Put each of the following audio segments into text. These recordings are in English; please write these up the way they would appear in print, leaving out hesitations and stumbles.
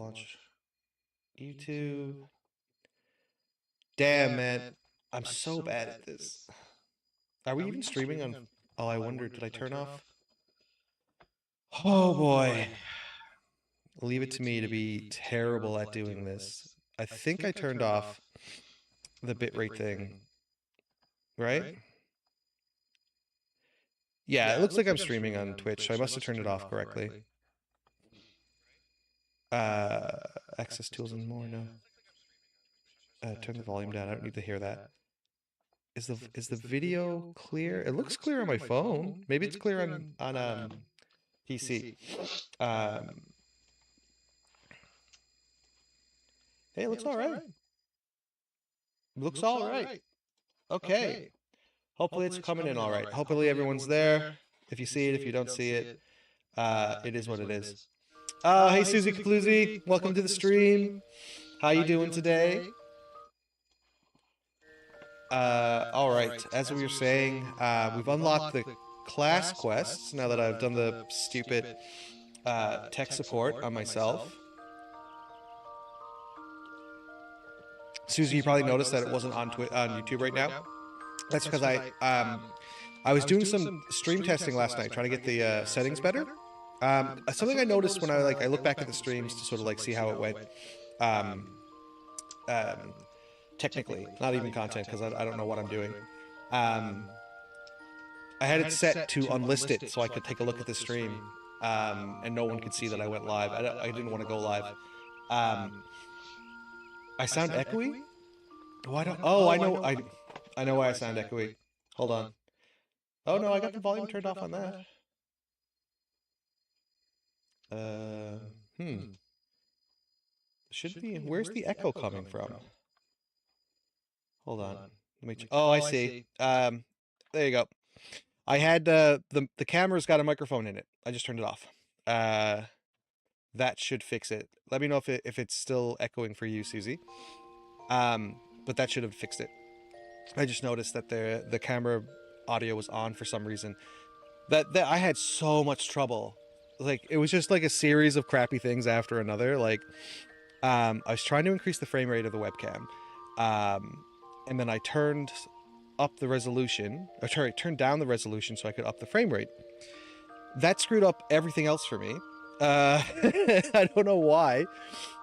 launch YouTube. Damn, man. I'm so bad at this. Are we even streaming on... Oh, I wonder, did I turn off? Oh, boy. Leave it to me to be terrible at doing this. I think I turned off the bitrate thing. Right? Yeah, it looks like I'm streaming on Twitch, so I must have turned it off correctly. Access tools and more, no. Turn the volume down, I don't need to hear that. Is the video clear? It looks clear on my phone. Maybe it's clear on PC. Hey, it looks all right. Looks all right. Okay. Hopefully it's coming in all right. Hopefully everyone's there. If you see it, if you don't see it, it is what it is. Hey Susie Kapluzi, welcome to the stream. How you doing today? All right. As we were saying, we've unlocked the class quests now that I've done the stupid tech support on myself. Susie, you probably noticed that it wasn't on YouTube right now. That's because I was doing some stream testing last night, trying to get the settings better. Something I noticed when I look back at the streams to sort of like see how it went. Technically, not even content, because I don't know what I'm doing. I had it set to unlisted so I could take a look at the stream, and no one could see that I went live. I didn't want to go live. I sound echoey? Why don't? Oh, I know why I sound echoey. Hold on. Oh no, I got the volume turned off on that. Should be. Where's the echo coming from? Hold on. Let me. Oh, I see. There you go. I had the camera's got a microphone in it. I just turned it off. That should fix it. Let me know if it's still echoing for you, Susie. But that should have fixed it. I just noticed that the camera audio was on for some reason. That I had so much trouble. Like, it was just like a series of crappy things after another. Like, I was trying to increase the frame rate of the webcam, and then I turned up the resolution. Or sorry, turned down the resolution so I could up the frame rate. That screwed up everything else for me. I don't know why,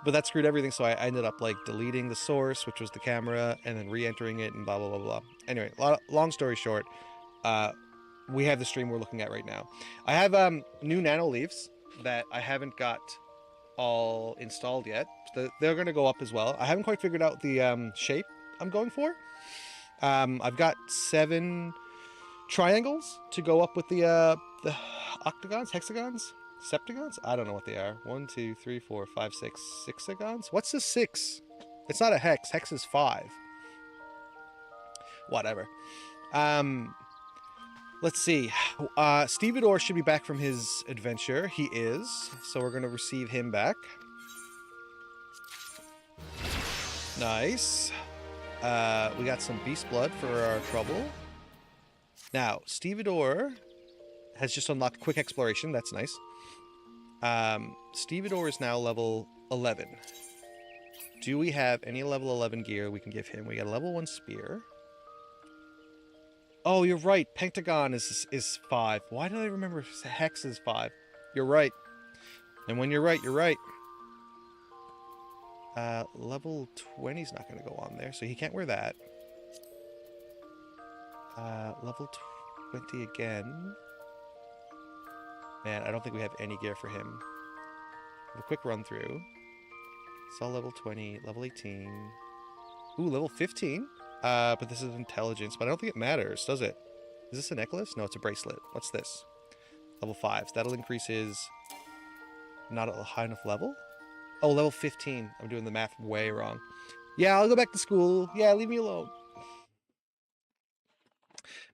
but that screwed everything. So I ended up like deleting the source, which was the camera, and then re-entering it and blah, blah, blah, blah. Anyway, long story short, we have the stream we're looking at right now. I have new nano leaves that I haven't got all installed yet. They're going to go up as well. I haven't quite figured out the shape I'm going for. I've got 7 triangles to go up with the octagons, hexagons, septagons. I don't know what they are. 1, 2, 3, 4, 5, 6, 6-agons. What's the 6? It's not a hex. Hex is 5. Whatever. Let's see. Stevedore should be back from his adventure. He is. So we're going to receive him back. Nice. We got some beast blood for our trouble. Now, Stevedore has just unlocked quick exploration. That's nice. Stevedore is now level 11. Do we have any level 11 gear we can give him? We got a level 1 spear. Oh, you're right. Pentagon is 5. Why did I remember Hex is 5? You're right. And when you're right, you're right. Level 20 is not going to go on there, so he can't wear that. Level 20 again. Man, I don't think we have any gear for him. Have a quick run through. Saw level 20, level 18. Ooh, level 15? But this is intelligence, but I don't think it matters, does it? Is this a necklace? No, it's a bracelet. What's this? Level 5. So that'll increase his... Not at a high enough level? Oh, level 15. I'm doing the math way wrong. Yeah, I'll go back to school. Yeah, leave me alone.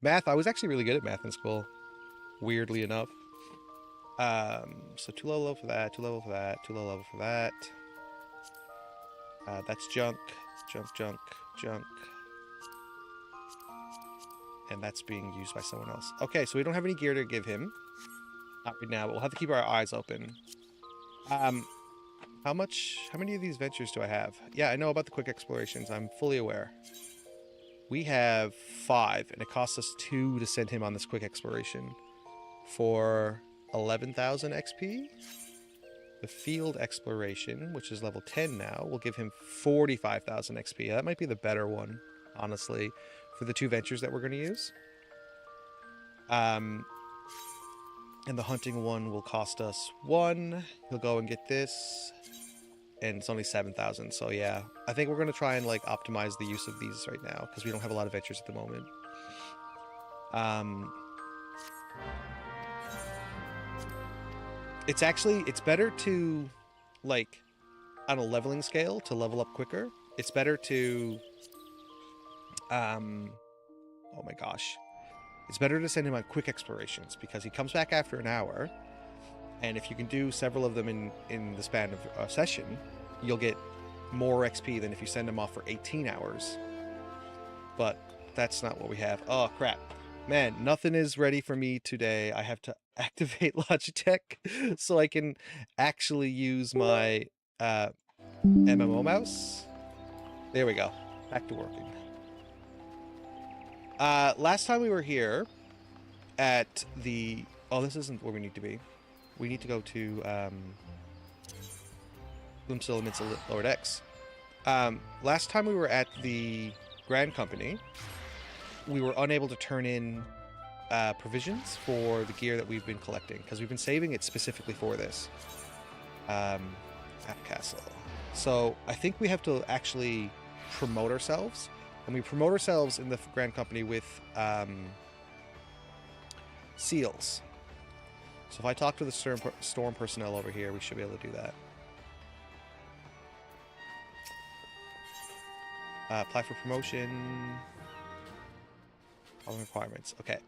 Math, I was actually really good at math in school. Weirdly enough. So 2 level for that, 2 level for that, 2 level for that. That's junk. Junk, junk, junk. And that's being used by someone else. Okay, so we don't have any gear to give him. Not right now, but we'll have to keep our eyes open. How many of these ventures do I have? Yeah, I know about the quick explorations. I'm fully aware. We have 5, and it costs us 2 to send him on this quick exploration for 11,000 XP. The field exploration, which is level 10 now, will give him 45,000 XP. That might be the better one, honestly, for the 2 ventures that we're going to use. And the hunting one will cost us 1. He'll go and get this, and it's only 7,000. So yeah, I think we're going to try and like optimize the use of these right now because we don't have a lot of ventures at the moment. It's better to, like, on a leveling scale, to level up quicker. It's better to, oh my gosh. It's better to send him on quick explorations because he comes back after an hour, and if you can do several of them in the span of a session, you'll get more XP than if you send him off for 18 hours. But that's not what we have. Oh, crap. Man, nothing is ready for me today. I have to activate Logitech so I can actually use my MMO mouse. There we go. Back to working. Last time we were here at the... Oh, this isn't where we need to be. We need to go to Limsa Lower Decks. Last time we were at the Grand Company, we were unable to turn in provisions for the gear that we've been collecting because we've been saving it specifically for this. App Castle. So I think we have to actually promote ourselves, and we promote ourselves in the Grand Company with seals. So if I talk to the storm personnel over here, we should be able to do that. Apply for promotion. All the requirements. Okay.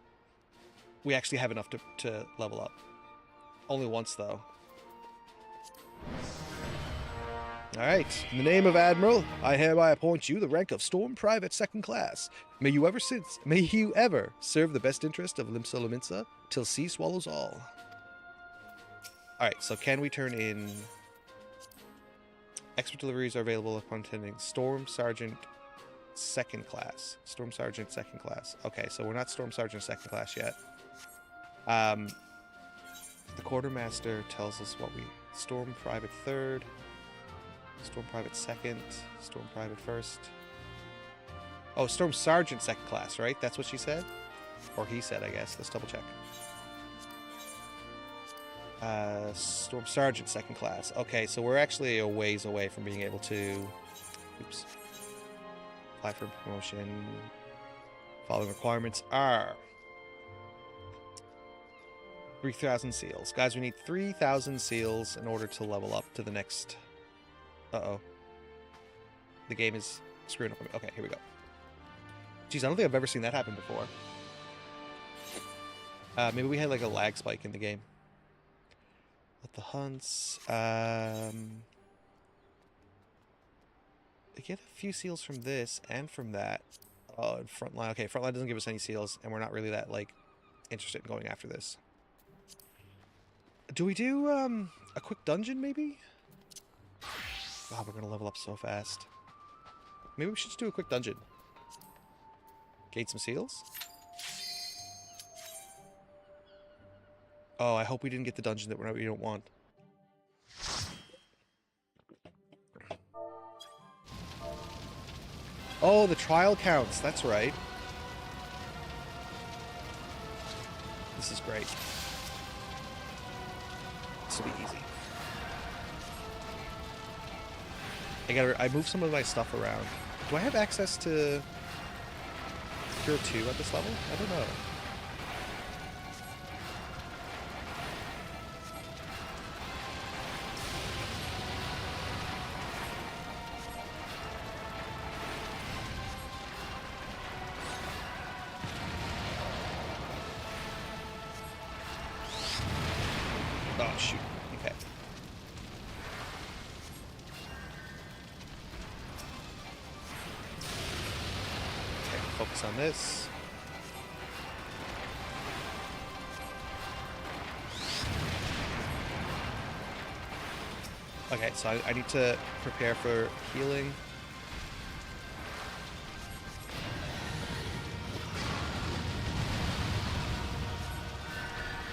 We actually have enough to level up. Only once, though. Alright. In the name of Admiral, I hereby appoint you the rank of Storm Private 2nd Class. May you ever serve the best interest of Limsa Lominsa till sea swallows all. Alright, so can we turn in... Expert deliveries are available upon attending Storm Sergeant 2nd Class. Storm Sergeant 2nd Class. Okay, so we're not Storm Sergeant 2nd Class yet. The Quartermaster tells us what we... Storm Private 3rd. Storm Private 2nd. Storm Private 1st. Oh, Storm Sergeant 2nd Class, right? That's what she said? Or he said, I guess. Let's double check. Storm Sergeant 2nd Class. Okay, so we're actually a ways away from being able to... Oops. Apply for promotion. Following requirements are... 3,000 seals. Guys, we need 3,000 seals in order to level up to the next... Uh-oh. The game is screwing up. Okay, here we go. Jeez, I don't think I've ever seen that happen before. Maybe we had like a lag spike in the game. Let the hunts. I get a few seals from this and from that. Oh, and Frontline. Okay, Frontline doesn't give us any seals, and we're not really that like interested in going after this. Do we do a quick dungeon maybe? God, we're gonna level up so fast. Maybe we should just do a quick dungeon. Gain some seals. Oh, I hope we didn't get the dungeon that we don't want. Oh, the trial counts. That's right. This is great. This will be easy. I moved some of my stuff around. Do I have access to Cure 2 at this level? I don't know. Oh, shoot. Okay. Okay, focus on this. Okay, so I need to prepare for healing.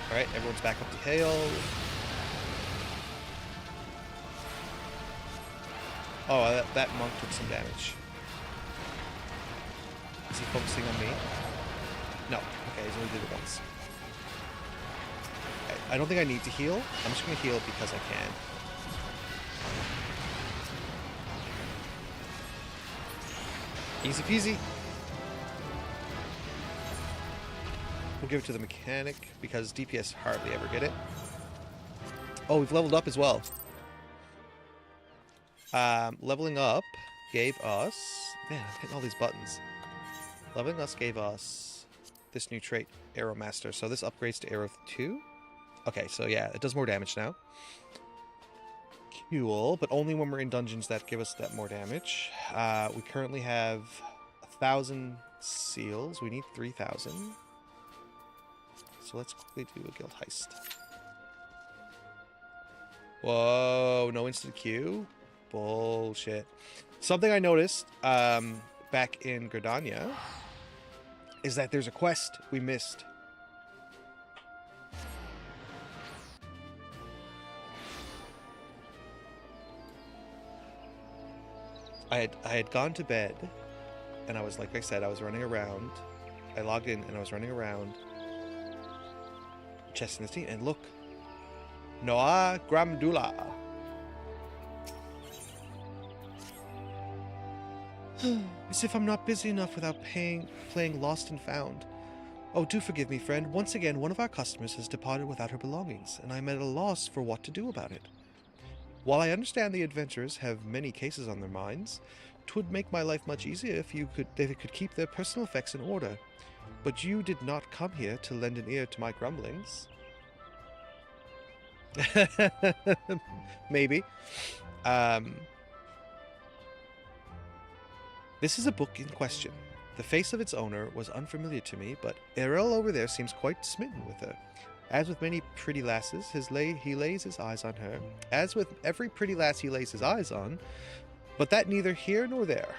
Alright, everyone's back up to hail. Oh, that monk took some damage. Is he focusing on me? No. Okay, he's only did it once. Okay, I don't think I need to heal. I'm just going to heal because I can. Easy peasy. We'll give it to the mechanic because DPS hardly ever get it. Oh, we've leveled up as well. Leveling up gave us... Man, I'm hitting all these buttons. Leveling us gave us this new trait, Arrow Master. So this upgrades to Arrow 2. Okay, so yeah, it does more damage now. Cool, but only when we're in dungeons that give us that more damage. We currently have 1,000 seals. We need 3,000. So let's quickly do a guild heist. Whoa, no instant queue? Bullshit. Something I noticed back in Gridania is that there's a quest we missed. I had gone to bed, and I was, like I said, I was running around. I logged in, and I was running around, chesting the team, and look. Noah Gramdula. As if I'm not busy enough without playing Lost and Found. Oh, do forgive me, friend. Once again, one of our customers has departed without her belongings, and I'm at a loss for what to do about it. While I understand the adventurers have many cases on their minds, 'twould make my life much easier if they could keep their personal effects in order. But you did not come here to lend an ear to my grumblings. Maybe. This is a book in question. The face of its owner was unfamiliar to me, but Errol over there seems quite smitten with her. As with many pretty lasses, he lays his eyes on her. As with every pretty lass he lays his eyes on, but that neither here nor there.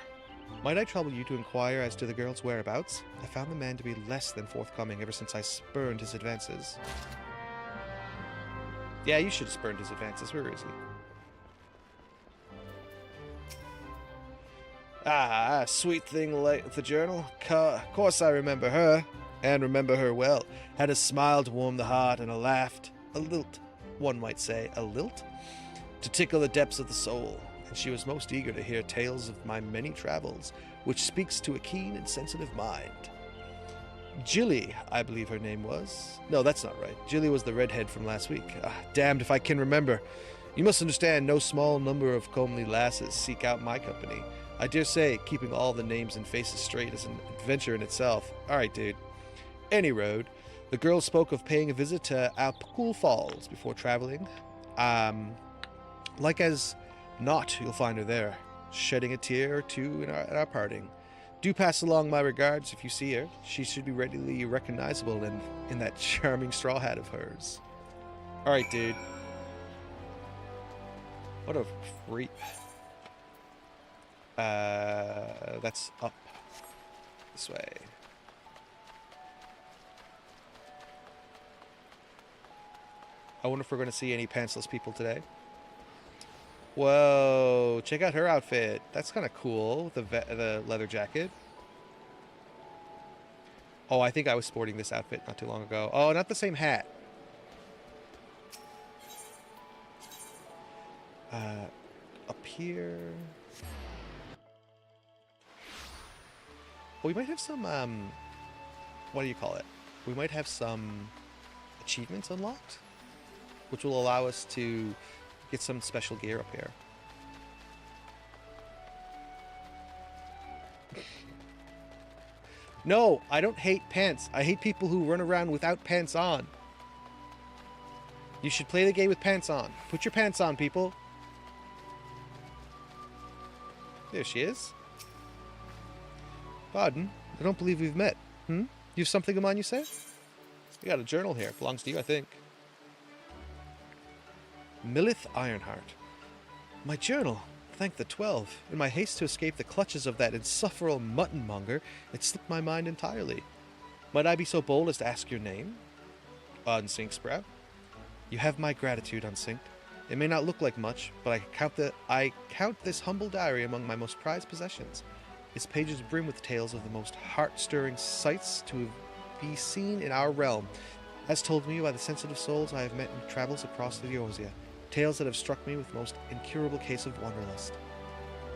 Might I trouble you to inquire as to the girl's whereabouts? I found the man to be less than forthcoming ever since I spurned his advances. Yeah, you should have spurned his advances. Where is he? Ah, sweet thing like the journal. Course I remember her, and remember her well. Had a smile to warm the heart, and a laughed, a lilt, one might say, a lilt, to tickle the depths of the soul. And she was most eager to hear tales of my many travels, which speaks to a keen and sensitive mind. Jilly, I believe her name was. No, that's not right. Jilly was the redhead from last week. Damned if I can remember. You must understand, no small number of comely lasses seek out my company. I dare say, keeping all the names and faces straight is an adventure in itself. Alright, dude. Any road, the girl spoke of paying a visit to Alpcool Falls before traveling. Like as not, you'll find her there, shedding a tear or two at our parting. Do pass along my regards if you see her. She should be readily recognizable in that charming straw hat of hers. Alright, dude. What a freak. That's up this way. I wonder if we're going to see any pantsless people today. Whoa, check out her outfit. That's kind of cool, the leather jacket. Oh, I think I was sporting this outfit not too long ago. Oh, not the same hat. Up here. Well, we might have some, what do you call it? We might have some achievements unlocked, which will allow us to get some special gear up here. No, I don't hate pants. I hate people who run around without pants on. You should play the game with pants on. Put your pants on, people. There she is. Pardon? I don't believe we've met. You have something in mind, you say? We got a journal here. Belongs to you, I think. Millith Ironheart. My journal! Thank the 12. In my haste to escape the clutches of that insufferable mutton-monger, it slipped my mind entirely. Might I be so bold as to ask your name? Unsynced Sprout. You have my gratitude, Unsynced. It may not look like much, but I count this humble diary among my most prized possessions. Its pages brim with tales of the most heart-stirring sights to be seen in our realm, as told me by the sensitive souls I have met in travels across the Eorzea. Tales that have struck me with most incurable case of wanderlust.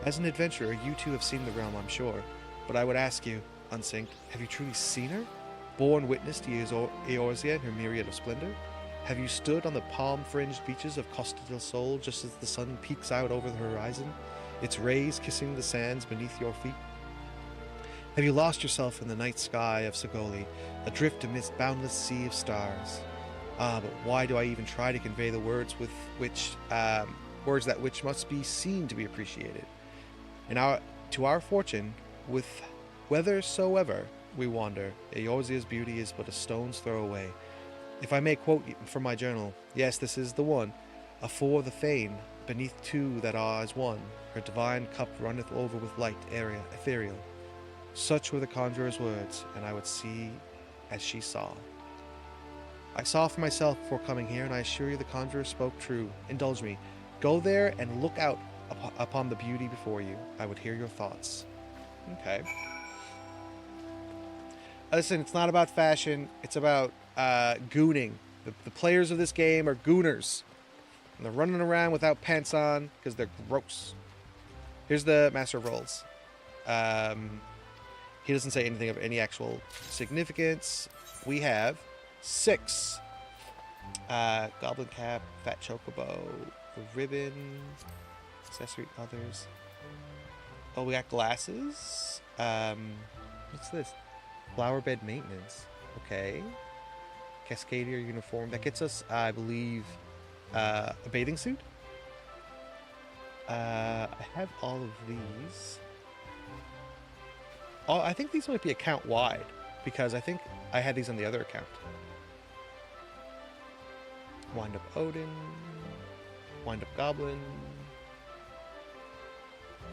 As an adventurer, you too have seen the realm, I'm sure, but I would ask you, Unsynced, have you truly seen her? Borne witness to Eorzea in her myriad of splendor? Have you stood on the palm-fringed beaches of Costa del Sol just as the sun peeks out over the horizon, its rays kissing the sands beneath your feet? Have you lost yourself in the night sky of Segoli, adrift amidst boundless sea of stars? But why do I even try to convey the words with which words that which must be seen to be appreciated? To our fortune, with whithersoever we wander, Eorzea's beauty is but a stone's throw away. If I may quote from my journal, yes, this is the one. Afore the fane, beneath two that are as one, her divine cup runneth over with light, ethereal. Such were the conjurer's words, and I would see as she saw. I saw for myself before coming here, and I assure you the conjurer spoke true. Indulge me. Go there and look out upon the beauty before you. I would hear your thoughts. Okay. Listen, it's not about fashion. It's about gooning. The players of this game are gooners. And they're running around without pants on because they're gross. Here's the Master of Rolls. He doesn't say anything of any actual significance. We have 6. Goblin Cap, Fat Chocobo, the Ribbon, Accessory Others. Oh, we got glasses. What's this? Flower Bed Maintenance. Okay. Cascadier Uniform. That gets us, I believe, a bathing suit. I have all of these. Oh, I think these might be account-wide, because I think I had these on the other account. Wind Up Odin. Wind Up Goblin.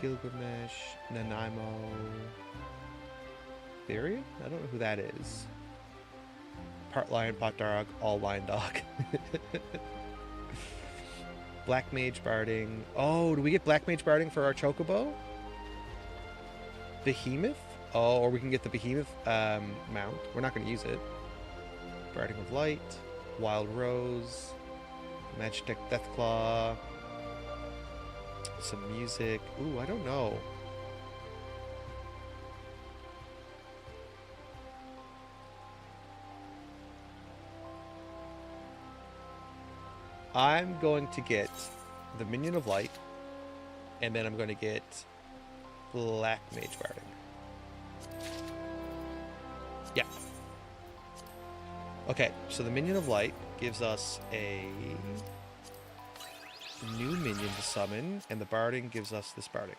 Gilgamesh. Nanaimo. Therian? I don't know who that is. Part lion, part dog, all lion dog. Black Mage Barding. Oh, do we get Black Mage Barding for our Chocobo? Behemoth? Oh, or we can get the Behemoth mount. We're not going to use it. Barding of Light. Wild Rose. Magitech Deathclaw. Some music. Ooh, I don't know. I'm going to get the Minion of Light, and then I'm going to get Black Mage Barding. Yeah. Okay, so the Minion of Light gives us a new minion to summon, and the Barding gives us this Barding.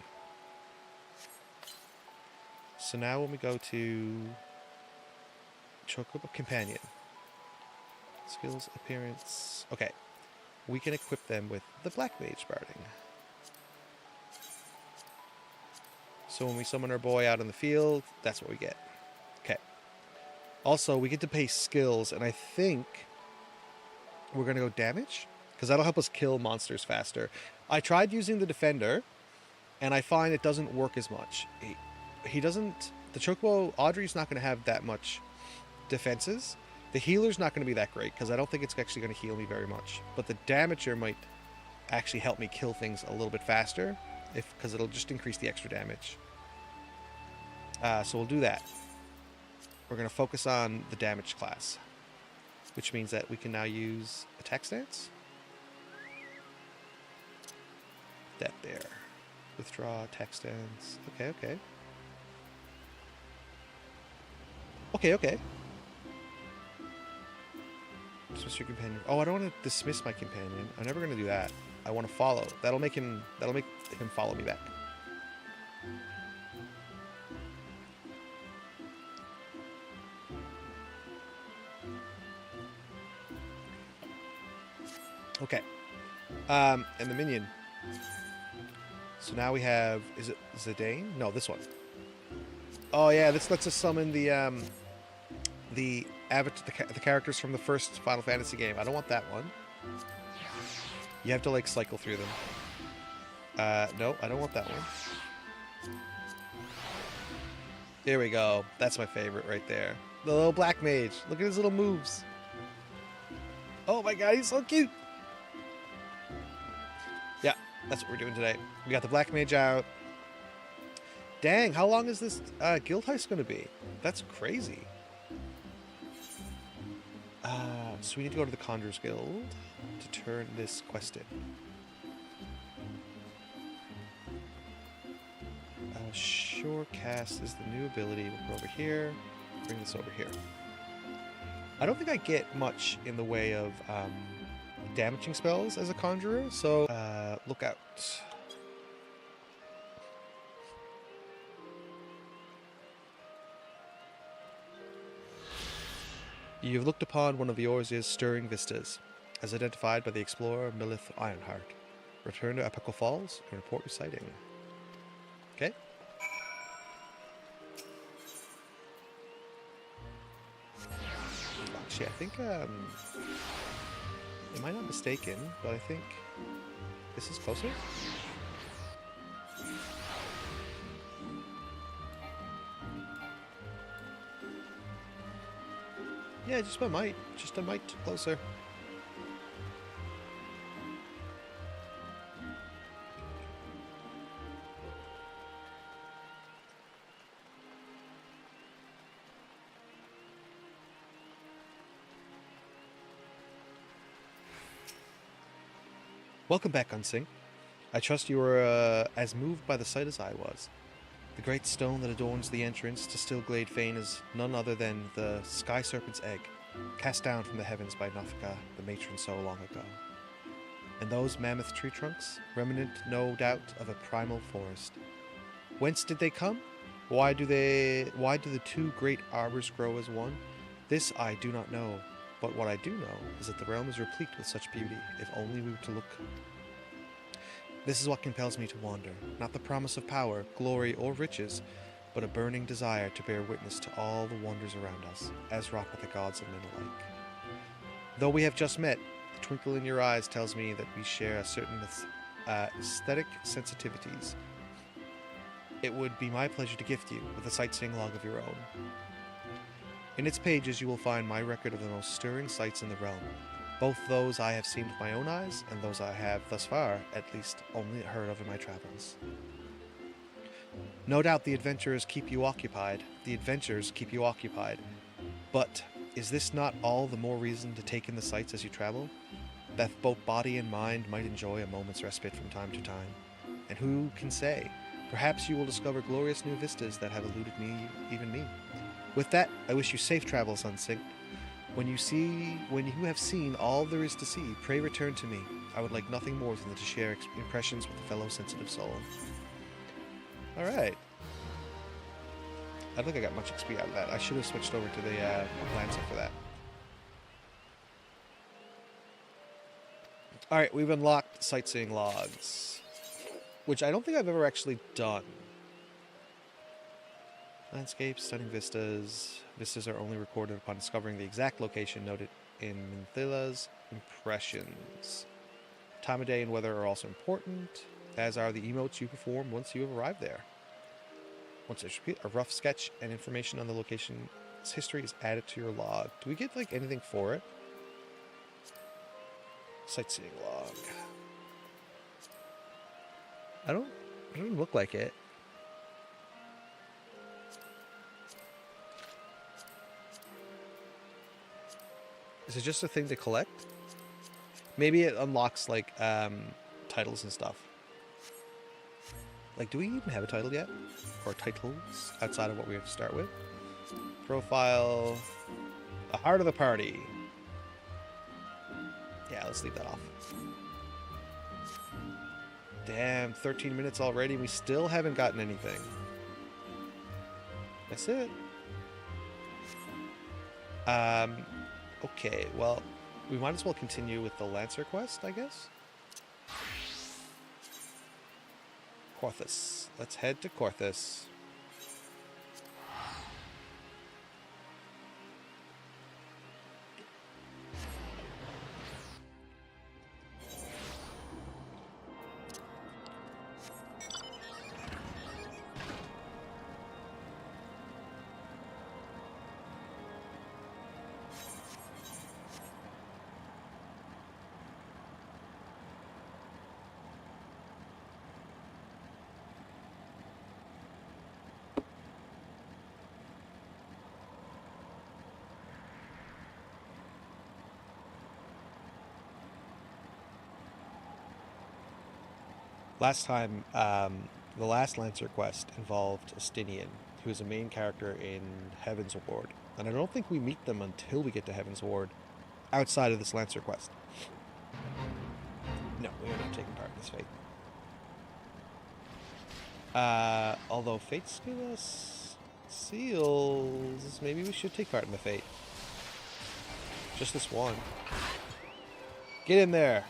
So now when we go to Chocobo Companion, skills, appearance, okay. We can equip them with the Black Mage Barding. So when we summon our boy out in the field, that's what we get. Okay. Also, we get to pay skills, and I think we're going to go damage, because that'll help us kill monsters faster. I tried using the Defender, and I find it doesn't work as much. He doesn't... The Chocobo, Audrey's not going to have that much defenses. The healer's not going to be that great, because I don't think it's actually going to heal me very much. But the damager might actually help me kill things a little bit faster, because it'll just increase the extra damage. So we'll do that. We're going to focus on the damage class, which means that we can now use attack stance. That there. Withdraw, attack stance. Okay, okay. Okay. Dismiss your companion. Oh, I don't want to dismiss my companion. I'm never going to do that. I want to follow. That'll make him follow me back. Okay. And the minion. So now we have, is it Zidane? No, this one. Oh yeah, this lets us summon the the characters from the first Final Fantasy game. I don't want that one. You have to like cycle through them. No, I don't want that one. There we go. That's my favorite right there. The little black mage. Look at his little moves. Oh my god, he's so cute. Yeah, that's what we're doing today. We got the black mage out. Dang, how long is this guild heist going to be? That's crazy. So we need to go to the Conjurer's Guild to turn this quest in. Sure cast is the new ability. We'll go over here. Bring this over here. I don't think I get much in the way of damaging spells as a conjurer, so look out. You've looked upon one of Eorzea's stirring vistas, as identified by the explorer Millith Ironheart. Return to Epical Falls and report your sighting. Okay. Actually, I think, am I not mistaken, but I think this is closer? Yeah, just a mite closer. Welcome back, Unsing. I trust you were as moved by the sight as I was. The great stone that adorns the entrance to Stillglade Fane is none other than the Sky Serpent's egg, cast down from the heavens by Nafika, the matron so long ago. And those mammoth tree trunks, remnant no doubt of a primal forest. Whence did they come? Why do the two great arbors grow as one? This I do not know, but what I do know is that the realm is replete with such beauty, if only we were to look. This is what compels me to wander, not the promise of power, glory, or riches, but a burning desire to bear witness to all the wonders around us, as wrought by the gods of men alike. Though we have just met, the twinkle in your eyes tells me that we share a certain aesthetic sensitivities. It would be my pleasure to gift you with a sightseeing log of your own. In its pages you will find my record of the most stirring sights in the realm, both those I have seen with my own eyes and those I have, thus far, at least only heard of in my travels. No doubt the adventures keep you occupied, but is this not all the more reason to take in the sights as you travel? That both body and mind might enjoy a moment's respite from time to time. And who can say? Perhaps you will discover glorious new vistas that have eluded even me. With that, I wish you safe travels, Unsing. When you have seen all there is to see, pray return to me. I would like nothing more than to share impressions with a fellow sensitive soul. Alright. I don't think I got much XP out of that. I should have switched over to the Lancer for that. Alright, we've unlocked sightseeing logs, which I don't think I've ever actually done. Landscapes, stunning vistas. Vistas are only recorded upon discovering the exact location noted in Minthila's impressions. Time of day and weather are also important, as are the emotes you perform once you have arrived there. Once it's complete, a rough sketch and information on the location's history is added to your log. Do we get like anything for it? Sightseeing log. It doesn't look like it. Is it just a thing to collect? Maybe it unlocks like titles and stuff. Like, do we even have a title yet? Or titles outside of what we have to start with? Profile. The heart of the party. Yeah, let's leave that off. Damn, 13 minutes already. We still haven't gotten anything. That's it. Okay, well, we might as well continue with the Lancer quest, I guess. Corthus. Let's head to Corthus. Last time, the last Lancer quest involved Estinian, who is a main character in Heaven's Ward. And I don't think we meet them until we get to Heaven's Ward, outside of this Lancer quest. No, we are not taking part in this fate. Although fates give us seals, maybe we should take part in the fate. Just this one. Get in there!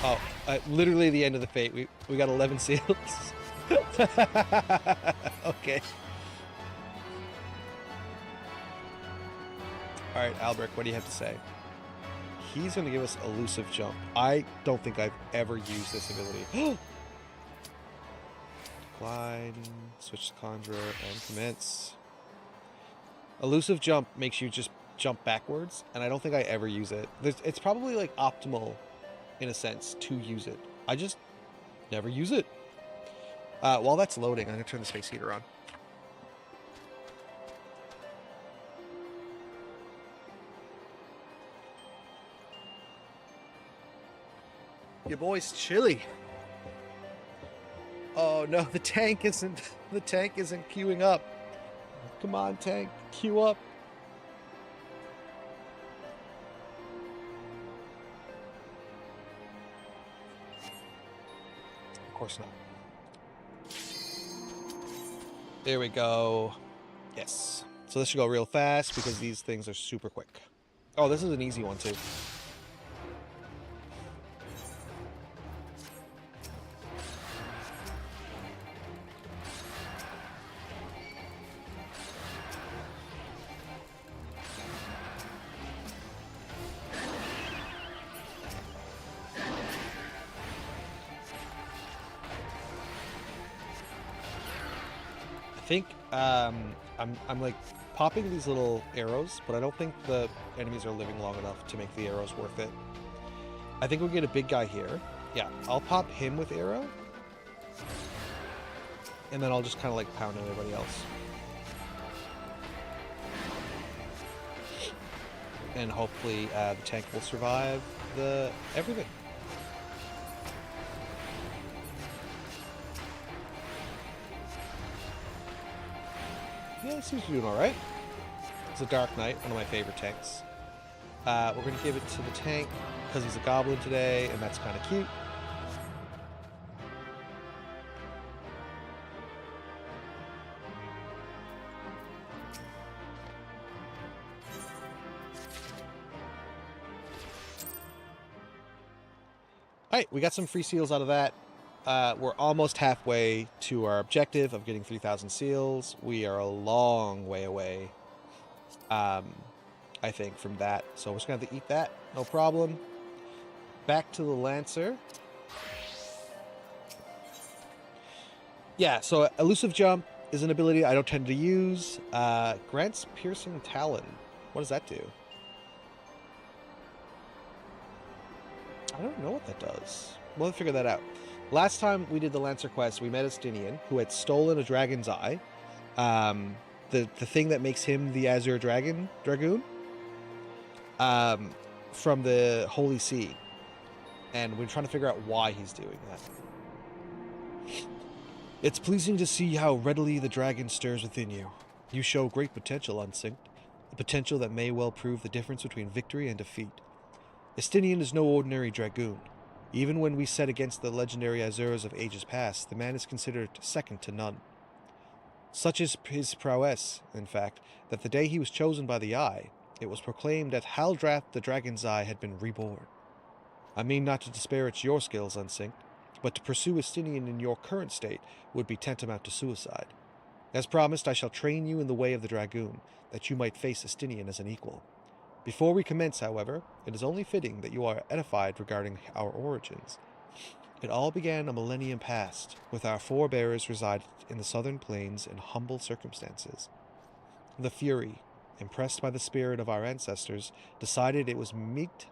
Oh, literally the end of the fate. We got 11 seals. Okay. All right, Albrecht, what do you have to say? He's going to give us elusive jump. I don't think I've ever used this ability. Decline, switch to Conjurer, and commence. Elusive jump makes you just jump backwards, and I don't think I ever use it. It's probably like optimal in a sense to use it. I just never use it. While that's loading, I'm gonna turn the space heater on. Your boy's chilly. Oh no, the tank isn't queuing up. Come on, tank, queue up. Of course not. There we go. Yes. So this should go real fast because these things are super quick. Oh, this is an easy one too. I think I'm like popping these little arrows, but I don't think the enemies are living long enough to make the arrows worth it. I think we'll get a big guy here. Yeah, I'll pop him with arrow. And then I'll just kind of like pound everybody else. And hopefully the tank will survive everything. Yeah, it seems to be doing alright. It's a Dark Knight, one of my favorite tanks. We're going to give it to the tank because he's a goblin today, and that's kind of cute. Alright, we got some free seals out of that. We're almost halfway to our objective of getting 3,000 seals. We are a long way away, I think, from that. So we're just going to have to eat that. No problem. Back to the Lancer. Yeah, so Elusive Jump is an ability I don't tend to use. Grants Piercing Talon. What does that do? I don't know what that does. We'll figure that out. Last time we did the Lancer quest, we met Estinian, who had stolen a dragon's eye. The thing that makes him the Azure Dragoon, from the Holy See. And we're trying to figure out why he's doing that. It's pleasing to see how readily the dragon stirs within you. You show great potential, Unsynced. A potential that may well prove the difference between victory and defeat. Estinian is no ordinary dragoon. Even when we set against the legendary Azures of ages past, the man is considered second to none. Such is his prowess, in fact, that the day he was chosen by the Eye, it was proclaimed that Haldrath the Dragon's Eye had been reborn. I mean not to disparage your skills, Unsync, but to pursue Estinian in your current state would be tantamount to suicide. As promised, I shall train you in the way of the Dragoon, that you might face Estinian as an equal. Before we commence, however, it is only fitting that you are edified regarding our origins. It all began a millennium past, with our forebears resided in the southern plains in humble circumstances. The Fury, impressed by the spirit of our ancestors, decided it was meet.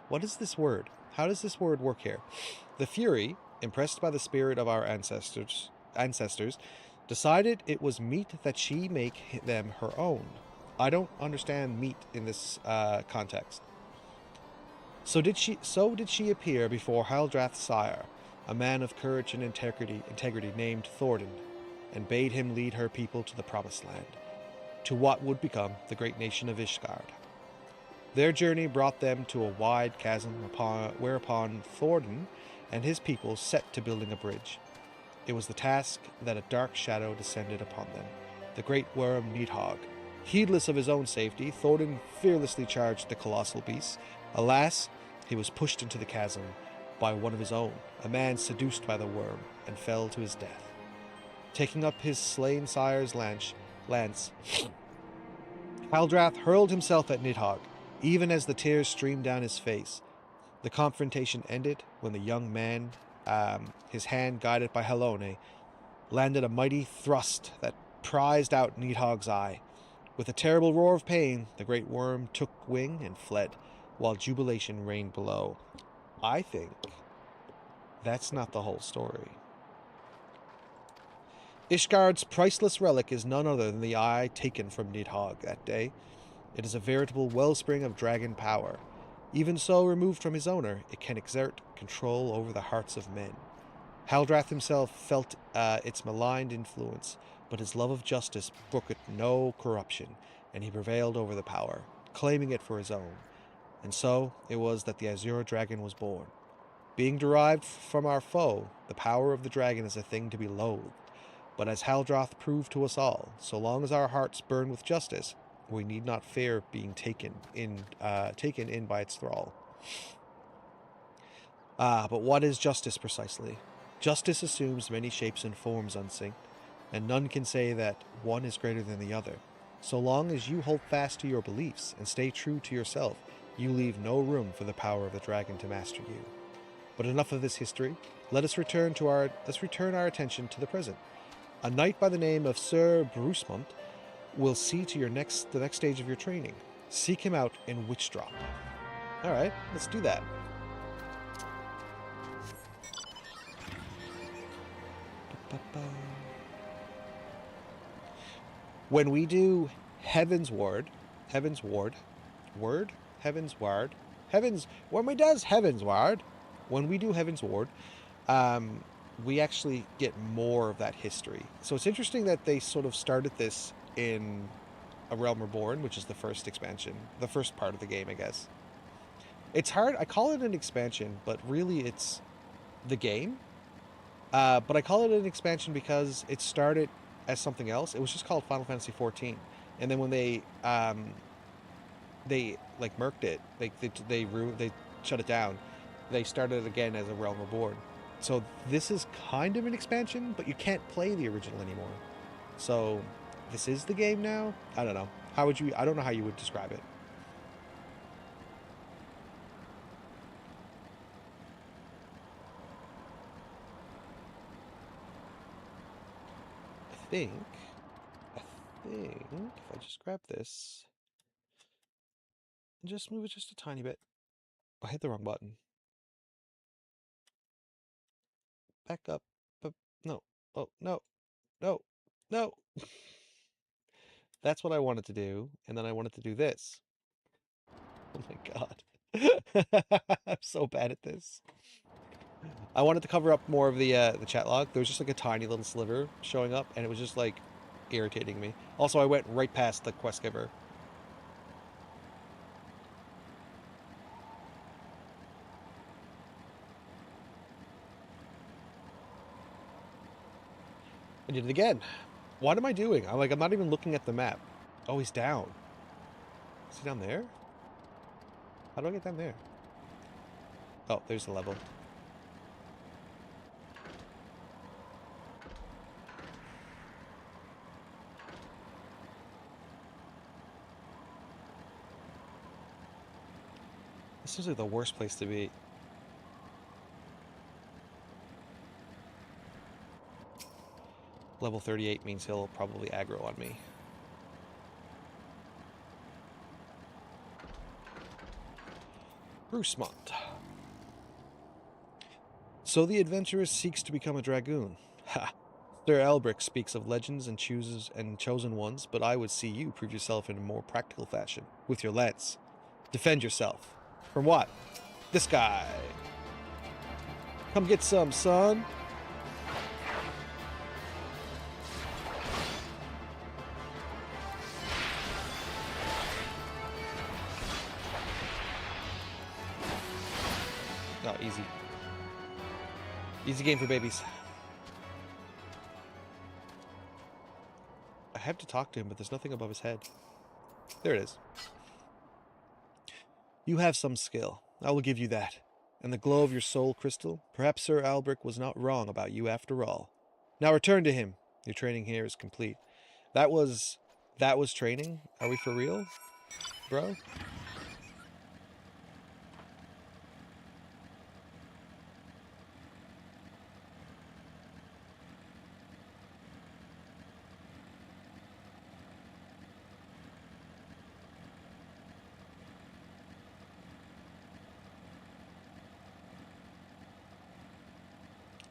What is this word? How does this word work here? The Fury, impressed by the spirit of our ancestors, decided it was meet that she make them her own. I don't understand meat in this context. So did she appear before Haldrath's sire, a man of courage and integrity named Thordan, and bade him lead her people to the promised land, to what would become the great nation of Ishgard. Their journey brought them to a wide chasm whereupon Thordan and his people set to building a bridge. It was the task that a dark shadow descended upon them, the great worm Nidhogg. Heedless of his own safety, Thordan fearlessly charged the colossal beast. Alas, he was pushed into the chasm by one of his own, a man seduced by the worm, and fell to his death. Taking up his slain sire's lance, Haldrath hurled himself at Nidhogg, even as the tears streamed down his face. The confrontation ended when the young man, his hand guided by Halone, landed a mighty thrust that prized out Nidhogg's eye. With a terrible roar of pain, the great worm took wing and fled, while jubilation reigned below. I think that's not the whole story. Ishgard's priceless relic is none other than the eye taken from Nidhogg that day. It is a veritable wellspring of dragon power. Even so, removed from his owner, it can exert control over the hearts of men. Haldrath himself felt its maligned influence, but his love of justice brooked no corruption, and he prevailed over the power, claiming it for his own. And so it was that the Azure Dragon was born. Being derived from our foe, the power of the dragon is a thing to be loathed. But as Haldrath proved to us all, so long as our hearts burn with justice, we need not fear being taken in by its thrall. But what is justice precisely? Justice assumes many shapes and forms, Unsync, and none can say that one is greater than the other. So long as you hold fast to your beliefs and stay true to yourself, you leave no room for the power of the dragon to master you. But enough of this history. Let us return our attention to the present. A knight by the name of Sir Brucemont will see to the next stage of your training. Seek him out in Witchdrop. All right, let's do that. When we do Heaven's Ward, when we do Heaven's Ward, we actually get more of that history. So it's interesting that they sort of started this in A Realm Reborn, which is the first expansion, the first part of the game, I guess. It's hard, I call it an expansion, but really it's the game. But I call it an expansion because it started as something else. It was just called Final Fantasy XIV. And then when they like murked it, they shut it down. They started it again as A Realm Reborn. So this is kind of an expansion, but you can't play the original anymore. So this is the game now? I don't know. I don't know how you would describe it. I think if I just grab this and just move it just a tiny bit. I hit the wrong button. Back up. No. Oh, no. No. No. That's what I wanted to do, and then I wanted to do this. Oh my god. I'm so bad at this. I wanted to cover up more of the chat log. There was just like a tiny little sliver showing up, and it was just like irritating me. Also, I went right past the quest giver. I did it again. What am I doing? I'm not even looking at the map. Oh, he's down. Is he down there? How do I get down there? Oh, there's the level. This seems like the worst place to be. Level 38 means he'll probably aggro on me. Brucemont. So the adventurer seeks to become a dragoon. Ha! Sir Albric speaks of legends and chosen ones, but I would see you prove yourself in a more practical fashion, with your lance. Defend yourself. From what? This guy. Come get some, son. Oh, easy. Easy game for babies. I have to talk to him, but there's nothing above his head. There it is. You have some skill. I will give you that. And the glow of your soul crystal? Perhaps Sir Albric was not wrong about you after all. Now return to him. Your training here is complete. That was training? Are we for real, bro?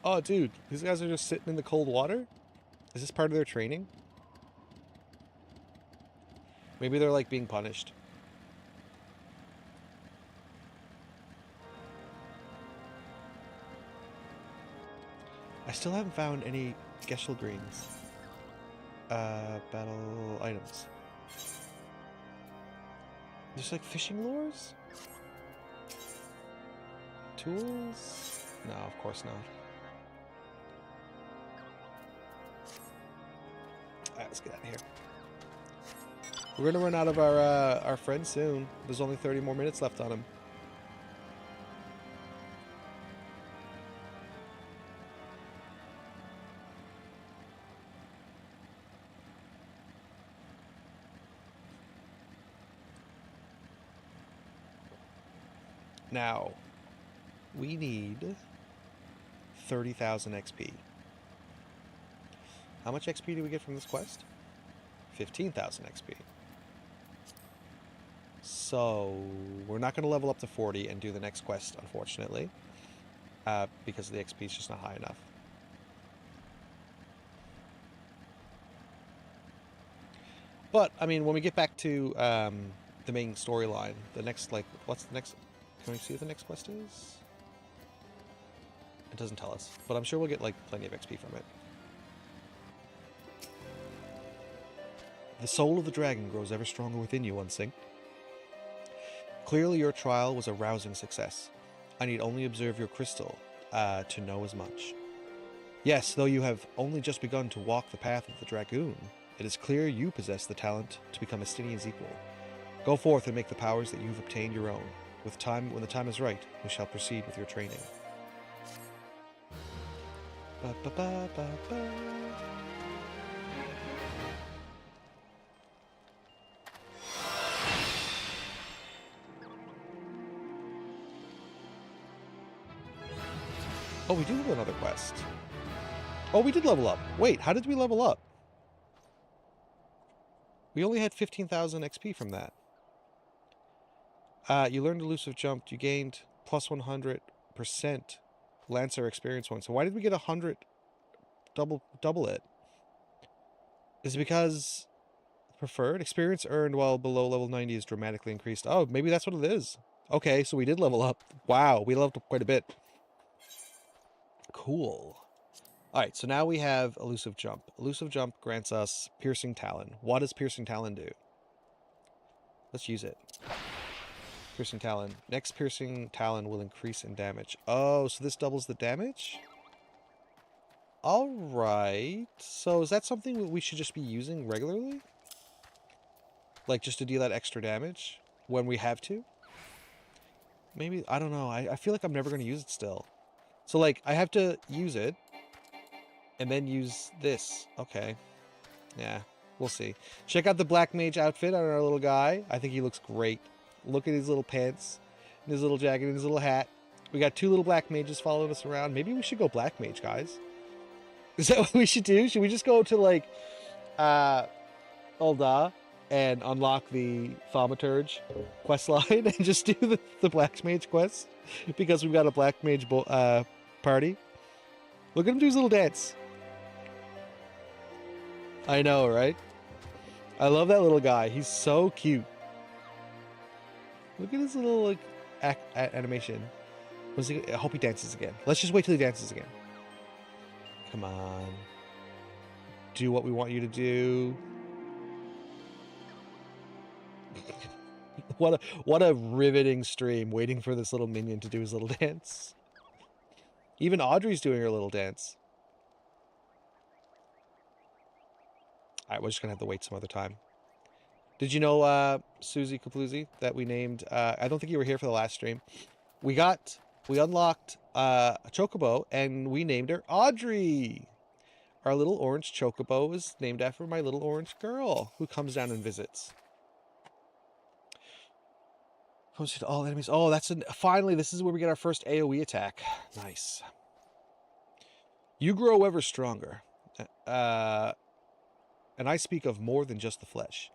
Oh, dude, these guys are just sitting in the cold water? Is this part of their training? Maybe they're like being punished. I still haven't found any Geschel greens. Battle items. There's like fishing lures? Tools? No, of course not. Alright, let's get out of here. We're gonna run out of our friend soon. There's only 30 more minutes left on him. Now, we need 30,000 XP. How much XP do we get from this quest? 15,000 XP. So, we're not going to level up to 40 and do the next quest, unfortunately. Because the XP is just not high enough. But, I mean, when we get back to the main storyline, the next, like, what's the next... Can we see what the next quest is? It doesn't tell us. But I'm sure we'll get, like, plenty of XP from it. The soul of the dragon grows ever stronger within you, Unsing. Clearly your trial was a rousing success. I need only observe your crystal to know as much. Yes, though you have only just begun to walk the path of the dragoon, it is clear you possess the talent to become Estinian's equal. Go forth and make the powers that you've obtained your own. When the time is right, we shall proceed with your training. Ba, ba, ba, ba, ba. Oh, we do have another quest. Oh, we did level up. Wait, how did we level up? We only had 15,000 XP from that. You learned elusive jump. You gained plus 100% Lancer experience points. So why did we get 100? Double it. Is it because preferred experience earned while below level 90 is dramatically increased? Oh, maybe that's what it is. Okay, so we did level up. Wow, we leveled up quite a bit. Cool. Alright, so now we have elusive jump. Elusive jump grants us piercing talon. What does piercing talon do? Let's use it. Piercing talon. Next piercing talon will increase in damage. Oh, so this doubles the damage? All right. So is that something that we should just be using regularly? Like just to deal that extra damage when we have to? Maybe, I don't know. I feel like I'm never going to use it still. So like I have to use it and then use this. Okay. Yeah, we'll see. Check out the Black Mage outfit on our little guy. I think he looks great. Look at his little pants, and his little jacket, and his little hat. We got two little Black Mages following us around. Maybe we should go Black Mage, guys. Is that what we should do? Should we just go to, like, Ul'dah and unlock the Thaumaturge quest line and just do the Black Mage quest? Because we've got a Black Mage party. Look at him do his little dance. I know, right? I love that little guy. He's so cute. Look at his little like animation. I hope he dances again. Let's just wait till he dances again. Come on. Do what we want you to do. What a riveting stream, waiting for this little minion to do his little dance. Even Audrey's doing her little dance. Alright, we're just gonna have to wait some other time. Did you know, Susie Kaploozy, that we named, I don't think you were here for the last stream. We unlocked a Chocobo, and we named her Audrey. Our little orange Chocobo is named after my little orange girl, who comes down and visits. Posted all enemies. Oh, finally, this is where we get our first AoE attack. Nice. You grow ever stronger. And I speak of more than just the flesh.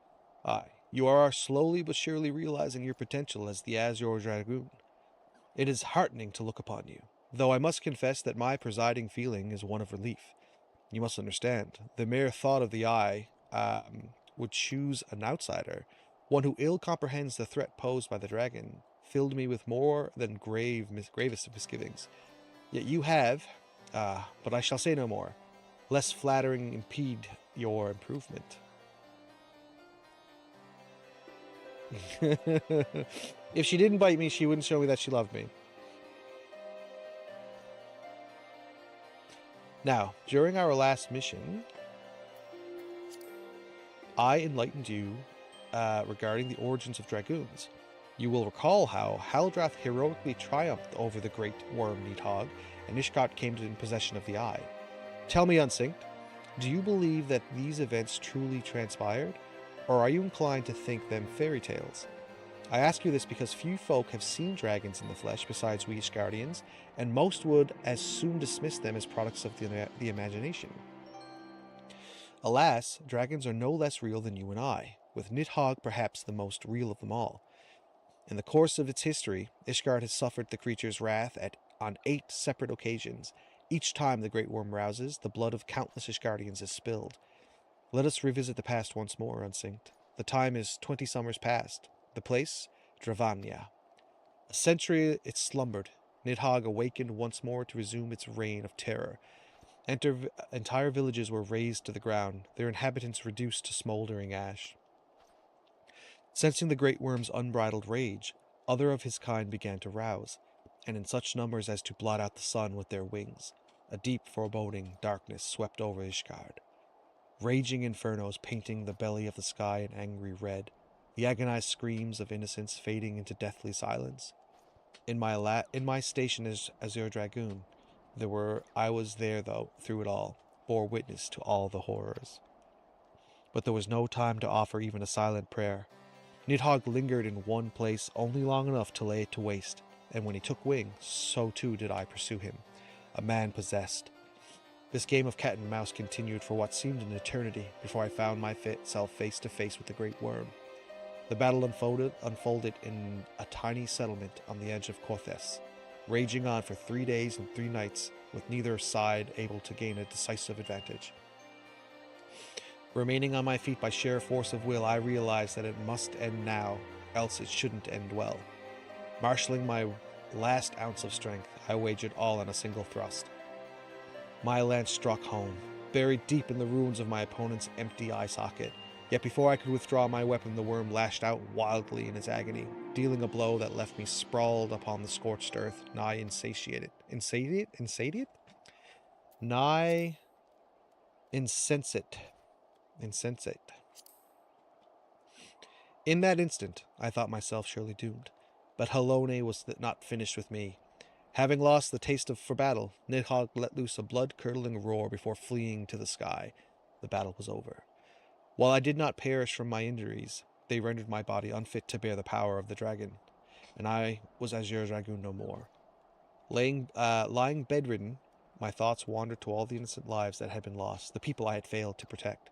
Aye, you are slowly but surely realizing your potential as the Azure Dragoon. It is heartening to look upon you, though I must confess that my presiding feeling is one of relief. You must understand, the mere thought of the eye would choose an outsider, one who ill comprehends the threat posed by the dragon, filled me with more than gravest misgivings. Yet you have, but I shall say no more, lest flattering impede your improvement. If she didn't bite me, she wouldn't show me that she loved me. Now, during our last mission, I enlightened you regarding the origins of dragoons. You will recall how Haldrath heroically triumphed over the great worm Nidhogg, and Ishgard came in possession of the Eye. Tell me, Unsynced, do you believe that these events truly transpired, or are you inclined to think them fairy tales? I ask you this because few folk have seen dragons in the flesh besides we Ishgardians, and most would as soon dismiss them as products of the imagination. Alas, dragons are no less real than you and I, with Nidhogg perhaps the most real of them all. In the course of its history, Ishgard has suffered the creature's wrath on 8 separate occasions. Each time the Great Worm rouses, the blood of countless Ishgardians is spilled. Let us revisit the past once more, Unsynced. The time is 20 summers past. The place, Dravanya. A century it slumbered. Nidhogg awakened once more to resume its reign of terror. Entire villages were razed to the ground, their inhabitants reduced to smoldering ash. Sensing the Great Worm's unbridled rage, other of his kind began to rouse, and in such numbers as to blot out the sun with their wings. A deep foreboding darkness swept over Ishgard. Raging infernos painting the belly of the sky an angry red, the agonized screams of innocence fading into deathly silence. In my station as Azure Dragoon, I was there though through it all, bore witness to all the horrors. But there was no time to offer even a silent prayer. Nidhogg lingered in one place only long enough to lay it to waste, and when he took wing, so too did I pursue him, a man possessed. This game of cat and mouse continued for what seemed an eternity before I found myself face to face with the Great Worm. The battle unfolded in a tiny settlement on the edge of Korthes, raging on for 3 days and 3 nights, with neither side able to gain a decisive advantage. Remaining on my feet by sheer force of will, I realized that it must end now, else it shouldn't end well. Marshalling my last ounce of strength, I wagered all on a single thrust. My lance struck home, buried deep in the ruins of my opponent's empty eye socket. Yet before I could withdraw my weapon, the worm lashed out wildly in its agony, dealing a blow that left me sprawled upon the scorched earth, nigh insatiate? Nigh insensate. Insensate. In that instant, I thought myself surely doomed. But Halone was not finished with me. Having lost the taste for battle, Nidhogg let loose a blood-curdling roar before fleeing to the sky. The battle was over. While I did not perish from my injuries, they rendered my body unfit to bear the power of the dragon, and I was Azure Dragoon no more. Lying bedridden, my thoughts wandered to all the innocent lives that had been lost, the people I had failed to protect.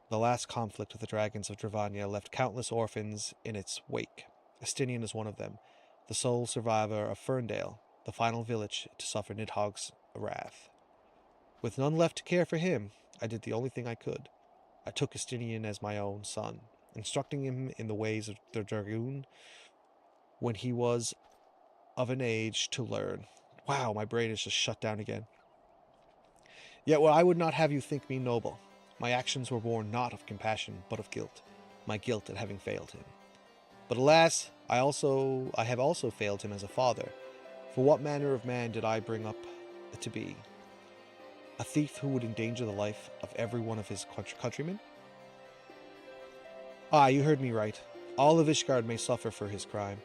The last conflict with the dragons of Dravania left countless orphans in its wake. Estinian is one of them, the sole survivor of Ferndale, the final village to suffer Nidhogg's wrath. With none left to care for him, I did the only thing I could. I took Estinian as my own son, instructing him in the ways of the dragoon when he was of an age to learn. Wow, my brain is just shut down again. Yet I would not have you think me noble. My actions were born not of compassion, but of guilt. My guilt at having failed him. But alas, I have also failed him as a father. For what manner of man did I bring up to be? A thief who would endanger the life of every one of his countrymen? Ah, you heard me right. All of Ishgard may suffer for his crime.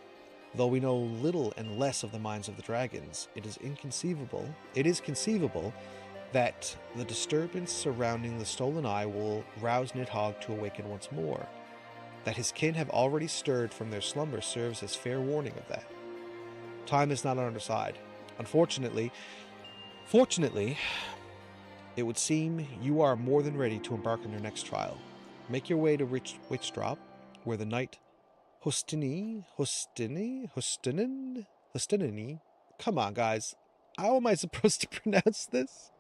Though we know little and less of the minds of the dragons, it is conceivable that the disturbance surrounding the stolen eye will rouse Nidhogg to awaken once more. That his kin have already stirred from their slumber serves as fair warning of that. Time is not on our side. Fortunately, it would seem you are more than ready to embark on your next trial. Make your way to Witchdrop, where the knight Hostini? Come on, guys. How am I supposed to pronounce this?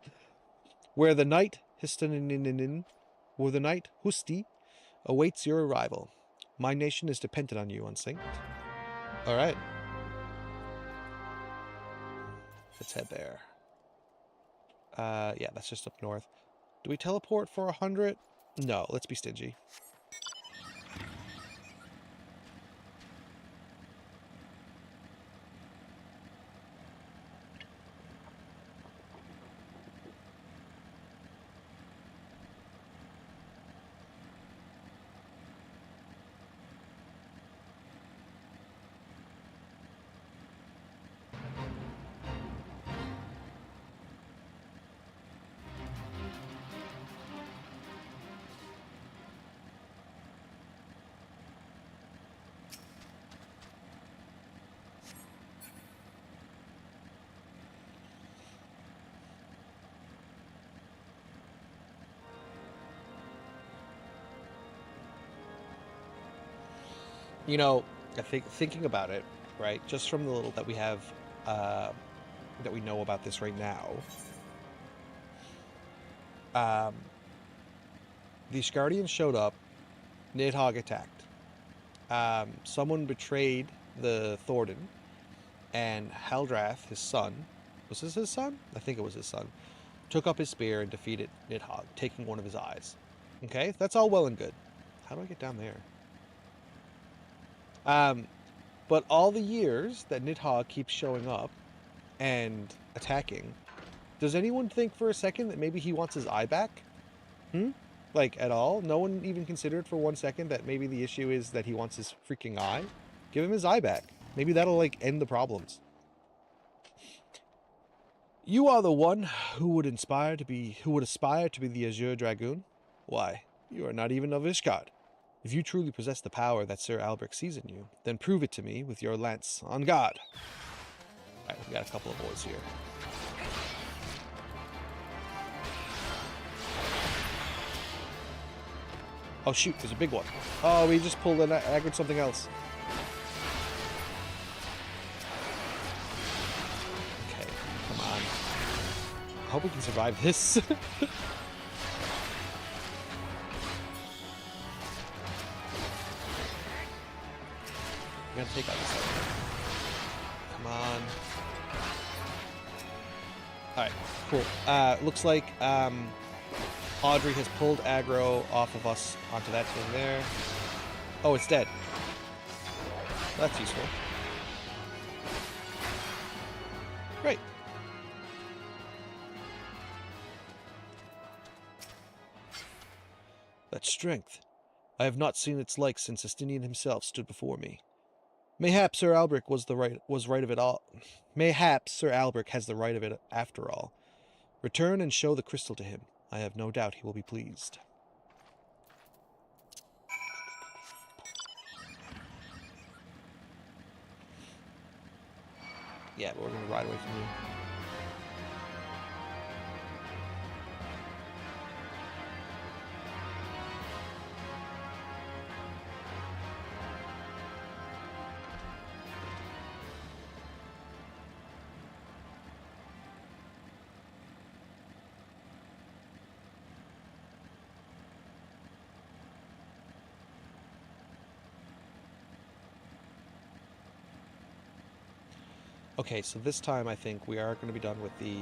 Where the knight Husti awaits your arrival. My nation is dependent on you, Unsynced. Alright. Let's head there. Yeah, that's just up north. Do we teleport for 100? No, let's be stingy. You know, I think thinking about it, right, just from the little that we have, that we know about this right now, the Guardians showed up, Nidhogg attacked. Someone betrayed the Thordan, and Haldrath, his son, was this his son? I think it was his son, took up his spear and defeated Nidhogg, taking one of his eyes. Okay, that's all well and good. How do I get down there? But all the years that Nidhogg keeps showing up and attacking, does anyone think for a second that maybe he wants his eye back? Like, at all? No one even considered for 1 second that maybe the issue is that he wants his freaking eye? Give him his eye back. Maybe that'll, like, end the problems. You are the one who would aspire to be the Azure Dragoon? Why, you are not even of Ishgard. If you truly possess the power that Sir Albrecht sees in you, then prove it to me with your lance. On guard! Alright, we got a couple of boys here. Oh shoot, there's a big one. Oh, we just pulled and aggroed something else. Okay, come on. I hope we can survive this. I'm gonna take out this other. Come on. Alright, cool. Looks like Audrey has pulled aggro off of us onto that thing there. Oh, it's dead. That's useful. Great. That strength. I have not seen its like since Estinian himself stood before me. Mayhap Sir Albrecht was right of it all. Mayhap Sir Albrecht has the right of it after all. Return and show the crystal to him. I have no doubt he will be pleased. Yeah, but we're gonna ride away from you. Okay, so this time I think we are going to be done with the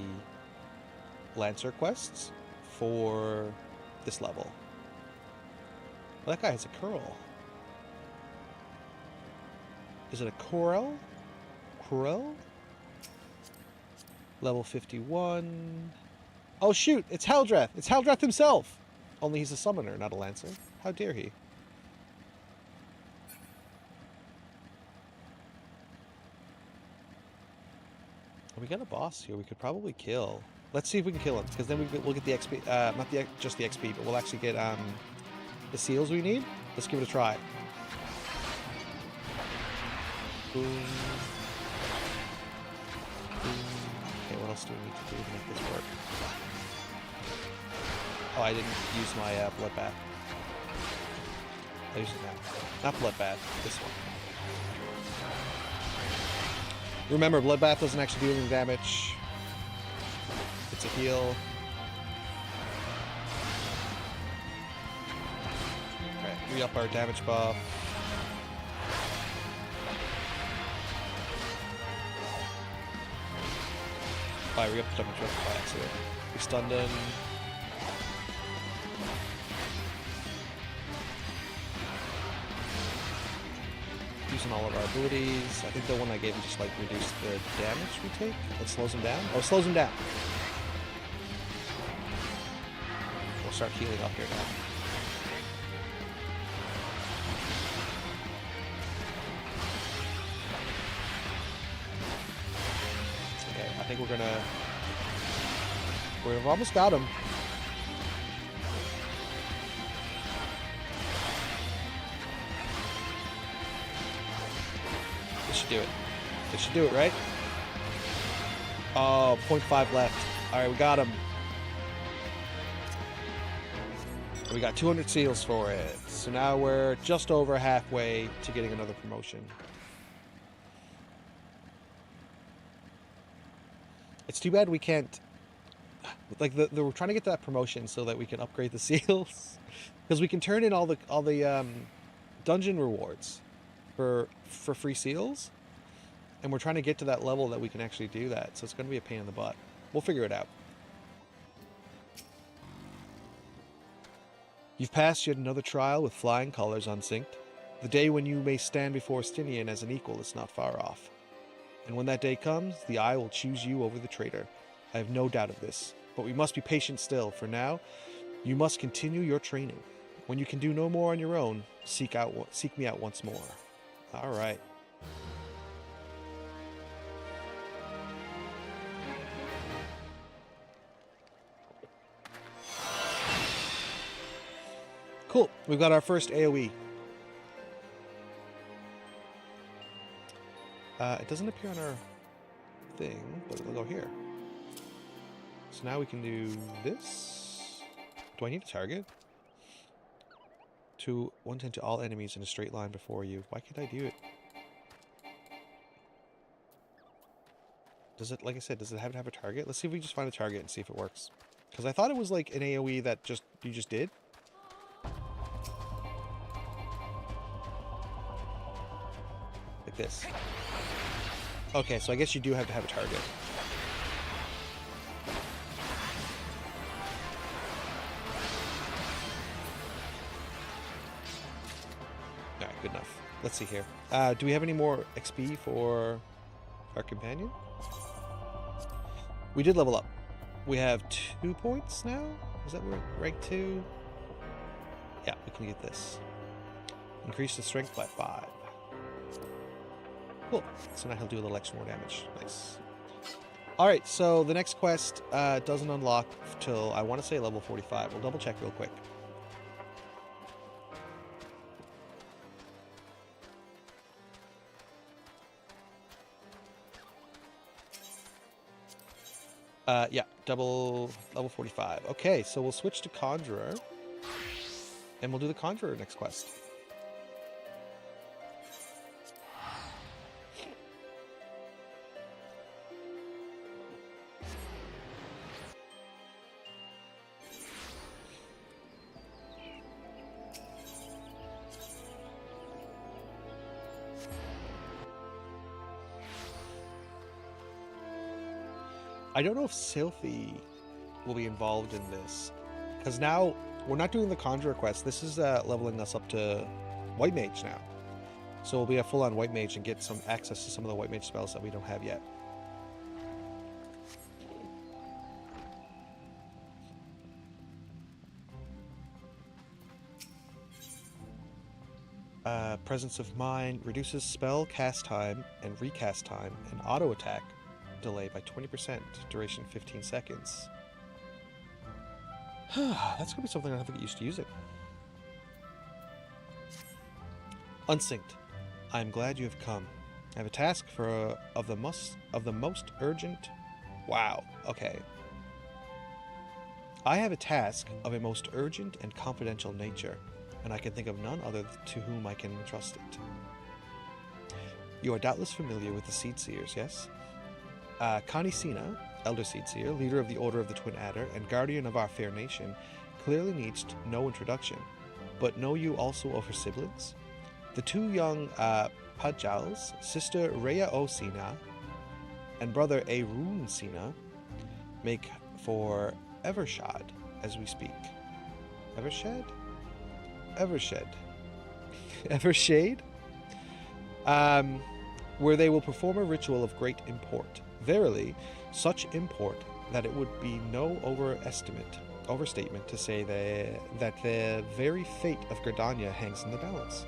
Lancer quests for this level. Well, that guy has a curl. Is it a Corel? Corel? Level 51. Oh shoot, it's Heldrath! It's Heldrath himself! Only he's a summoner, not a Lancer. How dare he? We got a boss here we could probably kill. Let's see if we can kill him, because then we'll get the XP, not just the XP, but we'll actually get the seals we need. Let's give it a try. Boom. Boom. Okay, what else do we need to do to make this work? Oh, I didn't use my bloodbath. I used it now. Not bloodbath, this one. Remember, bloodbath doesn't actually do any damage. It's a heal. Alright, re-up our damage buff. I re-up the damage buff by accident. We stunned him. Using all of our abilities. I think the one I gave him just like reduced the damage we take. That slows him down. Oh, it slows him down. We'll start healing up here now. Okay, I think we've almost got him. Do it. It should do it, right? Oh, 0.5 left. Alright, we got him. We got 200 seals for it. So now we're just over halfway to getting another promotion. It's too bad we can't... Like, we're trying to get that promotion so that we can upgrade the seals. Because we can turn in all the dungeon rewards for free seals. And we're trying to get to that level that we can actually do that. So it's going to be a pain in the butt. We'll figure it out. You've passed yet another trial with flying colors unsynced. The day when you may stand before Estinian as an equal is not far off. And when that day comes, the Eye will choose you over the traitor. I have no doubt of this. But we must be patient still. For now, you must continue your training. When you can do no more on your own, seek me out once more. All right. Cool. We've got our first AoE. It doesn't appear on our thing, but it'll go here. So now we can do this. Do I need a target? To 110 to all enemies in a straight line before you. Why can't I do it? Does it, like I said, does it have to have a target? Let's see if we just find a target and see if it works. Because I thought it was like an AoE that you just did. Like this. Okay, so I guess you do have to have a target. Alright, good enough. Let's see here. Do we have any more XP for our companion? We did level up. We have 2 points now? Is that rank 2? Yeah, we can get this. Increase the strength by 5. Cool. So now he'll do a little extra more damage. Nice. Alright, so the next quest doesn't unlock till, I want to say, level 45. We'll double check real quick. Yeah, double level 45. Okay, so we'll switch to Conjurer. And we'll do the Conjurer next quest. I don't know if Sylphie will be involved in this, because now we're not doing the Conjurer quest. This is leveling us up to White Mage now. So we'll be a full-on White Mage and get some access to some of the White Mage spells that we don't have yet. Presence of Mind reduces spell cast time and recast time and auto attack delay by 20%, duration 15 seconds. That's gonna be something I have to get used to using. Unsynced. I am glad you have come. I have a task for of the most urgent. Wow. Okay. I have a task of a most urgent and confidential nature, and I can think of none other to whom I can entrust it. You are doubtless familiar with the Seed Seers, yes? Kanisina, Elder Seed Seer, leader of the Order of the Twin Adder, and guardian of our fair nation, clearly needs no introduction. But know you also of her siblings? The two young Pajals, sister Rhea O. Sina and brother Arun Sina, make for Evershad as we speak. Evershad? Evershed. Evershade? Where they will perform a ritual of great import. Verily, such import that it would be no overstatement to say that the very fate of Gridania hangs in the balance.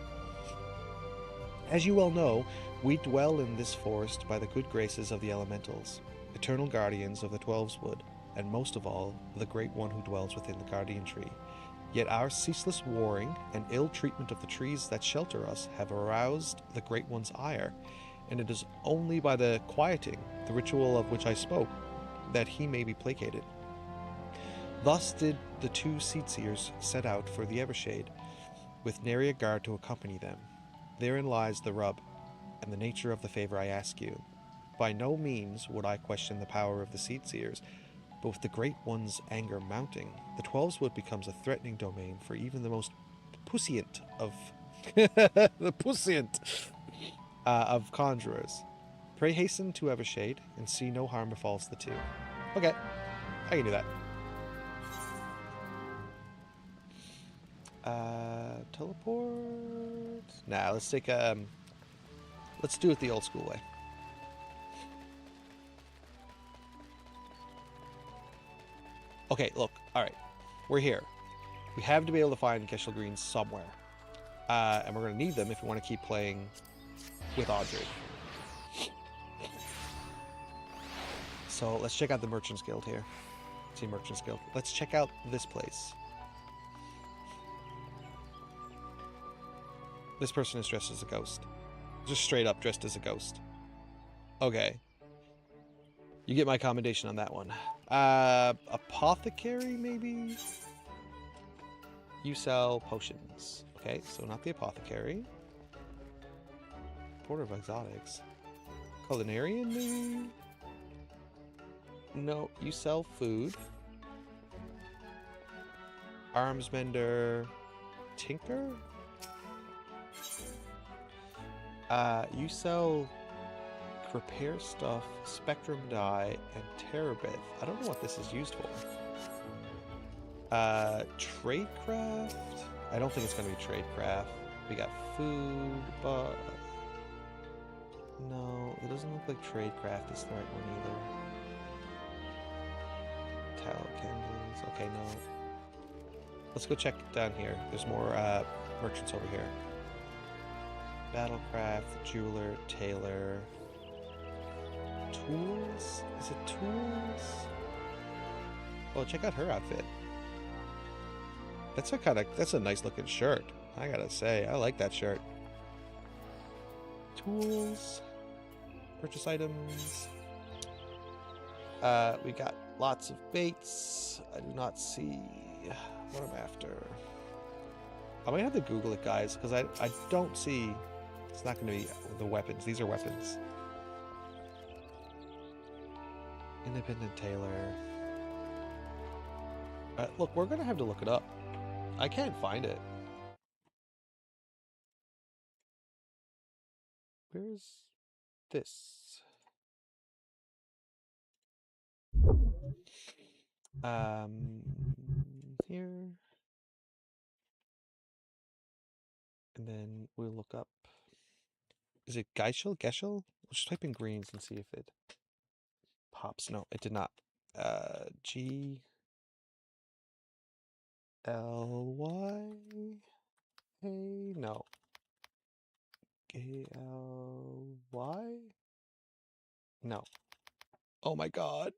As you well know, we dwell in this forest by the good graces of the elementals, eternal guardians of the Twelveswood, and most of all, the Great One who dwells within the Guardian Tree. Yet our ceaseless warring and ill treatment of the trees that shelter us have aroused the Great One's ire, and it is only by the quieting, the ritual of which I spoke, that he may be placated. Thus did the two Seed Seers set out for the Evershade, with nary a guard to accompany them. Therein lies the rub, and the nature of the favor I ask you. By no means would I question the power of the Seed Seers, but with the Great One's anger mounting, the Twelveswood becomes a threatening domain for even the most puissant of of conjurers. Pray hasten to Evershade, and see no harm befalls the two. Okay, I can do that. Teleport? Nah, let's take let's do it the old school way. Okay, look, alright. We're here. We have to be able to find Keshel Greens somewhere. And we're going to need them if we want to keep playing with Audrey. So let's check out the Merchant's Guild here. See Merchant's Guild. Let's check out this place. This person is dressed as a ghost. Just straight up dressed as a ghost. Okay. You get my commendation on that one. Apothecary, maybe? You sell potions. Okay, so not the apothecary. Porter of Exotics. Culinarian, maybe? No, you sell food. Armsmender. Tinker? You sell repair stuff, spectrum dye, and terabith. I don't know what this is used for. Tradecraft? I don't think it's going to be tradecraft. We got food, but... No, it doesn't look like tradecraft is the right one either. Tallow candles. Okay, no. Let's go check down here. There's more merchants over here. Battlecraft, jeweler, tailor. Tools? Is it tools? Oh, check out her outfit. That's a nice looking shirt. I gotta say, I like that shirt. Tools. Purchase items. We got lots of baits. I do not see what I'm after. I might have to Google it, guys, because I don't see. It's not going to be the weapons. These are weapons. Independent tailor. Look, we're going to have to look it up. I can't find it. Where's this? Here. And then we'll look up. Is it Geishel? Geschel? We'll just type in greens and see if it pops. No, it did not. G L Y A, no. K L Y? No. Oh my god.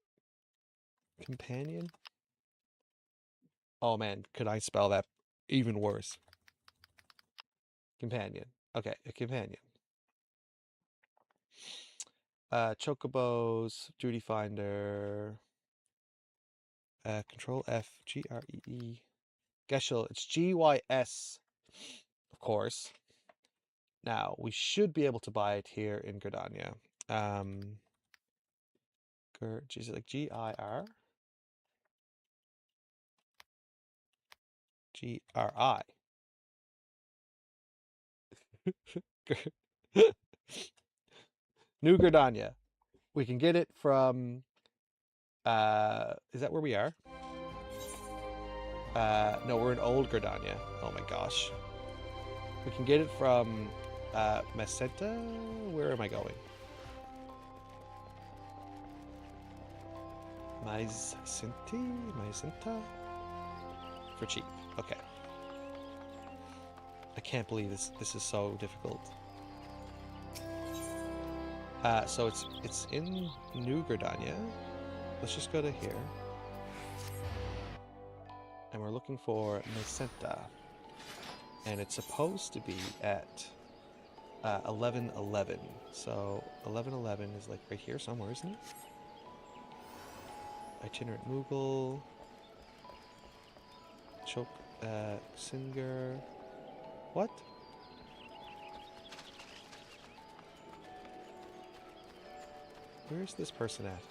Companion? Oh man, could I spell that even worse? Companion. Okay, a companion. Chocobos, Duty Finder. Control F, Gree. Geschel, it's GYS, of course. Now, we should be able to buy it here in Gridania. Is it like GIR? GRI. New Gridania. We can get it from, is that where we are? No, we're in Old Gridania. Oh my gosh. We can get it from, Mesenta? Where am I going? Maizenta? For cheap. Okay. I can't believe this is so difficult. So it's in New Gridania. Let's just go to here. And we're looking for Mesenta. And it's supposed to be at 1111. So 1111 is like right here somewhere, isn't it? Itinerant Moogle. Choke, Singer. What? Where's this person at?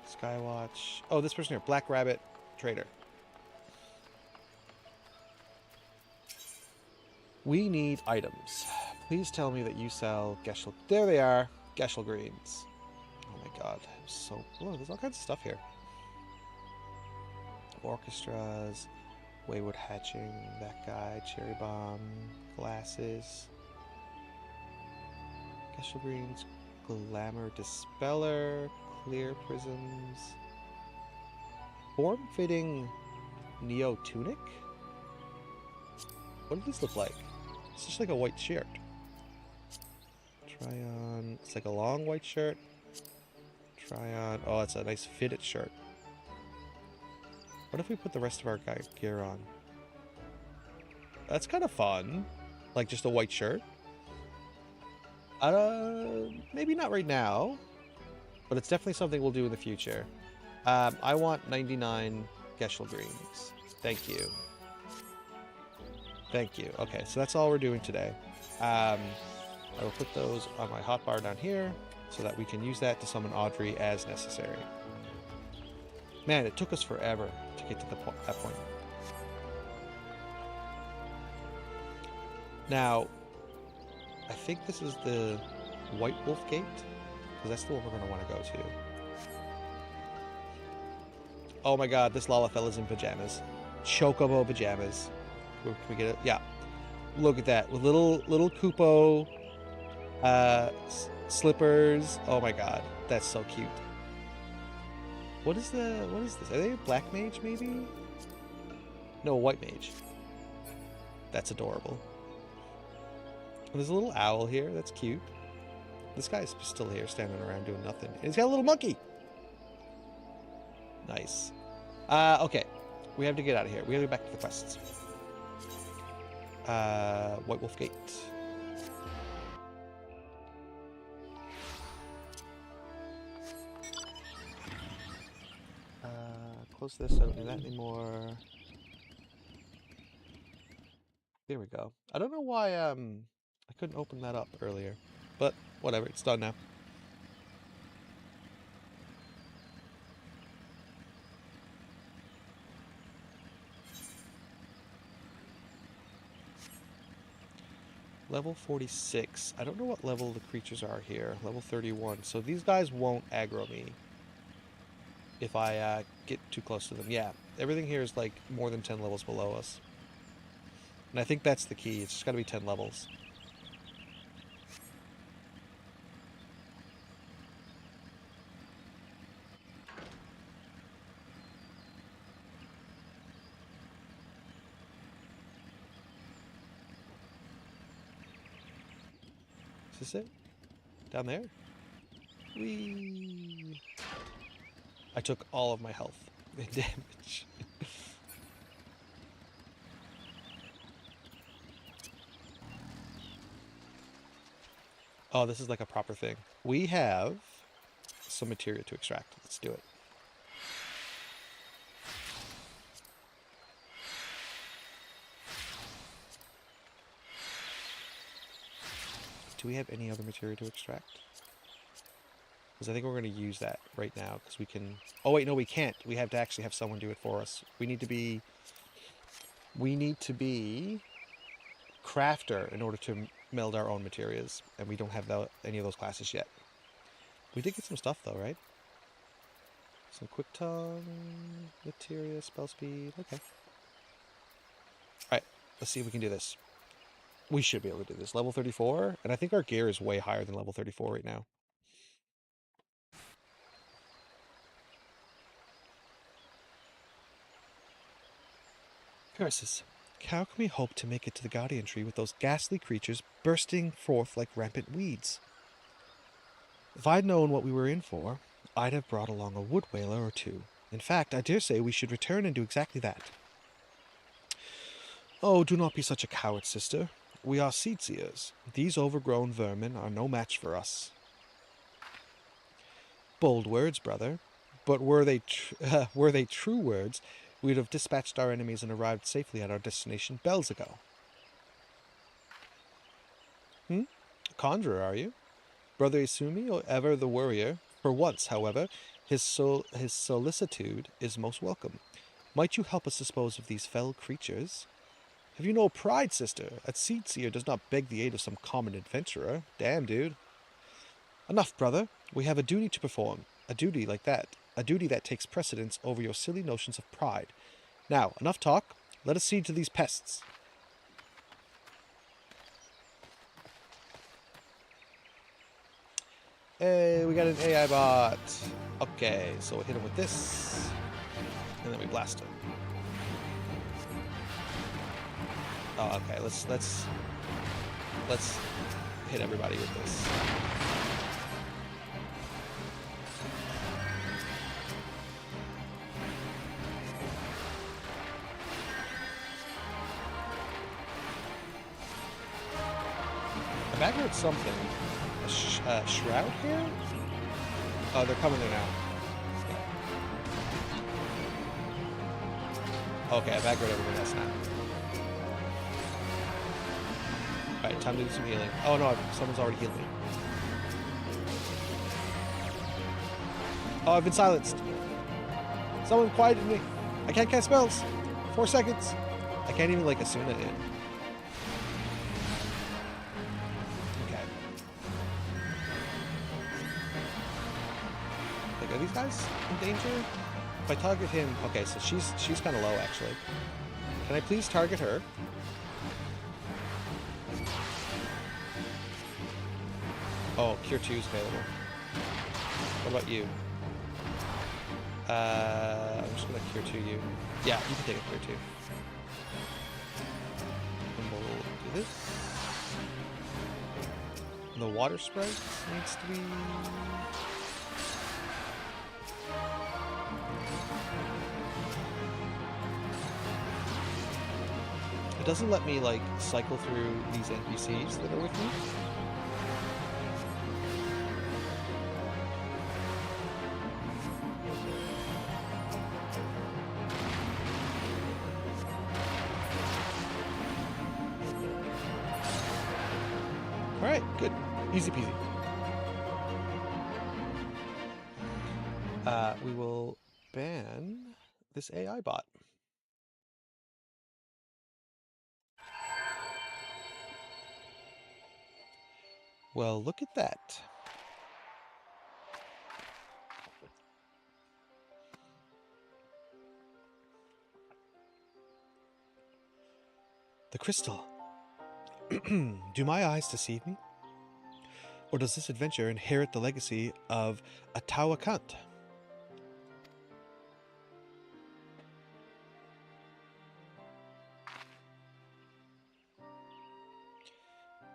Skywatch. Oh, this person here. Black Rabbit Trader. We need items. Please tell me that you sell Geschel. There they are. Geschel greens. Oh my god. So, oh, there's all kinds of stuff here. Orchestras. Wayward Hatching. That guy. Cherry Bomb. Glasses. Geschel greens. Glamour Dispeller. Clear Prisms. Form-fitting Neo Tunic? What does this look like? It's just like a white shirt. Try on. It's like a long white shirt. Try on. Oh, it's a nice fitted shirt. What if we put the rest of our gear on? That's kind of fun. Like just a white shirt. Maybe not right now. But it's definitely something we'll do in the future. I want 99 Geschel greens. Thank you. Thank you. Okay, so that's all we're doing today. I will put those on my hotbar down here so that we can use that to summon Audrey as necessary. Man, it took us forever to get to that point. Now, I think this is the White Wolf Gate, because that's the one we're going to want to go to. Oh my god, this Lalafella's in pajamas. Chocobo pajamas. Can we get it? Yeah. Look at that. With little Koopo slippers. Oh my god. That's so cute. What is this? Are they a black mage maybe? No, a white mage. That's adorable. And there's a little owl here. That's cute. This guy's still here standing around doing nothing. And he's got a little monkey. Nice. Okay. We have to get out of here. We have to get back to the quests. White Wolf Gate. Close this. I don't need that anymore. There we go. I don't know why I couldn't open that up earlier, but whatever. It's done now. Level 46. I don't know what level the creatures are here. Level 31. So these guys won't aggro me if I get too close to them. Yeah, everything here is like more than 10 levels below us. And I think that's the key. It's just got to be 10 levels. Is this it? Down there? Whee! I took all of my health and damage. Oh, this is like a proper thing. We have some materia to extract. Let's do it. Do we have any other materia to extract? Because I think we're going to use that right now because we can... Oh wait, no, we can't. We have to actually have someone do it for us. We need to be crafter in order to meld our own materials, and we don't have any of those classes yet. We did get some stuff though, right? Some quick tongue, materia, spell speed. Okay. Alright, let's see if we can do this. We should be able to do this. Level 34, and I think our gear is way higher than level 34 right now. Curses. How can we hope to make it to the Guardian Tree with those ghastly creatures bursting forth like rampant weeds? If I'd known what we were in for, I'd have brought along a wood whaler or two. In fact, I dare say we should return and do exactly that. Oh, do not be such a coward, sister. We are seed seers. These overgrown vermin are no match for us. Bold words, brother. But were they true words, we'd have dispatched our enemies and arrived safely at our destination bells ago. A conjurer, are you? Brother Isumi, or ever the warrior? For once, however, his solicitude is most welcome. Might you help us dispose of these fell creatures? Have you no pride, sister? A seed seer does not beg the aid of some common adventurer. Damn, dude. Enough, brother. We have a duty to perform. A duty like that. A duty that takes precedence over your silly notions of pride. Now, enough talk. Let us see to these pests. Hey, we got an AI bot. Okay, so we hit him with this. And then we blast him. Oh, okay, let's hit everybody with this. I back heard something. A shroud here? Oh, they're coming in now. Okay, I back heard everybody else now. Alright, time to do some healing. Oh no, someone's already healed me. Oh, I've been silenced. Someone quieted me. I can't cast spells. 4 seconds. I can't even like Asuna in. Okay. Like, are these guys in danger? If I target him, okay, so she's kind of low actually. Can I please target her? Oh, Cure 2 is available. What about you? I'm just gonna Cure 2 you. Yeah, you can take a Cure 2. it. And the water sprite needs to be... It doesn't let me, like, cycle through these NPCs that are with me. Alright, good. Easy peasy. We will ban this AI bot. Well, look at that. The crystal. Do my eyes deceive me? Or does this adventure inherit the legacy of Atawa Kant?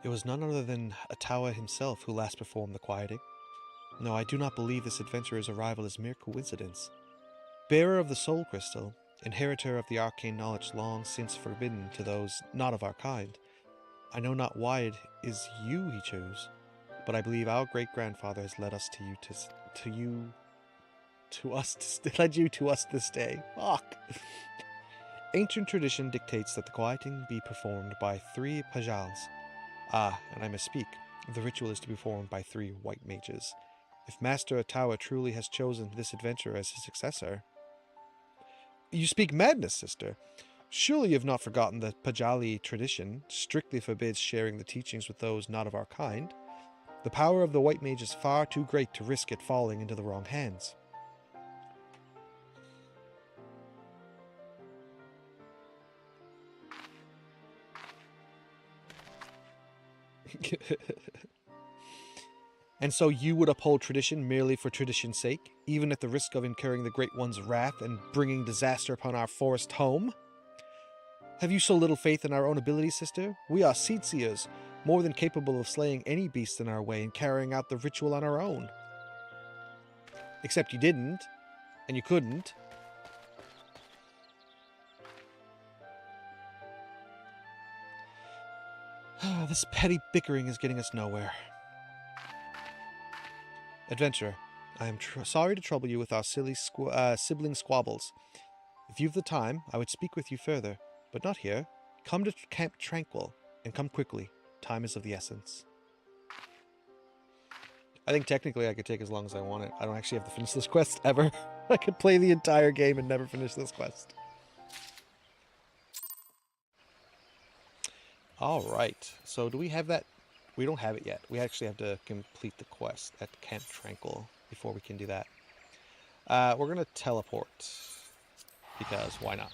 It was none other than Atawa himself who last performed the quieting. No, I do not believe this adventurer's arrival is mere coincidence. Bearer of the soul crystal, inheritor of the arcane knowledge long since forbidden to those not of our kind, I know not why it is you he chose, but I believe our great-grandfather has led us led you to us this day. Fuck. Ancient tradition dictates that the quieting be performed by 3 pajals. Ah, and I misspeak. The ritual is to be performed by 3 white mages. If Master Atawa truly has chosen this adventurer as his successor... You speak madness, sister. Surely you have not forgotten that Pajali tradition strictly forbids sharing the teachings with those not of our kind. The power of the white mage is far too great to risk it falling into the wrong hands. And so you would uphold tradition merely for tradition's sake, even at the risk of incurring the Great One's wrath and bringing disaster upon our forest home? Have you so little faith in our own ability, sister? We are seed seers, more than capable of slaying any beast in our way and carrying out the ritual on our own. Except you didn't, and you couldn't. This petty bickering is getting us nowhere. Adventurer, I am sorry to trouble you with our silly sibling squabbles. If you've the time, I would speak with you further, but not here. Come to Camp Tranquil, and come quickly. Time is of the essence. I think technically I could take as long as I want it. I don't actually have to finish this quest ever. I could play the entire game and never finish this quest. Alright, so do we have that? We don't have it yet. We actually have to complete the quest at Camp Tranquil before we can do that. We're going to teleport, because why not?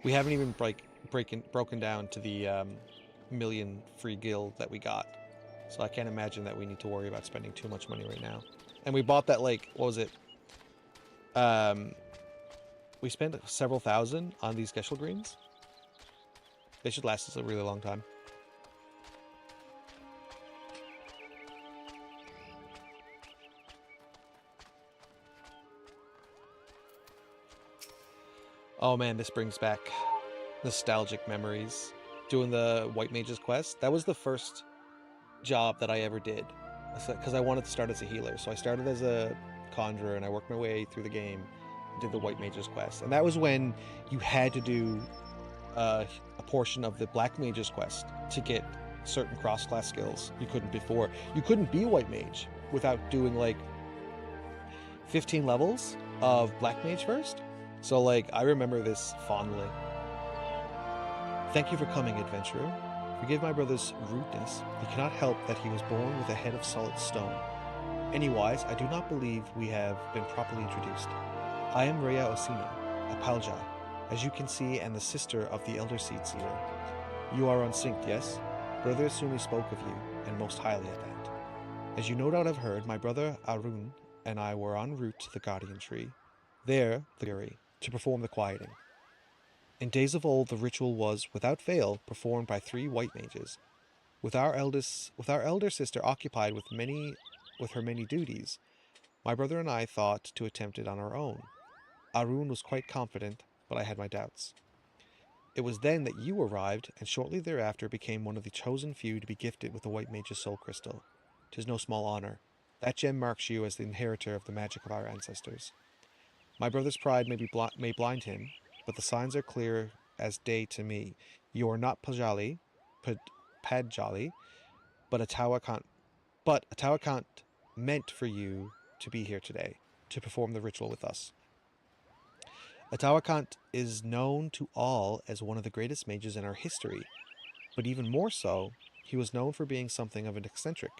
We haven't even broken down to the million free guild that we got. So I can't imagine that we need to worry about spending too much money right now. And we bought that, like, what was it? We spent several thousand on these Geschel greens. They should last us a really long time. Oh man, this brings back nostalgic memories. Doing the White Mage's quest. That was the first job that I ever did. Because I wanted to start as a healer. So I started as a conjurer and I worked my way through the game. Did the White Mage's quest. And that was when you had to do a portion of the Black Mage's quest to get certain cross-class skills you couldn't before. You couldn't be White Mage without doing like 15 levels of Black Mage first. So like, I remember this fondly. Thank you for coming, adventurer. Forgive my brother's rudeness. He cannot help that he was born with a head of solid stone. Anyways, I do not believe we have been properly introduced. I am Rhea Osina, a Palja, as you can see, and the sister of the Elder Seed Seer. You are unsynced, yes? Brother Asumi spoke of you, and most highly at that. As you no doubt have heard, my brother Arun and I were en route to the Guardian Tree. There, the fury, to perform the quieting. In days of old, the ritual was, without fail, performed by 3 white mages, with our elder sister occupied with her many duties. My brother and I thought to attempt it on our own. Arun was quite confident, but I had my doubts. It was then that you arrived, and shortly thereafter became one of the chosen few to be gifted with the White Mage's Soul Crystal. 'Tis no small honor. That gem marks you as the inheritor of the magic of our ancestors. My brother's pride may blind him, but the signs are clear as day to me. You are not Padjali, but a Tawakant, meant for you to be here today, to perform the ritual with us. Atawakant is known to all as one of the greatest mages in our history, but even more so, he was known for being something of an eccentric.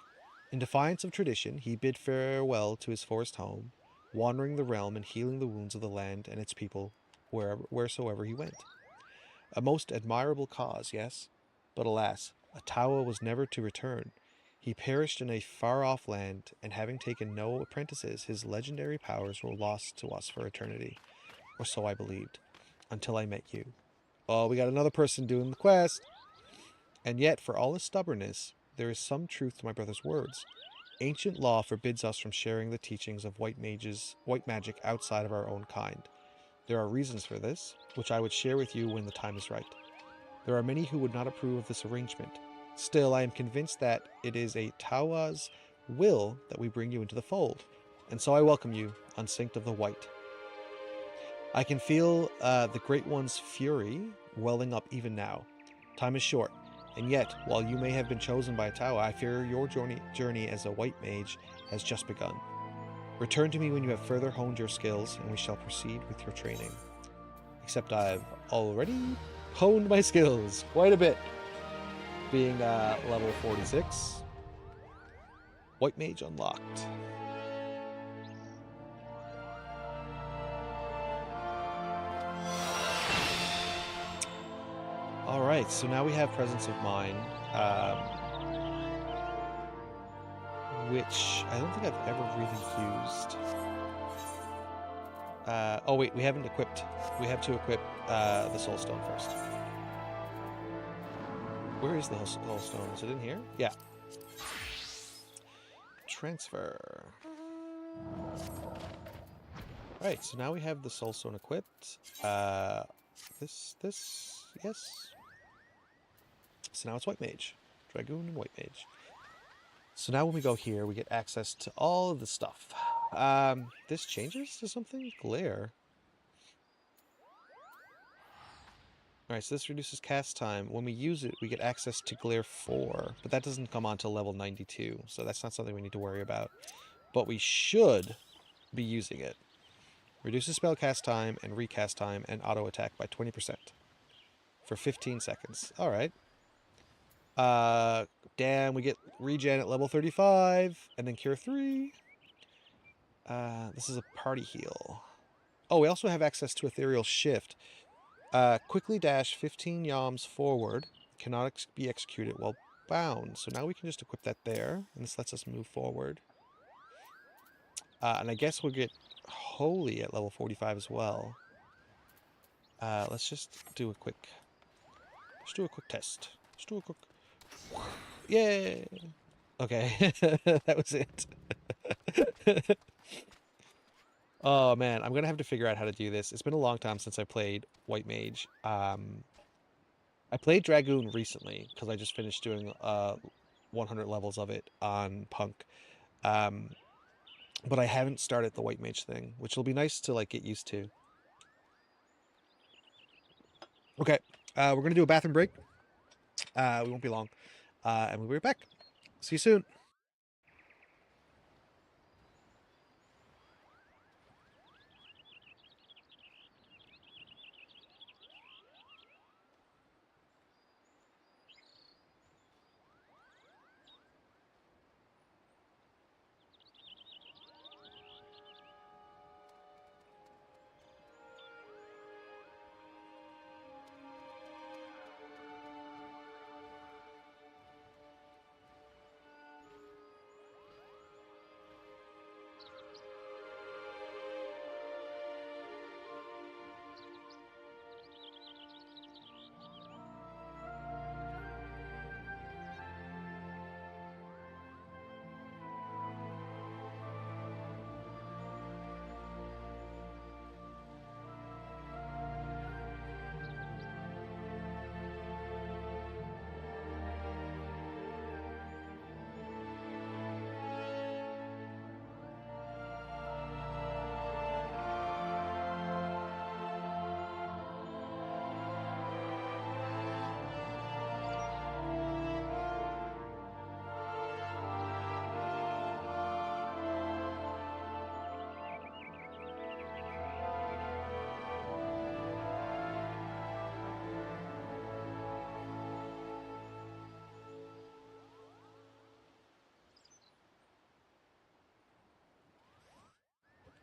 In defiance of tradition, he bid farewell to his forest home, wandering the realm and healing the wounds of the land and its people wheresoever he went. A most admirable cause, yes, but alas, Atawa was never to return. He perished in a far-off land, and having taken no apprentices, his legendary powers were lost to us for eternity. Or so I believed, until I met you. Oh, we got another person doing the quest. And yet, for all his stubbornness, there is some truth to my brother's words. Ancient law forbids us from sharing the teachings of white magic outside of our own kind. There are reasons for this, which I would share with you when the time is right. There are many who would not approve of this arrangement. Still, I am convinced that it is a Tawa's will that we bring you into the fold, and so I welcome you, Unsynct of the White. I can feel the Great One's fury welling up even now. Time is short, and yet, while you may have been chosen by a Tawa, I fear your journey as a white mage has just begun. Return to me when you have further honed your skills, and we shall proceed with your training. Except I've already honed my skills quite a bit. Being level 46. White Mage unlocked. Alright, so now we have Presence of Mind, which I don't think I've ever really used. Oh wait, we haven't equipped. We have to equip the Soul Stone first. Where is the Soul Stone? Is it in here? Yeah. Transfer. Alright, so now we have the Soul Stone equipped. This, yes. So now it's White Mage. Dragoon and White Mage. So now when we go here, we get access to all of the stuff. This changes to something? Glare. Alright, so this reduces cast time. When we use it, we get access to Glare 4, but that doesn't come on till level 92, so that's not something we need to worry about. But we should be using it. Reduces spell cast time and recast time and auto attack by 20% for 15 seconds. Alright. Damn, we get regen at level 35 and then cure 3. This is a party heal. Oh, we also have access to Ethereal Shift. Quickly dash 15 yalms forward. Cannot be executed while bound. So now we can just equip that there. And this lets us move forward. And I guess we'll get Holy at level 45 as well. Let's just do a quick... Let's do a quick test. Let's do a quick... Yay! Okay, that was it. Oh man, I'm gonna have to figure out how to do this. It's been a long time since I played White Mage. I played Dragoon recently because I just finished doing 100 levels of it on Punk. But I haven't started the White Mage thing, which will be nice to like get used to. Okay, we're gonna do a bathroom break. We won't be long, and we'll be right back. See you soon.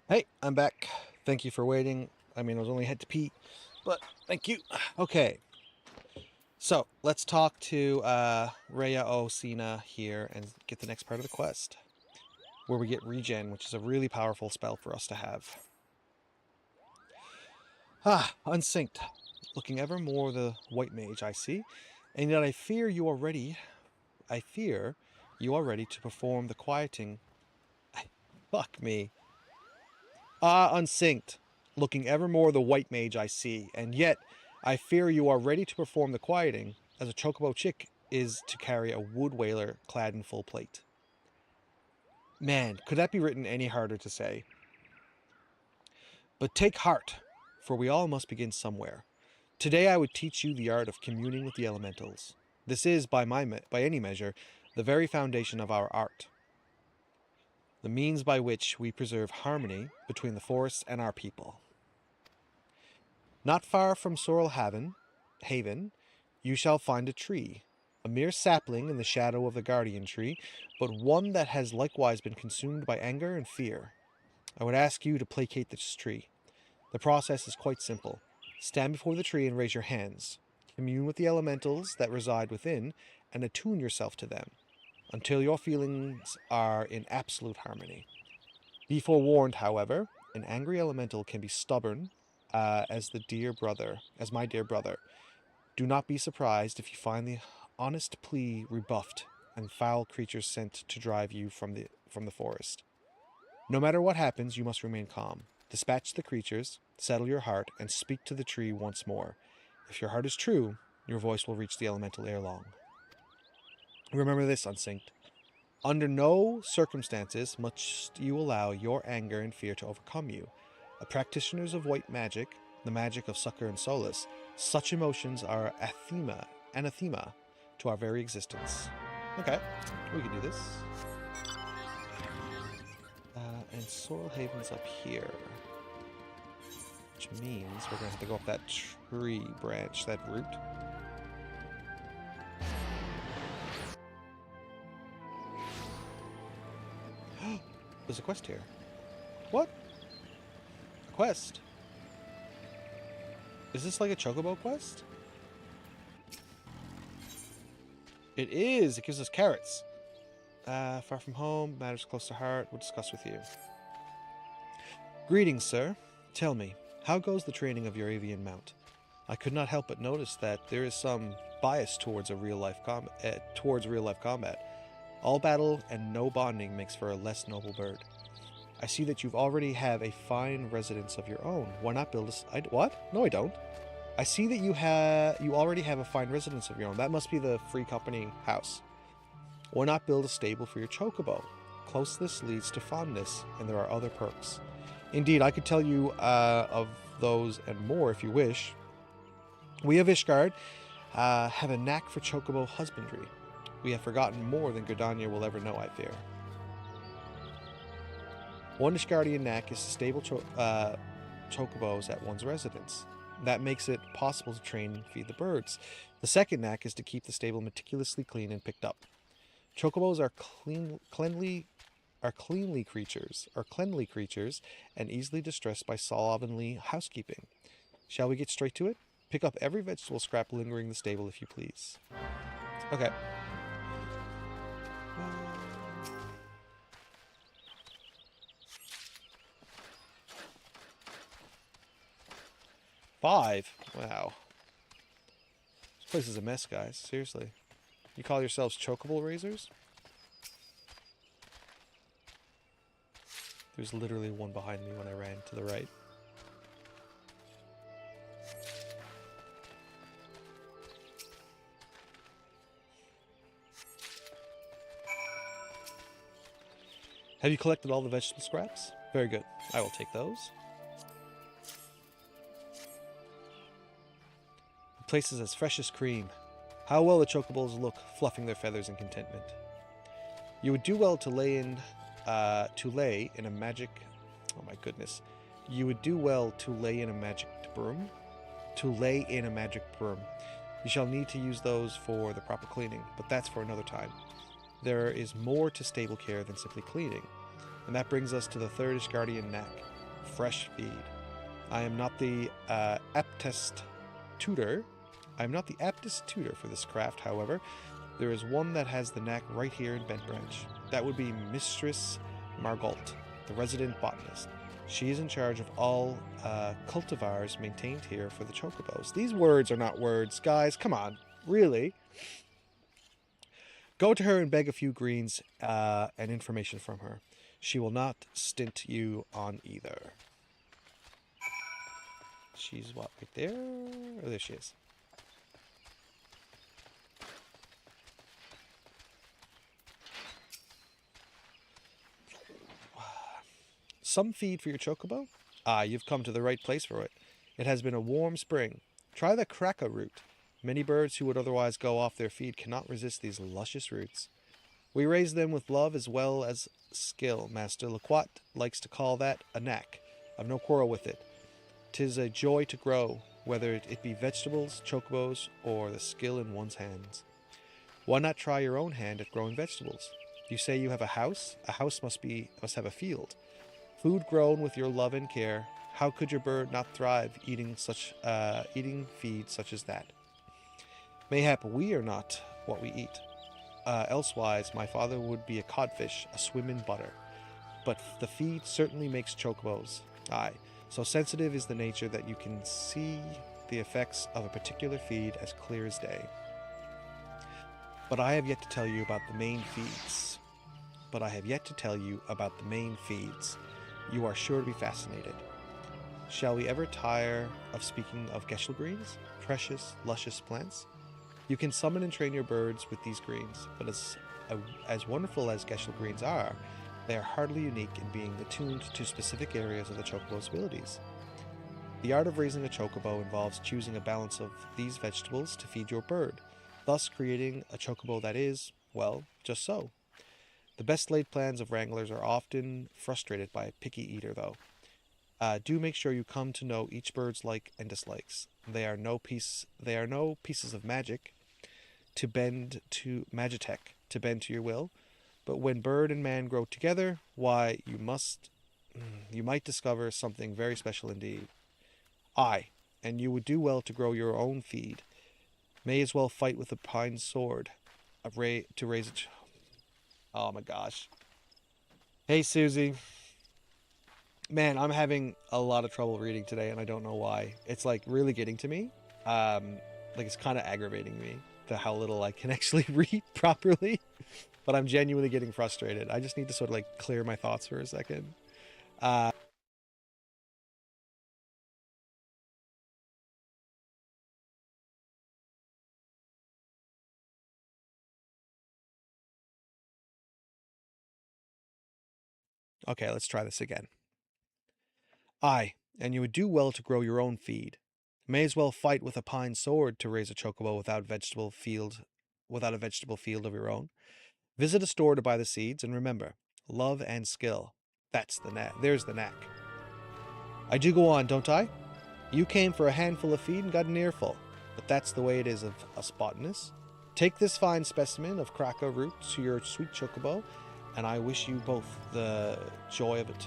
Hey, I'm back. Thank you for waiting. I mean, I was only had to pee, but thank you. Okay, so let's talk to Rhea Osina here and get the next part of the quest, where we get regen, which is a really powerful spell for us to have. Unsynced. Looking ever more the white mage I see, and yet I fear you are ready to perform the quieting. Fuck me. Unsynced. Looking ever more the white mage I see, and yet I fear you are ready to perform the quieting, as a chocobo chick is to carry a wood whaler clad in full plate. Man, could that be written any harder to say? But take heart, for we all must begin somewhere. Today I would teach you the art of communing with the elementals. This is, by any measure, the very foundation of our art, the means by which we preserve harmony between the forests and our people. Not far from Sorrel Haven, you shall find a tree, a mere sapling in the shadow of the guardian tree, but one that has likewise been consumed by anger and fear. I would ask you to placate this tree. The process is quite simple. Stand before the tree and raise your hands. Commune with the elementals that reside within, and attune yourself to them, until your feelings are in absolute harmony. Be forewarned, however, an angry elemental can be stubborn as my dear brother. Do not be surprised if you find the honest plea rebuffed and foul creatures sent to drive you from the forest. No matter what happens, you must remain calm. Dispatch the creatures, settle your heart, and speak to the tree once more. If your heart is true, your voice will reach the elemental ere long. Remember this, Unsynced. Under no circumstances must you allow your anger and fear to overcome you. As practitioners of white magic, the magic of succor and solace, such emotions are anathema to our very existence. Okay, we can do this. And Sorrel Haven's up here, which means we're going to have to go up that tree branch, that root. There's a quest here. What? A quest? Is this like a chocobo quest? It is! It gives us carrots. Far from home, matters close to heart, we'll discuss with you. Greetings, sir. Tell me, how goes the training of your avian mount? I could not help but notice that there is some bias towards real life combat. All battle and no bonding makes for a less noble bird. I see that you already have a fine residence of your own. Why not build a... What? No, I don't. I see that you already have a fine residence of your own. That must be the free company house. Why not build a stable for your chocobo? Closeness leads to fondness, and there are other perks. Indeed, I could tell you of those and more if you wish. We of Ishgard have a knack for chocobo husbandry. We have forgotten more than Gridania will ever know, I fear. One Ishgardian knack is to stable chocobos at one's residence. That makes it possible to train and feed the birds. The second knack is to keep the stable meticulously clean and picked up. Chocobos are cleanly creatures and easily distressed by slovenly housekeeping. Shall we get straight to it? Pick up every vegetable scrap lingering in the stable, if you please. Okay. Five? Wow. This place is a mess, guys. Seriously. You call yourselves chocobo raisers? There's literally one behind me when I ran to the right. Have you collected all the vegetable scraps? Very good. I will take those. The place is as fresh as cream. How well the chocobos look, fluffing their feathers in contentment. You would do well to lay in a magic... Oh my goodness. You would do well to lay in a magic broom. You shall need to use those for the proper cleaning, but that's for another time. There is more to stable care than simply cleaning. And that brings us to the third Ishgardian knack, fresh feed. I am not the aptest tutor. I am not the aptest tutor for this craft, however. There is one that has the knack right here in Bent Branch. That would be Mistress Margalt, the resident botanist. She is in charge of all cultivars maintained here for the chocobos. These words are not words, guys. Come on. Really? Go to her and beg a few greens and information from her. She will not stint you on either. She's what, right there? Oh, there she is. Some feed for your chocobo? Ah, you've come to the right place for it. It has been a warm spring. Try the kraka root. Many birds who would otherwise go off their feed cannot resist these luscious roots. We raise them with love as well as skill. Master Laquat likes to call that a knack. I've no quarrel with it. 'Tis a joy to grow, whether it be vegetables, chocobos, or the skill in one's hands. Why not try your own hand at growing vegetables? You say you have a house? A house must have a field. Food grown with your love and care. How could your bird not thrive eating feed such as that? Mayhap we are not what we eat. Elsewise, my father would be a codfish, a swim in butter. But the feed certainly makes chocobos. Aye, so sensitive is the nature that you can see the effects of a particular feed as clear as day. But I have yet to tell you about the main feeds. You are sure to be fascinated. Shall we ever tire of speaking of Geschel greens? Precious, luscious plants? You can summon and train your birds with these greens, but as wonderful as Geschel greens are, they are hardly unique in being attuned to specific areas of the chocobo's abilities. The art of raising a chocobo involves choosing a balance of these vegetables to feed your bird, thus creating a chocobo that is, well, just so. The best laid plans of wranglers are often frustrated by a picky eater, though. Do make sure you come to know each bird's like and dislikes. They are no pieces of magic to bend to Magitech to bend to your will, but when bird and man grow together, why you might discover something very special indeed. Aye, and you would do well to grow your own feed. May as well fight with a pine sword, to raise it. Oh my gosh. Hey Susie. Man, I'm having a lot of trouble reading today, and I don't know why. It's like really getting to me. Like it's kind of aggravating me to how little I can actually read properly. But I'm genuinely getting frustrated. I just need to sort of like clear my thoughts for a second. Okay, let's try this again. Aye, and you would do well to grow your own feed. May as well fight with a pine sword to raise a chocobo without a vegetable field of your own. Visit a store to buy the seeds, and remember, love and skill. That's the knack. There's the knack. I do go on, don't I? You came for a handful of feed and got an earful, but that's the way it is of us botanists. Take this fine specimen of kraka root to your sweet chocobo, and I wish you both the joy of it.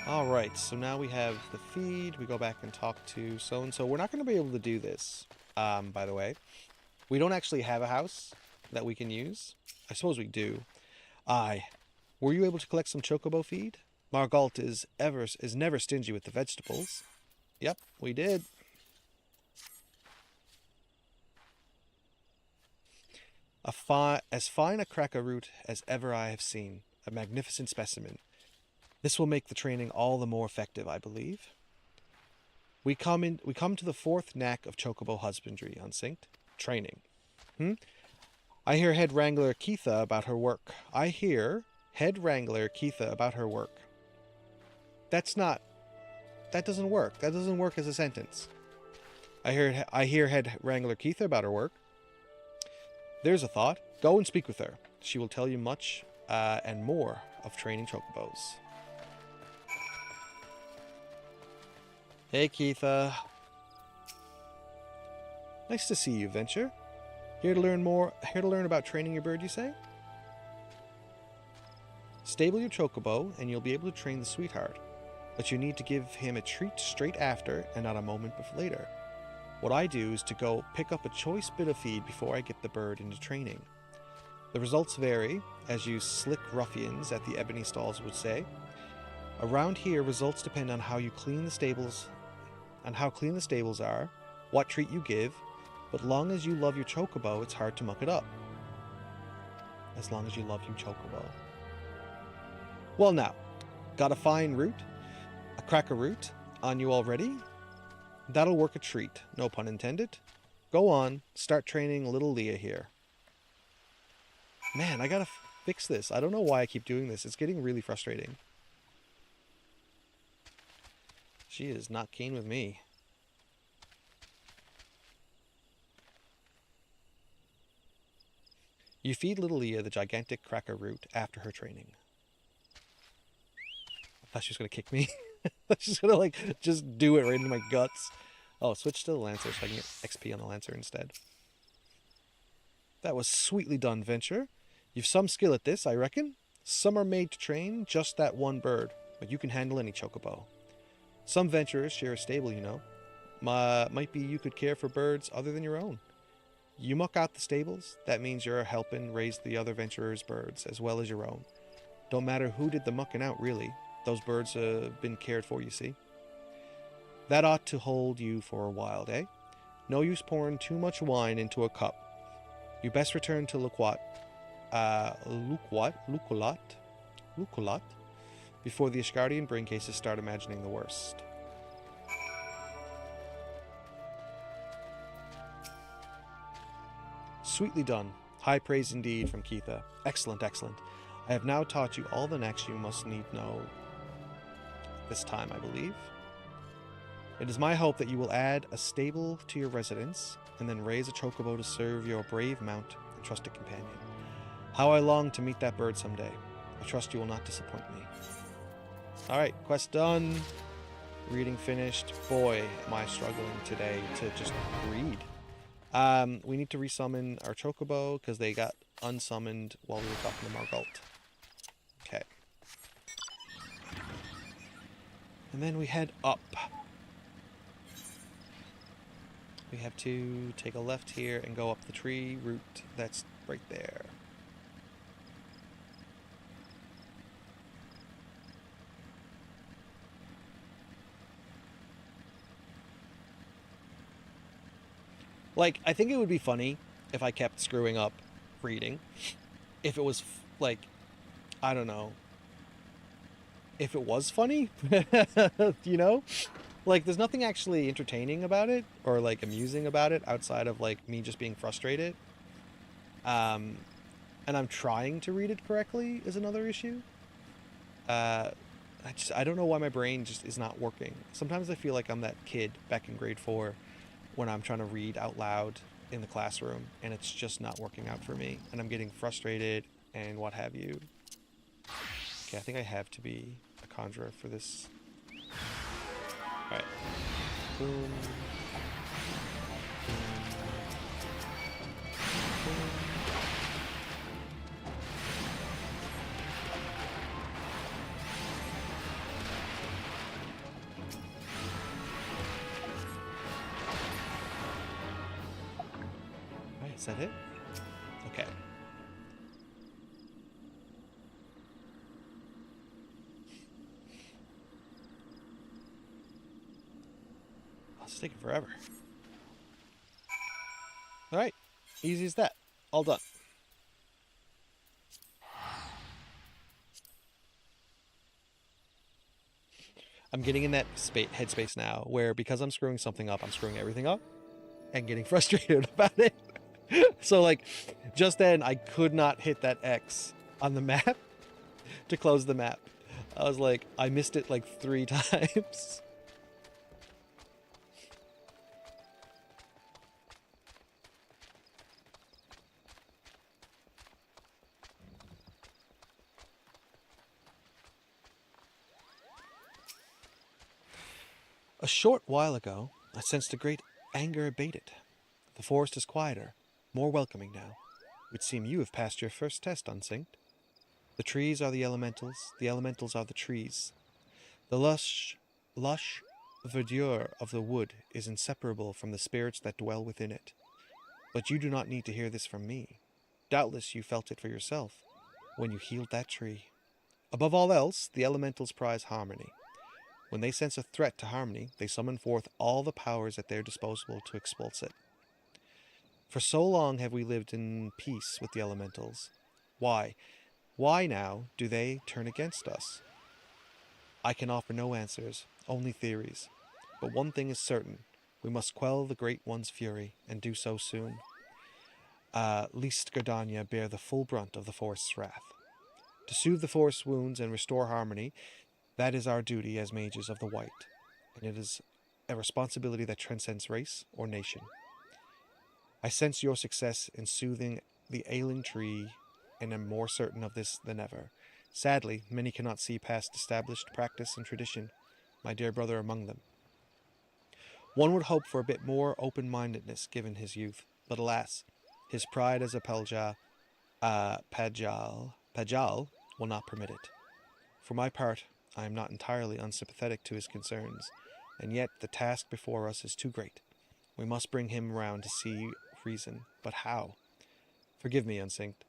Alright, so now we have the feed. We go back and talk to so-and-so. We're not going to be able to do this, by the way. We don't actually have a house that we can use. I suppose we do. Aye. Were you able to collect some chocobo feed? Margalt is never stingy with the vegetables. Yep, we did. As fine a kraka root as ever I have seen. A magnificent specimen. This will make the training all the more effective, I believe. We come to the fourth knack of chocobo husbandry, unsynced. Training. I hear head wrangler Keitha about her work. That doesn't work. That doesn't work as a sentence. I hear head wrangler Keitha about her work. There's a thought. Go and speak with her. She will tell you much and more of training chocobos. Hey, Keitha. Nice to see you, Venture. Here to learn about training your bird, you say? Stable your chocobo and you'll be able to train the sweetheart, but you need to give him a treat straight after and not a moment later. What I do is to go pick up a choice bit of feed before I get the bird into training. The results vary, as you slick ruffians at the ebony stalls would say. Around here, results depend on how you clean the stables, are, what treat you give, but long as you love your chocobo, it's hard to muck it up. As long as you love your chocobo. Well now, got a fine root, a cracker root, on you already? That'll work a treat, no pun intended. Go on, start training little Leah here. Man, I gotta fix this. I don't know why I keep doing this. It's getting really frustrating. She is not keen with me. You feed little Leah the gigantic cracker root after her training. I thought she was gonna kick me. She's gonna like just do it right into my guts. Oh, switch to the Lancer so I can get XP on the Lancer instead. That was sweetly done, Venture. You've some skill at this, I reckon. Some are made to train just that one bird, but you can handle any chocobo. Some venturers share a stable, you know. Might be you could care for birds other than your own. You muck out the stables, that means you're helping raise the other venturers' birds as well as your own. Don't matter who did the mucking out, really. Those birds have been cared for, you see. That ought to hold you for a while, eh? No use pouring too much wine into a cup. You best return to Luquat, before the Ishgardian brain cases start imagining the worst. Sweetly done. High praise indeed from Keitha. Excellent, excellent. I have now taught you all the necks you must need know. This time, I believe. It is my hope that you will add a stable to your residence, and then raise a chocobo to serve your brave mount and trusted companion. How I long to meet that bird someday. I trust you will not disappoint me. Alright, quest done. Reading finished. Boy, am I struggling today to just read. We need to resummon our chocobo, because they got unsummoned while we were talking to Margalt. Okay. And then we head up. We have to take a left here and go up the tree route that's right there. Like, I think it would be funny if I kept screwing up reading. If it was, like, I don't know. If it was funny, you know? Like, there's nothing actually entertaining about it or, like, amusing about it outside of, like, me just being frustrated. And I'm trying to read it correctly is another issue. I don't know why my brain just is not working. Sometimes I feel like I'm that kid back in grade 4 when I'm trying to read out loud in the classroom and it's just not working out for me and I'm getting frustrated and what have you. Okay, I think I have to be a conjurer for this. Alright. Boom. Boom. Boom. Alright, is that it? Okay. It's taking forever. Alright, easy as that. All done. I'm getting in that headspace now where because I'm screwing something up, I'm screwing everything up and getting frustrated about it. So like just then I could not hit that X on the map to close the map. I was like, I missed it like 3 times. A short while ago, I sensed a great anger abated. The forest is quieter, more welcoming now. It would seem you have passed your first test, Unsynced. The trees are the elementals are the trees. The lush verdure of the wood is inseparable from the spirits that dwell within it. But you do not need to hear this from me. Doubtless you felt it for yourself when you healed that tree. Above all else, the elementals prize harmony. When they sense a threat to harmony, they summon forth all the powers at their disposal to expulse it. For so long have we lived in peace with the elementals. Why? Why now do they turn against us? I can offer no answers, only theories. But one thing is certain. We must quell the Great One's fury, and do so soon. Lest Gardania bear the full brunt of the forest's wrath. To soothe the forest's wounds and restore harmony, that is our duty as mages of the White, and it is a responsibility that transcends race or nation. I sense your success in soothing the ailing tree, and am more certain of this than ever. Sadly, many cannot see past established practice and tradition, my dear brother among them. One would hope for a bit more open-mindedness given his youth, but alas, his pride as a Pajal will not permit it. For my part, I am not entirely unsympathetic to his concerns, and yet the task before us is too great. We must bring him round to see reason, but how? Forgive me, Unsynced.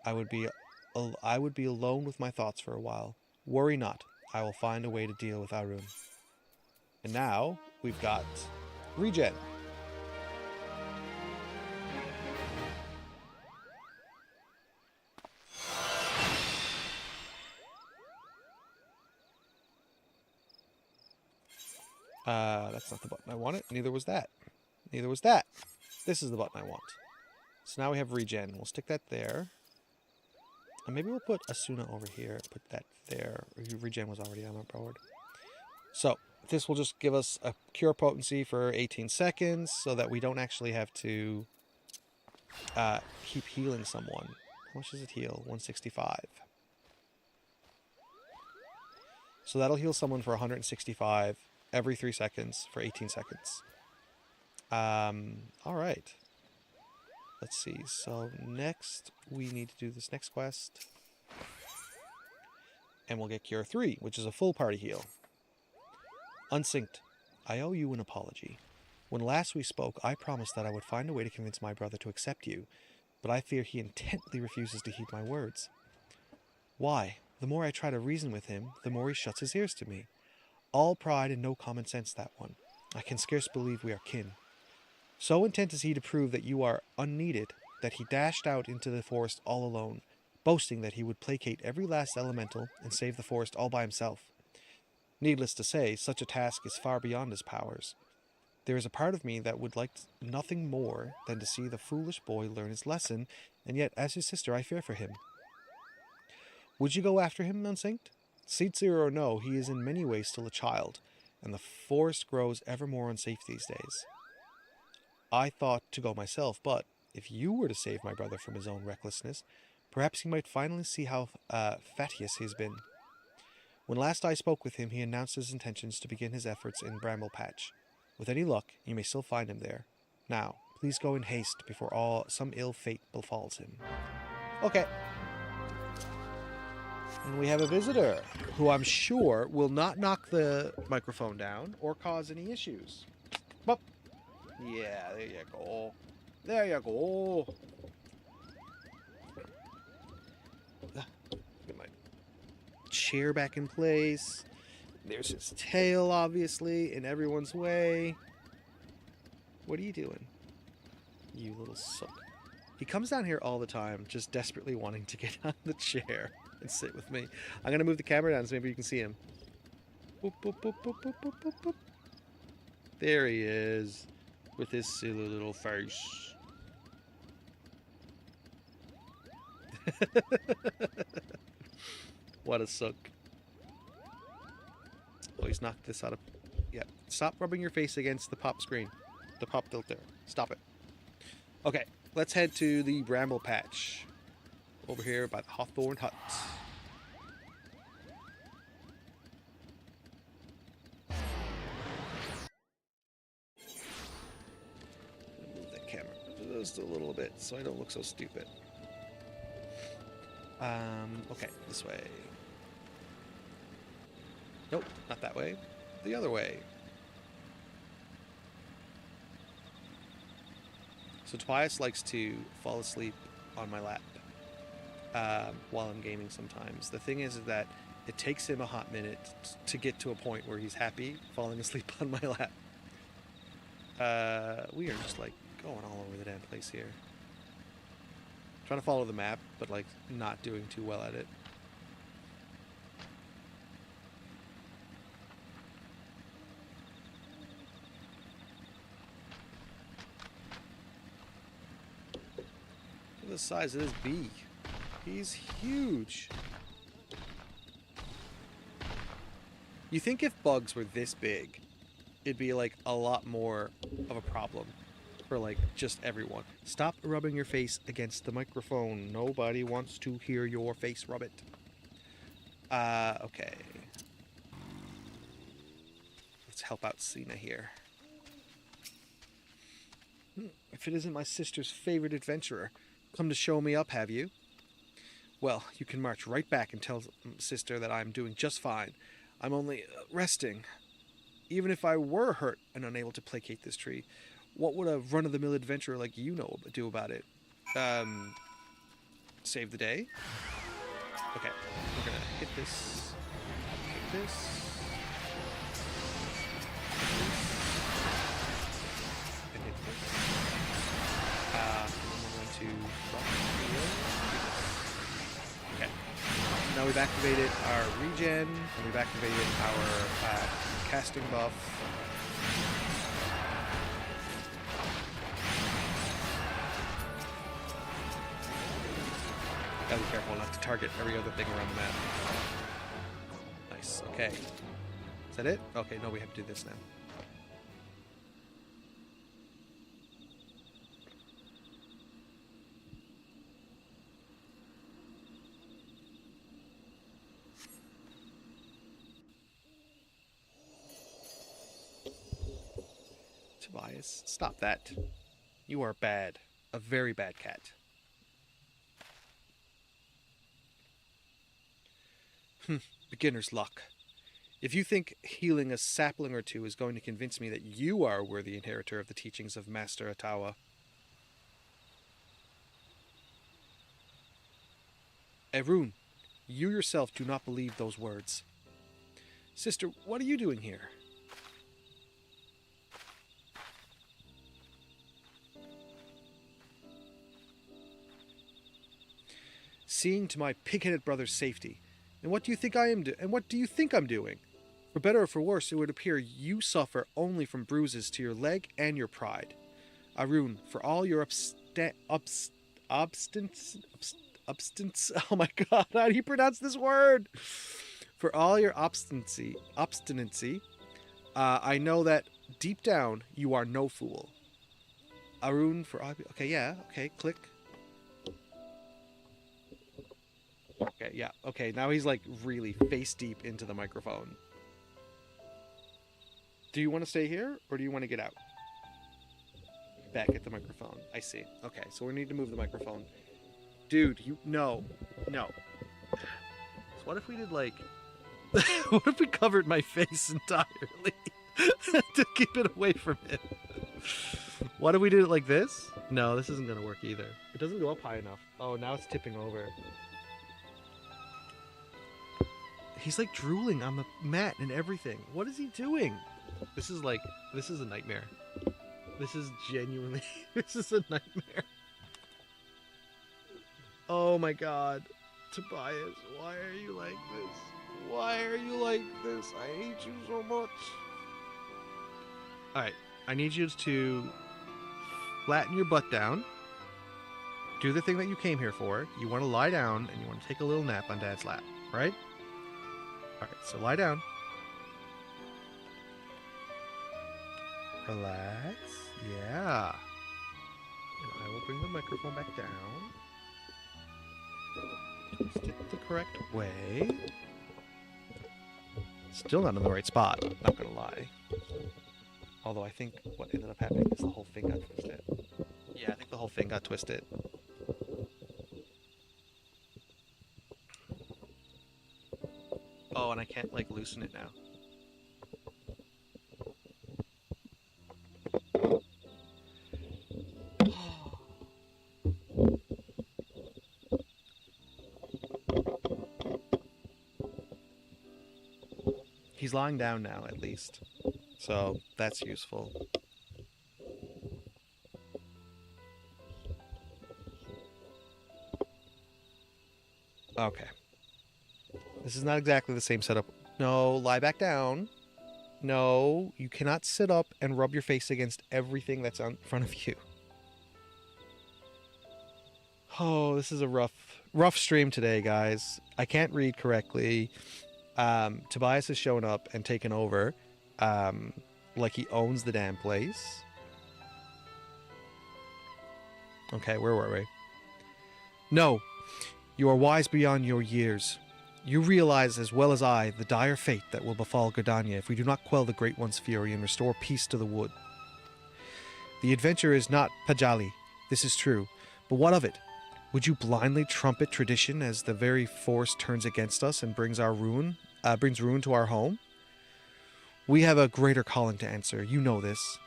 I would be alone with my thoughts for a while. Worry not, I will find a way to deal with Arun. And now, we've got Regen. That's not the button I wanted. Neither was that. Neither was that. This is the button I want. So now we have Regen. We'll stick that there. And maybe we'll put Asuna over here. Put that there. Regen was already on our board. So, this will just give us a cure potency for 18 seconds so that we don't actually have to keep healing someone. How much does it heal? 165. So that'll heal someone for 165 every 3 seconds for 18 seconds. Alright. Let's see. So next we need to do this next quest. And we'll get Cure 3, which is a full party heal. Unsynced, I owe you an apology. When last we spoke, I promised that I would find a way to convince my brother to accept you, but I fear he intently refuses to heed my words. Why? The more I try to reason with him, the more he shuts his ears to me. All pride and no common sense, that one. I can scarce believe we are kin. So intent is he to prove that you are unneeded, that he dashed out into the forest all alone, boasting that he would placate every last elemental and save the forest all by himself. Needless to say, such a task is far beyond his powers. There is a part of me that would like nothing more than to see the foolish boy learn his lesson, and yet, as his sister, I fear for him. Would you go after him, Unsynced? Sincere or no, he is in many ways still a child, and the forest grows ever more unsafe these days. I thought to go myself, but if you were to save my brother from his own recklessness, perhaps he might finally see how fatuous he has been. When last I spoke with him, he announced his intentions to begin his efforts in Bramble Patch. With any luck, you may still find him there. Now, please go in haste before some ill fate befalls him. Okay. And we have a visitor, who I'm sure will not knock the microphone down or cause any issues. But, yeah, there you go. There you go. Get my chair back in place. There's his tail, obviously, in everyone's way. What are you doing? You little sook. He comes down here all the time, just desperately wanting to get on the chair and sit with me. I'm going to move the camera down so maybe you can see him. Boop, boop, boop, boop, boop, boop, boop, boop. There he is, with his silly little face. What a sook. Oh, he's knocked this out of... Yeah, stop rubbing your face against the pop screen. The pop filter. Stop it. Okay, let's head to the Bramble Patch. Over here by the Hawthorne Hut. Move that camera just a little bit so I don't look so stupid. Okay, this way. Nope, not that way. The other way. So Tobias likes to fall asleep on my lap while I'm gaming sometimes. The thing is that it takes him a hot minute to get to a point where he's happy falling asleep on my lap. We are just like going all over the damn place here. Trying to follow the map, but like not doing too well at it. Look at the size of this bee. He's huge. You think if bugs were this big, it'd be like a lot more of a problem for like just everyone. Stop rubbing your face against the microphone. Nobody wants to hear your face rub it. Okay. Let's help out Cena here. If it isn't my sister's favorite adventurer, come to show me up, have you? Well, you can march right back and tell sister that I'm doing just fine. I'm only resting. Even if I were hurt and unable to placate this tree, what would a run-of-the-mill adventurer like you do about it? Save the day? Okay, we're gonna hit this. Hit this. And hit this. And then we're going to drop here. Okay. Now we've activated our regen, and we've activated our casting buff. Gotta be careful not to target every other thing around the map. Nice, okay. Is that it? Okay, no, we have to do this now. Tobias, stop that. You are bad. A very bad cat. Beginner's luck. If you think healing a sapling or two is going to convince me that you are a worthy inheritor of the teachings of Master Atawa. Erun, you yourself do not believe those words. Sister, what are you doing here? Seeing to my pig-headed brother's safety. And what do you think I'm doing? For better or for worse, it would appear you suffer only from bruises to your leg and your pride. Arun, for all your obstinance. Oh my god, how do you pronounce this word? For all your obstinacy, I know that deep down you are no fool. Arun, okay, yeah, okay, click. Okay, yeah, okay, now he's like really face deep into the microphone. Do you want to stay here, or do you want to get out? Back at the microphone. I see. Okay, so we need to move the microphone. Dude, no. So what if we did like... what if we covered my face entirely to keep it away from it? What if we did it like this? No, this isn't going to work either. It doesn't go up high enough. Oh, now it's tipping over. He's like drooling on the mat and everything. What is he doing? This is a nightmare. This is genuinely, this is a nightmare. Oh my god. Tobias, why are you like this? Why are you like this? I hate you so much. Alright, I need you to flatten your butt down. Do the thing that you came here for. You want to lie down and you want to take a little nap on Dad's lap, right? Alright, so lie down. Relax. Yeah. And I will bring the microphone back down. Twist it the correct way. Still not in the right spot, not gonna lie. Although I think what ended up happening is the whole thing got twisted. Yeah, I think the whole thing got twisted. Oh, and I can't, like, loosen it now. He's lying down now, at least. So, that's useful. Okay. This is not exactly the same setup. No, lie back down. No, you cannot sit up and rub your face against everything that's in front of you. Oh, this is a rough stream today, guys. I can't read correctly. Tobias has shown up and taken over. Like he owns the damn place. Okay, where were we? No, you are wise beyond your years. You realize as well as I the dire fate that will befall Gardania if we do not quell the Great One's fury and restore peace to the wood. The adventure is not Pajali, this is true, but what of it? Would you blindly trumpet tradition as the very force turns against us and brings ruin to our home? We have a greater calling to answer. You know this.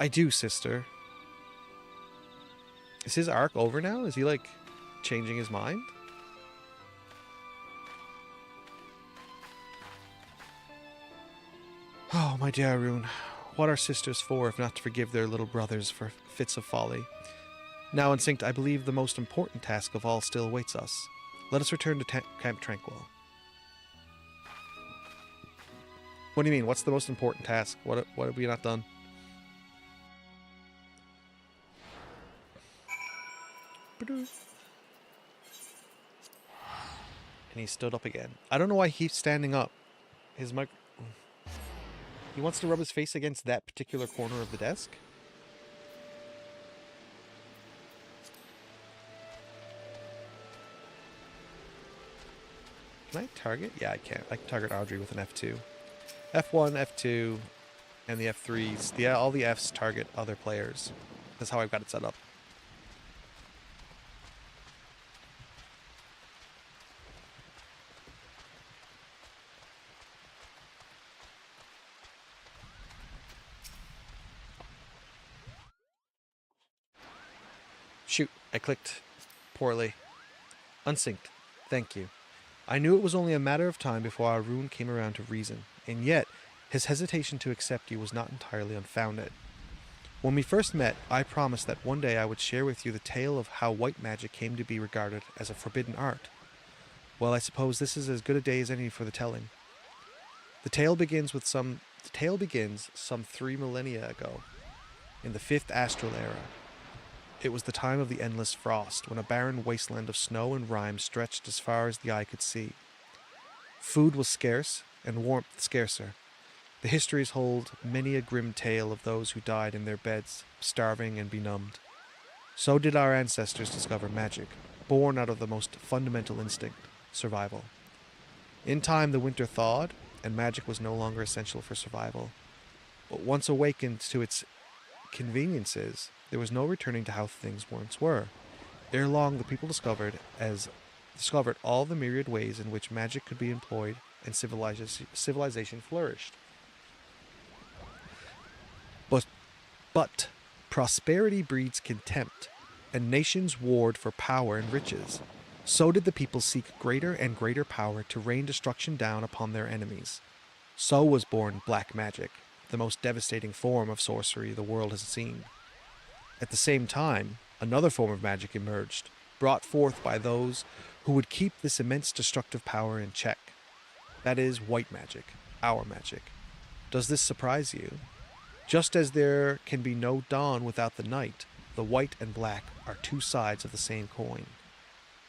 I do, sister. Is his arc over now? Is he, like, changing his mind? Oh, my dear Arun. What are sisters for if not to forgive their little brothers for fits of folly? Now, instinct, I believe the most important task of all still awaits us. Let us return to Camp Tranquil. What do you mean? What's the most important task? What have we not done? And he stood up again. I don't know why he's standing up. His mic... He wants to rub his face against that particular corner of the desk? Can I target? Yeah, I can. I can target Audrey with an F2. F1, F2, and the F3s. All the Fs target other players. That's how I've got it set up. Shoot, I clicked poorly. Unsynced. Thank you. I knew it was only a matter of time before our rune came around to reason, and yet his hesitation to accept you was not entirely unfounded. When we first met, I promised that one day I would share with you the tale of how white magic came to be regarded as a forbidden art. Well, I suppose this is as good a day as any for the telling. The tale begins some 3 millennia ago, in the 5th astral era. It was the time of the endless frost, when a barren wasteland of snow and rime stretched as far as the eye could see. Food was scarce, and warmth scarcer. The histories hold many a grim tale of those who died in their beds, starving and benumbed. So did our ancestors discover magic, born out of the most fundamental instinct, survival. In time, the winter thawed, and magic was no longer essential for survival. But once awakened to its conveniences, there was no returning to how things once were. Ere long, the people discovered all the myriad ways in which magic could be employed, and civilization flourished. But prosperity breeds contempt, and nations warred for power and riches. So did the people seek greater and greater power to rain destruction down upon their enemies. So was born black magic, the most devastating form of sorcery the world has seen. At the same time, another form of magic emerged, brought forth by those who would keep this immense destructive power in check. That is white magic, our magic. Does this surprise you? Just as there can be no dawn without the night, the white and black are two sides of the same coin.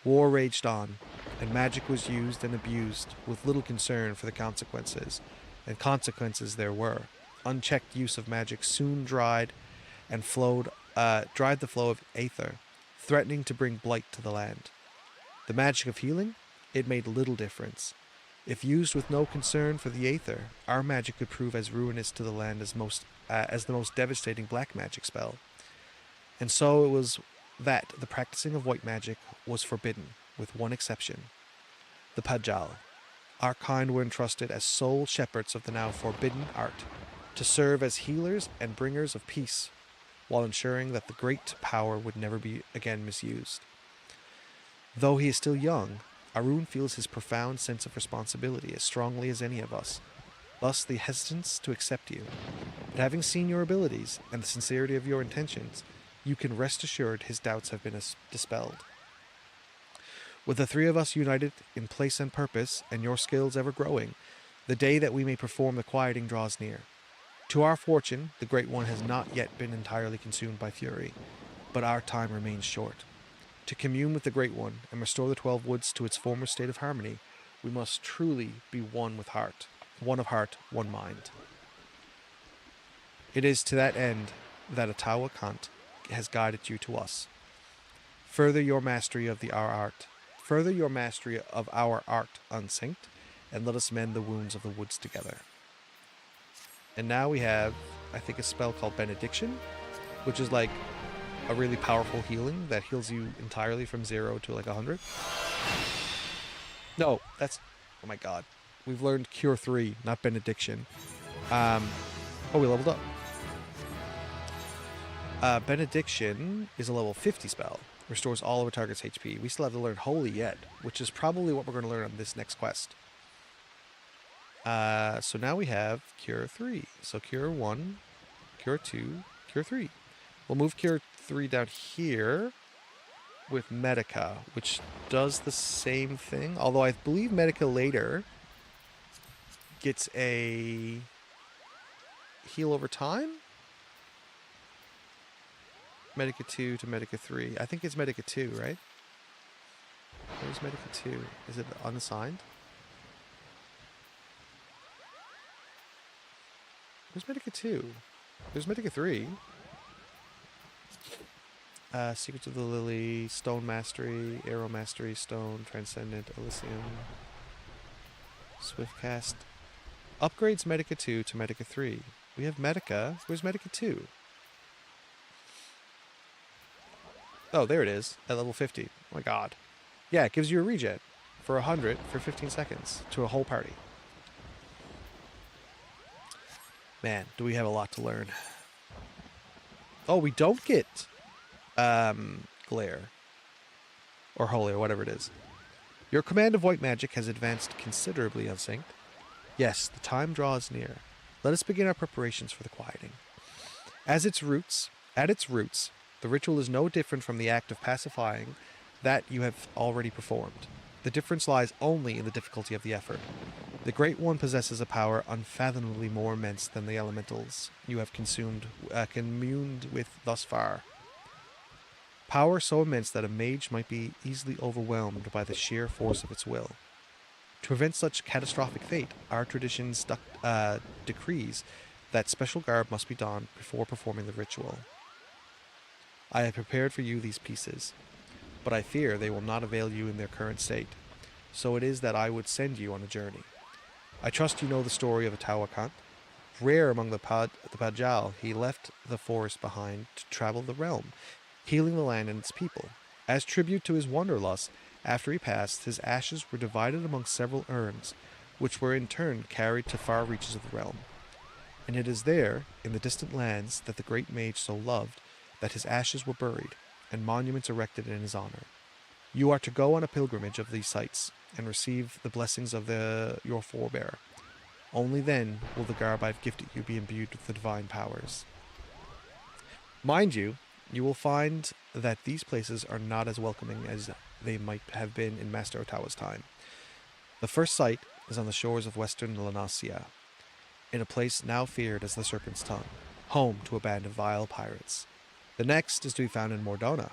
War raged on, and magic was used and abused with little concern for the consequences, and consequences there were. Unchecked use of magic soon dried the flow of aether, threatening to bring blight to the land. The magic of healing? It made little difference. If used with no concern for the aether, our magic could prove as ruinous to the land as the most devastating black magic spell. And so it was that the practicing of white magic was forbidden. with one exception. The Pajal. Our kind were entrusted as sole shepherds of the now forbidden art, to serve as healers and bringers of peace, while ensuring that the great power would never be again misused. Though he is still young, Arun feels his profound sense of responsibility as strongly as any of us, thus the hesitance to accept you. But having seen your abilities and the sincerity of your intentions, you can rest assured his doubts have been dispelled. With the three of us united in place and purpose, and your skills ever growing, the day that we may perform the quieting draws near. To our fortune, the Great One has not yet been entirely consumed by fury, but our time remains short. To commune with the Great One and restore the 12 Woods to its former state of harmony, we must truly be one with heart, one of heart, one mind. It is to that end that Atawa Kant has guided you to us. Further your mastery of our art unsynced, and let us mend the wounds of the woods together. And now we have, I think, a spell called Benediction, which is like a really powerful healing that heals you entirely from 0 to like 100. No, that's, oh my god. We've learned Cure 3, not Benediction. Oh, we leveled up. Benediction is a level 50 spell. Restores all of a target's HP. We still have to learn Holy yet, which is probably what we're going to learn on this next quest. So now we have Cure 3. So Cure 1, Cure 2, Cure 3. We'll move Cure 3 down here with Medica, which does the same thing. Although I believe Medica later gets a heal over time. Medica 2 to Medica 3. I think it's Medica 2, right? Where's Medica 2? Is it unassigned? Where's Medica 2? There's Medica 3. Secrets of the Lily, Stone Mastery, Arrow Mastery, Stone, Transcendent, Elysium, Swift Cast. Upgrades Medica 2 to Medica 3. We have Medica. Where's Medica 2? Oh, there it is, at level 50. Oh my god. Yeah, it gives you a regen for 100 for 15 seconds to a whole party. Man, do we have a lot to learn. Oh, we don't get Glare. Or Holy, or whatever it is. Your command of white magic has advanced considerably, unsynced. Yes, the time draws near. Let us begin our preparations for the quieting. At its roots, the ritual is no different from the act of pacifying that you have already performed. The difference lies only in the difficulty of the effort. The Great One possesses a power unfathomably more immense than the elementals you have communed with thus far. Power so immense that a mage might be easily overwhelmed by the sheer force of its will. To prevent such catastrophic fate, our traditions decrees that special garb must be donned before performing the ritual. I have prepared for you these pieces, but I fear they will not avail you in their current state. So it is that I would send you on a journey. I trust you know the story of Atawa Kant. Rare among the Pajal, he left the forest behind to travel the realm, healing the land and its people. As tribute to his wanderlust, after he passed, his ashes were divided among several urns, which were in turn carried to far reaches of the realm. And it is there, in the distant lands, that the great mage so loved, that his ashes were buried, and monuments erected in his honor. You are to go on a pilgrimage of these sites, and receive the blessings of your forebear. Only then will the garb I've gifted you be imbued with the divine powers. Mind you, you will find that these places are not as welcoming as they might have been in Master Otawa's time. The first site is on the shores of western Lanasia, in a place now feared as the Serpent's Tongue, home to a band of vile pirates. The next is to be found in Mordona,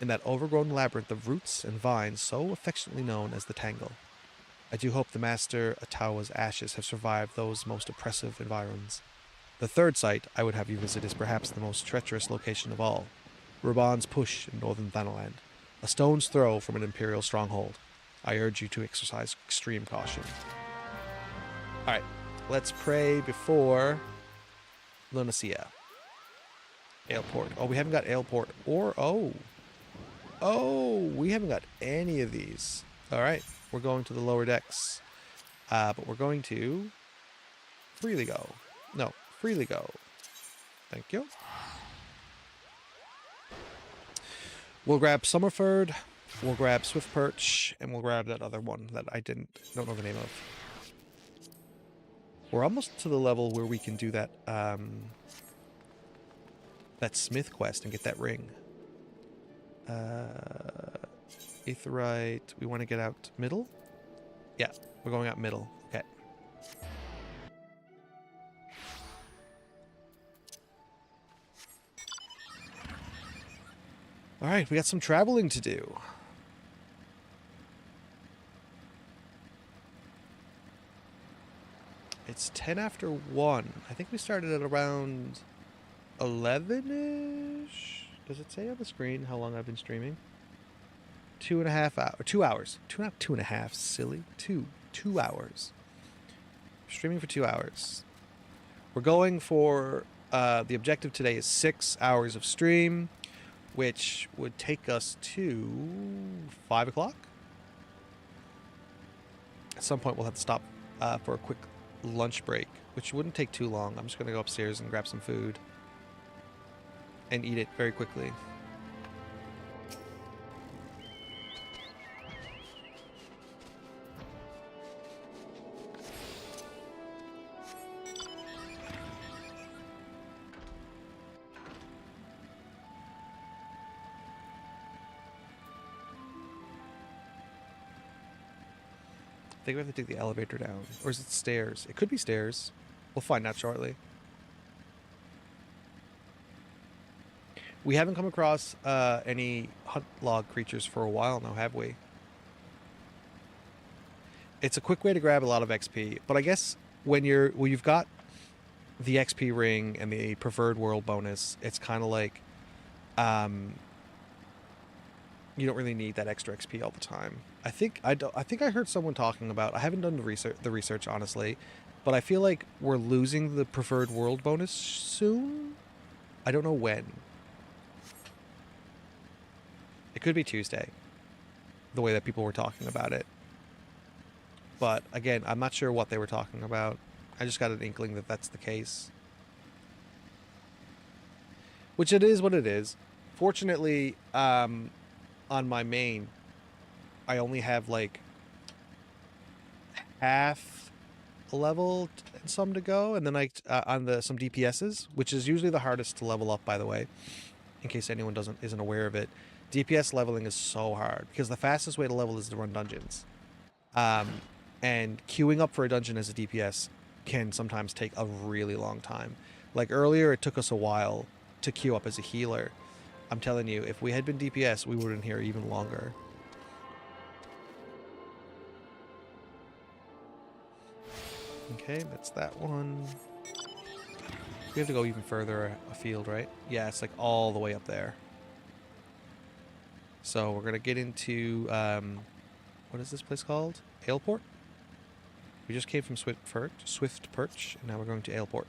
in that overgrown labyrinth of roots and vines so affectionately known as the Tangle. I do hope the Master Otawa's ashes have survived those most oppressive environs. The third site I would have you visit is perhaps the most treacherous location of all, Reborn's Push in northern Thanaland, a stone's throw from an imperial stronghold. I urge you to exercise extreme caution. Alright, let's pray before Lunacia. Aleport. Oh, we haven't got Aleport or... Oh! Oh, we haven't got any of these. All right, we're going to the lower decks. But we're going to freely go. No, freely go. Thank you. We'll grab Summerford, we'll grab Swift Perch, and we'll grab that other one that I don't know the name of. We're almost to the level where we can do that that Smith quest and get that ring. Aetheryte. We want to get out middle? Yeah, we're going out middle. Okay. Alright, we got some traveling to do. It's 10 after 1. I think we started at around 11-ish? Does it say on the screen how long I've been streaming? 2.5 hours. 2 hours. 2.5. Silly. 2 hours. Streaming for 2 hours. We're going for... the objective today is 6 hours of stream, which would take us to 5 o'clock. At some point we'll have to stop for a quick lunch break, which wouldn't take too long. I'm just going to go upstairs and grab some food and eat it very quickly. I think we have to take the elevator down. Or is it stairs? It could be stairs. We'll find out shortly. We haven't come across any hunt log creatures for a while now, have we? It's a quick way to grab a lot of XP, but I guess when you've got the XP ring and the preferred world bonus, it's kind of like you don't really need that extra XP all the time. I think I heard someone talking about. I haven't done the research honestly, but I feel like we're losing the preferred world bonus soon. I don't know when. It could be Tuesday, the way that people were talking about it. But again, I'm not sure what they were talking about. I just got an inkling that that's the case. Which it is what it is. Fortunately, on my main, I only have like half a level and some to go, and then I on some DPSs, which is usually the hardest to level up, by the way, in case anyone isn't aware of it. DPS leveling is so hard because the fastest way to level is to run dungeons, and queuing up for a dungeon as a DPS can sometimes take a really long time. Like earlier, it took us a while to queue up as a healer. I'm telling you, if we had been DPS, we would have been here even longer. Okay, that's that one. We have to go even further afield, right? Yeah, it's like all the way up there. So we're going to get into, what is this place called? Aleport? We just came from Swift Perch, and now we're going to Aleport.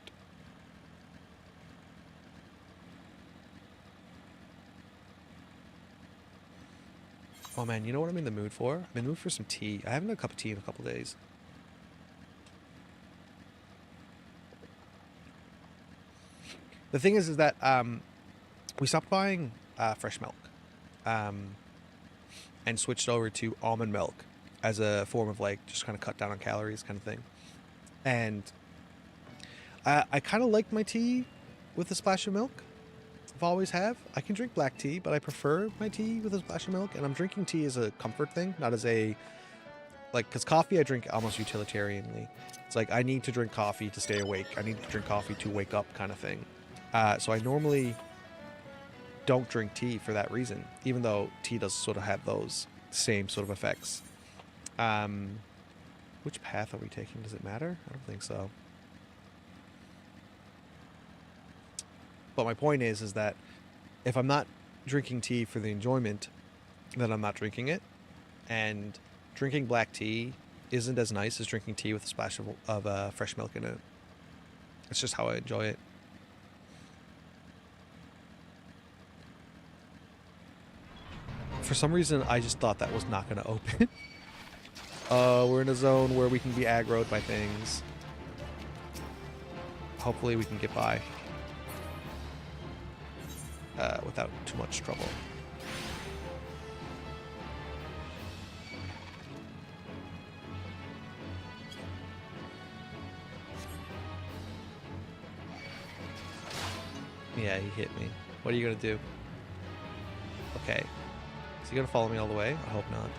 Oh man, you know what I'm in the mood for? I'm in the mood for some tea. I haven't had a cup of tea in a couple days. The thing is that we stopped buying fresh milk and switched over to almond milk as a form of like just kind of cut down on calories kind of thing. And I kind of like my tea with a splash of milk. I've always have. I can drink black tea, but I prefer my tea with a splash of milk. And I'm drinking tea as a comfort thing, not as a like, because coffee I drink almost utilitarianly. It's like I need to drink coffee to stay awake. I need to drink coffee to wake up kind of thing. So I normally don't drink tea for that reason, even though tea does sort of have those same sort of effects. Which path are we taking? Does it matter? I don't think so. But my point is that if I'm not drinking tea for the enjoyment, then I'm not drinking it. And drinking black tea isn't as nice as drinking tea with a splash of fresh milk in it. It's just how I enjoy it. For some reason, I just thought that was not going to open. We're in a zone where we can be aggroed by things. Hopefully we can get by without too much trouble. Yeah, he hit me. What are you going to do? Okay. Is he going to follow me all the way? I hope not.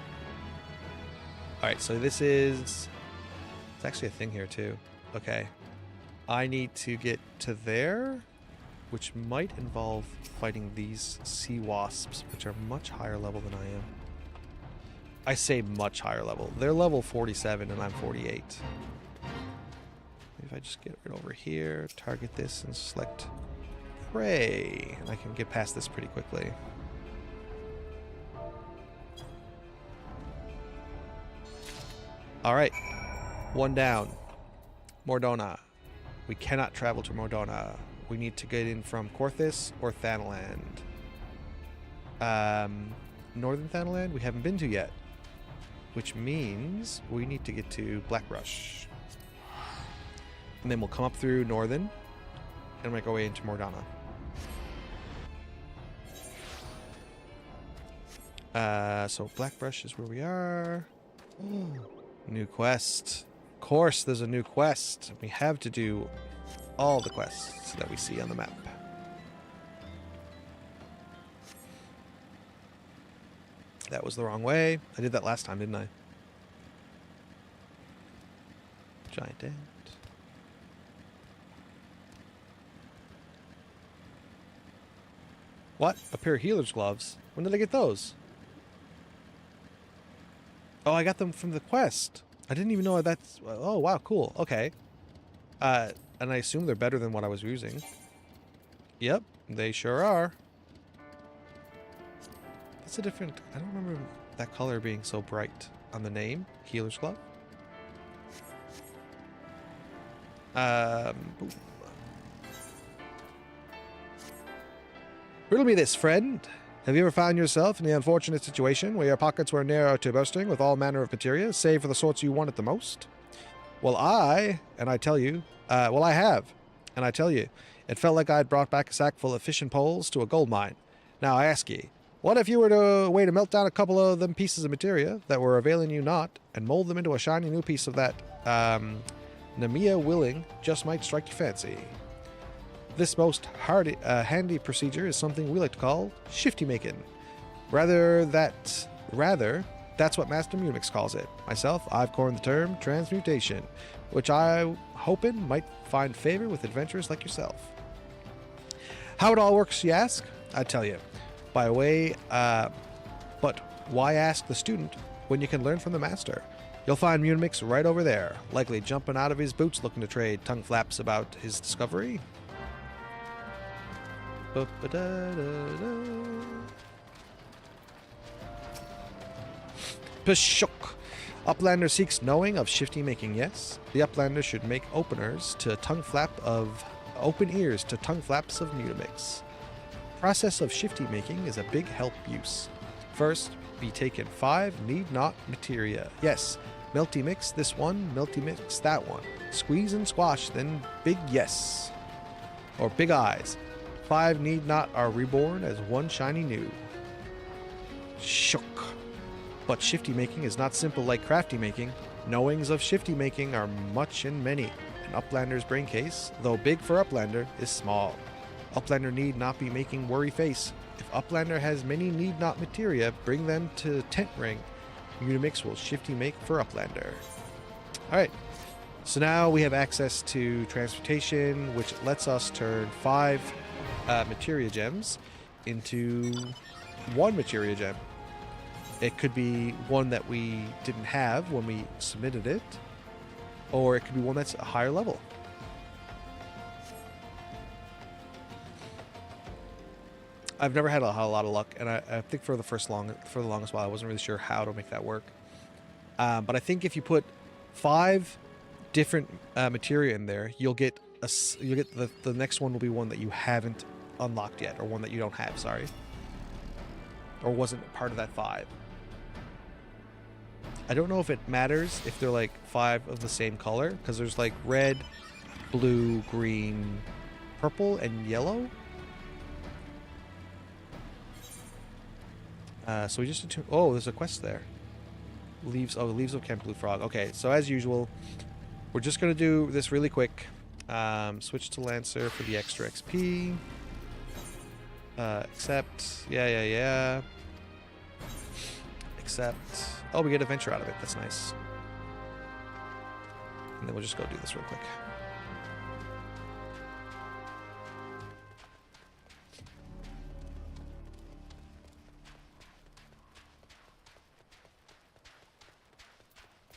Alright, so this is... It's actually a thing here, too. Okay. I need to get to there, which might involve fighting these sea wasps, which are much higher level than I am. I say much higher level. They're level 47 and I'm 48. Maybe if I just get right over here, target this, and select prey, and I can get past this pretty quickly. Alright. One down. Mordona. We cannot travel to Mordona. We need to get in from Korthis or Thanaland. Northern Thanaland we haven't been to yet. Which means we need to get to Blackrush. And then we'll come up through Northern and make our way into Mordana. So Blackrush is where we are. New quest. Of course, there's a new quest. We have to do all the quests that we see on the map. That was the wrong way. I did that last time, didn't I? Giant ant. What? A pair of healer's gloves? When did I get those? Oh, I got them from the quest. I didn't even know that's... Oh, wow, cool. Okay. And I assume they're better than what I was using. Yep, they sure are. That's a different... I don't remember that color being so bright on the name. Healer's glove. Boom. Riddle me this, friend. Have you ever found yourself in the unfortunate situation where your pockets were narrow to bursting with all manner of materia, save for the sorts you wanted the most? Well, I have. And I tell you, it felt like I'd brought back a sack full of fishing poles to a gold mine. Now I ask ye, what if you were to way to melt down a couple of them pieces of materia that were availing you not, and mold them into a shiny new piece of that, Nemia willing just might strike your fancy? This most handy procedure is something we like to call shifty making. Rather, that's what Master Munix calls it. Myself, I've coined the term transmutation, which I'm hoping might find favor with adventurers like yourself. How it all works, you ask? I tell you. By way, but why ask the student when you can learn from the master? You'll find Munix right over there, likely jumping out of his boots looking to trade tongue flaps about his discovery. Pashuk. Uplander seeks knowing of shifty making, yes. The Uplander should make openers to tongue flap of open ears to tongue flaps of Mutamix. Process of shifty making is a big help use. First, be taken 5 need not materia. Yes, melty mix this one, melty mix that one. Squeeze and squash, then big yes. Or big eyes. 5 need not are reborn as one shiny new. Shook. But shifty making is not simple like crafty making. Knowings of shifty making are much and many. An Uplander's brain case, though big for Uplander, is small. Uplander need not be making worry face. If Uplander has many need not materia, bring them to tent ring. Mutamix will shifty make for Uplander. Alright. So now we have access to transportation, which lets us turn 5 materia gems into 1 materia gem. It could be one that we didn't have when we submitted it, or it could be one that's a higher level. I've never had a lot of luck, and I think for the longest while I wasn't really sure how to make that work. But I think if you put 5 different materia in there, you'll get the next one will be one that you haven't unlocked yet, or one that you don't have. Sorry. or wasn't part of that 5. I don't know if it matters if they're like 5 of the same color, because there's like red, blue, green, purple, and yellow. So we just... Oh, there's a quest there. Leaves of Camp Blue Frog. Okay, so as usual, we're just going to do this really quick. Switch to Lancer for the extra XP. Accept. Yeah. Accept. Oh, we get adventure out of it. That's nice. And then we'll just go do this real quick.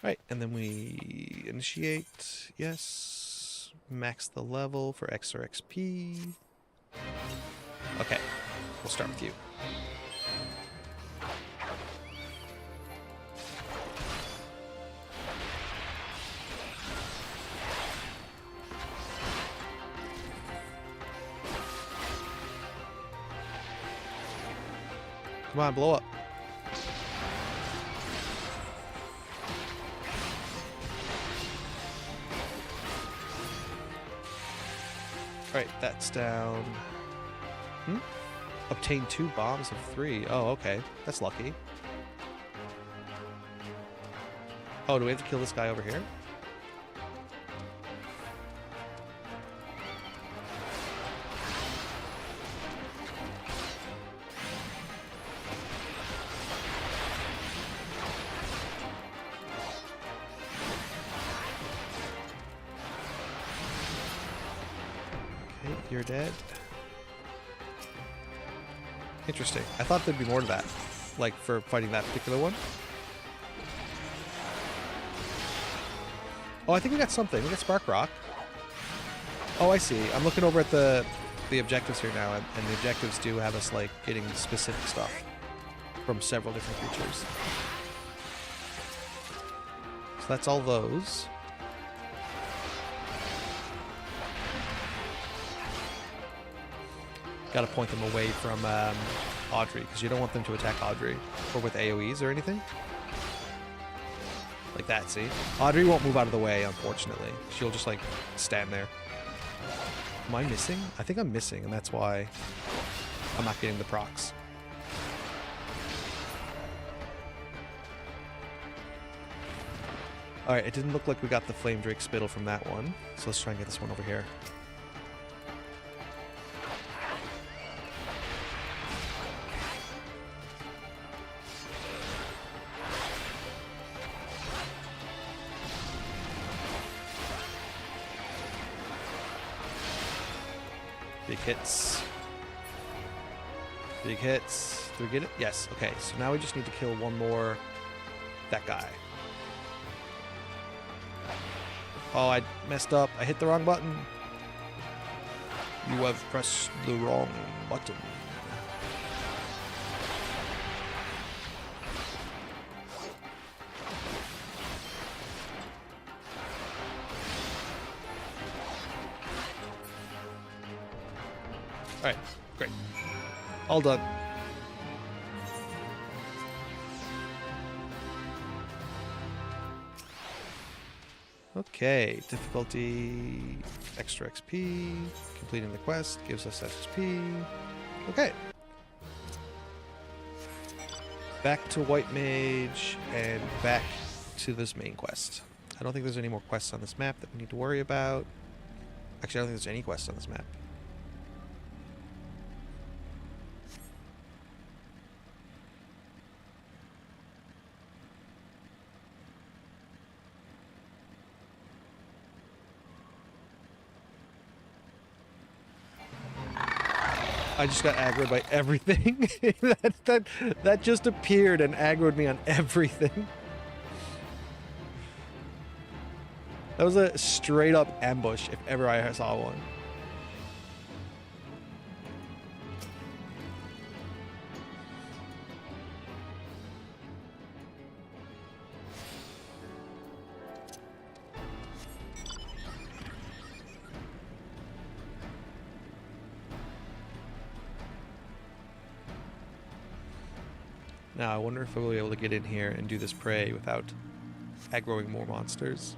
Right, and then we initiate. Yes. Max the level for extra XP. Okay, we'll start with you. Come on, blow up. Alright, that's down. Obtain 2 bombs of 3. Oh, okay. That's lucky. Oh, do we have to kill this guy over here? Okay, you're dead. Interesting. I thought there'd be more to that, like for fighting that particular one. Oh, I think we got something. We got Spark Rock. Oh, I see. I'm looking over at the objectives here now, and the objectives do have us like getting specific stuff from several different creatures. So that's all those. Got to point them away from Audrey, because you don't want them to attack Audrey or with AoEs or anything. Like that, see? Audrey won't move out of the way, unfortunately. She'll just, like, stand there. Am I missing? I think I'm missing, and that's why I'm not getting the procs. Alright, it didn't look like we got the Flame Drake Spittle from that one, so let's try and get this one over here. Big hits. Big hits. Do we get it? Yes. Okay, so now we just need to kill one more... that guy. Oh, I messed up. I hit the wrong button. You have pressed the wrong button. Alright, great. All done. Okay, difficulty, extra XP, completing the quest gives us XP. Okay. Back to White Mage and back to this main quest. I don't think there's any more quests on this map that we need to worry about. Actually, I don't think there's any quests on this map. I just got aggroed by everything. that just appeared and aggroed me on everything. That was a straight up ambush if ever I saw one. Now, I wonder if we'll be able to get in here and do this prey without aggroing more monsters.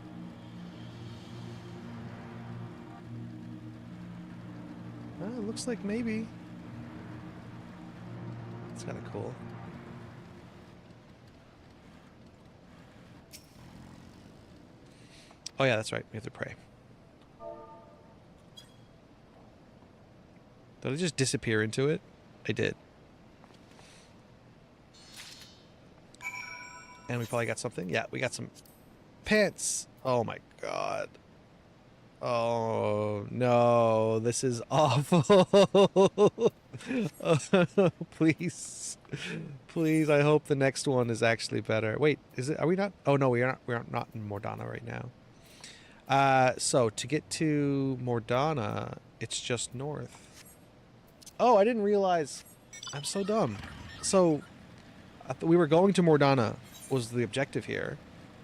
It looks like maybe. It's kind of cool. Oh yeah, that's right. We have to pray. Did I just disappear into it? I did. And we probably got something. Yeah, we got some pants. Oh my god. Oh no, this is awful. Oh, please. Please, I hope the next one is actually better. Wait, is it? Are we not? Oh no, we're not in Mordana right now. So to get to Mordana, it's just north. Oh, I didn't realize. I'm so dumb. So we were going to Mordana was the objective here,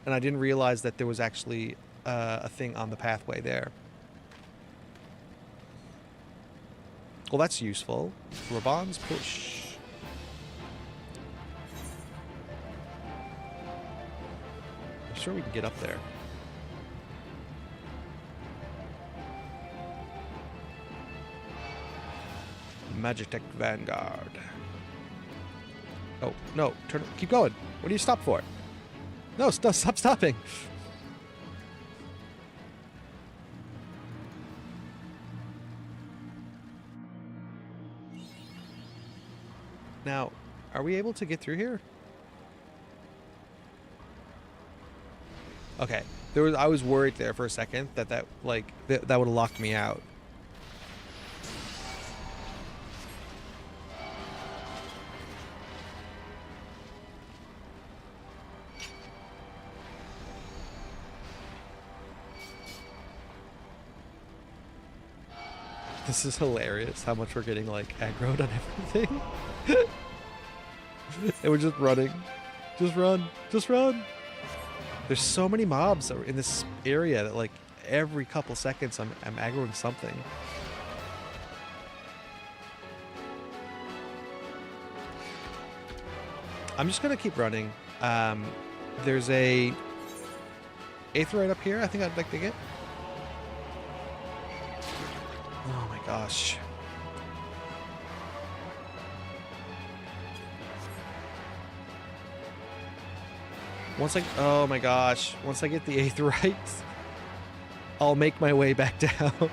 and I didn't realize that there was actually a thing on the pathway there. Well, that's useful. Raban's push. I'm sure we can get up there. Magitech Vanguard. Oh, no. Turn. Keep going. What do you stop for? No, stop stopping. Now, are we able to get through here? Okay. I was worried there for a second that would have locked me out. This is hilarious how much we're getting like aggroed on everything. And we're just running. Just run. Just run. There's so many mobs in this area that like every couple seconds I'm aggroing something. I'm just gonna keep running. There's a aetheryte up here I think I'd like to get. Oh my gosh. Oh my gosh. Once I get the aetheryte, I'll make my way back down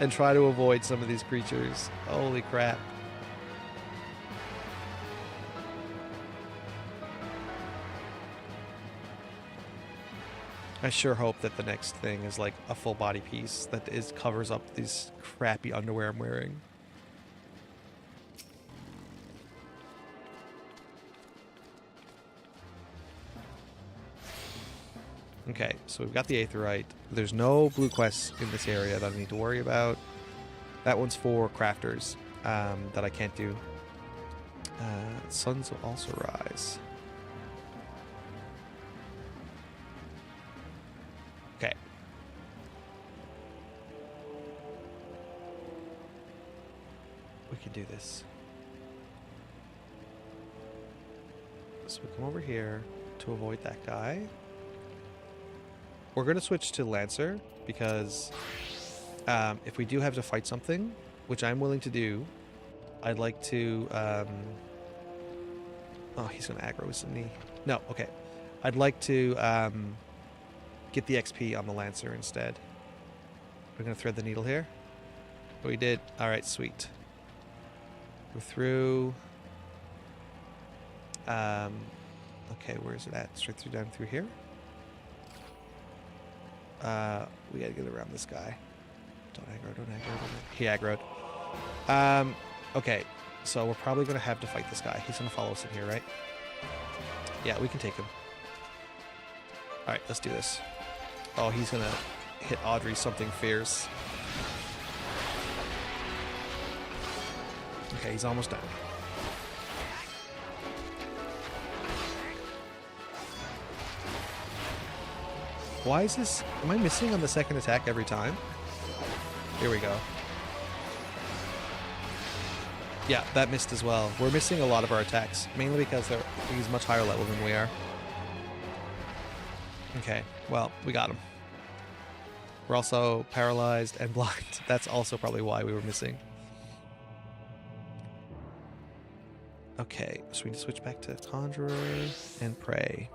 and try to avoid some of these creatures. Holy crap. I sure hope that the next thing is like a full body piece that covers up these crappy underwear I'm wearing. Okay, so we've got the aetheryte. There's no blue quests in this area that I need to worry about. That one's for crafters that I can't do. Suns will also rise. Okay. We can do this. So we come over here to avoid that guy. We're going to switch to Lancer because if we do have to fight something, which I'm willing to do, I'd like to... oh, he's going to aggro, isn't he? No, okay. I'd like to get the XP on the Lancer instead. We're going to thread the needle here. Oh, we did. All right, sweet. Go through... okay, where is it at? Straight through, down through here? We gotta get around this guy. Don't aggro, don't aggro, don't aggro. He aggroed. Okay, so we're probably gonna have to fight this guy. He's gonna follow us in here, right? Yeah, we can take him. Alright, let's do this. Oh, he's gonna hit Audrey something fierce. Okay, he's almost done. Why is this... Am I missing on the second attack every time? Here we go. Yeah, that missed as well. We're missing a lot of our attacks, mainly because he's much higher level than we are. Okay, well, we got him. We're also paralyzed and blind. That's also probably why we were missing. Okay, so we need to switch back to Conjurer and Pray.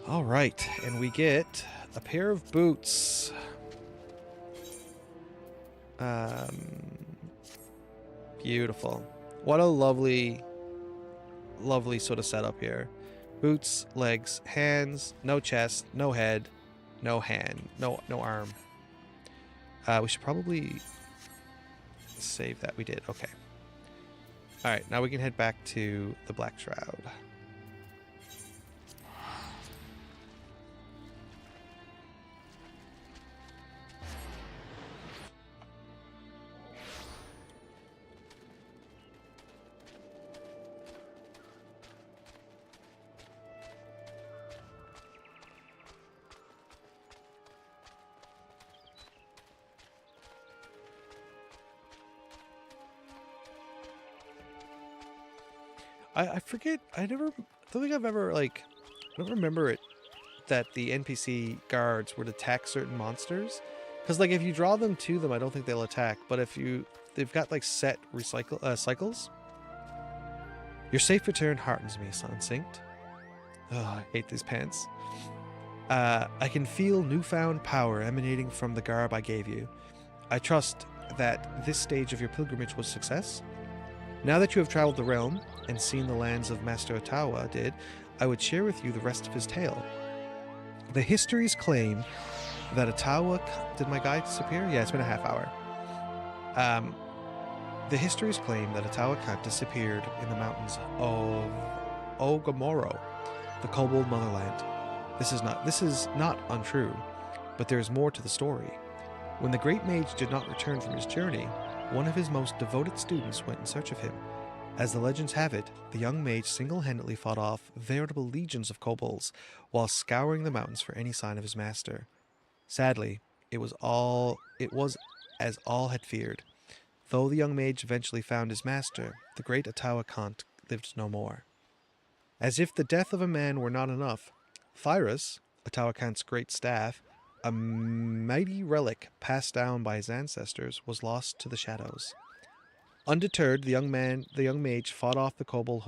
All right, and we get a pair of boots. Beautiful. What a lovely, lovely sort of setup here. Boots, legs, hands, no chest, no head, no hand, no arm. We should probably save that. We did. Okay. All right, now we can head back to the Black Shroud. I forget. I don't think I've ever, like, I don't remember it that the NPC guards would attack certain monsters. Because, like, if you draw them to them, I don't think they'll attack. But if they've got, like, set cycles. Your safe return heartens me, Sunsynct. Oh, I hate these pants. I can feel newfound power emanating from the garb I gave you. I trust that this stage of your pilgrimage was success. Now that you have traveled the realm and seen the lands of Master Ottawa did, I would share with you the rest of his tale. The histories claim that Ottawa... Did my guy disappear? Yeah, it's been a half hour. The histories claim that Ottawa Kant disappeared in the mountains of Ogomoro, the Kobold motherland. This is not untrue, but there is more to the story. When the great mage did not return from his journey, one of his most devoted students went in search of him. As the legends have it, the young mage single-handedly fought off veritable legions of kobolds while scouring the mountains for any sign of his master. Sadly, it was as all had feared. Though the young mage eventually found his master, the great Ottawa Kant lived no more. As if the death of a man were not enough, Thyrus, Ottawa Kant's great staff, a mighty relic passed down by his ancestors, was lost to the shadows. Undeterred, the young mage fought off the kobold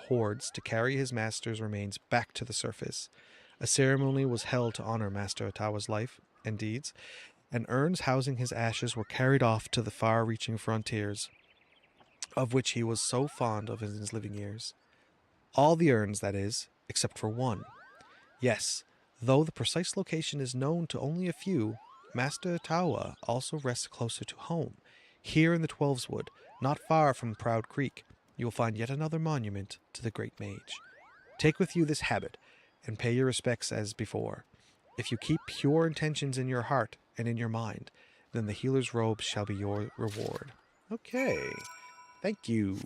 hordes to carry his master's remains back to the surface. A ceremony was held to honor Master Ottawa's life and deeds, and urns housing his ashes were carried off to the far-reaching frontiers, of which he was so fond of in his living years. All the urns, that is, except for one. Yes, though the precise location is known to only a few, Master Ottawa also rests closer to home. Here in the Twelveswood, not far from Proud Creek, you will find yet another monument to the great mage. Take with you this habit, and pay your respects as before. If you keep pure intentions in your heart and in your mind, then the healer's robe shall be your reward. Okay, thank you.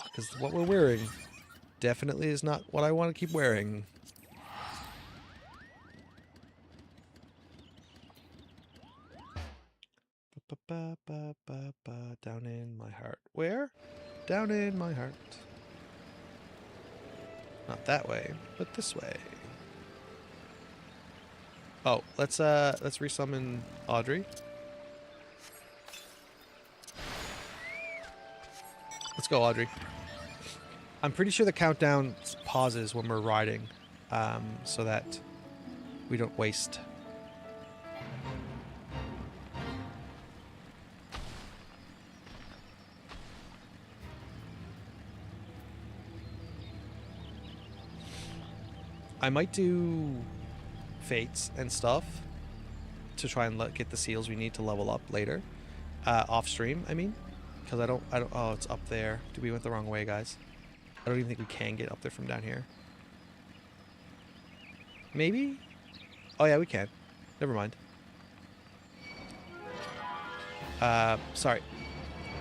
Because what we're wearing definitely is not what I want to keep wearing. Down in my heart. Where? Down in my heart. Not that way, but this way. Oh, let's resummon Audrey. Let's go, Audrey. I'm pretty sure the countdown pauses when we're riding, so that we don't waste. I might do fates and stuff to try and get the seals we need to level up later, off stream. I mean, because I don't. Oh, it's up there. We went the wrong way, guys. I don't even think we can get up there from down here. Maybe? Oh yeah, we can. Never mind. Sorry.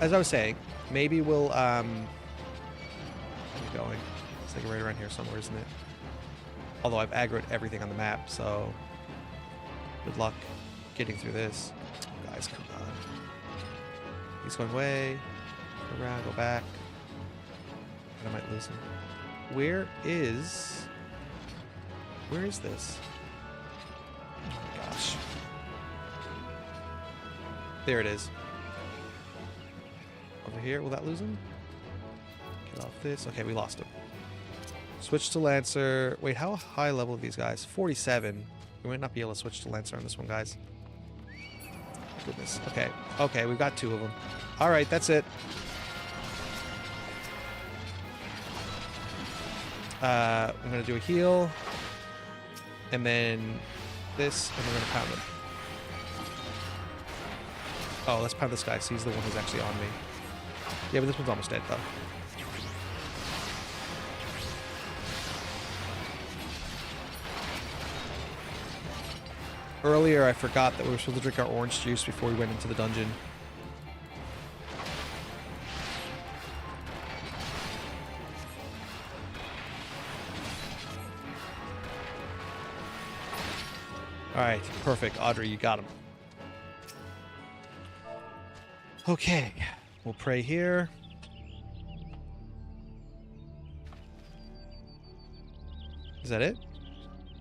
As I was saying, maybe we'll where are we going? It's like right around here somewhere, isn't it? Although I've aggroed everything on the map, so Good luck getting through this. Guys, come on. He's going away. Go around, go back. And I might lose him. Where is this? Oh my gosh. There it is. Over here, will that lose him? Get off this. Okay, we lost him. Switch to Lancer. Wait, how high level are these guys? 47. We might not be able to switch to Lancer on this one, guys. Goodness. Okay. Okay, we've got 2 of them. Alright, that's it. I'm going to do a heal. And then this, and we're going to pound him. Oh, let's pound this guy, so he's the one who's actually on me. Yeah, but this one's almost dead, though. Earlier, I forgot that we were supposed to drink our orange juice before we went into the dungeon. Alright, perfect. Audrey, you got him. Okay, we'll pray here. Is that it?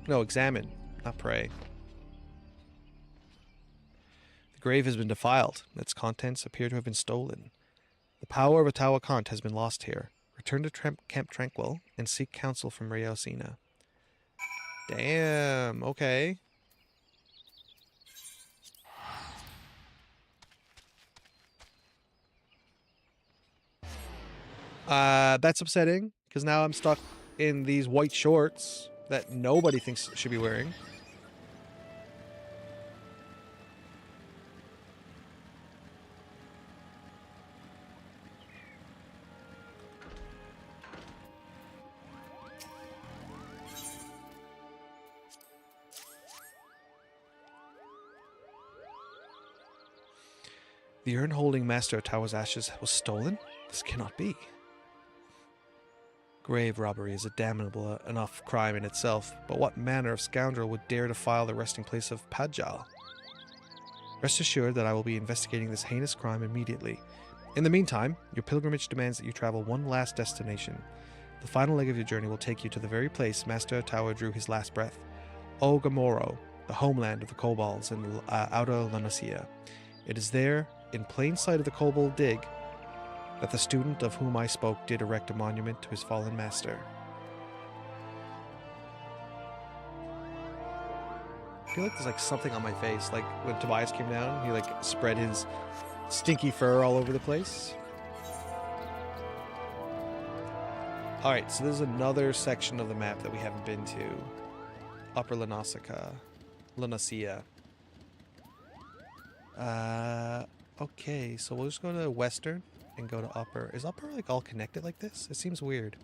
No, examine, not pray. The grave has been defiled. Its contents appear to have been stolen. The power of Ottawa Kant has been lost here. Return to Camp Tranquil and seek counsel from Rayosina. Damn, okay. That's upsetting, because now I'm stuck in these white shorts that nobody thinks should be wearing. The urn holding Master Ottawa's ashes was stolen? This cannot be. Grave robbery is a damnable enough crime in itself, but what manner of scoundrel would dare defile the resting place of Padjal? Rest assured that I will be investigating this heinous crime immediately. In the meantime, your pilgrimage demands that you travel one last destination. The final leg of your journey will take you to the very place Master Ottawa drew his last breath, Ogamoro, the homeland of the kobolds in Outer Lanasia. It is there, in plain sight of the kobold dig, that the student of whom I spoke did erect a monument to his fallen master. I feel like there's like something on my face, like when Tobias came down, he like spread his stinky fur all over the place. Alright, so there's another section of the map that we haven't been to. Upper Lanasia. Okay, so we'll just go to Western and go to Upper. Is Upper like all connected like this? It seems weird.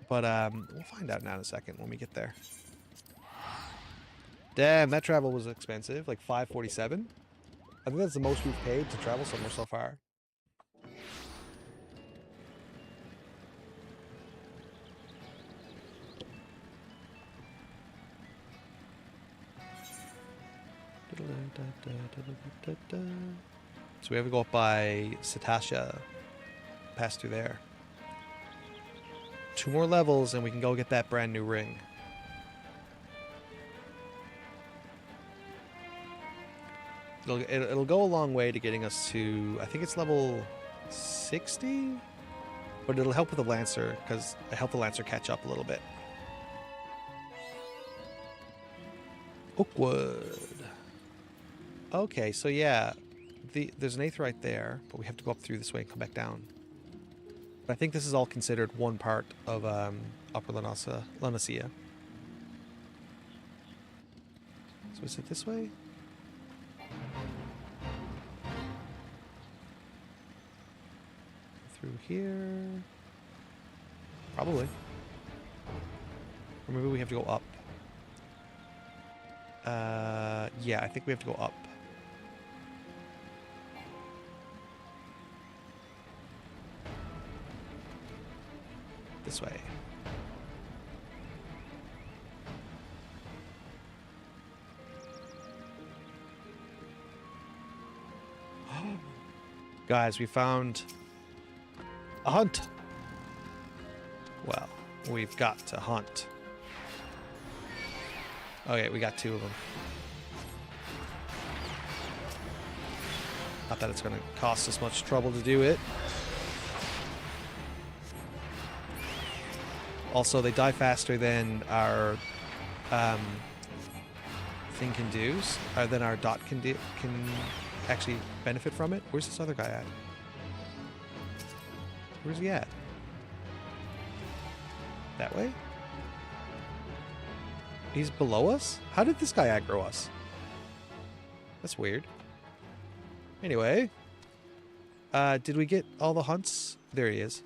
But we'll find out now in a second when we get there. Damn, that travel was expensive, like $547. I think that's the most we've paid to travel somewhere so far. So we have to go up by Satasha, pass through there. 2 more levels and we can go get that brand new ring. It'll go a long way to getting us to, I think it's level 60? But it'll help with the Lancer, because it helped the Lancer catch up a little bit. Oakwood. Okay, so yeah, there's an Aether right there, but we have to go up through this way and come back down. But I think this is all considered one part of Upper Lanasia. So is it this way? Through here? Probably. Or maybe we have to go up. Yeah, I think we have to go up. This way. Guys, we found a hunt. Well, we've got to hunt. Okay, we got 2 of them. Not that it's going to cost us much trouble to do it. Also, they die faster than our thing can do, than our dot can actually benefit from it. Where's this other guy at? Where's he at? That way? He's below us? How did this guy aggro us? That's weird. Anyway. Did we get all the hunts? There he is.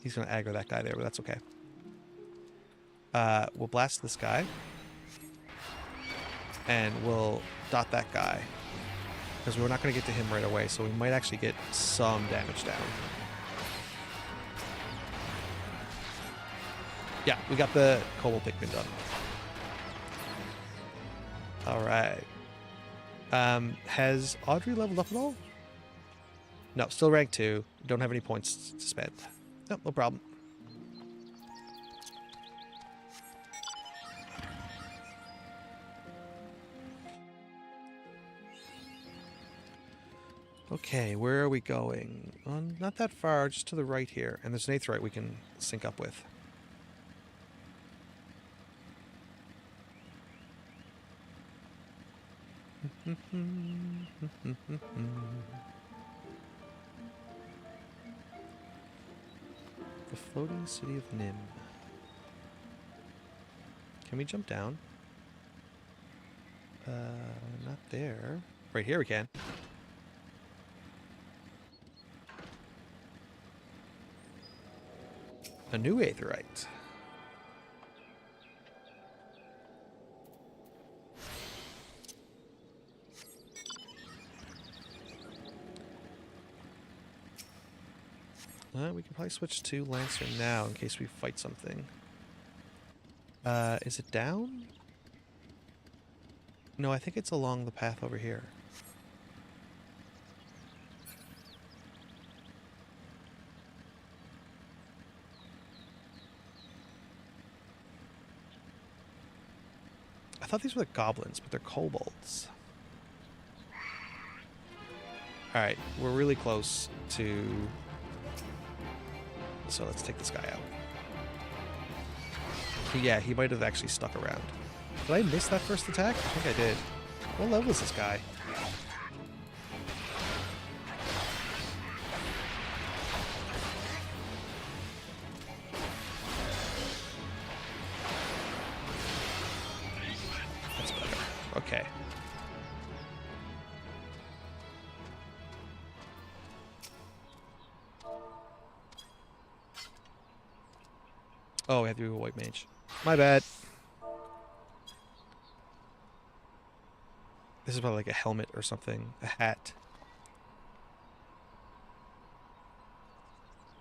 He's going to aggro that guy there, but that's okay. We'll blast this guy. And we'll dot that guy. Because we're not going to get to him right away, so we might actually get some damage down. Yeah, we got the Cobalt Pikmin done. Alright. Has Audrey leveled up at all? No, still rank 2. Don't have any points to spend. No, no problem. Okay, where are we going? Not that far, just to the right here. And there's an Aetheryte we can sync up with. The floating city of Nim. Can we jump down? Not there. Right here we can. A new Aetheryte. We can probably switch to Lancer now in case we fight something. Is it down? No, I think it's along the path over here. I thought these were the goblins, but they're kobolds. Alright, we're really close to... So let's take this guy out. Yeah, he might have actually stuck around. Did I miss that first attack? I think I did. What level is this guy? That's better. Okay. Oh, we have to do a white mage. My bad. This is probably like a helmet or something. A hat.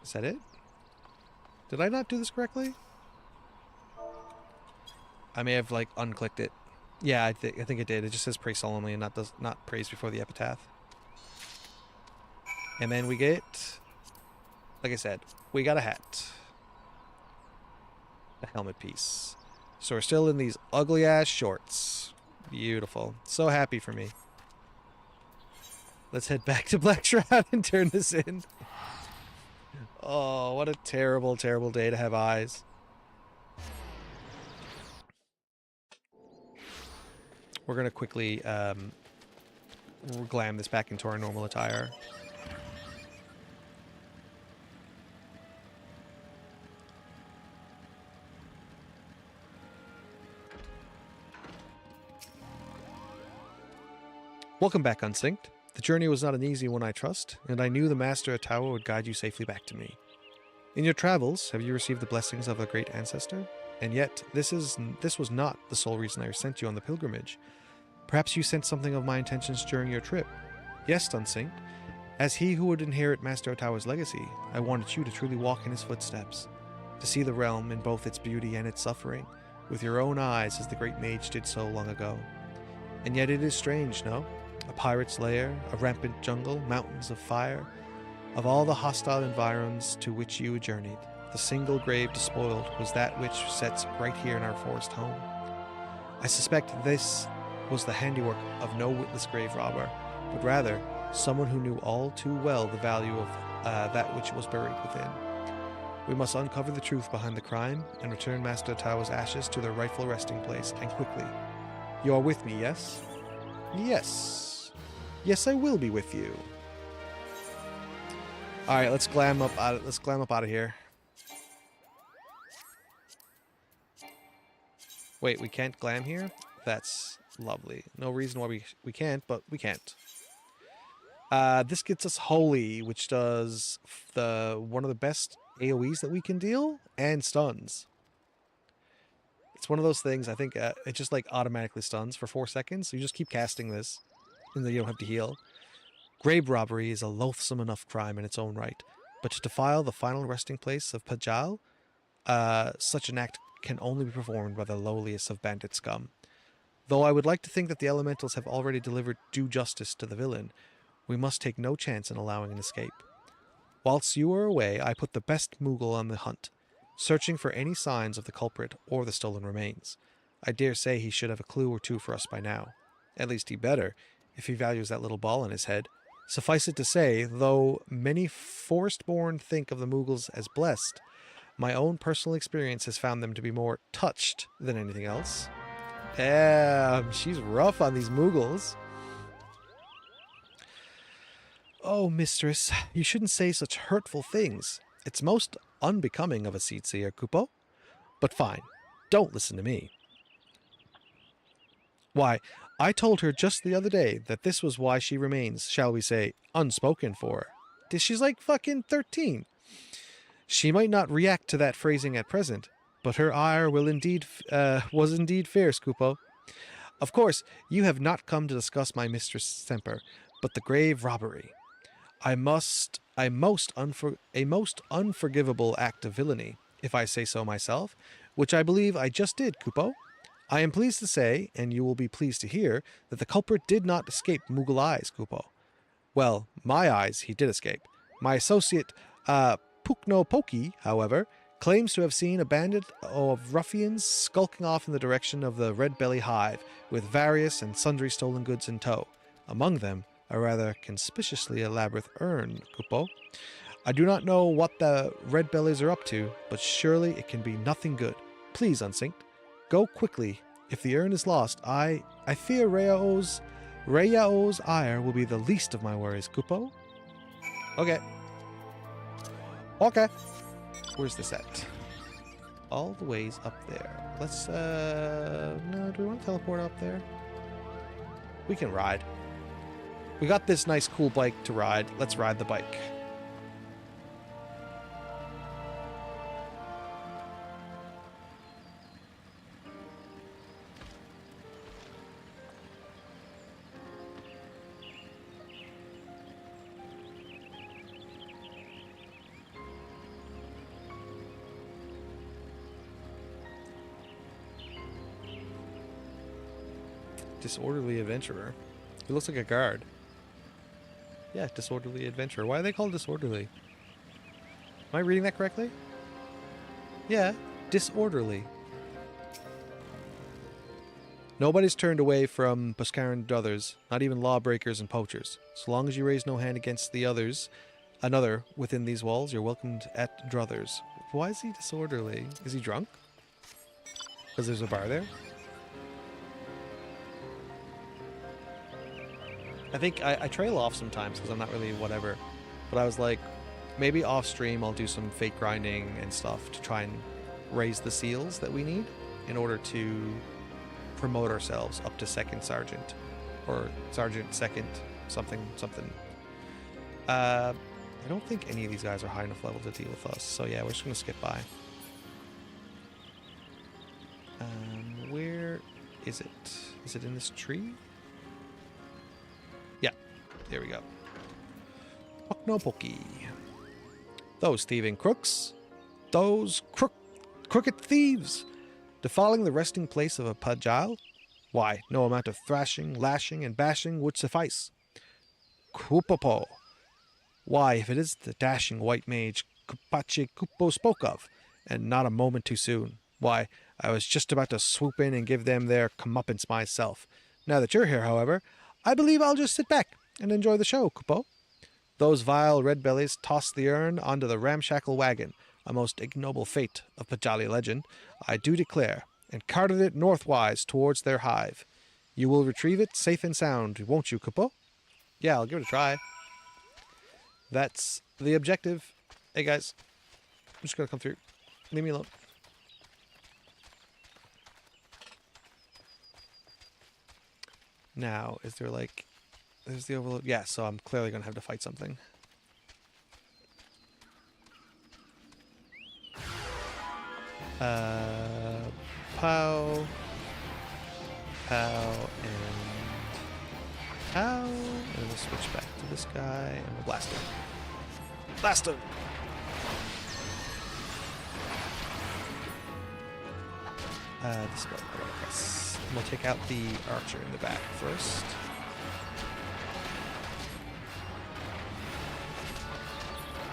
Is that it? Did I not do this correctly? I may have like unclicked it. Yeah, I think it did. It just says pray solemnly and not praise before the epitaph. And then we get, like I said, we got a hat. A helmet piece. So we're still in these ugly ass shorts. Beautiful. So happy for me. Let's head back to Black Shroud and turn this in. Oh, what a terrible, terrible day to have eyes. We're going to quickly glam this back into our normal attire. Welcome back, Unsynced. The journey was not an easy one, I trust, and I knew the Master at Tower would guide you safely back to me. In your travels, have you received the blessings of a great ancestor? And yet, this was not the sole reason I sent you on the pilgrimage. Perhaps you sensed something of my intentions during your trip. Yes, Unsynced. As he who would inherit Master Tower's legacy, I wanted you to truly walk in his footsteps, to see the realm in both its beauty and its suffering, with your own eyes as the great mage did so long ago. And yet it is strange, no? A pirate's lair, a rampant jungle, mountains of fire. Of all the hostile environs to which you journeyed, the single grave despoiled was that which sits right here in our forest home. I suspect this was the handiwork of no witless grave robber, but rather someone who knew all too well the value of that which was buried within. We must uncover the truth behind the crime and return Master Tao's ashes to their rightful resting place, and quickly. You are with me, yes? Yes. Yes, I will be with you. All right, let's glam up out of here. Wait, we can't glam here? That's lovely. No reason why we can't, but we can't. This gets us Holy, which does one of the best AoEs that we can deal, and stuns. It's one of those things, I think it just like automatically stuns for 4 seconds, so you just keep casting this, and then you don't have to heal. Grave robbery is a loathsome enough crime in its own right, but to defile the final resting place of Pajal, such an act can only be performed by the lowliest of bandit scum. Though I would like to think that the elementals have already delivered due justice to the villain, we must take no chance in allowing an escape. Whilst you were away, I put the best Moogle on the hunt, searching for any signs of the culprit or the stolen remains. I dare say he should have a clue or two for us by now. At least he better, if he values that little ball in his head. Suffice it to say, though many forest-born think of the Moogles as blessed, my own personal experience has found them to be more touched than anything else. Damn, she's rough on these Moogles. Oh, mistress, you shouldn't say such hurtful things. It's most unbecoming of a seed-seer, Kupo. But fine, don't listen to me. Why, I told her just the other day that this was why she remains, shall we say, unspoken for. She's like fucking 13. She might not react to that phrasing at present, but her ire was indeed fierce, Kupo. Of course, you have not come to discuss my mistress' temper, but the grave robbery. A most unforgivable act of villainy, if I say so myself, which I believe I just did, Kupo. I am pleased to say, and you will be pleased to hear, that the culprit did not escape Moogle eyes, Kupo. Well, my eyes he did escape. My associate, Pukno Poki, however, claims to have seen a bandit of ruffians skulking off in the direction of the Red Belly Hive, with various and sundry stolen goods in tow. Among them, a rather conspicuously elaborate urn, Kupo. I do not know what the Red Bellies are up to, but surely it can be nothing good. Please, Unsynced, go quickly. If the urn is lost, I fear Rayao's ire will be the least of my worries, Kupo. Okay. Okay. Where's this at? All the ways up there. Let's, no, do we want to teleport up there? We can ride. We got this nice cool bike to ride. Let's ride the bike. Disorderly adventurer. He looks like a guard. Yeah, disorderly adventurer. Why are they called disorderly? Am I reading that correctly? Yeah, disorderly. Nobody's turned away from Buscaran Druthers, not even lawbreakers and poachers. So long as you raise no hand against the others, another within these walls, you're welcomed at Druthers. Why is he disorderly? Is he drunk? Because there's a bar there? I think I trail off sometimes because I'm not really whatever. But I was like, maybe off stream I'll do some fake grinding and stuff to try and raise the seals that we need in order to promote ourselves up to second sergeant. Or sergeant second something. I don't think any of these guys are high enough level to deal with us. So yeah, we're just going to skip by. Where is it? Is it in this tree? Yeah, there we go. Poknopoki. Those thieving crooks. Those crooked thieves. Defiling the resting place of a Pajal. Why, no amount of thrashing, lashing, and bashing would suffice. Kupopo. Why, if it is the dashing white mage Kupachi Kupo spoke of, and not a moment too soon, why, I was just about to swoop in and give them their comeuppance myself. Now that you're here, however, I believe I'll just sit back and enjoy the show, Kupo. Those vile red bellies tossed the urn onto the ramshackle wagon, a most ignoble fate of Pajali legend, I do declare, and carted it northwise towards their hive. You will retrieve it safe and sound, won't you, Kupo? Yeah, I'll give it a try. That's the objective. Hey guys, I'm just gonna come through. Leave me alone. Now, is there like... There's the overload. Yeah, so I'm clearly gonna have to fight something. Pow. Pow and... Pow. And we'll switch back to this guy and we'll blast him. Blast him! This button, I gotta press. We'll take out the archer in the back first.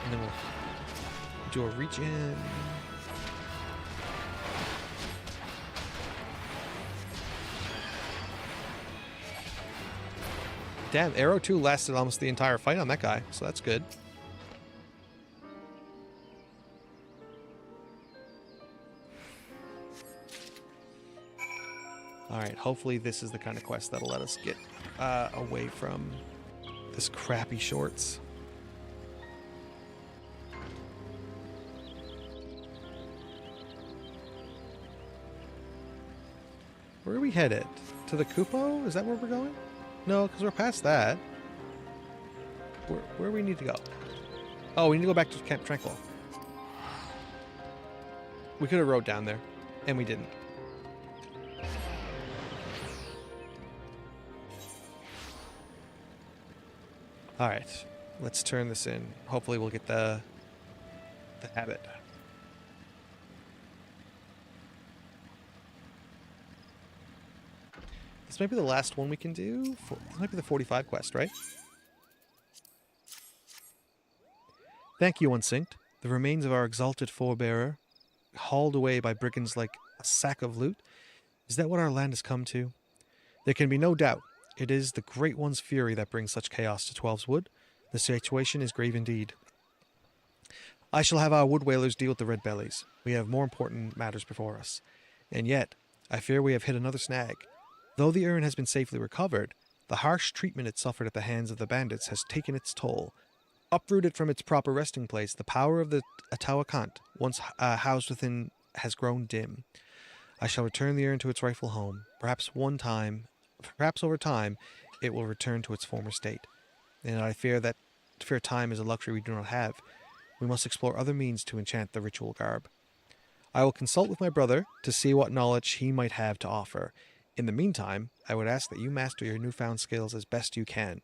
And then we'll do a reach in. Damn, arrow 2 lasted almost the entire fight on that guy, so that's good. Alright, hopefully this is the kind of quest that'll let us get away from this crappy shorts. Where are we headed? To the Kupo? Is that where we're going? No, because we're past that. Where do we need to go? Oh, we need to go back to Camp Tranquil. We could have rode down there, and we didn't. Alright, let's turn this in. Hopefully we'll get the habit. This might be the last one we can do. This might be the 45 quest, right? Thank you, Unsynced. The remains of our exalted forebearer, hauled away by brigands like a sack of loot. Is that what our land has come to? There can be no doubt. It is the Great One's fury that brings such chaos to Twelve's Wood. The situation is grave indeed. I shall have our wood whalers deal with the red bellies. We have more important matters before us. And yet, I fear we have hit another snag. Though the urn has been safely recovered, the harsh treatment it suffered at the hands of the bandits has taken its toll. Uprooted from its proper resting place, the power of the Atawakant, once housed within, has grown dim. I shall return the urn to its rightful home. Perhaps over time, it will return to its former state. And I fear that time is a luxury we do not have. We must explore other means to enchant the ritual garb. I will consult with my brother to see what knowledge he might have to offer. In the meantime, I would ask that you master your newfound skills as best you can.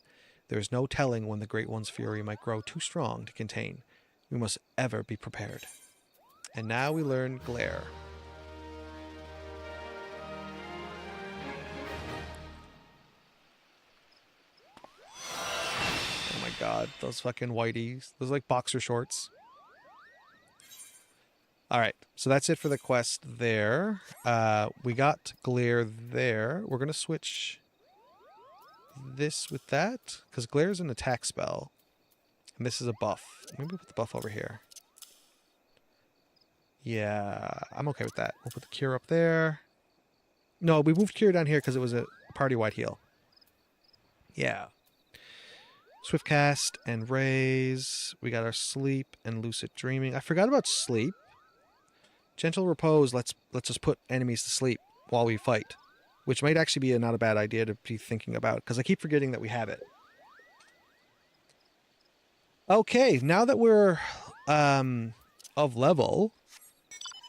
There is no telling when the Great One's fury might grow too strong to contain. We must ever be prepared. And now we learn Glare. Oh my god, those fucking whiteys. Those like boxer shorts. Alright, so that's it for the quest there. We got Glare there. We're going to switch this with that, because Glare is an attack spell. And this is a buff. Maybe put the buff over here. Yeah, I'm okay with that. We'll put the cure up there. No, we moved cure down here because it was a party-wide heal. Yeah. Swift cast and raise. We got our sleep and lucid dreaming. I forgot about sleep. Gentle repose lets us put enemies to sleep while we fight, which might actually be not a bad idea to be thinking about, because I keep forgetting that we have it. Okay, now that we're of level,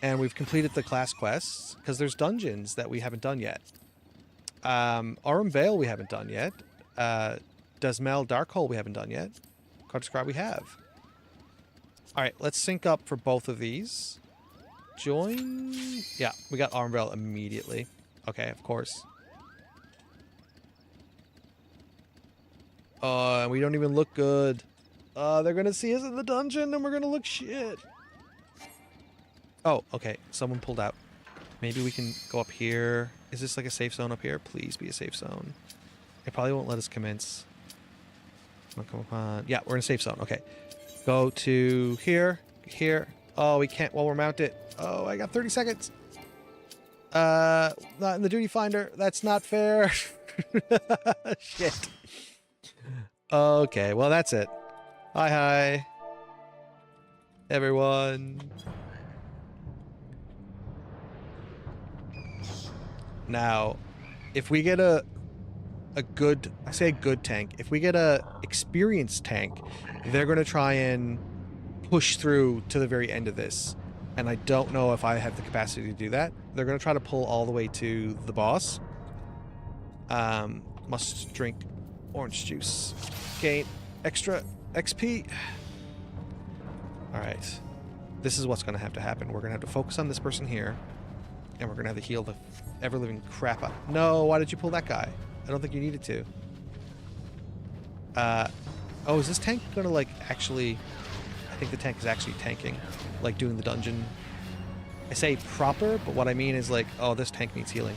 and we've completed the class quests, because there's dungeons that we haven't done yet. Aurum Vale we haven't done yet. Desmel Darkhold we haven't done yet. Cardscribe we have. Alright, let's sync up for both of these. Join... Yeah, we got Aurum Vale immediately. Okay, of course. Oh, and we don't even look good. They're gonna see us in the dungeon and we're gonna look shit. Oh, okay. Someone pulled out. Maybe we can go up here. Is this like a safe zone up here? Please be a safe zone. It probably won't let us commence. Come on. Yeah, we're in a safe zone. Okay. Go to here. Here. Oh, we can't while we're mounted. Oh, I got 30 seconds. Not in the duty finder. That's not fair. Shit. Okay, well that's it. Hi, everyone. Now, if we get a good, I say a good tank, if we get a experienced tank, they're going to try and push through to the very end of this. And I don't know if I have the capacity to do that. They're going to try to pull all the way to the boss. Must drink orange juice. Gain extra XP. Alright. This is what's going to have to happen. We're going to have to focus on this person here. And we're going to have to heal the ever-living crap out. No, why did you pull that guy? I don't think you needed to. Oh, is this tank going to, like, actually... I think the tank is actually tanking. Like, doing the dungeon. I say proper, but what I mean is, like, oh, this tank needs healing.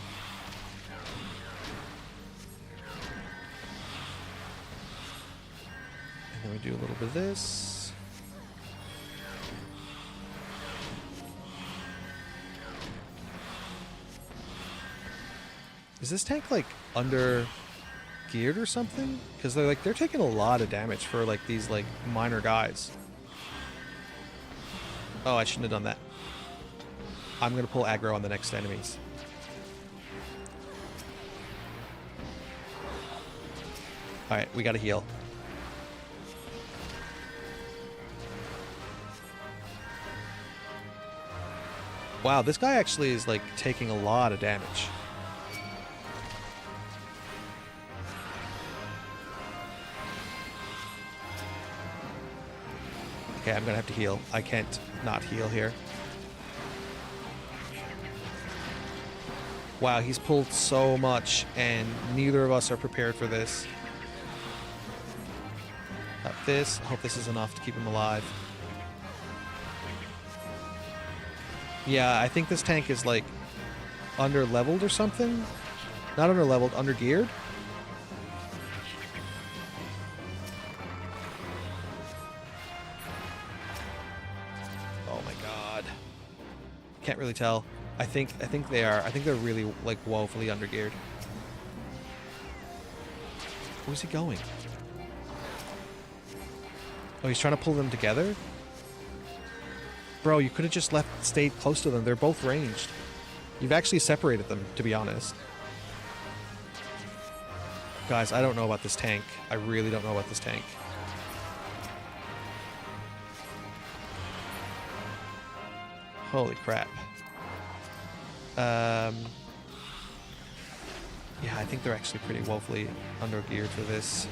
And then we do a little bit of this. Is this tank, like, under geared or something? Because they're taking a lot of damage for, like, these, like, minor guys. Oh, I shouldn't have done that. I'm going to pull aggro on the next enemies. Alright, we got to heal. Wow, this guy actually is, like, taking a lot of damage. Okay, I'm gonna have to heal. I can't not heal here. Wow, he's pulled so much, and neither of us are prepared for this. Got this. I hope this is enough to keep him alive. Yeah, I think this tank is, like, under-leveled or something. Not under-leveled, under-geared. Can't really tell. I think they are. I think they're really, like, woefully undergeared. Where's he going? Oh, he's trying to pull them together? Bro, you could have just stayed close to them. They're both ranged. You've actually separated them, to be honest. Guys, I don't know about this tank. I really don't know about this tank. Holy crap. Yeah, I think they're actually pretty woefully under-geared for this.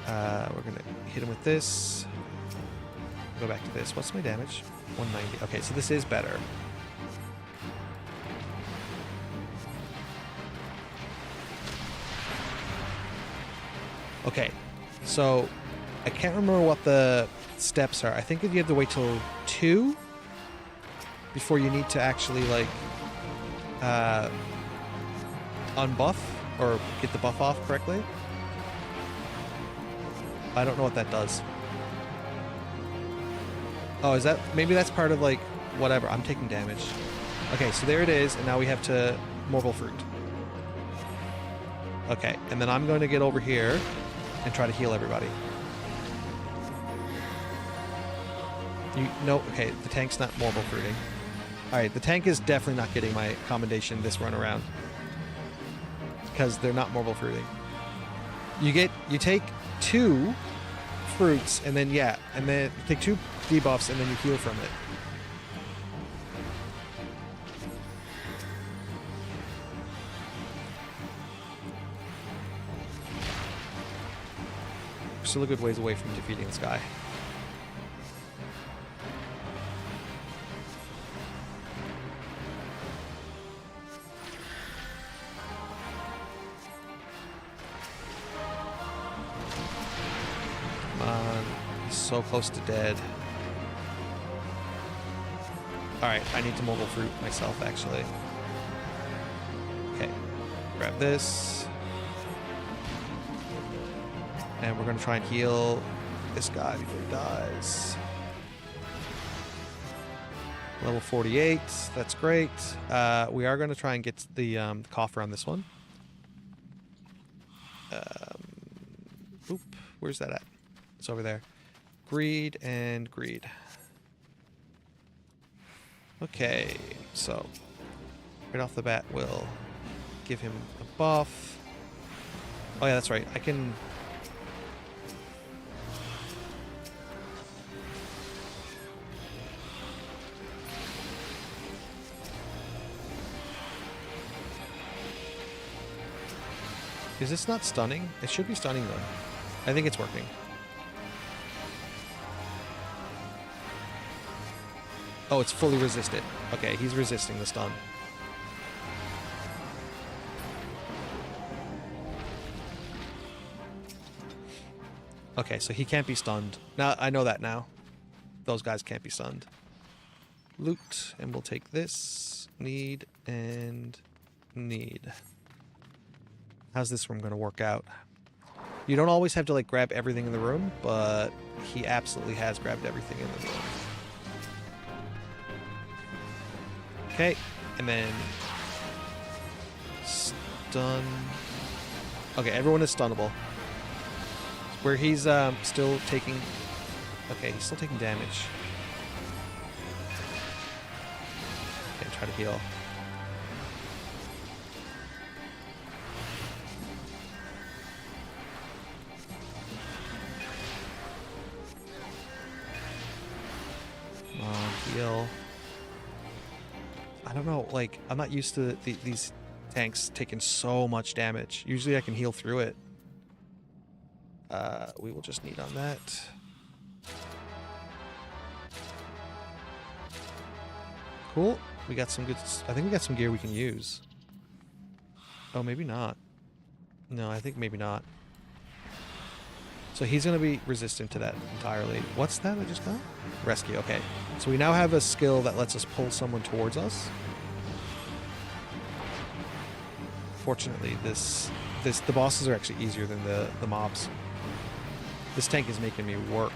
We're gonna hit him with this. Go back to this. What's my damage? 190. Okay, so this is better. Okay, so I can't remember what the steps are. I think you have to wait till 2 before you need to actually, like, unbuff or get the buff off correctly. I don't know what that does. Oh, is that... Maybe that's part of, like, whatever. I'm taking damage. Okay, so there it is, and now we have to Morgul Fruit. Okay, and then I'm going to get over here and try to heal everybody. Okay, the tank's not Morgul Fruiting. Alright, the tank is definitely not getting my commendation this run around. Because they're not Morgul Fruiting. You take 2 fruits, and then, yeah, and then you take 2 debuffs, and then you heal from it. We're still a good ways away from defeating this guy. so close to dead. Alright, I need to mobile fruit myself, actually. Okay, grab this. And we're going to try and heal this guy before he dies. Level 48, that's great. We are going to try and get the coffer on this one. Oop, where's that at? It's over there. Greed and greed. Okay, so right off the bat, we'll give him a buff. Oh yeah, that's right. I can... Is this not stunning? It should be stunning though. I think it's working. Oh, it's fully resisted. Okay, he's resisting the stun. Okay, so he can't be stunned. Now, I know that now. Those guys can't be stunned. Loot, and we'll take this. Need, and need. How's this room going to work out? You don't always have to, like, grab everything in the room, but he absolutely has grabbed everything in the room. Okay, and then stun. Okay, everyone is stunnable. Where he's still taking... Okay, he's still taking damage. Okay, try to heal. Come on, heal. I don't know, like, I'm not used to these tanks taking so much damage. Usually I can heal through it. We will just need on that. Cool. We got some good... I think we got some gear we can use. Oh, maybe not. No, I think maybe not. So he's going to be resistant to that entirely. What's that I just got? Rescue, okay. So we now have a skill that lets us pull someone towards us. Fortunately, the bosses are actually easier than the mobs. This tank is making me work.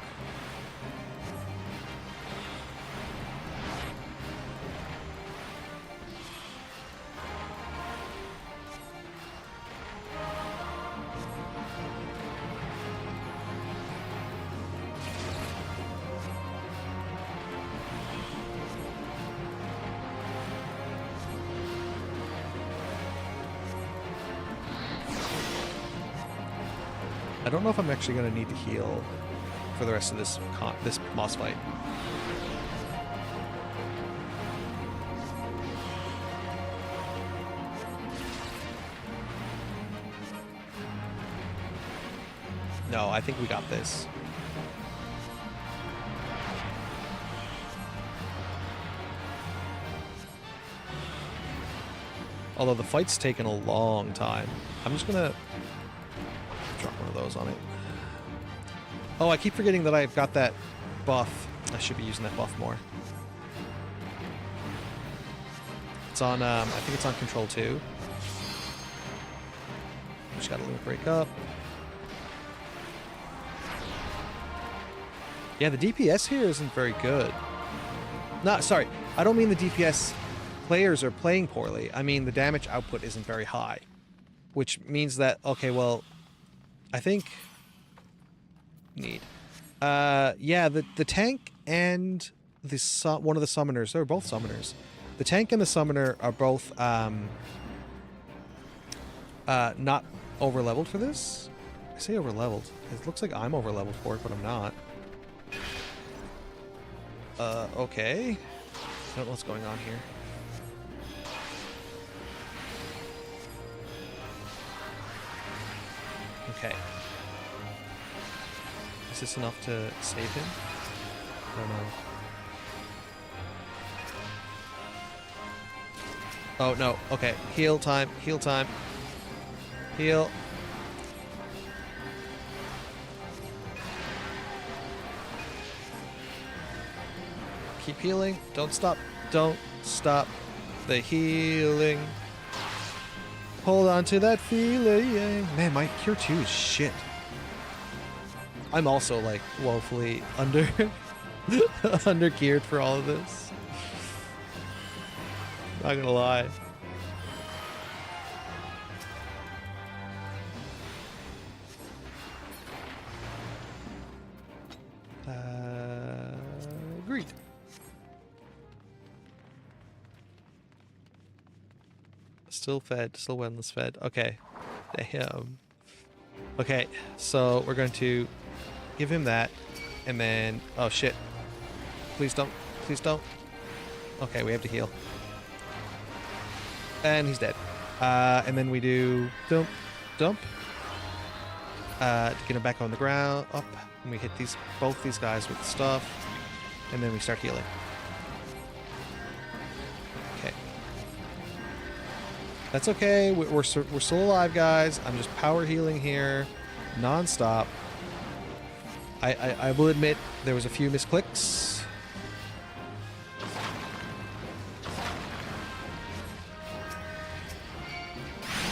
I don't know if I'm actually going to need to heal for the rest of this boss fight. No, I think we got this. Although the fight's taken a long time. I'm just going to drop one of those on it. Oh, I keep forgetting that I've got that buff. I should be using that buff more. It's on, I think it's on control 2. Just got a little break up. Yeah, the DPS here isn't very good. Sorry, I don't mean the DPS players are playing poorly. I mean the damage output isn't very high. Which means that, okay, well, I think need. Yeah, the tank and one of the summoners, they're both summoners. The tank and the summoner are both not over-leveled for this. I say over-leveled. It looks like I'm over-leveled for it, but I'm not. Okay. I don't know what's going on here. Okay. Is this enough to save him? I don't know. Oh, no. Okay. Heal time. Heal time. Heal. Keep healing. Don't stop. Don't stop the healing. Hold on to that feeling. Man, my cure 2 is shit. I'm also like woefully under geared for all of this. Not gonna lie. Agreed. Still fed, still wellness fed. Okay. Damn. Okay, so we're going to give him that, and then... Oh, shit. Please don't. Please don't. Okay, we have to heal. And he's dead. And then we do... Dump. Dump. To get him back on the ground. Up. And we hit both these guys with stuff. And then we start healing. Okay. That's okay. We're still alive, guys. I'm just power healing here. Non-stop. I will admit there was a few misclicks.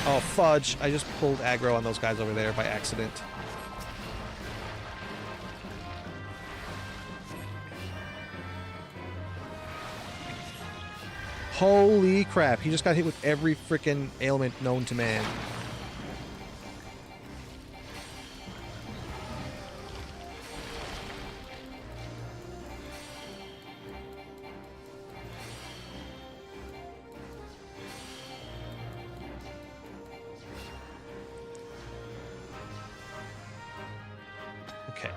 Oh, fudge. I just pulled aggro on those guys over there by accident. Holy crap. He just got hit with every freaking ailment known to man. Okay.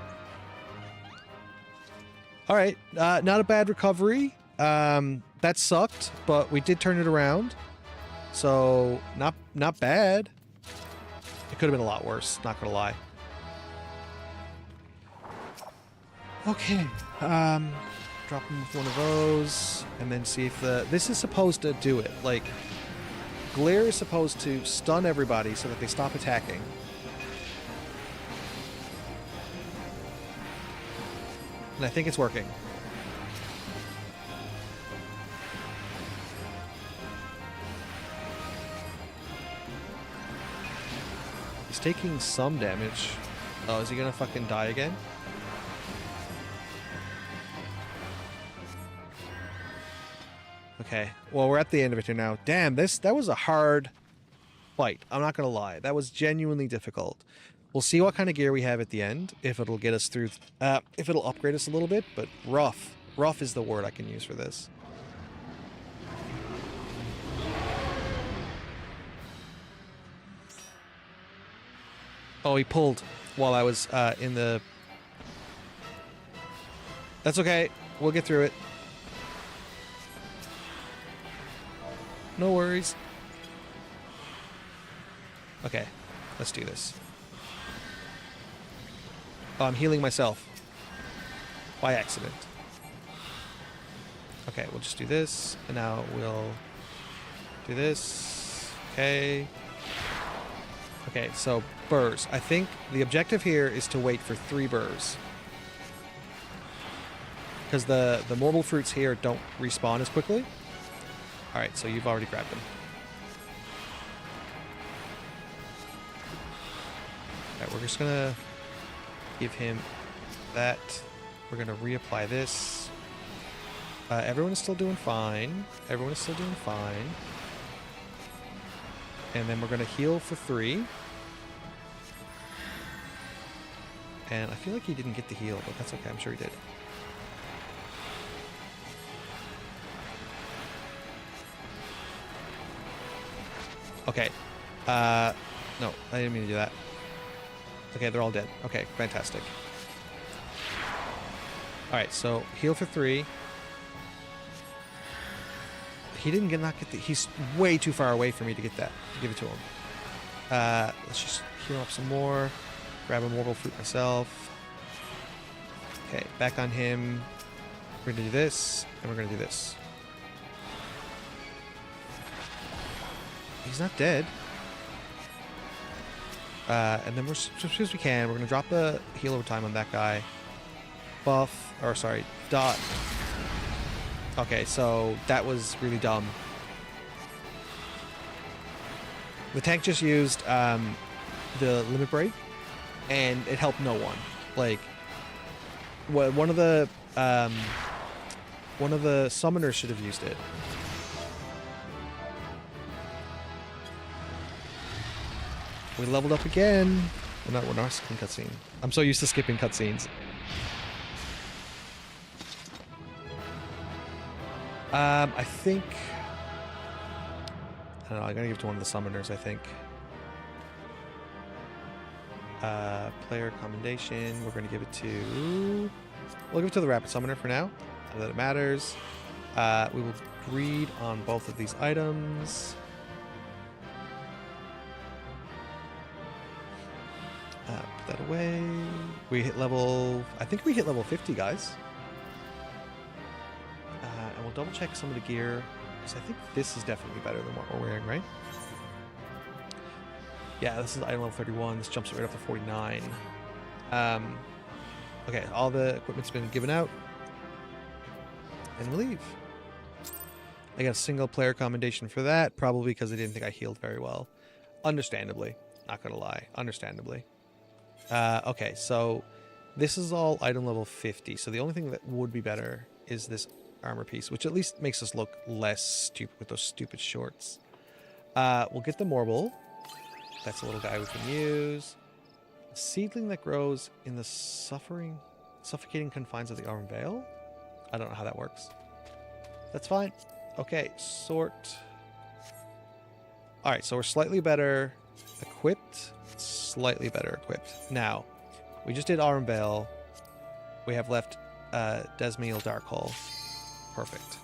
All right. Not a bad recovery. That sucked, but we did turn it around. So, not bad. It could have been a lot worse, not gonna lie. Okay. Drop him with one of those, and then see if this is supposed to do it. Like, Glare is supposed to stun everybody so that they stop attacking. And I think it's working. He's taking some damage. Oh, is he gonna fucking die again? Okay. Well, we're at the end of it here now. Damn, that was a hard fight. I'm not gonna lie. That was genuinely difficult. We'll see what kind of gear we have at the end, if it'll get us through, if it'll upgrade us a little bit, but rough. Rough is the word I can use for this. Oh, he pulled while I was in the... That's okay. We'll get through it. No worries. Okay, let's do this. Oh, I'm healing myself. By accident. Okay, we'll just do this. And now we'll do this. Okay. Okay, so burrs. I think the objective here is to wait for 3 burrs. Because the morbol fruits here don't respawn as quickly. Alright, so you've already grabbed them. Alright, we're just gonna give him that. We're gonna reapply this. Everyone is still doing fine. Everyone is still doing fine. And then we're gonna heal for 3. And I feel like he didn't get the heal, but that's okay. I'm sure he did. Okay. No, I didn't mean to do that. Okay, they're all dead. Okay, fantastic. Alright, so heal for 3. He didn't not get the... He's way too far away for me to get that. To give it to him. Let's just heal up some more. Grab a mortal fruit myself. Okay, back on him. We're gonna do this, and we're gonna do this. He's not dead. And then as soon as we can, we're gonna drop the heal over time on that guy. Buff, or sorry, dot. Okay, so that was really dumb. The tank just used the limit break, and it helped no one. Like, one of the summoners should have used it. We leveled up again. We're not skipping cutscene. I'm so used to skipping cutscenes. I think... I don't know, I gotta give it to one of the summoners, I think. Player commendation, we're gonna give it to... We'll give it to the rapid summoner for now. Not that it matters. We will breed on both of these items. Put that away. We hit level... I think we hit level 50, guys. And we'll double check some of the gear, because I think this is definitely better than what we're wearing, right? Yeah, this is item level 31. This jumps it right up to 49. Okay, all the equipment's been given out. And we'll leave. I got a single player commendation for that, probably because they didn't think I healed very well. Understandably. Not gonna lie. Understandably. Okay, so this is all item level 50. So the only thing that would be better is this armor piece, which at least makes us look less stupid with those stupid shorts. We'll get the Morble. That's a little guy we can use. A seedling that grows in the suffocating confines of the Auburn Vale. I don't know how that works. That's fine. Okay, sort. Alright, so we're slightly better equipped. Slightly better equipped. Now, we just did Auburn Vale. We have left Desmiel Darkhull. Perfect.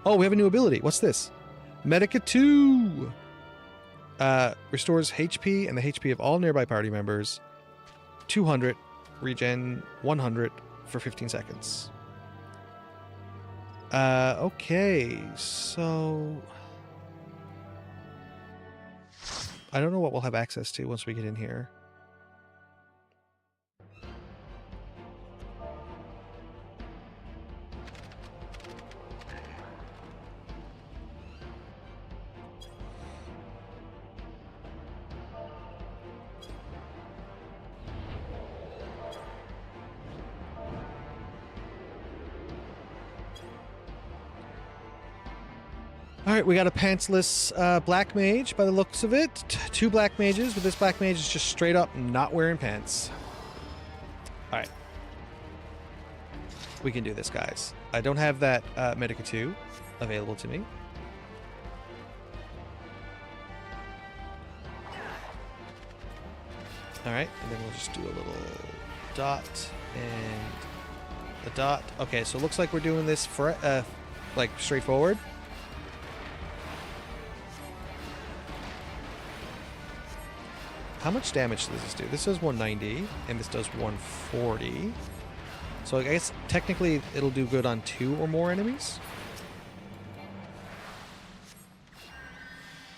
Oh, we have a new ability. What's this? Medica 2! Restores HP and the HP of all nearby party members. 200. Regen 100 for 15 seconds. Okay, so... I don't know what we'll have access to once we get in here. Alright, we got a pantsless black mage by the looks of it. Two black mages, but this black mage is just straight up not wearing pants. Alright. We can do this, guys. I don't have that Medica 2 available to me. Alright, and then we'll just do a little dot and a dot. Okay, so it looks like we're doing this for like straightforward. How much damage does this do? This does 190, and this does 140. So I guess technically it'll do good on 2 or more enemies.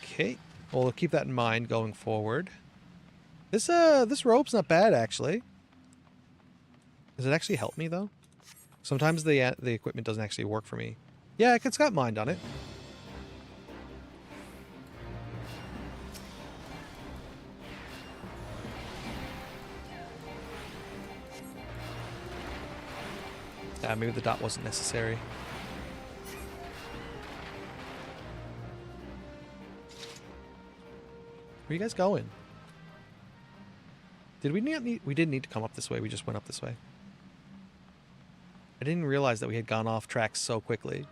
Okay, well, we'll keep that in mind going forward. This robe's not bad, actually. Does it actually help me, though? Sometimes the equipment doesn't actually work for me. Yeah, it's got mind on it. Maybe the dot wasn't necessary. Where are you guys going? Did we need... We didn't need to come up this way. We just went up this way. I didn't realize that we had gone off track so quickly.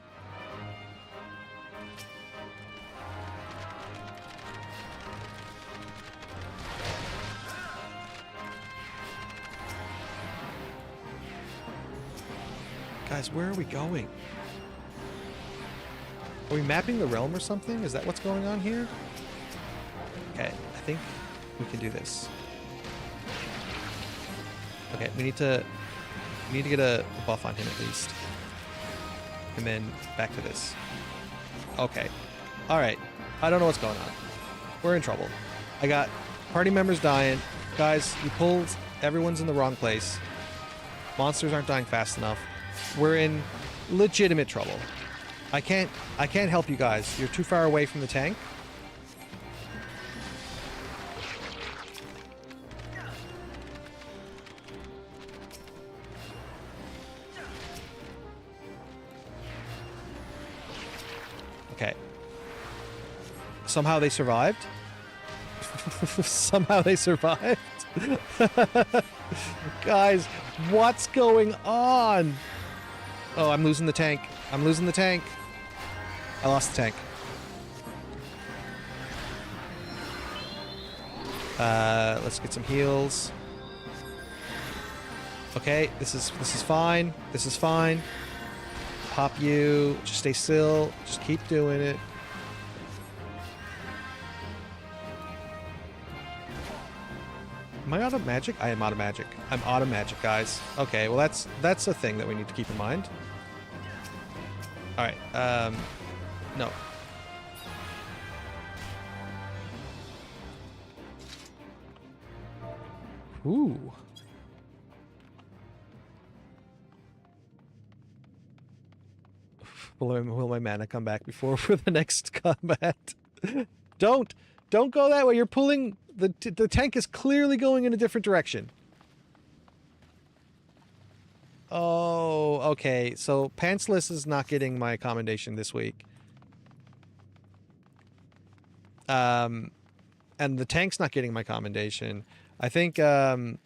Guys, where are we going? Are we mapping the realm or something? Is that what's going on here? Okay, I think we can do this. Okay, we need to get a buff on him at least. And then back to this. Okay. Alright. I don't know what's going on. We're in trouble. I got party members dying. Guys, you pulled... Everyone's in the wrong place. Monsters aren't dying fast enough. We're in legitimate trouble. I can't help you guys. You're too far away from the tank. Okay. Somehow they survived. Somehow they survived. Guys, what's going on? Oh, I'm losing the tank. I'm losing the tank. I lost the tank. Let's get some heals. Okay, this is fine. This is fine. Pop you. Just stay still. Just keep doing it. Am I out of magic? I am out of magic. I'm out of magic, guys. Okay, well that's a thing that we need to keep in mind. Alright, no. Ooh. Will my mana come back before for the next combat? Don't go that way. You're pulling the tank is clearly going in a different direction. Oh, okay. So Pantsless is not getting my commendation this week. And the tank's not getting my commendation. I think Ardrin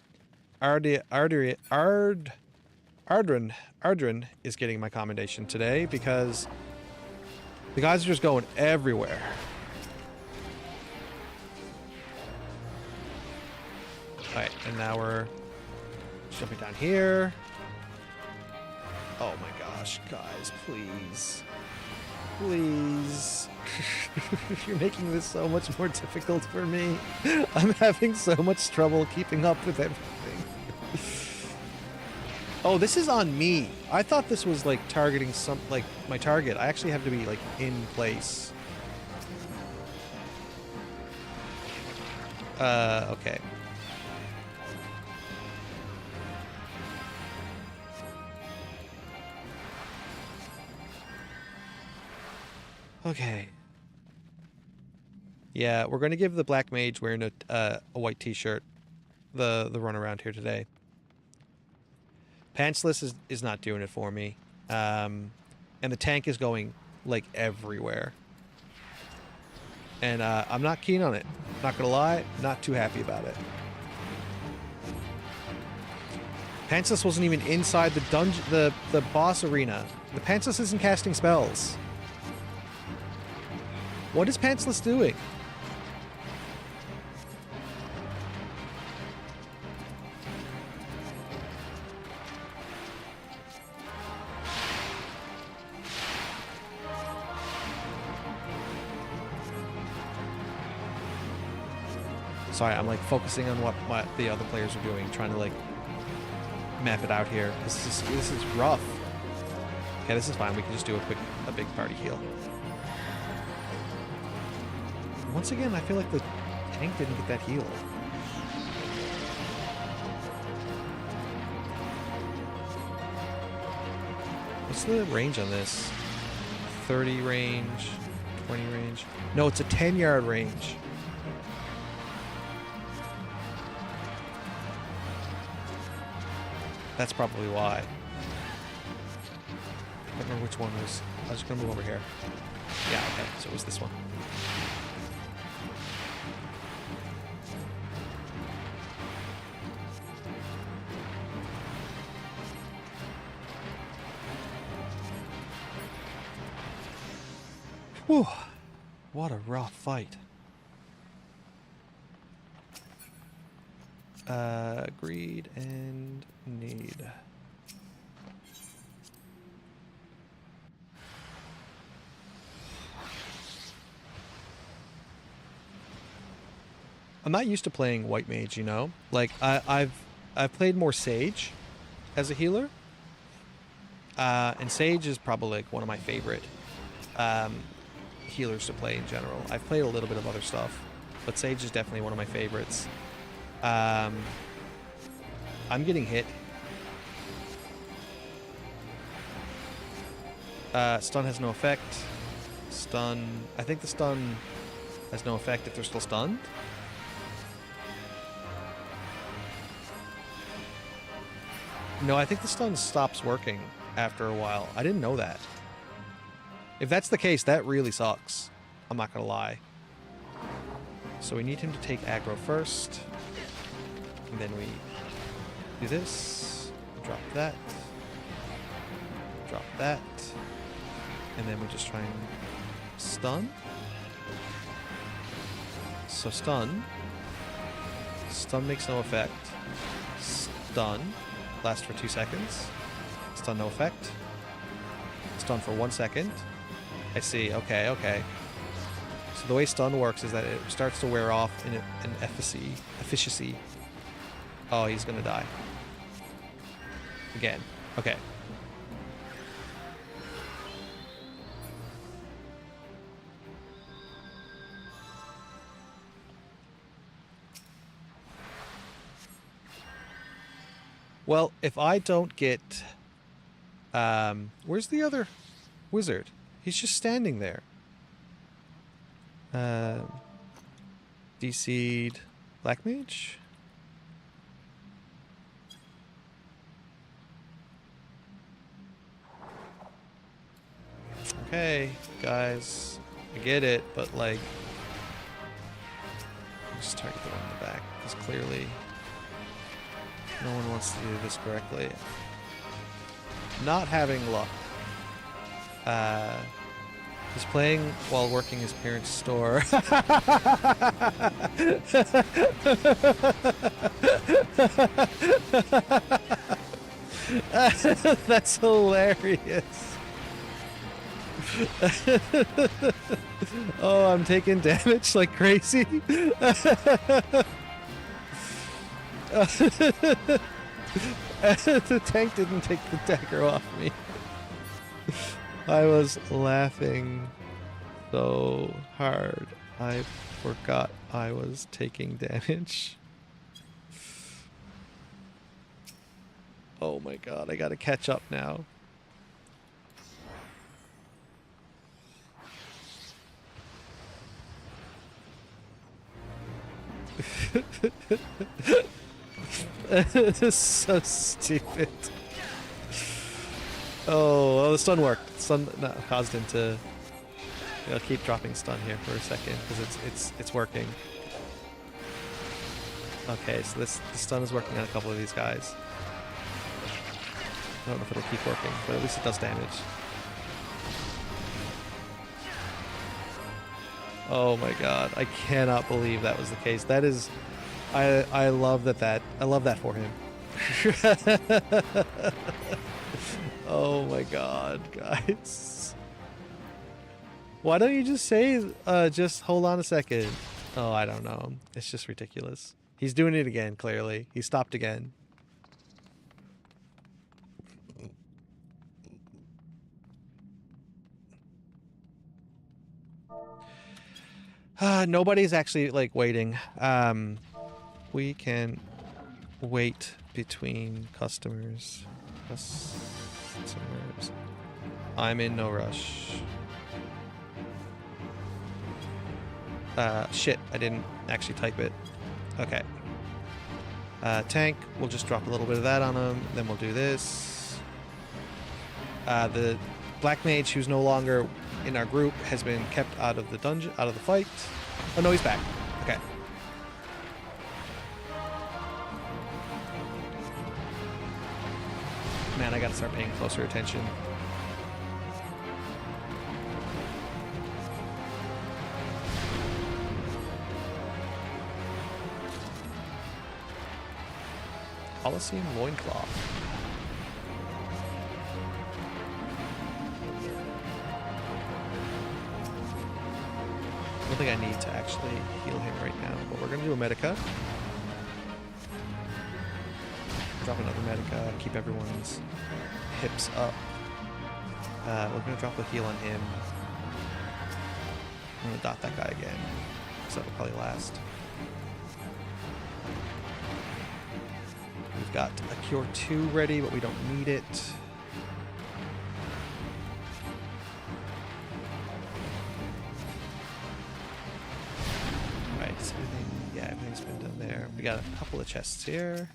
is getting my commendation today because the guys are just going everywhere. Alright, and now we're jumping down here. Oh my gosh, guys, please. Please. You're making this so much more difficult for me. I'm having so much trouble keeping up with everything. Oh, this is on me. I thought this was like targeting like my target. I actually have to be like in place. Okay. Okay. Yeah, we're going to give the black mage wearing a white t-shirt the run around here today. Pantsless is not doing it for me. And the tank is going, like, everywhere. And I'm not keen on it. Not going to lie, not too happy about it. Pantsless wasn't even inside the dungeon, the boss arena. The Pantsless isn't casting spells. What is Pantsless doing? Sorry, I'm like focusing on what the other players are doing, trying to like map it out here. This is rough. Okay, this is fine. We can just do a big party heal. Once again, I feel like the tank didn't get that heal. What's the range on this? 30 range, 20 range. No, it's a 10-yard range. That's probably why. I don't remember which one was. I was just gonna move over here. Yeah, okay, so it was this one. Whew. What a rough fight. Greed and need. I'm not used to playing white mage, you know? Like I've played more Sage as a healer. And Sage is probably like one of my favorite healers to play in general. I've played a little bit of other stuff, but Sage is definitely one of my favorites. I'm getting hit. Stun has no effect. Stun... I think the stun has no effect if they're still stunned. No, I think the stun stops working after a while. I didn't know that. If that's the case, that really sucks. I'm not gonna lie. So we need him to take aggro first. And then we do this. Drop that. Drop that. And then we just try and stun. So stun. Stun makes no effect. Stun. Lasts for 2 seconds. Stun no effect. Stun for 1 second. I see. Okay, okay. So the way stun works is that it starts to wear off in an efficacy. Oh, he's gonna die. Again. Okay. Well, if I don't get... where's the other wizard? He's just standing there. DC'd Black Mage? Okay, guys. I get it, but like... just target the one in the back, because clearly... no one wants to do this correctly. Not having luck. He's playing while working his parents' store. That's hilarious. Oh, I'm taking damage like crazy. The tank didn't take the dagger off me. I was laughing so hard. I forgot I was taking damage. Oh my god, I gotta catch up now. This is so stupid. Oh, the stun worked. Stun caused him to... I'll keep dropping stun here for a second because it's working. Okay, so the stun is working on a couple of these guys. I don't know if it'll keep working, but at least it does damage. Oh my god, I cannot believe that was the case. That is... I love that I love that for him. Oh my god, guys. Why don't you just say, just hold on a second? Oh, I don't know. It's just ridiculous. He's doing it again, clearly. He stopped again. Nobody's actually, like, waiting. We can wait between customers. I'm in no rush. Shit, I didn't actually type it. Okay. Tank, we'll just drop a little bit of that on him, then we'll do this. The Black Mage, who's no longer in our group, has been kept out of the dungeon, out of the fight. Oh no, he's back. Okay. Man, I gotta start paying closer attention. Coliseum Loincloth. I don't think I need to actually heal him right now, but we're gonna do a Medica. Drop another Medica, keep everyone's hips up. We're gonna drop a heal on him. I'm gonna dot that guy again, so that'll probably last. We've got a Cure 2 ready, but we don't need it. We got a couple of chests here.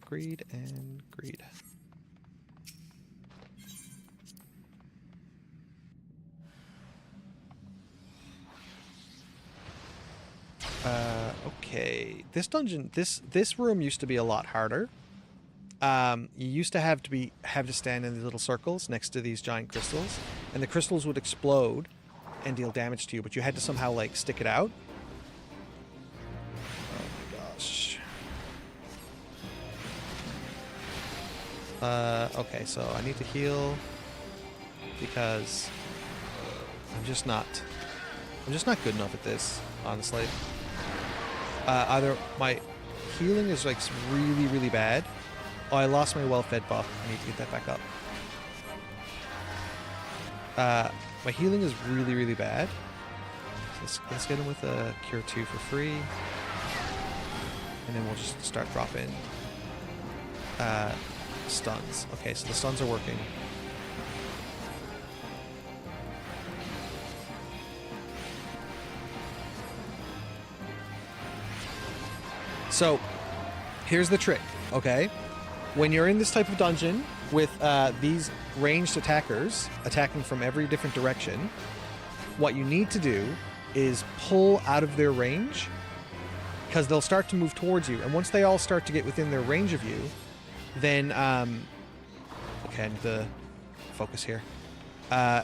Greed and greed. Okay. This dungeon, this room used to be a lot harder. You used to have to stand in these little circles next to these giant crystals, and the crystals would explode and deal damage to you, but you had to somehow like stick it out. Oh my gosh. Okay, so I need to heal because I'm just not good enough at this, honestly. Either my healing is like really, really bad. Oh, I lost my well-fed buff. I need to get that back up. My healing is really, really bad. So let's get him with a Cure 2 for free. And then we'll just start dropping stuns. Okay, so the stuns are working. So, here's the trick, okay? When you're in this type of dungeon with these ranged attackers attacking from every different direction, what you need to do is pull out of their range, because they'll start to move towards you. And once they all start to get within their range of you, then... okay, I need to focus here.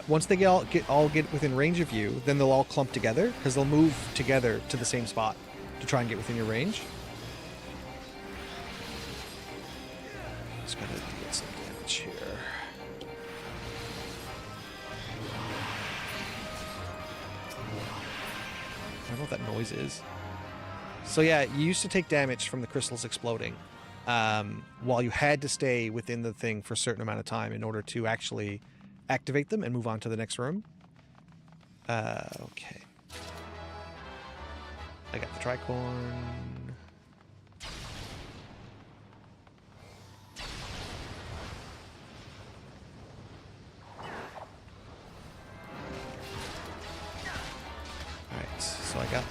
Once they all get within range of you, then they'll all clump together, because they'll move together to the same spot to try and get within your range. Just gotta get some damage here. I don't know what that noise is. So yeah, you used to take damage from the crystals exploding, while you had to stay within the thing for a certain amount of time in order to actually activate them and move on to the next room. Okay. I got the tricorn. Alright, so I got...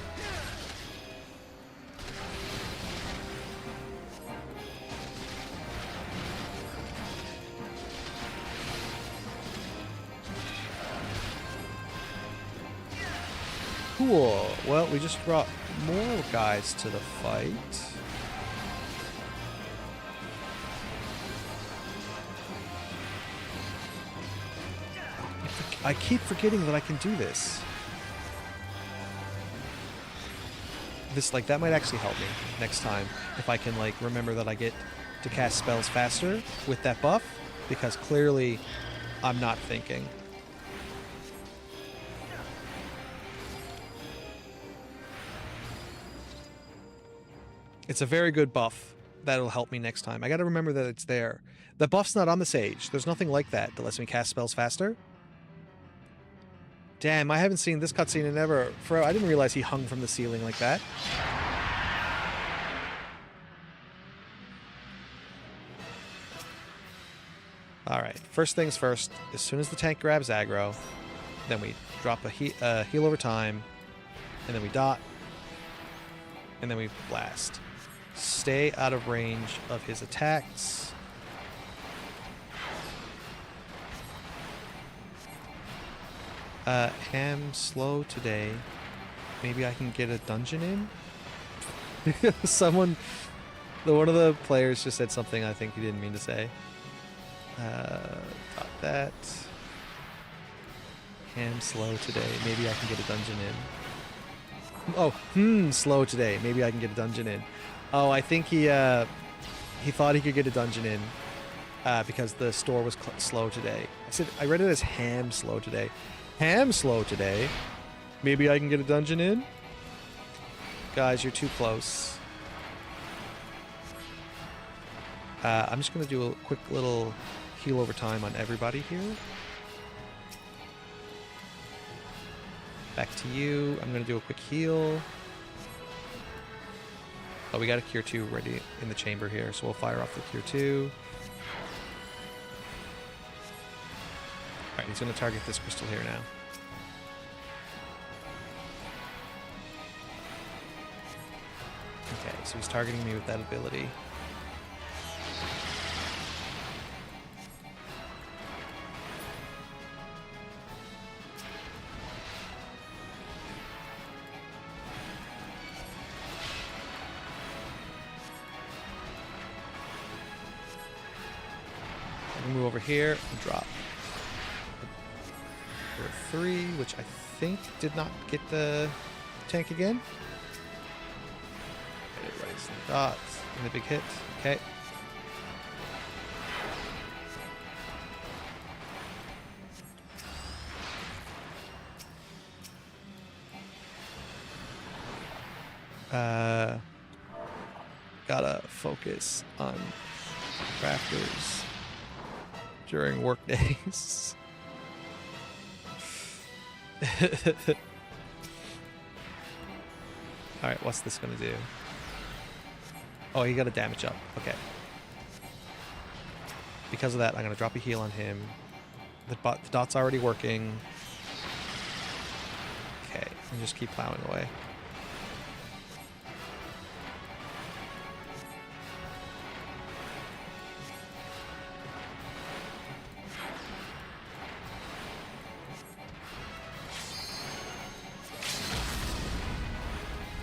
Cool. Well, we just brought more guys to the fight. I keep forgetting that I can do this. That might actually help me next time if I can like remember that I get to cast spells faster with that buff, because clearly I'm not thinking. It's a very good buff that'll help me next time. I gotta remember that it's there. The buff's not on the Sage. There's nothing like that that lets me cast spells faster. Damn, I haven't seen this cutscene in ever. I didn't realize he hung from the ceiling like that. Alright, first things first. As soon as the tank grabs aggro, then we drop a heal over time, and then we dot, and then we blast. Stay out of range of his attacks. Ham slow today. Maybe I can get a dungeon in? One of the players just said something I think he didn't mean to say. Got that. Ham slow today. Maybe I can get a dungeon in. Oh, slow today. Maybe I can get a dungeon in. Oh, I think he thought he could get a dungeon in because the store was slow today. I read it as ham slow today. Ham slow today. Maybe I can get a dungeon in? Guys, you're too close. I'm just going to do a quick little heal over time on everybody here. Back to you. I'm going to do a quick heal. Oh, we got a Cure 2 ready in the chamber here, so we'll fire off the Cure 2. Alright, he's going to target this crystal here now. so he's targeting me with that ability. Move over here and drop. There are 3, which I think did not get the tank again. Get it right in the dots and the big hit. Okay. Gotta focus on crafters during work days. Alright, what's this gonna do? Oh, he got a damage up. Okay. Because of that, I'm gonna drop a heal on him. The dot's already working. Okay, and just keep plowing away.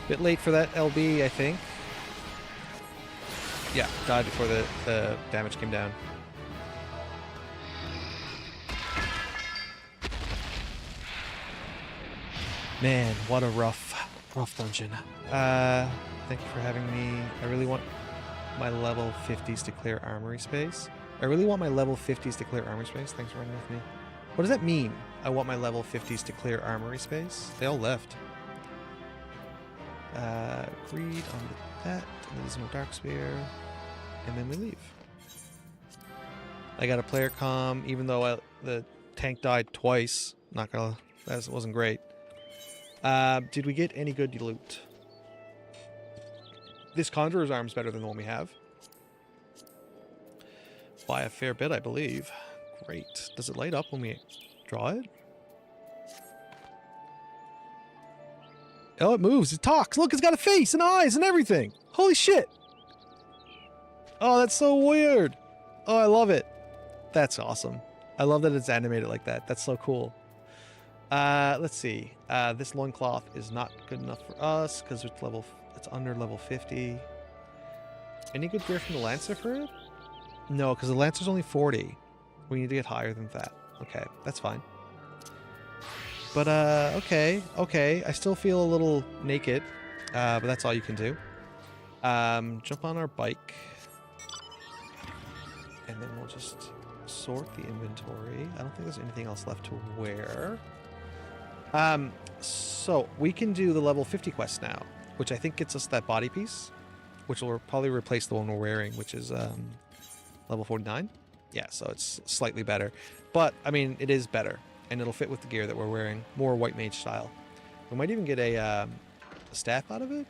Bit late for that LB, I think. Yeah, died before the damage came down. Man, what a rough dungeon. Thank you for having me. I really want my level 50s to clear armory space. Thanks for running with me. What does that mean? I want my level 50s to clear armory space? They all left. Agreed on that. And there's no dark spear. And then we leave. I got a player comm, even though the tank died twice. Not gonna... That wasn't great. Did we get any good loot? This Conjurer's Arm's better than the one we have. By a fair bit, I believe. Great. Does it light up when we draw it? Oh, it moves. It talks. Look, it's got a face and eyes and everything. Holy shit. Oh, that's so weird. Oh, I love it. That's awesome. I love that it's animated like that. That's so cool. Let's see. This loincloth is not good enough for us because it's under level 50. Any good gear from the Lancer for it? No, because the Lancer's only 40. We need to get higher than that. Okay, that's fine. But, okay. I still feel a little naked, but that's all you can do. Jump on our bike. And then we'll just sort the inventory. I don't think there's anything else left to wear. So we can do the level 50 quest now, which I think gets us that body piece, which will probably replace the one we're wearing, which is, level 49. Yeah, so it's slightly better. But, I mean, it is better. And it'll fit with the gear that we're wearing. More white mage style. We might even get a staff out of it.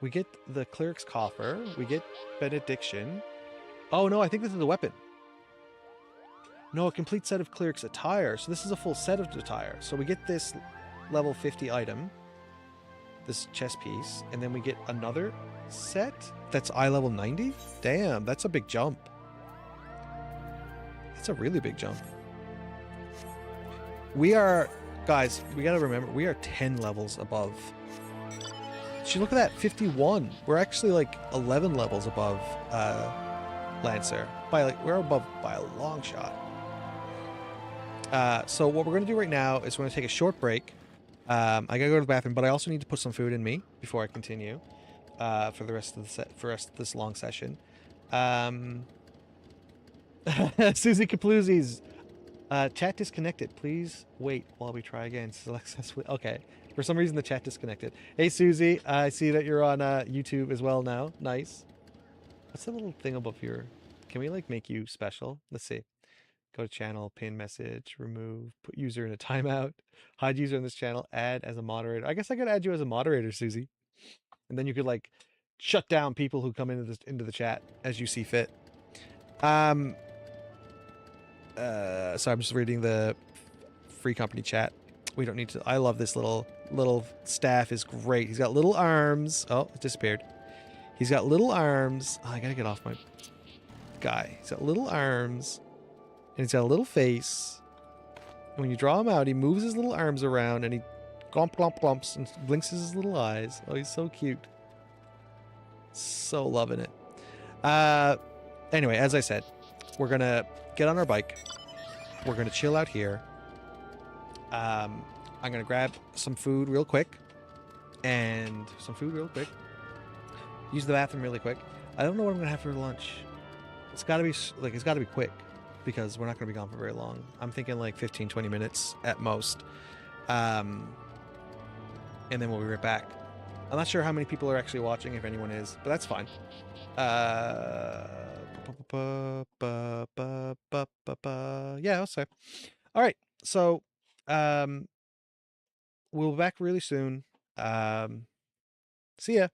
We get the cleric's coffer. We get benediction. Oh no, I think this is a weapon. No, a complete set of cleric's attire. So this is a full set of attire. So we get this level 50 item. This chest piece. And then we get another set that's eye level 90. Damn, that's a big jump. It's a really big jump. We are, guys, we gotta remember, we are 10 levels above. Look at that, 51. We're actually like 11 levels above Lancer. We're above by a long shot. So what we're gonna do right now is we're gonna take a short break. I gotta go to the bathroom, but I also need to put some food in me before I continue for the rest of the this long session. Susie Kaploozies. Chat disconnected. Please wait while we try again. Successfully. Okay. For some reason, the chat disconnected. Hey, Susie. I see that you're on YouTube as well now. Nice. What's that little thing above here? Can we, like, make you special? Let's see. Go to channel, pin message, remove, put user in a timeout, hide user in this channel, add as a moderator. I guess I could add you as a moderator, Susie. And then you could, like, shut down people who come into the chat as you see fit. So I'm just reading the free company chat. We don't need to. I love this little little staff is great. He's got little arms. Oh, it disappeared. He's got little arms. Oh, I gotta get off my guy. He's got little arms. And he's got a little face. And when you draw him out, he moves his little arms around and he glomp, glomp, glomps and blinks his little eyes. Oh, he's so cute. So loving it. Anyway, as I said, we're going to get on our bike. We're going to chill out here. I'm going to grab some food real quick. Use the bathroom really quick. I don't know what I'm going to have for lunch. It's got to be quick because we're not going to be gone for very long. I'm thinking like 15, 20 minutes at most. And then we'll be right back. I'm not sure how many people are actually watching, if anyone is, but that's fine. Yeah, I'll say. All right. So, we'll be back really soon. See ya.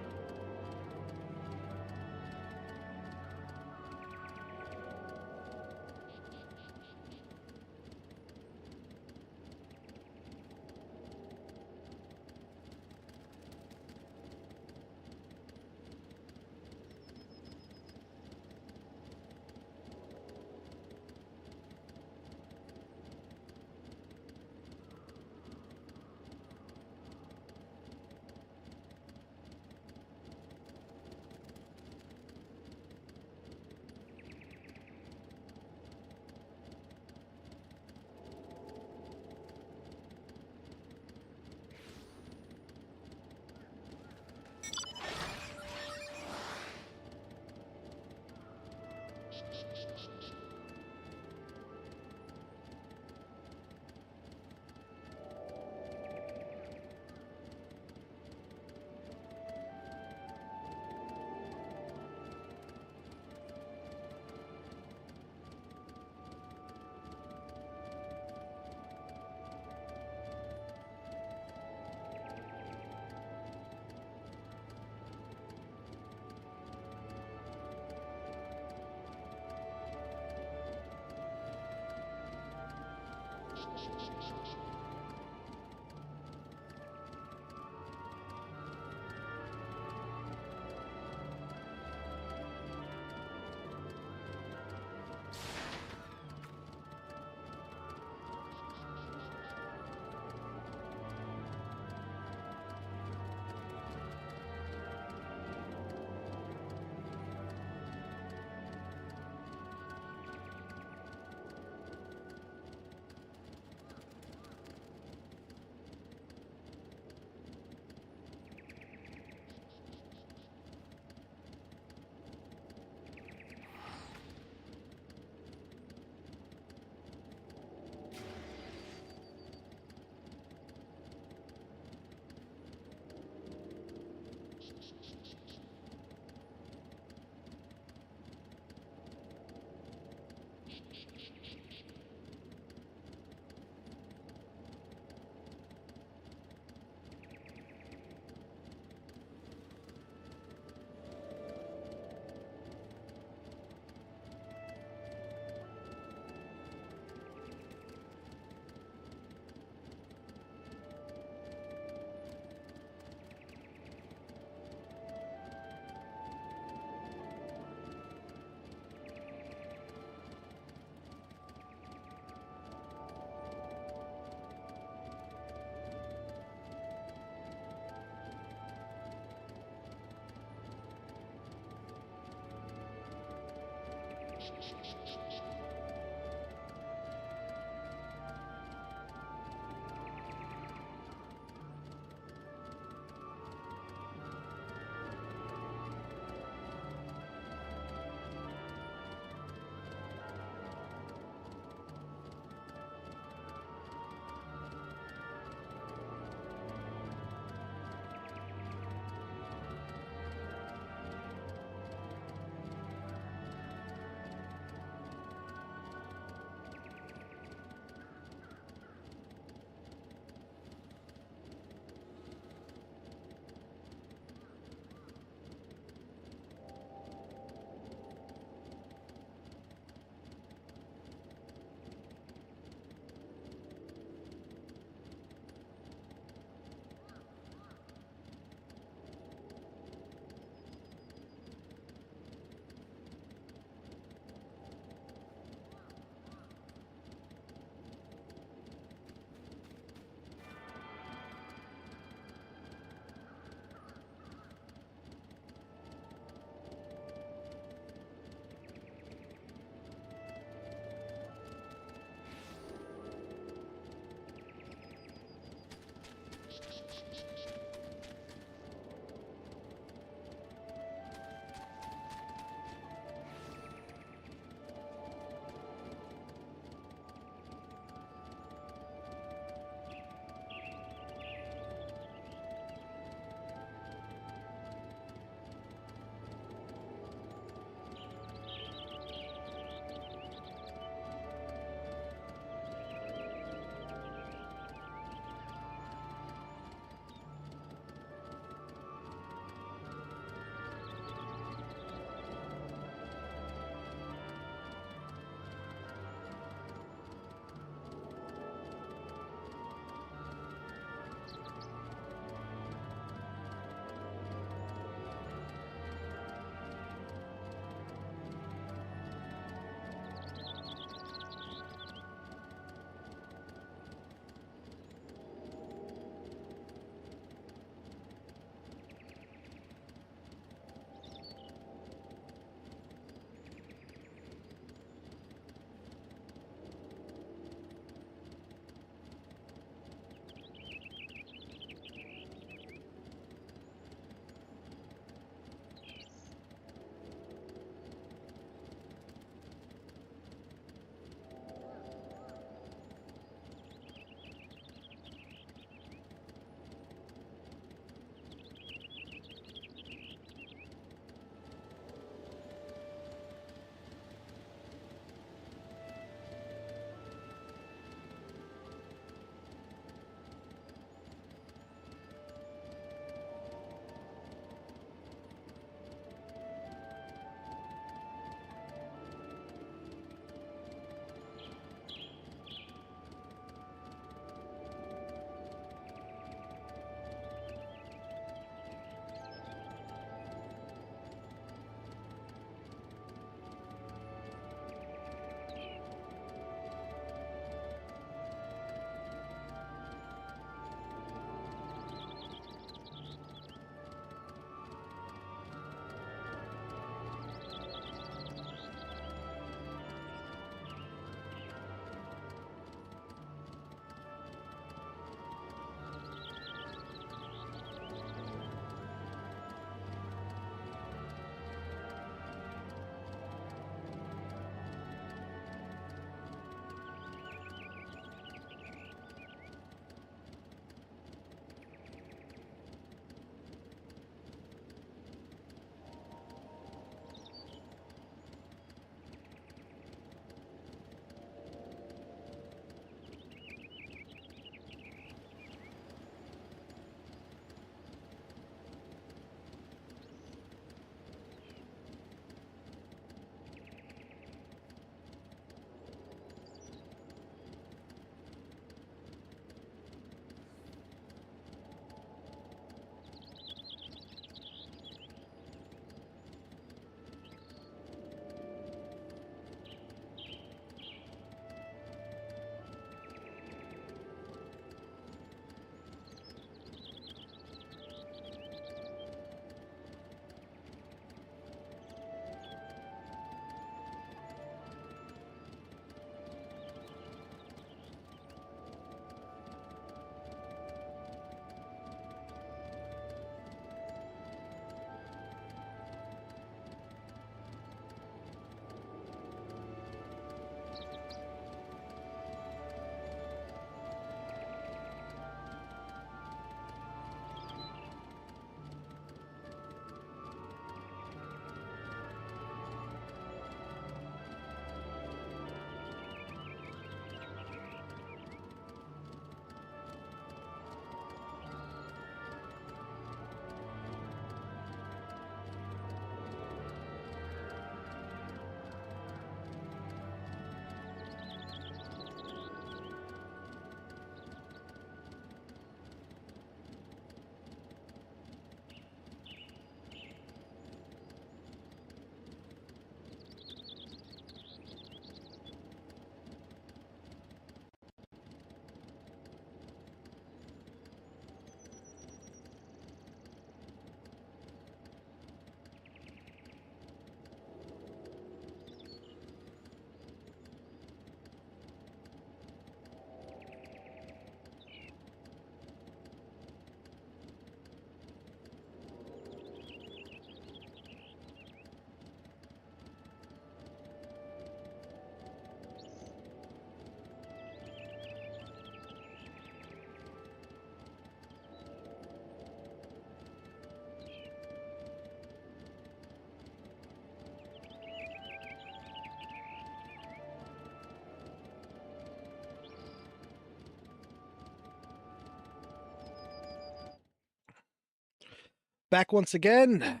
Back once again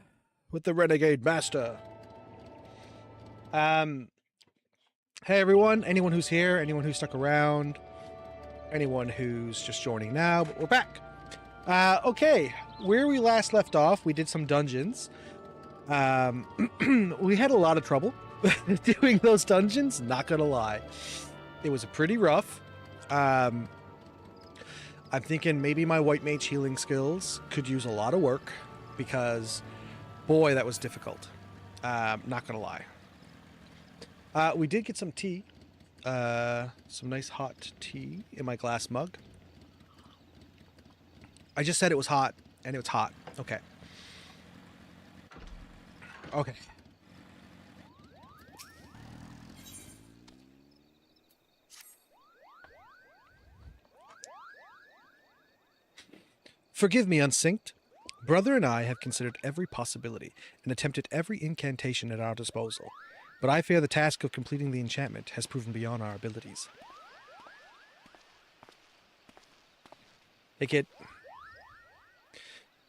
with the Renegade Master. Hey everyone, anyone who's here, anyone who's stuck around, anyone who's just joining now, but we're back. Okay, where we last left off, we did some dungeons. We had a lot of trouble doing those dungeons, not gonna lie. It was pretty rough. I'm thinking maybe my white mage healing skills could use a lot of work because, boy, that was difficult. Not gonna lie. We did get some tea. Some nice hot tea in my glass mug. I just said it was hot, and it was hot. Okay. Okay. Forgive me, Unsynced. Brother and I have considered every possibility and attempted every incantation at our disposal, but I fear the task of completing the enchantment has proven beyond our abilities. Hey, kid.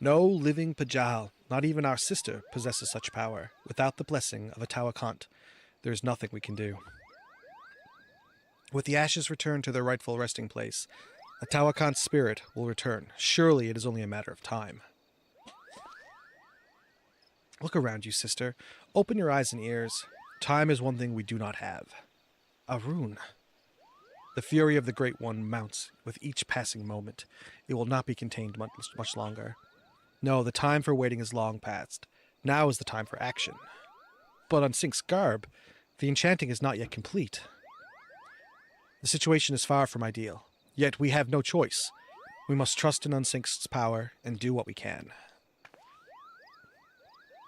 No living Pajal, not even our sister, possesses such power. Without the blessing of a Tawakant, there is nothing we can do. With the ashes returned to their rightful resting place, a Tawakant spirit will return. Surely it is only a matter of time. Look around you, sister. Open your eyes and ears. Time is one thing we do not have. A rune. The fury of the Great One mounts with each passing moment. It will not be contained much longer. No, the time for waiting is long past. Now is the time for action. But on Sync's garb, the enchanting is not yet complete. The situation is far from ideal, yet we have no choice. We must trust in Unsync's power and do what we can.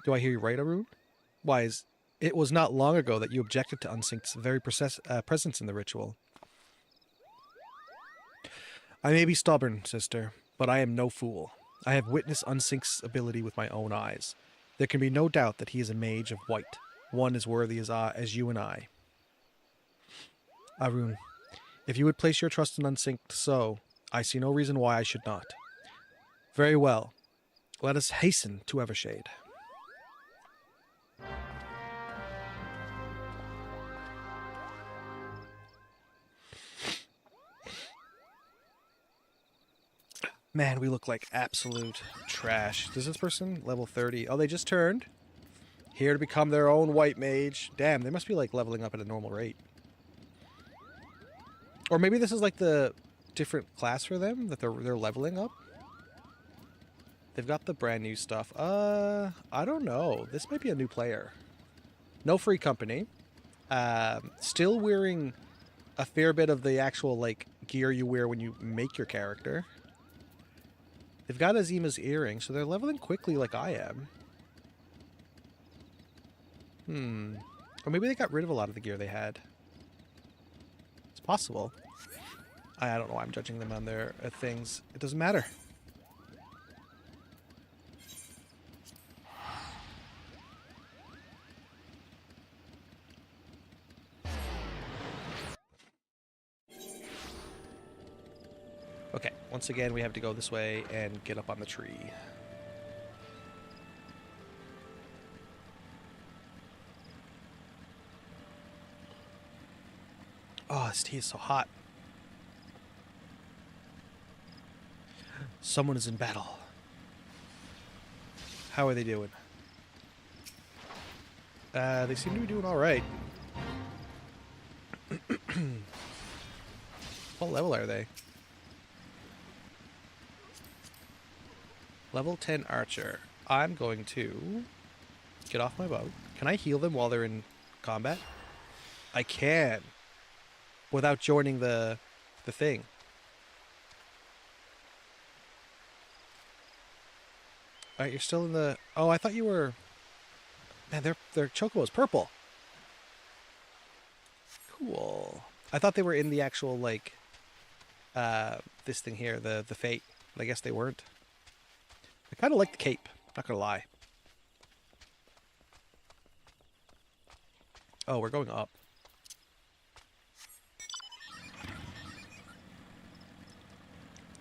Do I hear you right, Arun? Why, it was not long ago that you objected to Unsync's very presence in the ritual. I may be stubborn, sister, but I am no fool. I have witnessed Unsync's ability with my own eyes. There can be no doubt that he is a mage of white, one as worthy as you and I. Arun, if you would place your trust in Unsync so, I see no reason why I should not. Very well. Let us hasten to Evershade. Man, we look like absolute trash. Does this person level 30? Oh, they just turned. Here to become their own white mage. Damn, they must be like leveling up at a normal rate. Or maybe this is like the different class for them that they're leveling up. They've got the brand new stuff. I don't know. This might be a new player. No free company. Still wearing a fair bit of the actual like gear you wear when you make your character. They've got Azima's earring, so they're leveling quickly like I am. Or maybe they got rid of a lot of the gear they had. It's possible. I don't know why I'm judging them on their things. It doesn't matter. Okay, once again we have to go this way and get up on the tree. Oh, this tea is so hot. Someone is in battle. How are they doing? They seem to be doing alright. What level are they? Level 10 archer. I'm going to get off my boat. Can I heal them while they're in combat? I can. Without joining the thing. Alright, you're still in the... Oh, I thought you were... Man, their chocobo is purple. Cool. I thought they were in the actual, like... this thing here, the fate. But I guess they weren't. I kind of like the cape, not gonna lie. Oh, we're going up.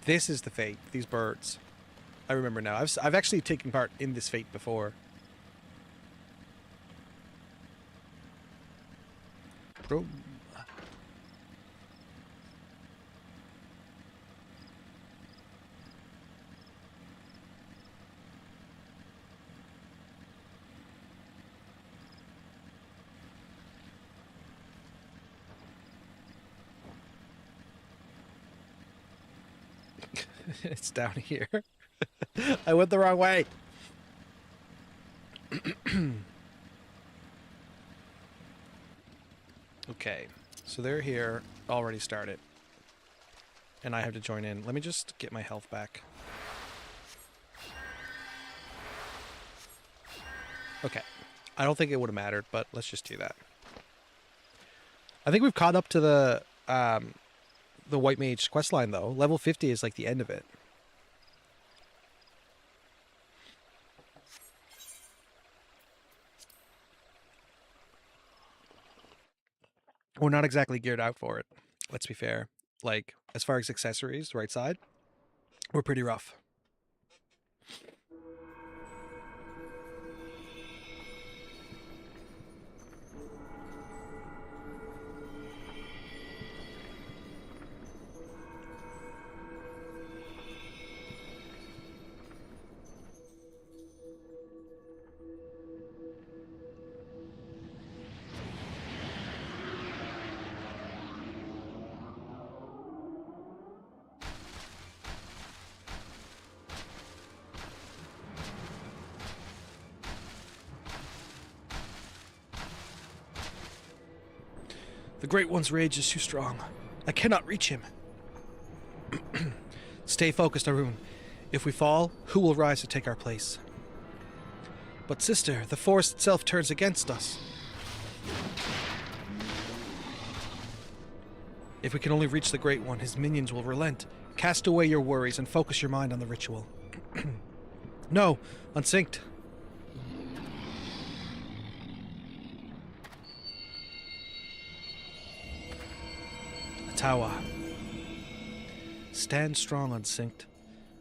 This is the fate, these birds. I remember now. I've actually taken part in this fate before. Bro. It's down here. I went the wrong way. Okay, so they're here, already started. And I have to join in. Let me just get my health back. Okay. I don't think it would have mattered, but let's just do that. I think we've caught up to the White Mage questline, though. Level 50 is like the end of it. We're not exactly geared out for it. Let's be fair. Like, as far as accessories, right side, we're pretty rough. The Great One's rage is too strong. I cannot reach him. Stay focused, Arun. If we fall, who will rise to take our place? But sister, the forest itself turns against us. If we can only reach the Great One, his minions will relent. Cast away your worries and focus your mind on the ritual. No, unsynced. Tawa. Stand strong, unsynced.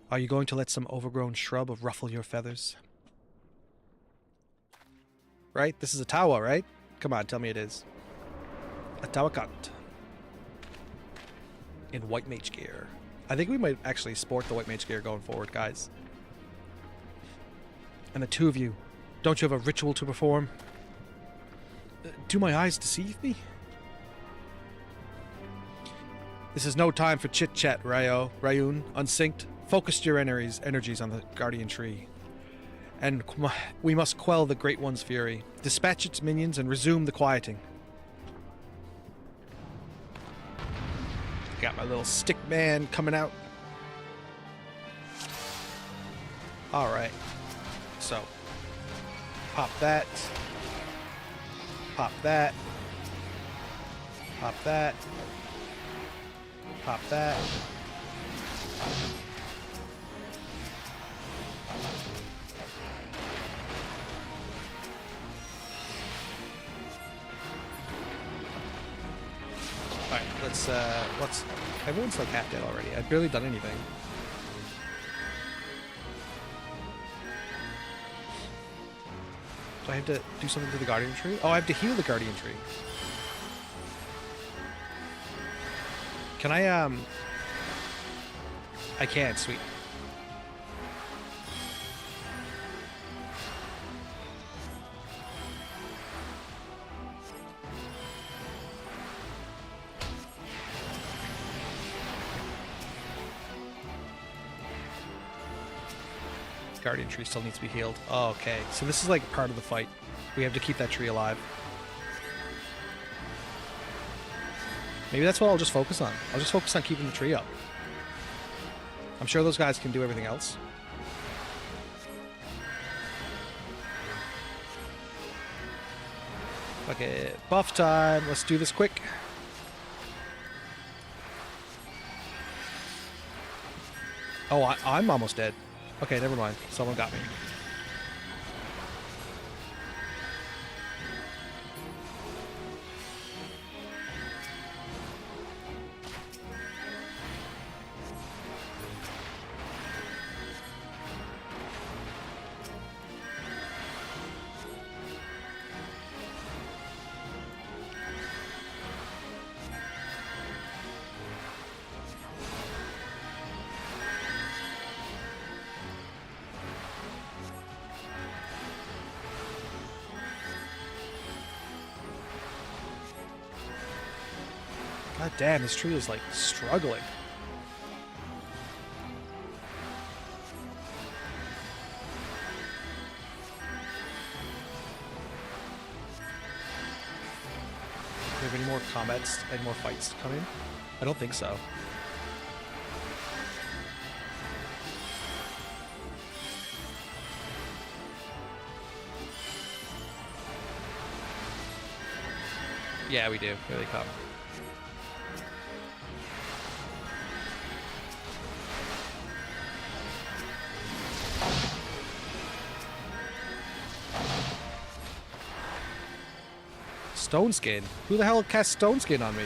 Are you going to let some overgrown shrub ruffle your feathers? Right? This is a Tawa, right? Come on, tell me it is. A Tawakant. In White Mage gear. I think we might actually sport the White Mage gear going forward, guys. And the two of you, don't you have a ritual to perform? Do my eyes deceive me? This is no time for chit-chat, Ryun. Unsynced. Focus your energies on the Guardian Tree. And we must quell the Great One's fury. Dispatch its minions and resume the quieting. Got my little stick man coming out. Alright. So. Pop that. Pop that. Pop that. Pop that. Alright, let's everyone's like half dead already. I've barely done anything. Do I have to do something to the Guardian Tree? Oh, I have to heal the Guardian Tree. Can I can, sweet. Guardian Tree still needs to be healed. Oh, okay. So this is like part of the fight. We have to keep that tree alive. Maybe that's what I'll just focus on. I'll just focus on keeping the tree up. I'm sure those guys can do everything else. Okay, buff time. Let's do this quick. Oh, I'm almost dead. Okay, never mind. Someone got me. God damn, this tree is like struggling. Do we have any more combats and more fights coming? I don't think so. Yeah, we do. Here they come. Stone Skin? Who the hell cast Stone Skin on me?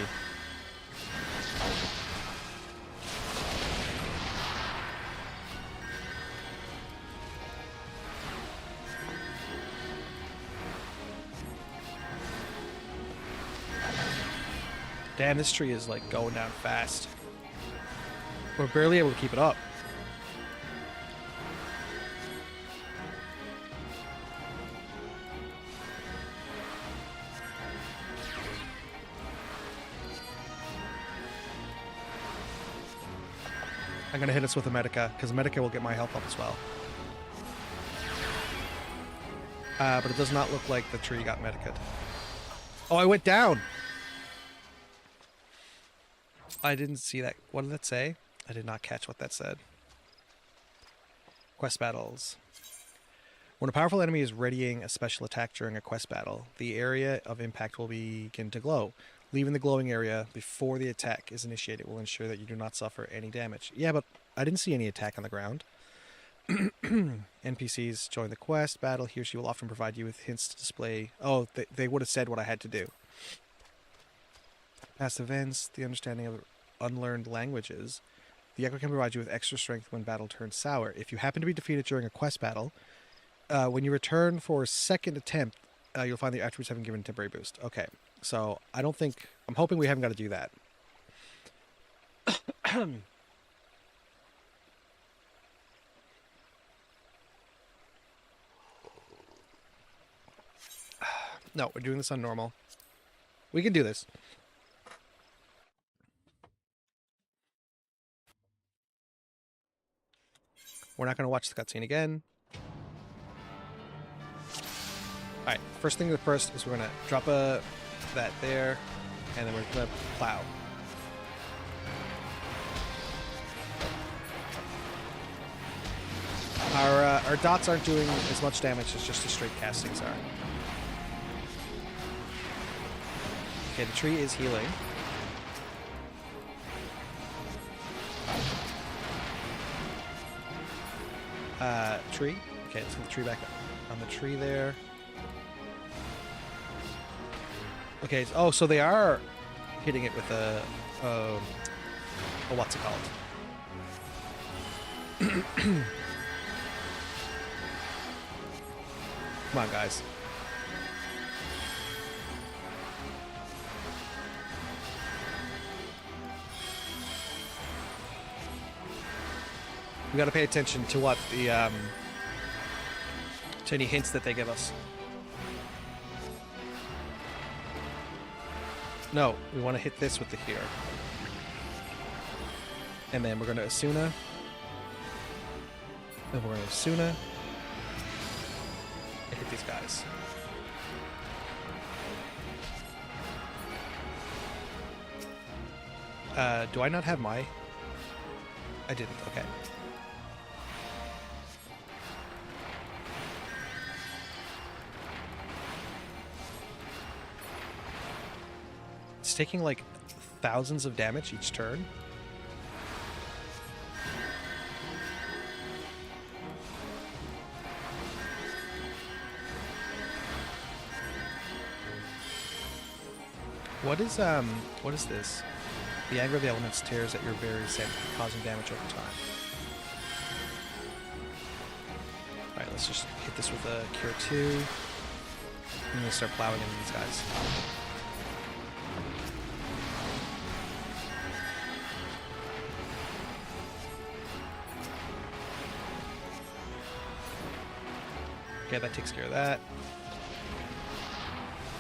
Damn, this tree is like going down fast. We're barely able to keep it up. I'm gonna hit us with a Medica, because Medica will get my health up as well. But it does not look like the tree got Medica'd. Oh, I went down! I didn't see that. What did that say? I did not catch what that said. Quest battles. When a powerful enemy is readying a special attack during a quest battle, the area of impact will begin to glow. Leaving the glowing area before the attack is initiated will ensure that you do not suffer any damage. Yeah, but I didn't see any attack on the ground. NPCs join the quest battle. He or she will often provide you with hints to display... Oh, they would have said what I had to do. Past events, the understanding of unlearned languages. The Echo can provide you with extra strength when battle turns sour. If you happen to be defeated during a quest battle, when you return for a second attempt, you'll find the attributes have been given a temporary boost. Okay, so I don't think... I'm hoping we haven't got to do that. No, we're doing this on normal. We can do this. We're not going to watch the cutscene again. Alright, first thing first is we're going to drop that there, and then we're going to plow. Our dots aren't doing as much damage as just the straight castings are. Okay, the tree is healing. Tree. Okay, let's get the tree back on the tree there. Okay, oh, so they are hitting it with a what's it called? Come on, guys. We gotta pay attention to what the, to any hints that they give us. No, we want to hit this with the here. And then we're gonna Asuna. Then we're gonna Asuna. And hit these guys. Do I not have my... I didn't, okay. It's taking like thousands of damage each turn. What is this? The anger of the elements tears at your very center, causing damage over time. Alright, let's just hit this with a Cure 2. I'm gonna start plowing into these guys. Okay, that takes care of that.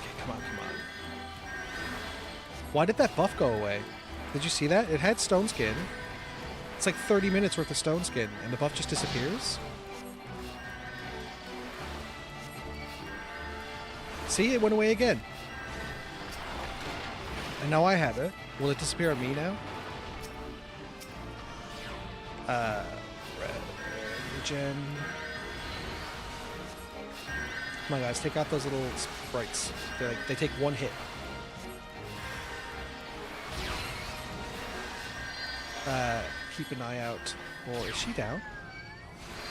Okay, come on, come on. Why did that buff go away? Did you see that? It had stone skin. It's like 30 minutes worth of stone skin, and the buff just disappears? See, it went away again. And now I have it. Will it disappear on me now? Regen. Come on, guys, take out those little sprites. They take one hit. Keep an eye out. Or is she down?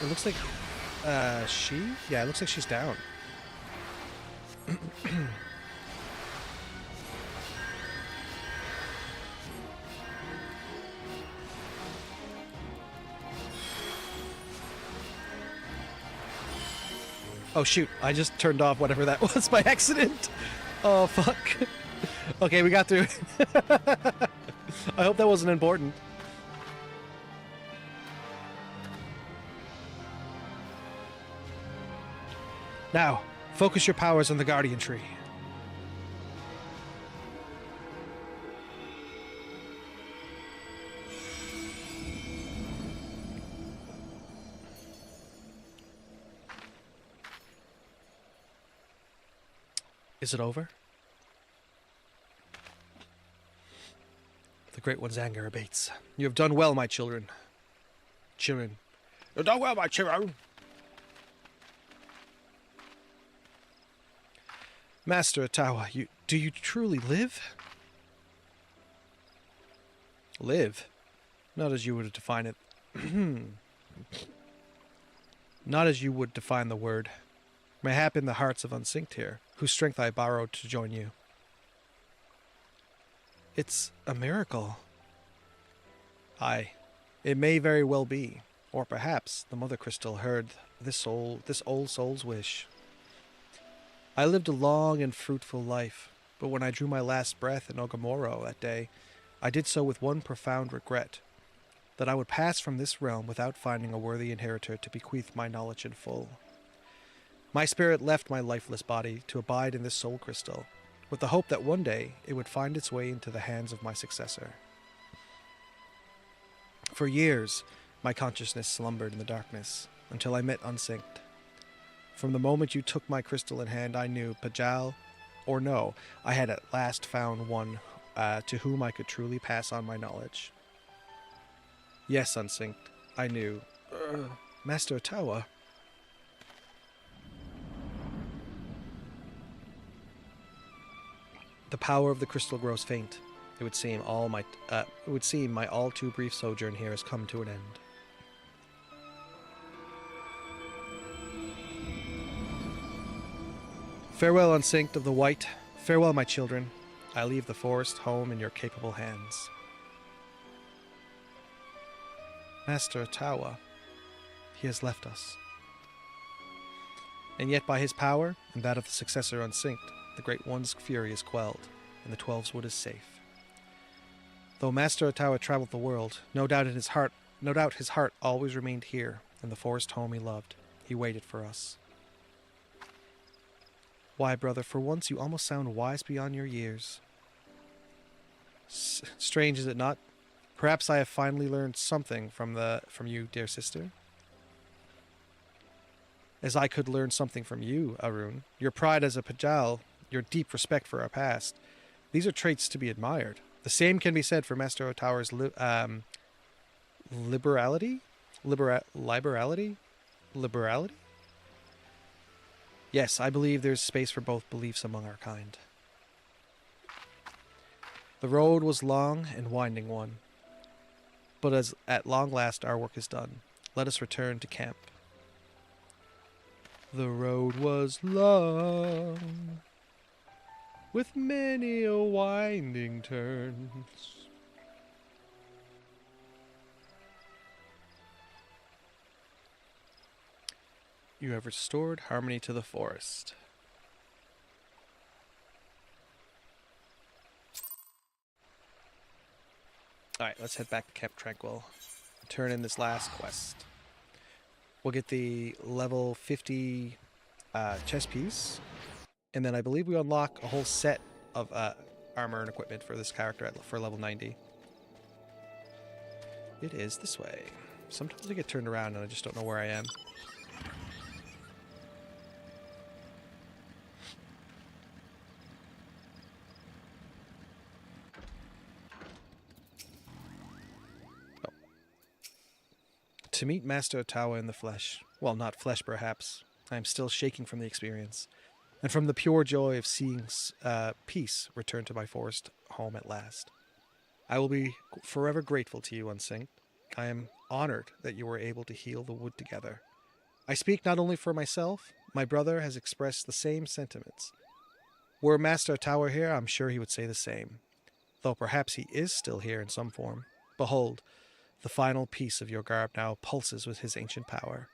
It looks like she? Yeah, it looks like she's down. Oh shoot, I just turned off whatever that was by accident. Oh fuck. Okay, we got through it. I hope that wasn't important. Now, focus your powers on the Guardian Tree. Is it over? The Great One's anger abates. You have done well, my children. Children. You have done well, my children. Master Atawa, do you truly live? Live? Not as you would define it. Not as you would define the word. Mayhap in the hearts of Unsynced here, whose strength I borrowed to join you. It's a miracle. Aye, it may very well be. Or perhaps the Mother Crystal heard this old soul's wish. I lived a long and fruitful life, but when I drew my last breath in Ogamoro that day, I did so with one profound regret, that I would pass from this realm without finding a worthy inheritor to bequeath my knowledge in full. My spirit left my lifeless body to abide in this soul crystal, with the hope that one day it would find its way into the hands of my successor. For years, my consciousness slumbered in the darkness, until I met Unsynced. From the moment you took my crystal in hand, I knew, Pajal or no, I had at last found one to whom I could truly pass on my knowledge. Yes, Unsynced, I knew. Master Atawa. The power of the crystal grows faint. It would seem my all too brief sojourn here has come to an end. Farewell, Unsynced of the White. Farewell, my children. I leave the forest home in your capable hands. Master Atawa, he has left us. And yet by his power, and that of the successor Unsynced, the Great One's fury is quelled, and the Twelve's Wood is safe. Though Master Atawa traveled the world, no doubt his heart always remained here, in the forest home he loved. He waited for us. Why, brother, for once you almost sound wise beyond your years. Strange, is it not? Perhaps I have finally learned something from you, dear sister. As I could learn something from you, Arun. Your pride as a Pajal, your deep respect for our past. These are traits to be admired. The same can be said for Master Otawa's liberality? Liberality? Yes, I believe there's space for both beliefs among our kind. The road was long and winding one, but as at long last our work is done, let us return to camp. The road was long, with many a winding turns. You have restored harmony to the forest. Alright, let's head back to Camp Tranquil. Turn in this last quest. We'll get the level 50 chess piece. And then I believe we unlock a whole set of armor and equipment for this character for level 90. It is this way. Sometimes I get turned around and I just don't know where I am. Oh. To meet Master Otawa in the flesh. Well, not flesh, perhaps. I am still shaking from the experience, and from the pure joy of seeing peace return to my forest home at last. I will be forever grateful to you, Unsync. I am honored that you were able to heal the wood together. I speak not only for myself, my brother has expressed the same sentiments. Were Master Tower here, I'm sure he would say the same, though perhaps he is still here in some form. Behold, the final piece of your garb now pulses with his ancient power.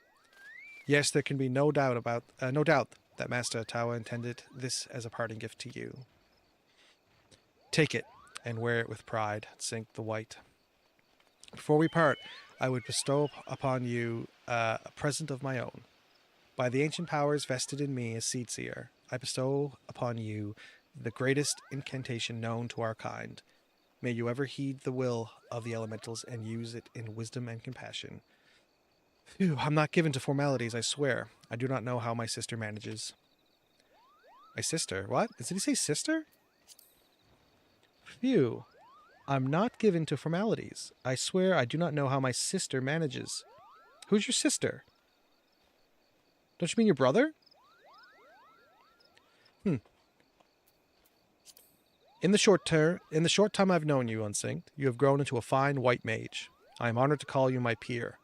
Yes, there can be no doubt that Master Otawa intended this as a parting gift to you. Take it and wear it with pride, Sync the White. Before we part, I would bestow upon you a present of my own. By the ancient powers vested in me as Seedseer, I bestow upon you the greatest incantation known to our kind. May you ever heed the will of the elementals and use it in wisdom and compassion. Phew, I'm not given to formalities, I swear. I do not know how my sister manages. My sister? What? Did he say sister? Phew. I'm not given to formalities. I swear I do not know how my sister manages. Who's your sister? Don't you mean your brother? In the short time I've known you, Unsynced, you have grown into a fine white mage. I am honored to call you my peer.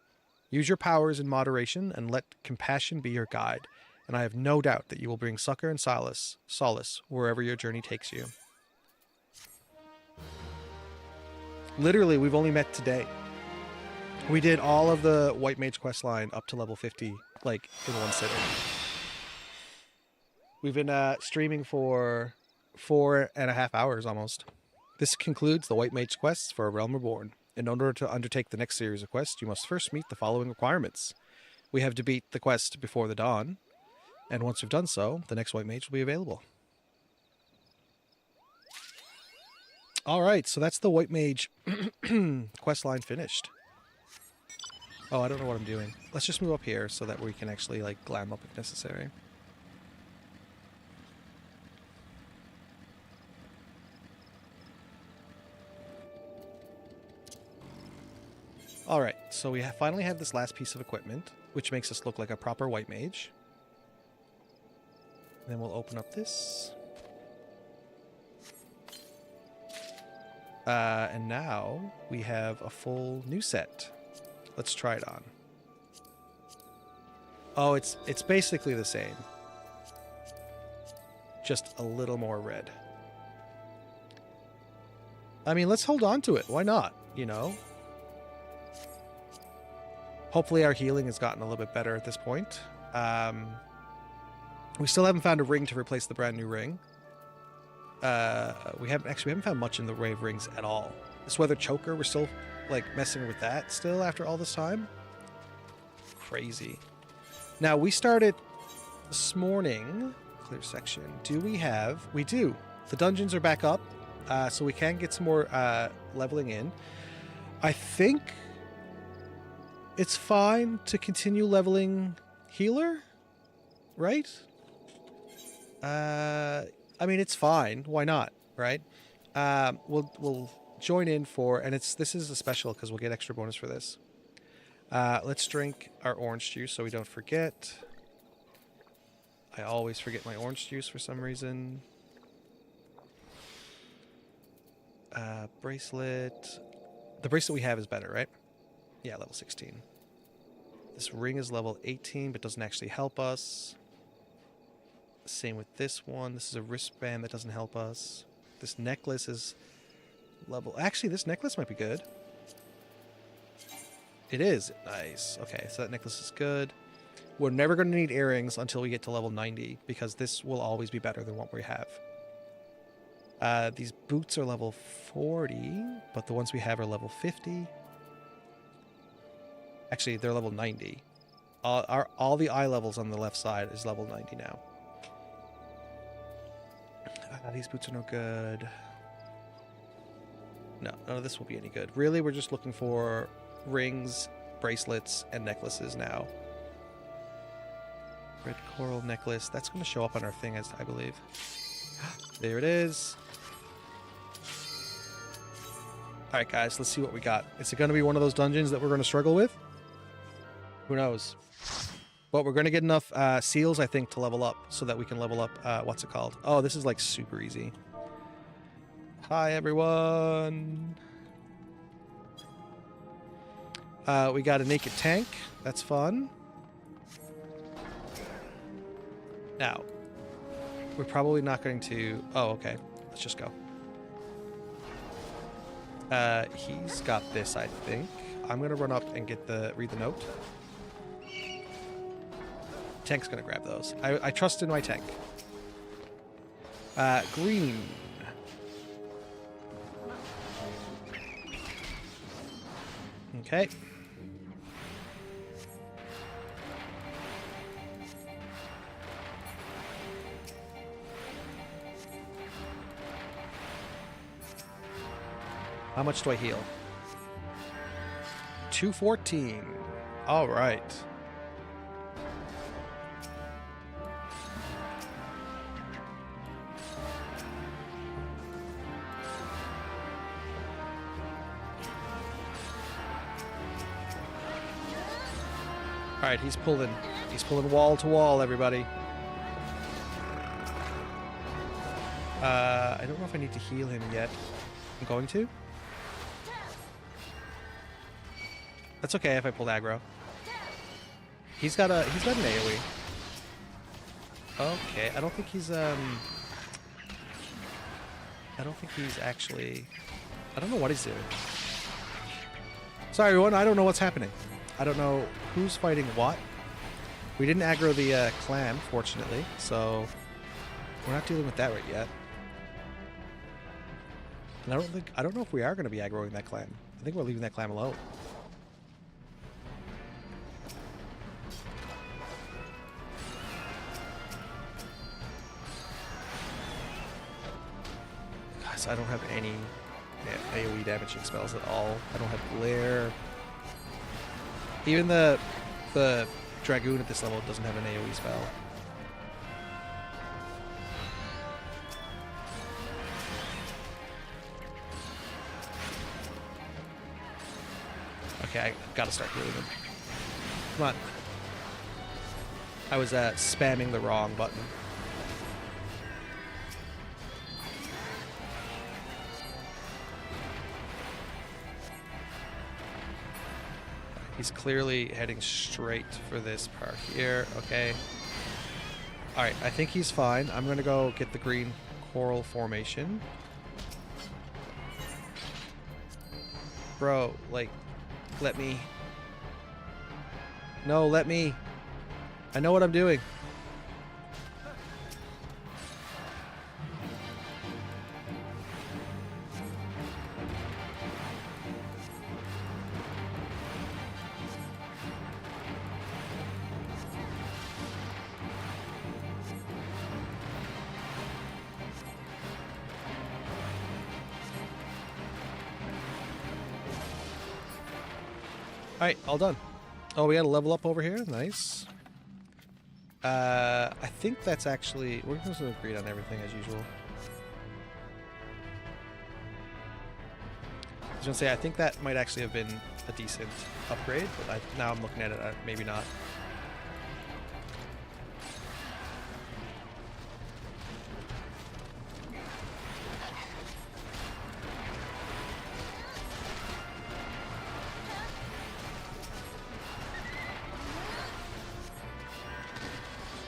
Use your powers in moderation and let compassion be your guide, and I have no doubt that you will bring succor and solace wherever your journey takes you. Literally, we've only met today. We did all of the White Mage quest line up to level 50, like, in one sitting. We've been streaming for 4.5 hours almost. This concludes the White Mage quests for Realm Reborn. In order to undertake the next series of quests, you must first meet the following requirements. We have to beat the quest before the dawn, and once we've done so, the next White Mage will be available. Alright, so that's the White Mage quest line finished. Oh, I don't know what I'm doing. Let's just move up here so that we can actually, like, glam up if necessary. Alright, so we finally have this last piece of equipment, which makes us look like a proper White Mage. Then we'll open up this. And now we have a full new set. Let's try it on. Oh, it's basically the same. Just a little more red. I mean, let's hold on to it. Why not? You know? Hopefully our healing has gotten a little bit better at this point. We still haven't found a ring to replace the brand new ring. We haven't found much in the way of rings at all. This weather choker, we're still like messing with that still after all this time. Crazy. Now we started this morning. Clear section. Do we have? We do. The dungeons are back up, so we can get some more leveling in. I think it's fine to continue leveling healer, right? I mean, it's fine. Why not, right? We'll join in for, and this is a special because we'll get extra bonus for this. Let's drink our orange juice so we don't forget. I always forget my orange juice for some reason. Bracelet. The bracelet we have is better, right? Yeah, level 16. This ring is level 18, but doesn't actually help us. Same with this one. This is a wristband that doesn't help us. This necklace is level... Actually, this necklace might be good. It is. Nice. Okay, so that necklace is good. We're never going to need earrings until we get to level 90, because this will always be better than what we have. These boots are level 40, but the ones we have are level 50. Actually, they're level 90. All the eye levels on the left side is level 90 now. These boots are no good. No, none of this will be any good. Really, we're just looking for rings, bracelets, and necklaces now. Red coral necklace. That's going to show up on our thing, as I believe. There it is. Alright, guys, let's see what we got. Is it going to be one of those dungeons that we're going to struggle with? Who knows? But we're going to get enough seals, I think, to level up so that we can level up, what's it called? Oh, this is like super easy. Hi, everyone. We got a naked tank. That's fun. Now, we're probably not going to... Oh, okay. Let's just go. He's got this, I think. I'm going to run up and get read the note. Tank's going to grab those. I trust in my tank. Green. Okay. How much do I heal? 214. All right. All right, he's pulling wall to wall, everybody. I don't know if I need to heal him yet. I'm going to. That's okay if I pull aggro. He's got an AoE. Okay, I don't think he's actually... I don't know what he's doing. Sorry everyone, I don't know what's happening. I don't know who's fighting what. We didn't aggro the clan, fortunately, so we're not dealing with that right yet. And I don't know if we are going to be aggroing that clan. I think we're leaving that clan alone. Guys, I don't have any AoE damaging spells at all. I don't have glare. Even the Dragoon at this level doesn't have an AoE spell. Okay, I gotta start healing him. Come on. I was spamming the wrong button. He's clearly heading straight for this part here. Okay. Alright, I think he's fine. I'm gonna go get the green coral formation. Bro, like, let me. No, let me. I know what I'm doing. Alright, all done. Oh, we got to level up over here. Nice. I think that's actually... We're supposed to agree on everything as usual. I was going to say, I think that might actually have been a decent upgrade, but now I'm looking at it, maybe not.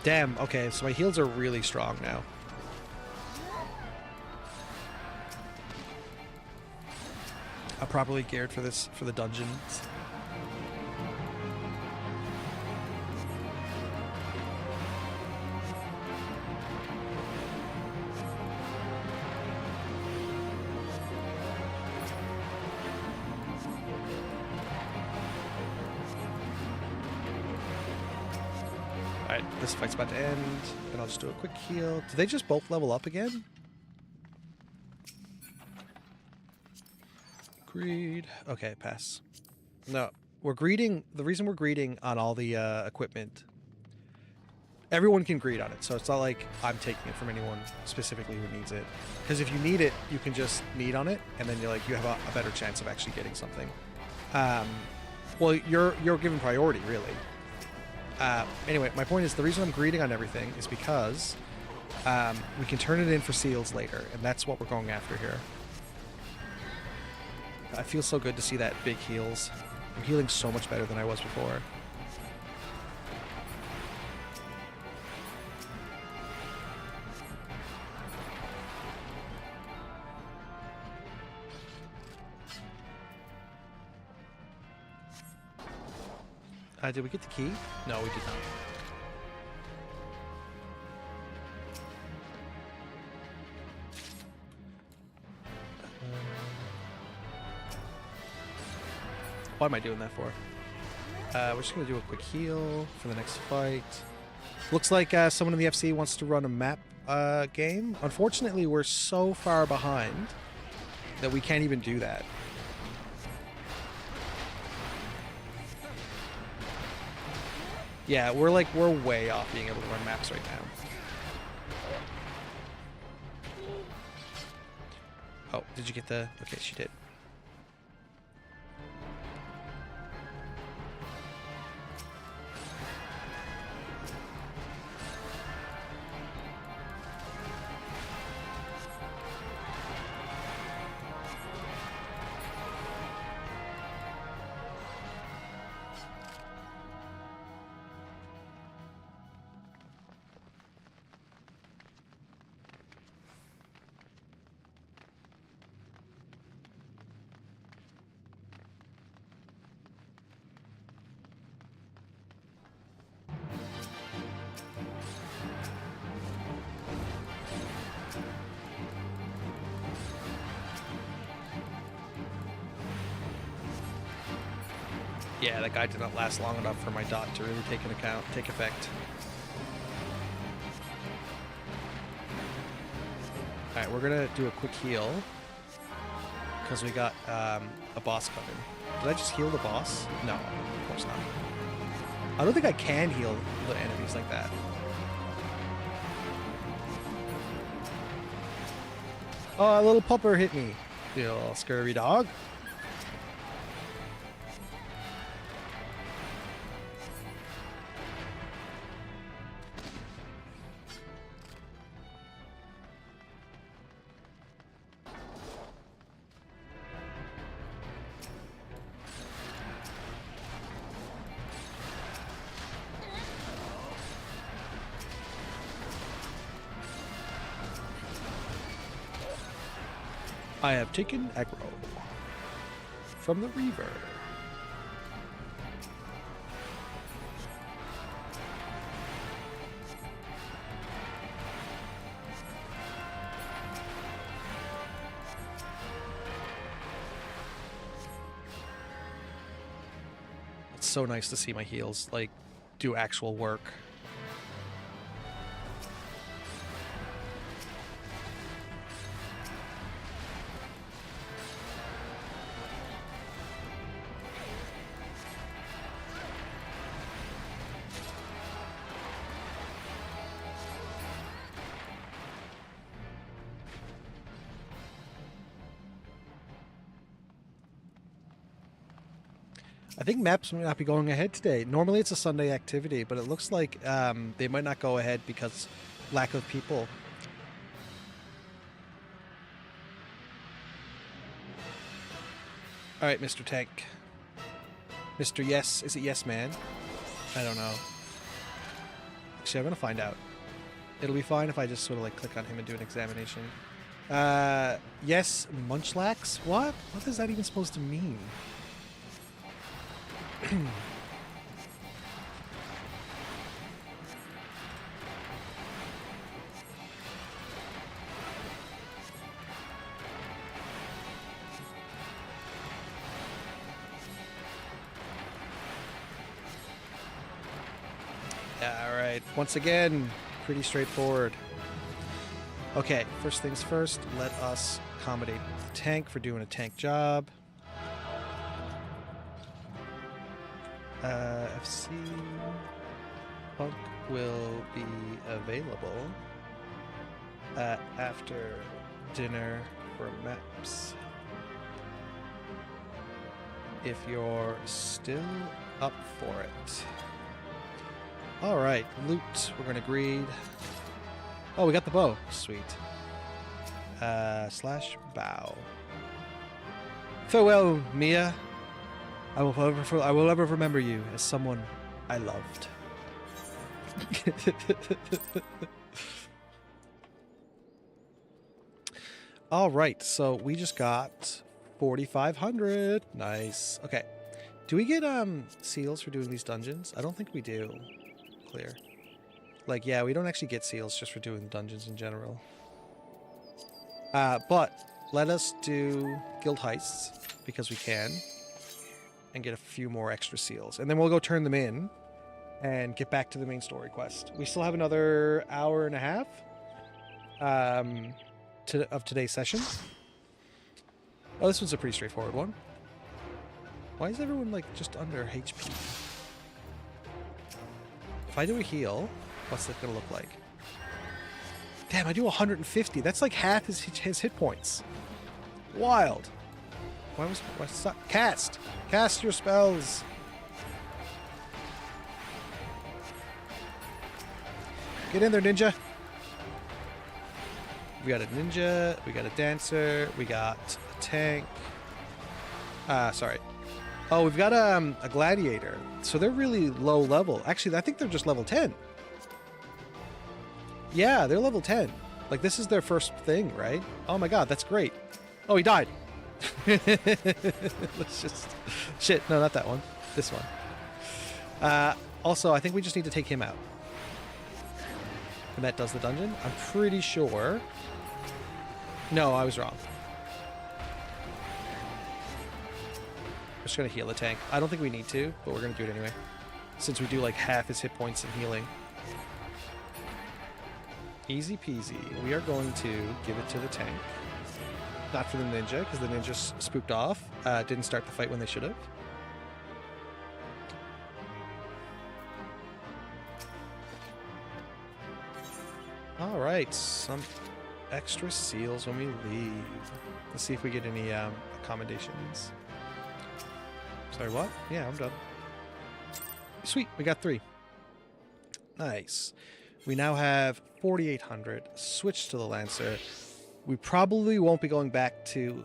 Damn, okay, so my heals are really strong now. I'm properly geared for this, for the dungeons. Alright, this fight's about to end, and I'll just do a quick heal. Did they just both level up again? Greed. Okay, pass. No, we're greeting. The reason we're greeting on all the equipment, everyone can greed on it. So it's not like I'm taking it from anyone specifically who needs it. Because if you need it, you can just need on it, and then you have a better chance of actually getting something. Well, you're given priority, really. Anyway, my point is the reason I'm greeting on everything is because we can turn it in for seals later, and that's what we're going after here. I feel so good to see that big heals. I'm healing so much better than I was before. Did we get the key? No, we did not. What am I doing that for? We're just going to do a quick heal for the next fight. Looks like someone in the FC wants to run a map game. Unfortunately, we're so far behind that we can't even do that. Yeah, we're way off being able to run maps right now. Oh, did you get the... Okay, she did. Yeah, that guy did not last long enough for my dot to really take effect. Alright, we're gonna do a quick heal. Because we got a boss coming. Did I just heal the boss? No, of course not. I don't think I can heal the enemies like that. Oh, a little pupper hit me. You little scurvy dog. I have taken aggro from the Reaver. It's so nice to see my heals like do actual work. I think maps might not be going ahead today. Normally it's a Sunday activity, but it looks like they might not go ahead because lack of people. Alright, Mr. Tank. Mr. Yes. Is it Yes Man? I don't know. Actually, I'm going to find out. It'll be fine if I just sort of like click on him and do an examination. Yes, Munchlax? What? What is that even supposed to mean? Yeah, alright. Once again, pretty straightforward. Okay, first things first, let us accommodate the tank for doing a tank job. FC Punk will be available after dinner for maps. If you're still up for it. Alright, loot. We're gonna greed. Oh, we got the bow. Sweet. Slash bow. Farewell, Mia. I will ever remember you as someone I loved. All right, so we just got 4,500. Nice. Okay. Do we get seals for doing these dungeons? I don't think we do. Clear. Like, yeah, we don't actually get seals just for doing dungeons in general. But let us do guild heists because we can and get a few more extra seals. And then we'll go turn them in and get back to the main story quest. We still have another hour and a half of today's session. Oh, this one's a pretty straightforward one. Why is everyone like just under HP? If I do a heal, what's that gonna look like? Damn, I do 150. That's like half his hit points. Wild. Why stop? Cast your spells. Get in there, ninja. We got a ninja, we got a dancer, we got a tank. Sorry. Oh, we've got a gladiator. So they're really low level. Actually, I think they're just level 10. Yeah, they're level 10. Like, this is their first thing, right? Oh my god, that's great. Oh, he died. Let's just... Shit, no, not that one. This one. Also, I think we just need to take him out. And that does the dungeon. I'm pretty sure... No, I was wrong. I'm just going to heal the tank. I don't think we need to, but we're going to do it anyway. Since we do like half his hit points in healing. Easy peasy. We are going to give it to the tank. Not for the ninja, because the ninja spooked off. Didn't start the fight when they should have. Alright, some extra seals when we leave. Let's see if we get any accommodations. Sorry, what? Yeah, I'm done. Sweet, we got 3. Nice. We now have 4,800. Switch to the Lancer. We probably won't be going back to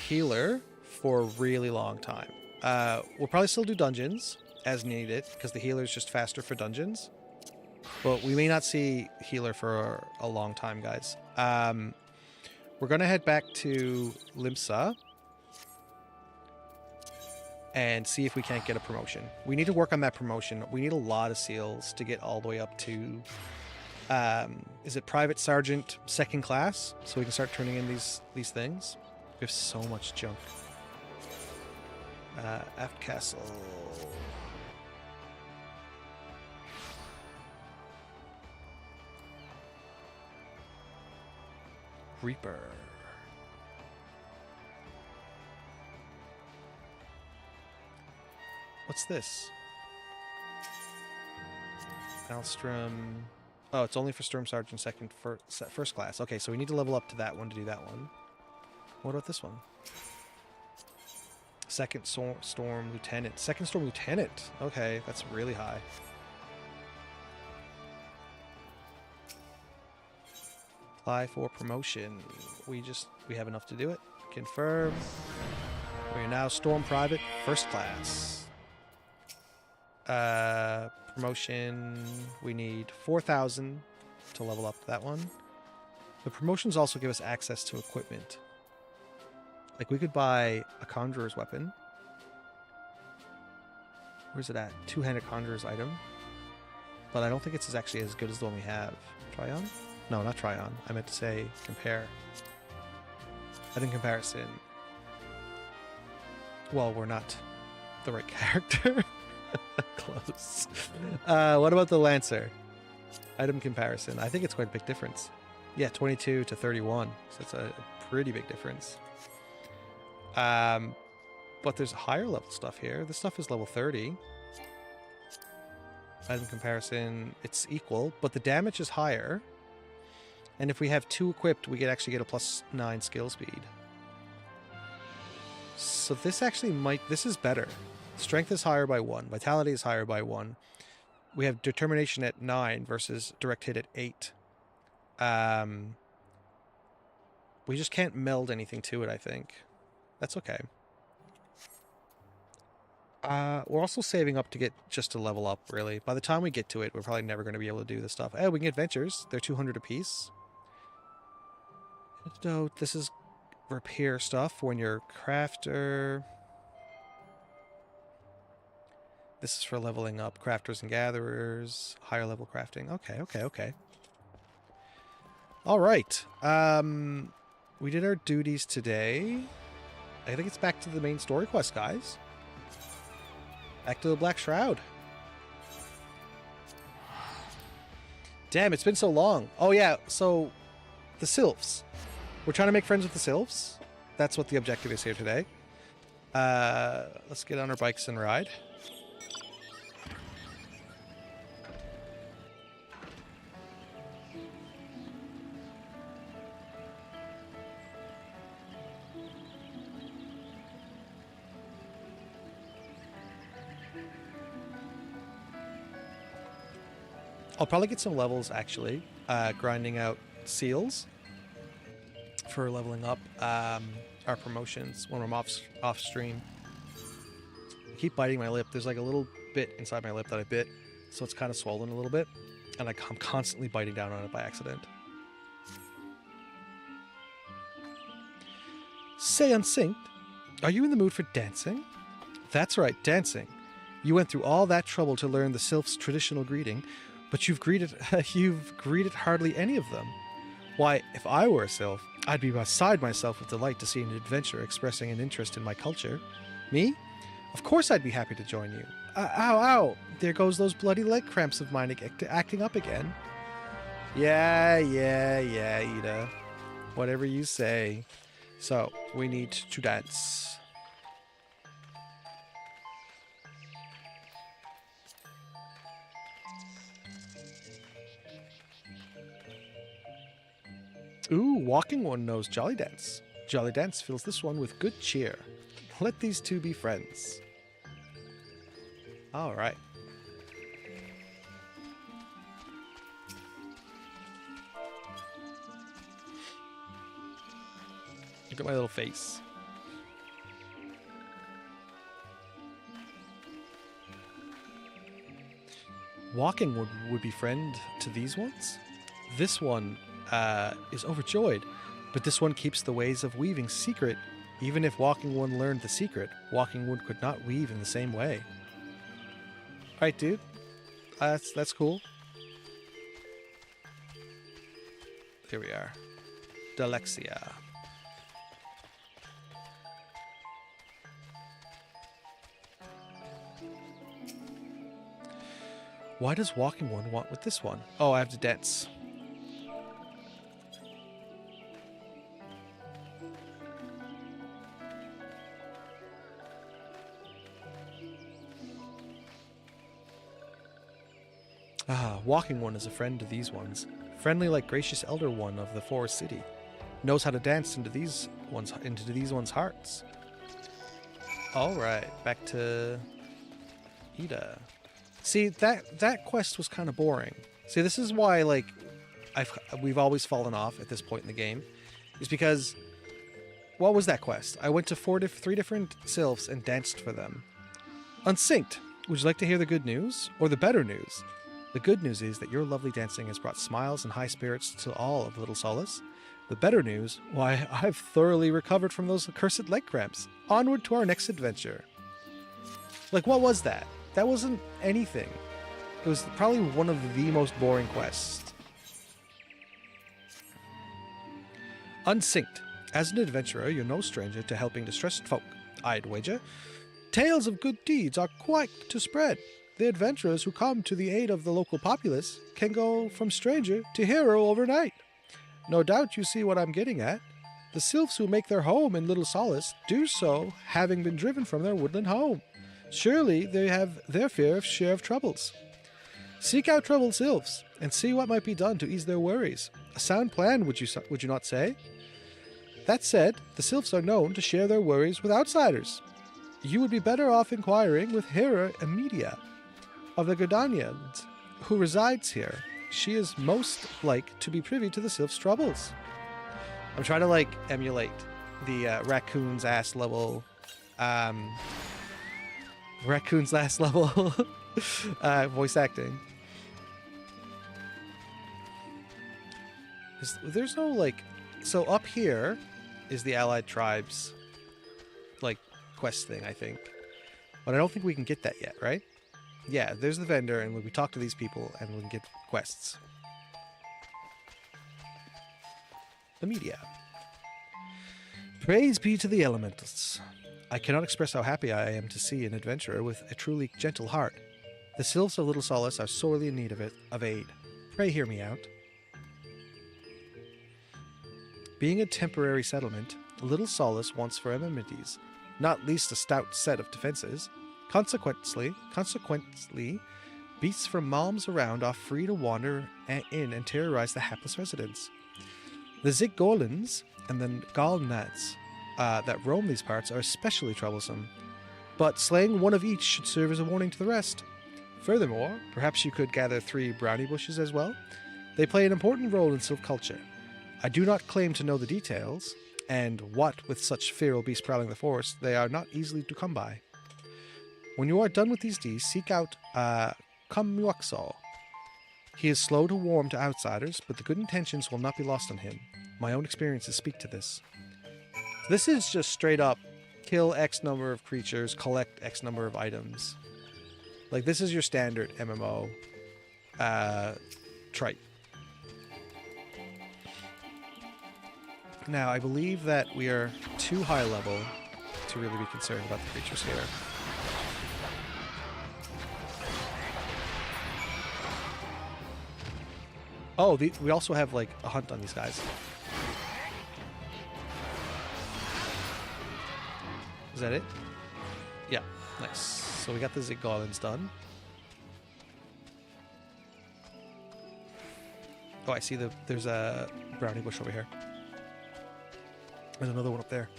Healer for a really long time. We'll probably still do dungeons as needed, because the Healer is just faster for dungeons. But we may not see Healer for a long time, guys. We're going to head back to Limsa and see if we can't get a promotion. We need to work on that promotion. We need a lot of seals to get all the way up to... is it Private Sergeant 2nd class? So we can start turning in these things. We have so much junk. Aft Castle... Reaper. What's this? Maelstrom. Oh, it's only for Storm Sergeant first class. Okay, so we need to level up to that one to do that one. What about this one? Second Storm Lieutenant. Second Storm Lieutenant. Okay, that's really high. Apply for promotion. We have enough to do it. Confirm. We are now Storm Private First Class. Promotion. We need 4,000 to level up that one. The promotions also give us access to equipment. Like we could buy a Conjurer's weapon. Where's it at? Two-handed Conjurer's item. But I don't think it's actually as good as the one we have. Try on? No, not try on. I meant to say compare. I think comparison. Well, we're not the right character. Close. What about the Lancer? Item comparison. I think it's quite a big difference. Yeah, 22 to 31. So that's a pretty big difference. But there's higher level stuff here. This stuff is level 30. Item comparison, it's equal, but the damage is higher. And if we have 2 equipped, we actually get a +9 skill speed. So this actually this is better. Strength is higher by 1. Vitality is higher by 1. We have determination at 9 versus direct hit at 8. We just can't meld anything to it, I think. That's okay. We're also saving up to get just to level up, really. By the time we get to it, we're probably never going to be able to do this stuff. Oh, we can get adventures. They're 200 apiece. Antidote. This is repair stuff when you're crafter. This is for leveling up crafters and gatherers. Higher level crafting. Okay. All right. We did our duties today. I think it's back to the main story quest, guys. Back to the Black Shroud. Damn, it's been so long. Oh yeah, so the Sylphs. We're trying to make friends with the Sylphs. That's what the objective is here today. Let's get on our bikes and ride. I'll probably get some levels, actually, grinding out seals for leveling up our promotions when I'm off stream. I keep biting my lip. There's like a little bit inside my lip that I bit, so it's kind of swollen a little bit, and I'm constantly biting down on it by accident. Say, Unsynced, are you in the mood for dancing? That's right, dancing. You went through all that trouble to learn the Sylph's traditional greeting, but you've greeted hardly any of them. Why, if I were a Sylph, I'd be beside myself with delight to see an adventurer expressing an interest in my culture. Me? Of course I'd be happy to join you. Ow. There goes those bloody leg cramps of mine acting up again. Yeah, Ida. Whatever you say. So, we need to dance. Ooh, Walking One knows Jolly Dance. Jolly Dance fills this one with good cheer. Let these two be friends. All right. Look at my little face. Walking One would be friend to these ones? This one is overjoyed, but this one keeps the ways of weaving secret. Even if Walking One learned the secret, Walking One could not weave in the same way. Alright, dude. That's cool. Here we are. Dalexia. Why does Walking One want with this one? Oh, I have to dance. Walking One is a friend to these ones. Friendly like gracious Elder One of the Forest City. Knows how to dance into these ones' hearts. Alright, back to Ida. See, that quest was kind of boring. See, this is why, like, we've always fallen off at this point in the game. Is because, what was that quest? I went to 3 different Sylphs and danced for them. Unsynced, would you like to hear the good news? Or the better news? The good news is that your lovely dancing has brought smiles and high spirits to all of Little Solace. The better news, why, I've thoroughly recovered from those accursed leg cramps. Onward to our next adventure. Like, what was that? That wasn't anything. It was probably one of the most boring quests. Unsynced. As an adventurer, you're no stranger to helping distressed folk. I'd wager. Tales of good deeds are quite to spread. The adventurers who come to the aid of the local populace can go from stranger to hero overnight. No doubt you see what I'm getting at. The Sylphs who make their home in Little Solace do so having been driven from their woodland home. Surely they have their fair share of troubles. Seek out troubled sylphs and see what might be done to ease their worries. A sound plan, would you not say? That said, the sylphs are known to share their worries with outsiders. You would be better off inquiring with Hera Emidia of the Gardanians, who resides here. She is most like to be privy to the sylphs' troubles. I'm trying to like emulate the raccoon's ass level, voice acting. There's no like, so up here is the allied tribes like quest thing, I think, but I don't think we can get that yet, right? Yeah, there's the vendor, and we talk to these people and we can get quests. The media. Praise be to the elementals. I cannot express how happy I am to see an adventurer with a truly gentle heart. The sylphs of Little Solace are sorely in need of aid. Pray hear me out. Being a temporary settlement, Little Solace wants for amenities, not least a stout set of defenses. Consequently, beasts from malms around are free to wander in and terrorize the hapless residents. The Zigolins and the Galnads that roam these parts are especially troublesome, but slaying one of each should serve as a warning to the rest. Furthermore, perhaps you could gather 3 brownie bushes as well. They play an important role in sylph culture. I do not claim to know the details, and what with such feral beasts prowling the forest, they are not easily to come by. When you are done with these deeds, seek out Kamuaxal. He is slow to warm to outsiders, but the good intentions will not be lost on him. My own experiences speak to this. This is just straight up kill X number of creatures, collect X number of items. Like, this is your standard MMO trait. Now, I believe that we are too high level to really be concerned about the creatures here. Oh, we also have, like, a hunt on these guys. Is that it? Yeah, nice. So we got the Zigolins done. Oh, I see there's a brownie bush over here. There's another one up there.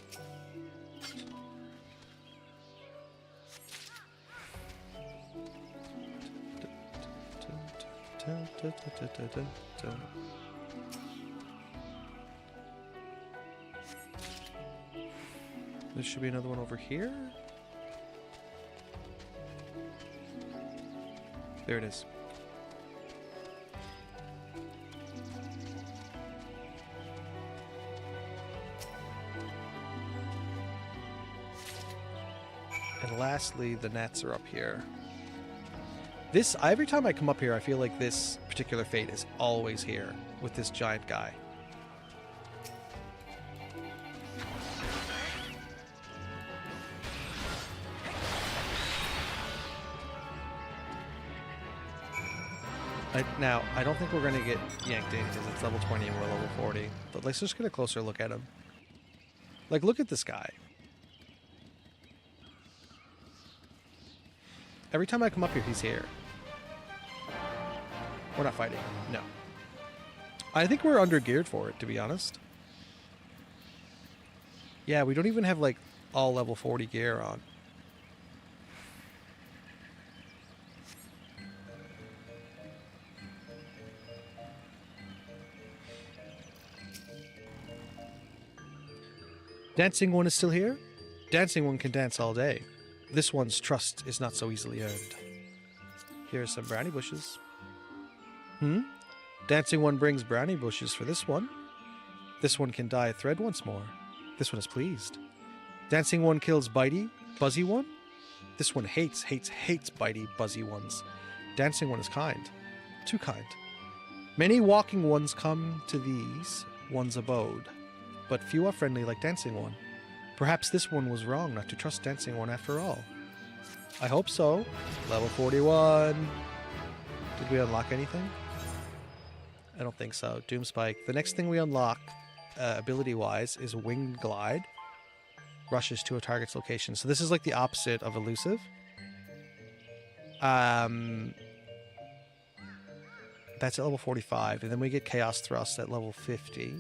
There should be another one over here. There it is. And lastly, the gnats are up here. Every time I come up here, I feel like this particular fate is always here with this giant guy. Now, I don't think we're going to get yanked in because it's level 20 and we're level 40. But let's just get a closer look at him. Like, look at this guy. Every time I come up here, he's here. We're not fighting. No. I think we're under-geared for it, to be honest. Yeah, we don't even have, like, all level 40 gear on. Dancing One is still here? Dancing One can dance all day. This one's trust is not so easily earned. Here are some brownie bushes. Dancing One brings brownie bushes for this one. This one can dye a thread once more. This one is pleased. Dancing One kills bitey, buzzy one. This one hates bitey, buzzy ones. Dancing One is kind. Too kind. Many walking ones come to these one's abode, but few are friendly like Dancing One. Perhaps this one was wrong not to trust Dancing One after all. I hope so. Level 41. Did we unlock anything? I don't think so. Doom Spike. The next thing we unlock, ability-wise, is Winged Glide. Rushes to a target's location. So this is like the opposite of Elusive. That's at level 45. And then we get Chaos Thrust at level 50.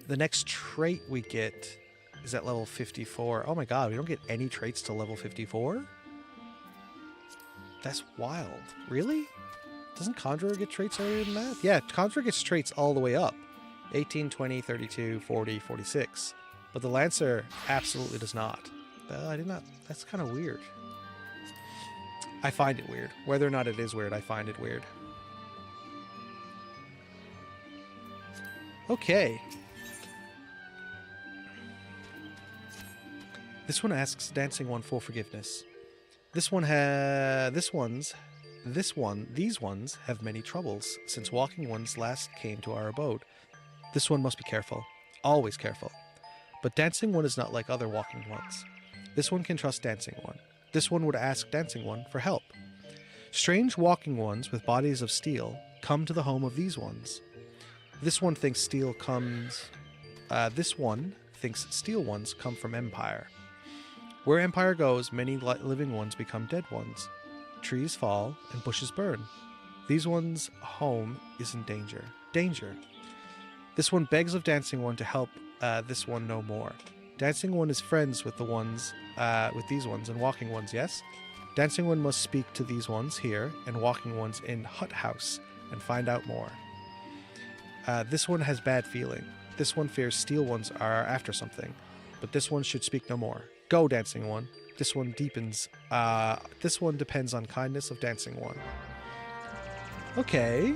The next trait we get is at level 54. Oh my god, we don't get any traits till level 54? That's wild. Really? Doesn't Conjurer get traits earlier than that? Yeah, Conjurer gets traits all the way up. 18, 20, 32, 40, 46. But the Lancer absolutely does not. I did not. That's kind of weird. I find it weird. Whether or not it is weird, I find it weird. Okay. This one asks Dancing One for forgiveness. These ones have many troubles since Walking Ones last came to our abode. This one must be careful, always careful. But Dancing One is not like other Walking Ones. This one can trust Dancing One. This one would ask Dancing One for help. Strange Walking Ones with bodies of steel come to the home of these ones. This one thinks steel ones come from Empire. Where Empire goes, many living ones become dead ones. Trees fall and bushes burn. These ones' home is in danger. Danger. This one begs of Dancing One to help this one no more. Dancing One is friends with with these ones and Walking Ones, yes? Dancing One must speak to these ones here and Walking Ones in Hut House and find out more. This one has bad feeling. This one fears Steel Ones are after something, but this one should speak no more. Go, Dancing One. This one deepens. This one depends on kindness of Dancing One. Okay.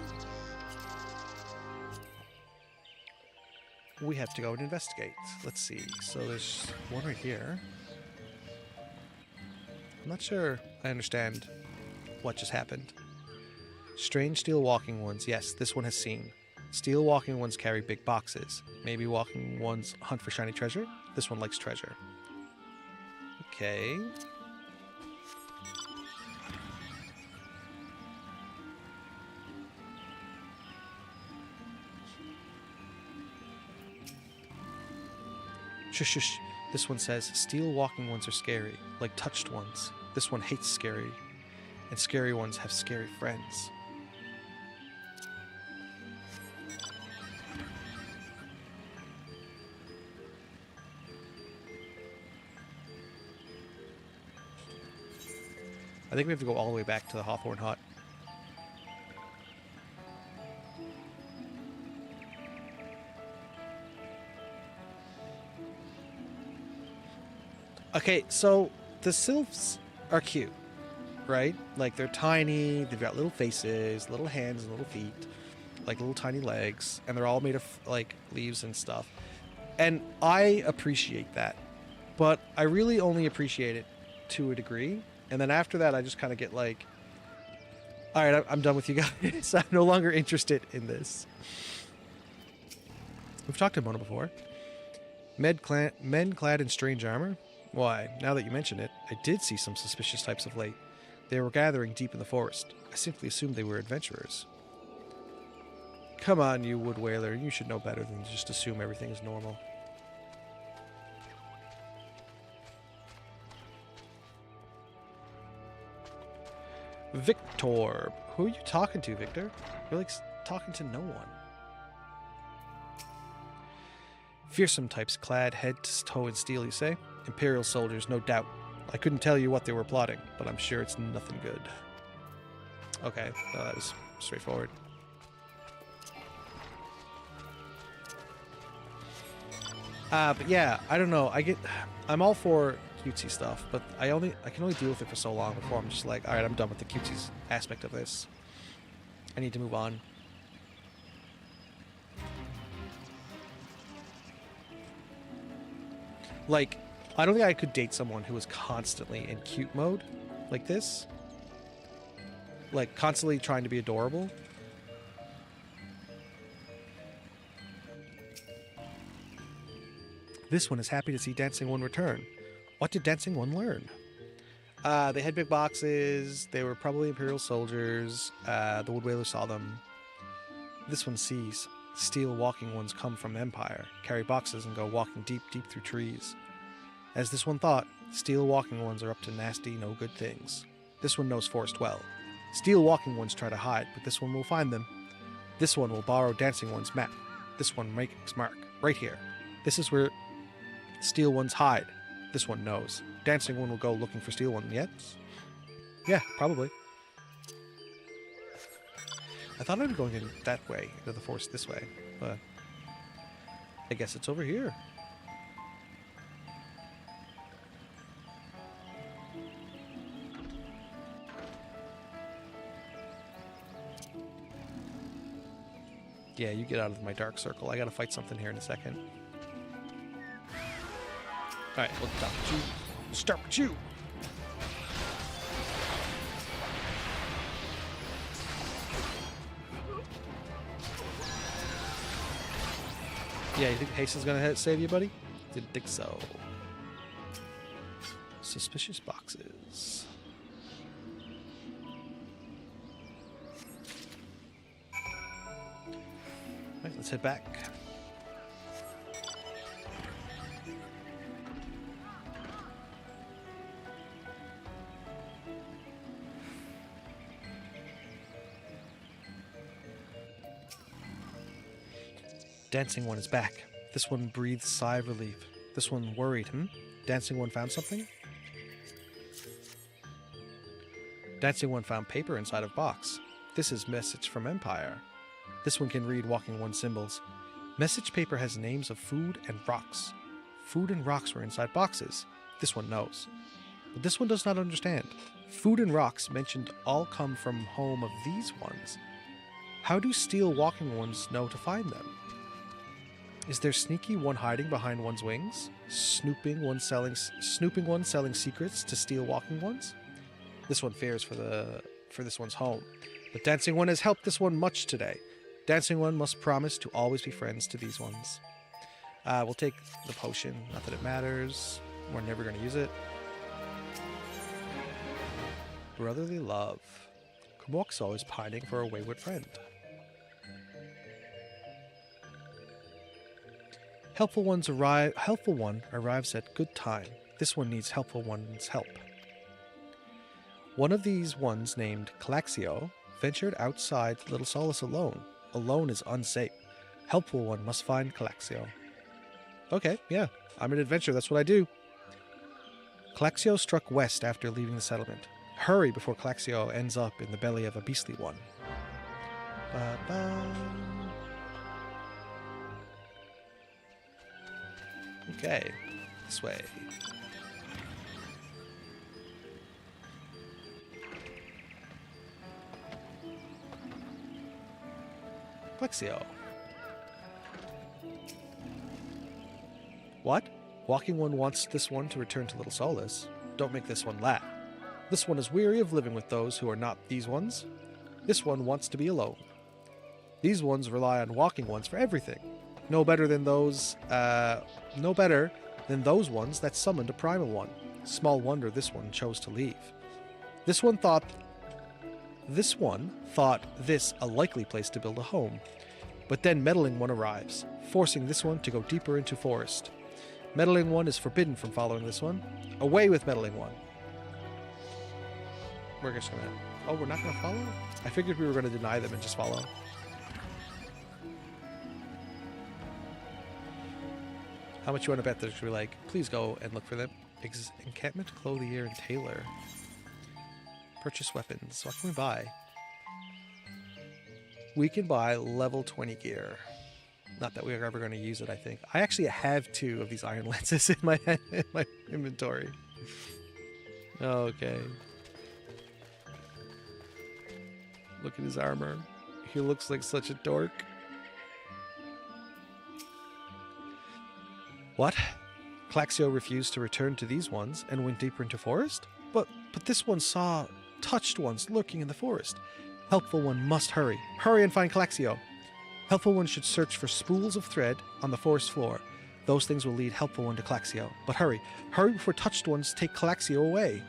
We have to go and investigate. Let's see. So there's one right here. I'm not sure I understand what just happened. Strange steel walking ones. Yes, this one has seen. Steel walking ones carry big boxes. Maybe walking ones hunt for shiny treasure? This one likes treasure. Okay. Shush, shush. This one says, steel walking ones are scary, like touched ones. This one hates scary, and scary ones have scary friends. I think we have to go all the way back to the Hawthorne Hut. Okay, so the sylphs are cute, right? Like, they're tiny, they've got little faces, little hands and little feet, like little tiny legs, and they're all made of, like, leaves and stuff. And I appreciate that, but I really only appreciate it to a degree. And then after that, I just kind of get like, all right, I'm done with you guys. I'm no longer interested in this. We've talked to Mona before. Men clad in strange armor? Why, now that you mention it, I did see some suspicious types of late. They were gathering deep in the forest. I simply assumed they were adventurers. Come on, you wood whaler. You should know better than to just assume everything is normal. Victor. Who are you talking to, Victor? You're like talking to no one. Fearsome types clad head to toe in steel, you say? Imperial soldiers, no doubt. I couldn't tell you what they were plotting, but I'm sure it's nothing good. Okay, well, that was straightforward. But yeah, I don't know. I'm all for cutesy stuff, but I can only deal with it for so long before I'm just like, all right, I'm done with the cutesy aspect of this. I need to move on. Like, I don't think I could date someone who was constantly in cute mode like this. Like, constantly trying to be adorable. This one is happy to see Dancing One return. What did Dancing One learn? They had big boxes. They were probably Imperial soldiers. The Wood Whaler saw them. This one sees. Steel walking ones come from Empire, carry boxes and go walking deep, deep through trees. As this one thought, steel walking ones are up to nasty, no good things. This one knows forest well. Steel walking ones try to hide, but this one will find them. This one will borrow Dancing One's map. This one makes mark. Right here. This is where Steel Ones hide. This one knows. Dancing One will go looking for Steel One. Yes? Yeah, probably. I thought I'd be going in that way, into the forest this way, but I guess it's over here. Yeah, you get out of my dark circle. I gotta fight something here in a second. Alright, we'll start with you. Start with you! Yeah, you think Hasten's gonna save you, buddy? Didn't think so. Suspicious boxes. Alright, let's head back. Dancing One is back. This one breathes sigh of relief. This one worried, Dancing One found something? Dancing One found paper inside of box. This is message from Empire. This one can read Walking One symbols. Message paper has names of food and rocks. Food and rocks were inside boxes. This one knows. But this one does not understand. Food and rocks mentioned all come from home of these ones. How do Steel Walking Ones know to find them? Is there sneaky one hiding behind one's wings? Snooping one selling secrets to Steel Walking Ones? This one fears for this one's home. But Dancing One has helped this one much today. Dancing One must promise to always be friends to these ones. We'll take the potion. Not that it matters. We're never going to use it. Brotherly love. Kumokso is pining for a wayward friend. Helpful One arrives at good time. This one needs Helpful One's help. One of these ones, named Calaxio, ventured outside Little Solace alone. Alone is unsafe. Helpful One must find Calaxio. Okay, yeah, I'm an adventurer, that's what I do. Calaxio struck west after leaving the settlement. Hurry before Calaxio ends up in the belly of a beastly one. Ba-ba. Okay, this way. Plexio. What? Walking One wants this one to return to Little Solace. Don't make this one laugh. This one is weary of living with those who are not these ones. This one wants to be alone. These ones rely on Walking Ones for everything. No better than those ones that summoned a primal one. Small wonder this one chose to leave. This one thought this a likely place to build a home. But then Meddling One arrives, forcing this one to go deeper into forest. Meddling One is forbidden from following this one. Away with Meddling One. We're just gonna... Oh, we're not gonna follow? I figured we were gonna deny them and just follow. How much you want to bet there's gonna be like, please go and look for them? Encampment, Clothier, and Tailor. Purchase weapons. What can we buy? We can buy level 20 gear. Not that we're ever going to use it, I think. I actually have 2 of these iron lances in my inventory. Okay. Look at his armor. He looks like such a dork. What? Calaxio refused to return to these ones and went deeper into forest? But this one saw touched ones lurking in the forest. Helpful One must hurry. Hurry and find Calaxio. Helpful One should search for spools of thread on the forest floor. Those things will lead Helpful One to Calaxio. But hurry. Hurry before touched ones take Calaxio away.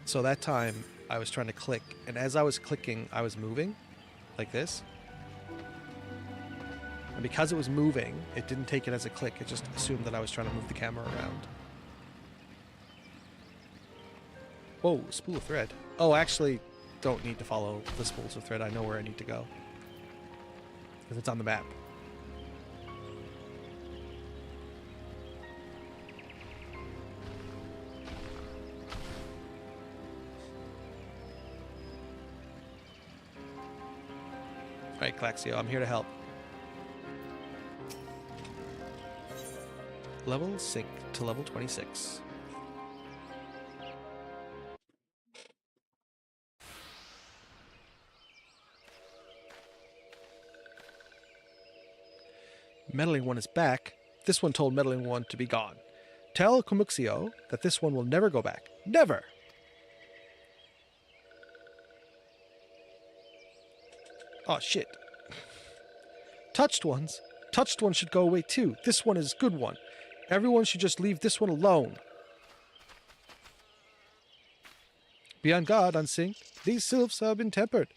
So that time, I was trying to click, and as I was clicking, I was moving. Like this. And because it was moving, it didn't take it as a click. It just assumed that I was trying to move the camera around. Whoa, spool of thread. Oh, actually, don't need to follow the spools of thread. I know where I need to go. Because it's on the map. Alright, Claxio, I'm here to help. Level sync to level 26. Meddling One is back. This one told Meddling One to be gone. Tell Kumuxio that this one will never go back. Never! Oh, shit. Touched ones? Touched one should go away too. This one is good one. Everyone should just leave this one alone. Be on guard, Unsync. These sylphs have been tempered,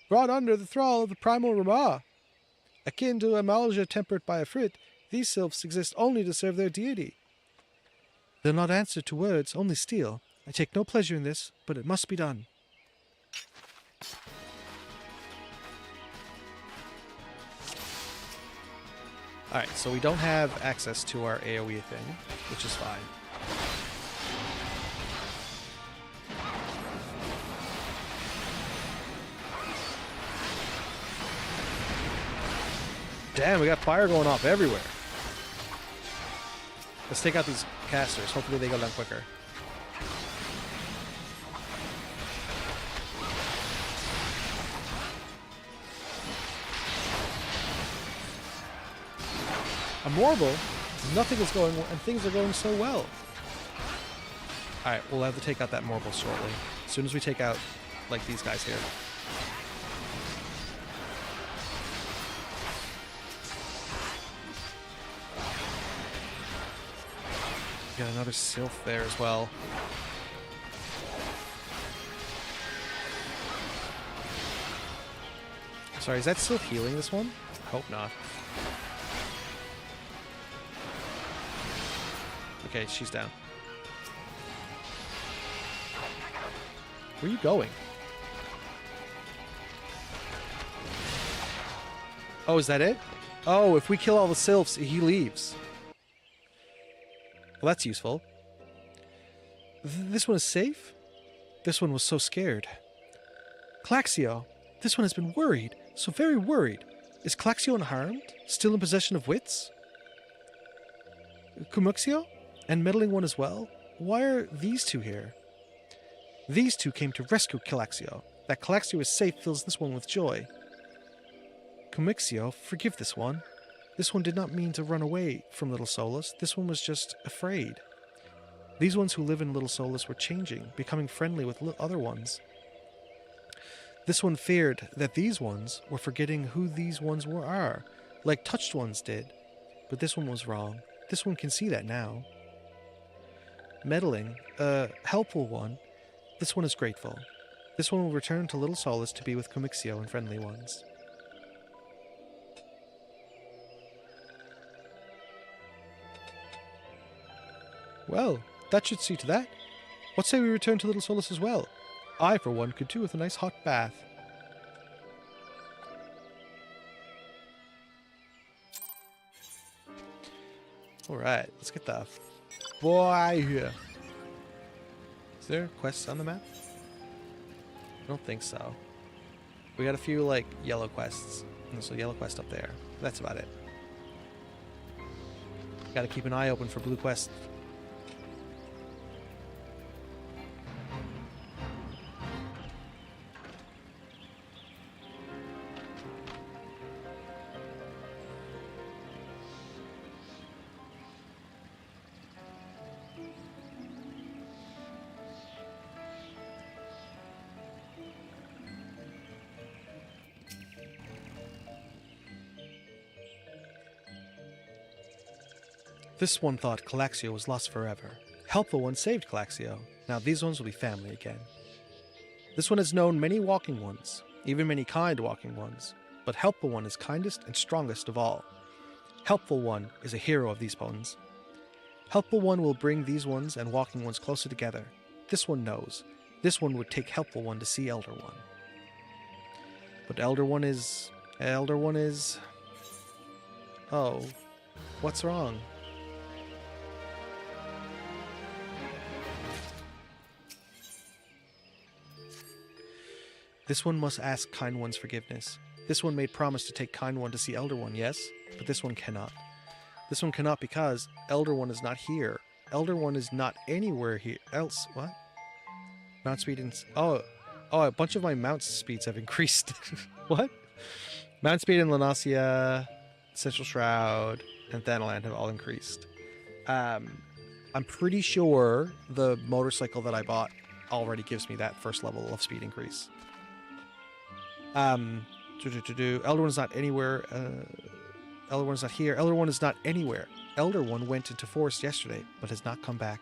brought under the thrall of the primal Rama. Akin to a Malja tempered by a Frit, these sylphs exist only to serve their deity. They'll not answer to words, only steal. I take no pleasure in this, but it must be done. Alright, so we don't have access to our AoE thing, which is fine. Damn, we got fire going off everywhere. Let's take out these casters. Hopefully they go down quicker. A Morble, nothing is going, and things are going so well. Alright, we'll have to take out that Morble shortly. As soon as we take out, like, these guys here. Got another Sylph there as well. Sorry, is that Sylph healing this one? Hope not. Okay, she's down. Where are you going? Oh, is that it? Oh, if we kill all the Sylphs, he leaves. Well, that's useful. This one is safe? This one was so scared. Claxio, this one has been worried, so very worried. Is Claxio unharmed? Still in possession of wits? Kumuxio? And Meddling One as well? Why are these two here? These two came to rescue Claxio. That Claxio is safe fills this one with joy. Kumuxio, forgive this one. This one did not mean to run away from Little Solus. This one was just afraid. These ones who live in Little Solus were changing, becoming friendly with other ones. This one feared that these ones were forgetting who these ones are, like touched ones did. But this one was wrong. This one can see that now. Meddling, helpful one. This one is grateful. This one will return to Little Solus to be with Kumuxio and friendly ones. Well, that should see to that. What say we return to Little Solus as well? I, for one, could do with a nice hot bath. Alright, let's get the boy here. Is there quests on the map? I don't think so. We got a few, like, yellow quests. There's a yellow quest up there. That's about it. Gotta keep an eye open for blue quests. This one thought Claxio was lost forever. Helpful One saved Claxio. Now these ones will be family again. This one has known many walking ones, even many kind walking ones, but Helpful One is kindest and strongest of all. Helpful One is a hero of these ones. Helpful One will bring these ones and walking ones closer together. This one knows. This one would take helpful one to see Elder One. But Elder One is... Oh. What's wrong? This one must ask Kind One's forgiveness. This one made promise to take Kind One to see Elder One, yes? But this one cannot. This one cannot because Elder One is not here. Elder One is not anywhere here else. What? Mount speed and... Oh, a bunch of my mount speeds have increased. What? Mount speed in Lanasia, Central Shroud, and Thanaland have all increased. I'm pretty sure the motorcycle that I bought already gives me that first level of speed increase. Elder One is not anywhere. Elder One is not here. Elder One is not anywhere. Elder One went into forest yesterday, but has not come back.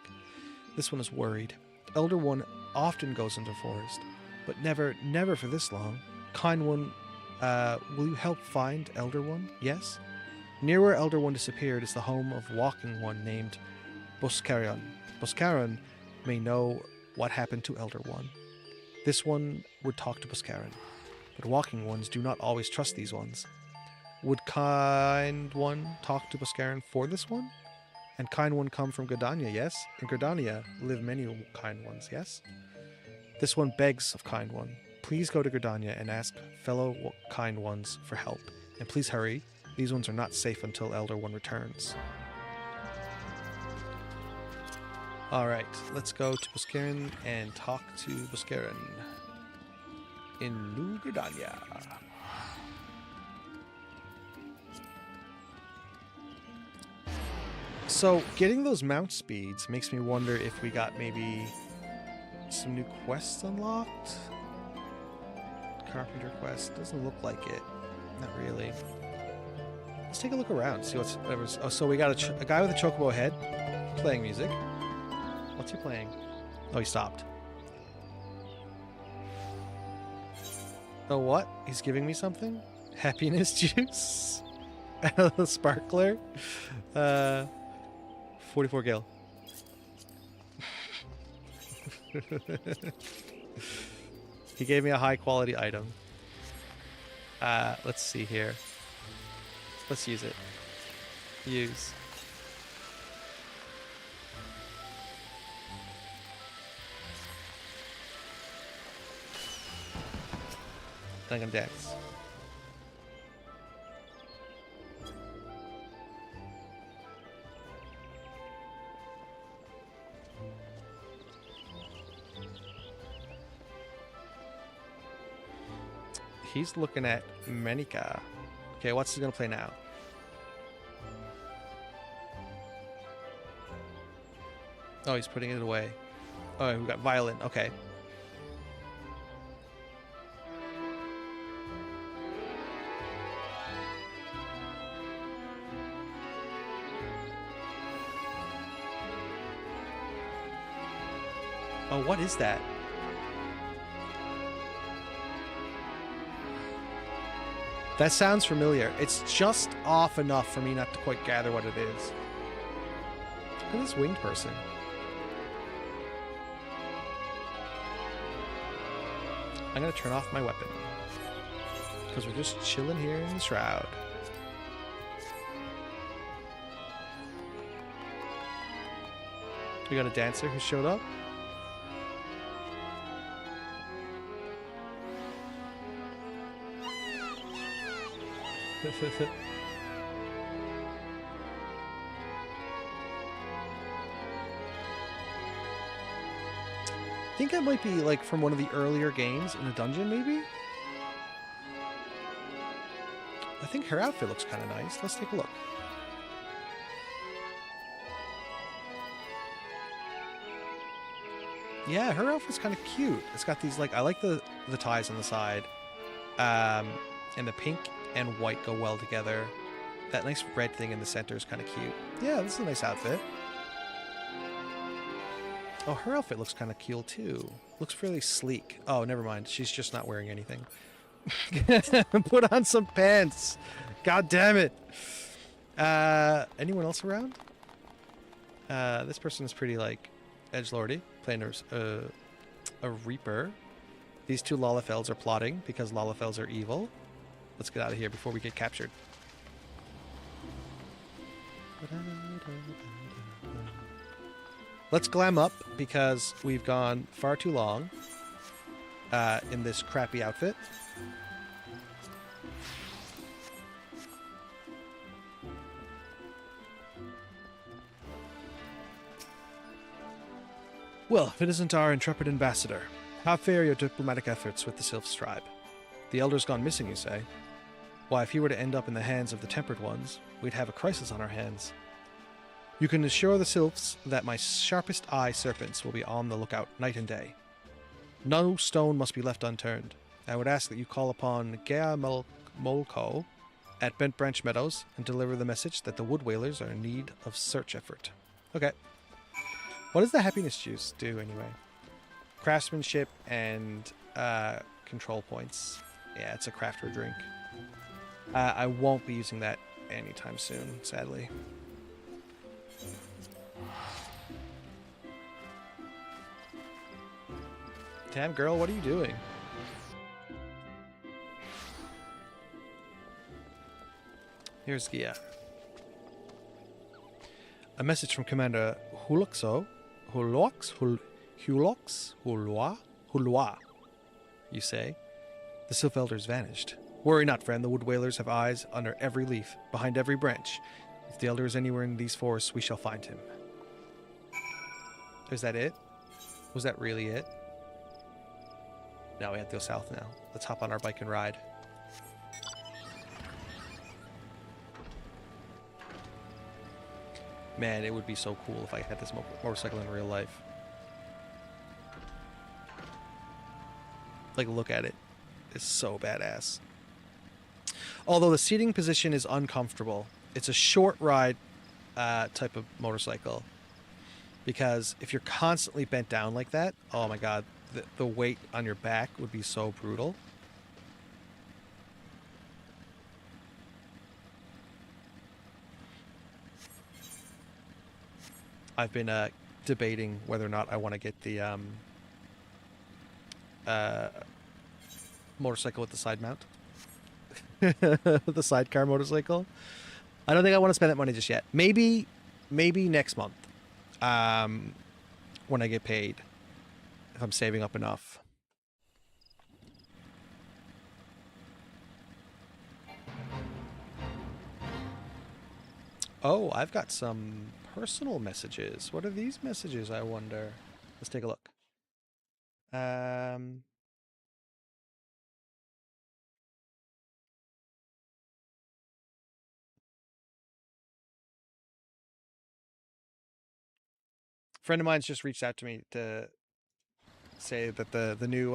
This one is worried. Elder One often goes into forest, but never for this long. Kind One, will you help find Elder One? Yes? Near where Elder One disappeared is the home of Walking One named Boskarion. Boskarion may know what happened to Elder One. This one would talk to Boskarion, but Walking Ones do not always trust these ones. Would Kind One talk to Boskarion for this one? And Kind One come from Gridania, yes? In Gridania live many Kind Ones, yes? This one begs of Kind One. Please go to Gridania and ask fellow Kind Ones for help. And please hurry. These ones are not safe until Elder One returns. Alright, let's go to Boskarion and talk to Boskarion in New Gridania. So, getting those mount speeds makes me wonder if we got maybe some new quests unlocked? Carpenter quest. Doesn't look like it. Not really. Let's take a look around, see whatever's... Oh, so we got a guy with a chocobo head playing music. What's he playing? Oh, he stopped. Oh, what? He's giving me something? Happiness juice? A sparkler? 44 gil. He gave me a high quality item. Let's see here. Let's use it. Use. I'm gonna dance. He's looking at Menika. Okay, what's he gonna play now? Oh, he's putting it away. Oh, we got violin. Okay. Oh, what is that? That sounds familiar. It's just off enough for me not to quite gather what it is. Look at this winged person. I'm gonna turn off my weapon. Because we're just chilling here in the shroud. We got a dancer who showed up. I think that might be like from one of the earlier games in a dungeon, maybe? I think her outfit looks kind of nice. Let's take a look. Yeah, her outfit's kind of cute. It's got these, like, I like the ties on the side. And the pink and white go well together. That nice red thing in the center is kind of cute. Yeah, this is a nice outfit. Oh, her outfit looks kind of cool too. Looks fairly sleek. Oh, never mind. She's just not wearing anything. Put on some pants. God damn it. Anyone else around? This person is pretty, like, edgelordy. Playing her, a Reaper. These two Lalafels are plotting because Lalafels are evil. Let's get out of here before we get captured. Let's glam up because we've gone far too long in this crappy outfit. Well, if it isn't our intrepid ambassador, how fare your diplomatic efforts with the Sylphs tribe? The Elder's gone missing, you say? Why, if he were to end up in the hands of the Tempered Ones, we'd have a crisis on our hands. You can assure the Sylphs that my sharpest eye serpents will be on the lookout night and day. No stone must be left unturned. I would ask that you call upon Gea Molko at Bent Branch Meadows and deliver the message that the Wood Whalers are in need of search effort. Okay. What does the happiness juice do anyway? Craftsmanship and control points. Yeah, it's a crafter drink. I won't be using that anytime soon, sadly. Damn, girl, what are you doing? Here's Gia. A message from Commander Hulox, you say. The Sylph Elder's vanished. Worry not, friend. The Wood Whalers have eyes under every leaf, behind every branch. If the Elder is anywhere in these forests, we shall find him. Is that it? Was that really it? No, we have to go south now. Let's hop on our bike and ride. Man, it would be so cool if I had this motorcycle in real life. Like, look at it. It's so badass. Although the seating position is uncomfortable, it's a short ride type of motorcycle. Because if you're constantly bent down like that, oh my god, the weight on your back would be so brutal. I've been debating whether or not I want to get the motorcycle with the side mount. The sidecar motorcycle. I don't think I want to spend that money just yet. Maybe next month. When I get paid. If I'm saving up enough. Oh, I've got some personal messages. What are these messages, I wonder? Let's take a look. Friend of mine's just reached out to me to say that the new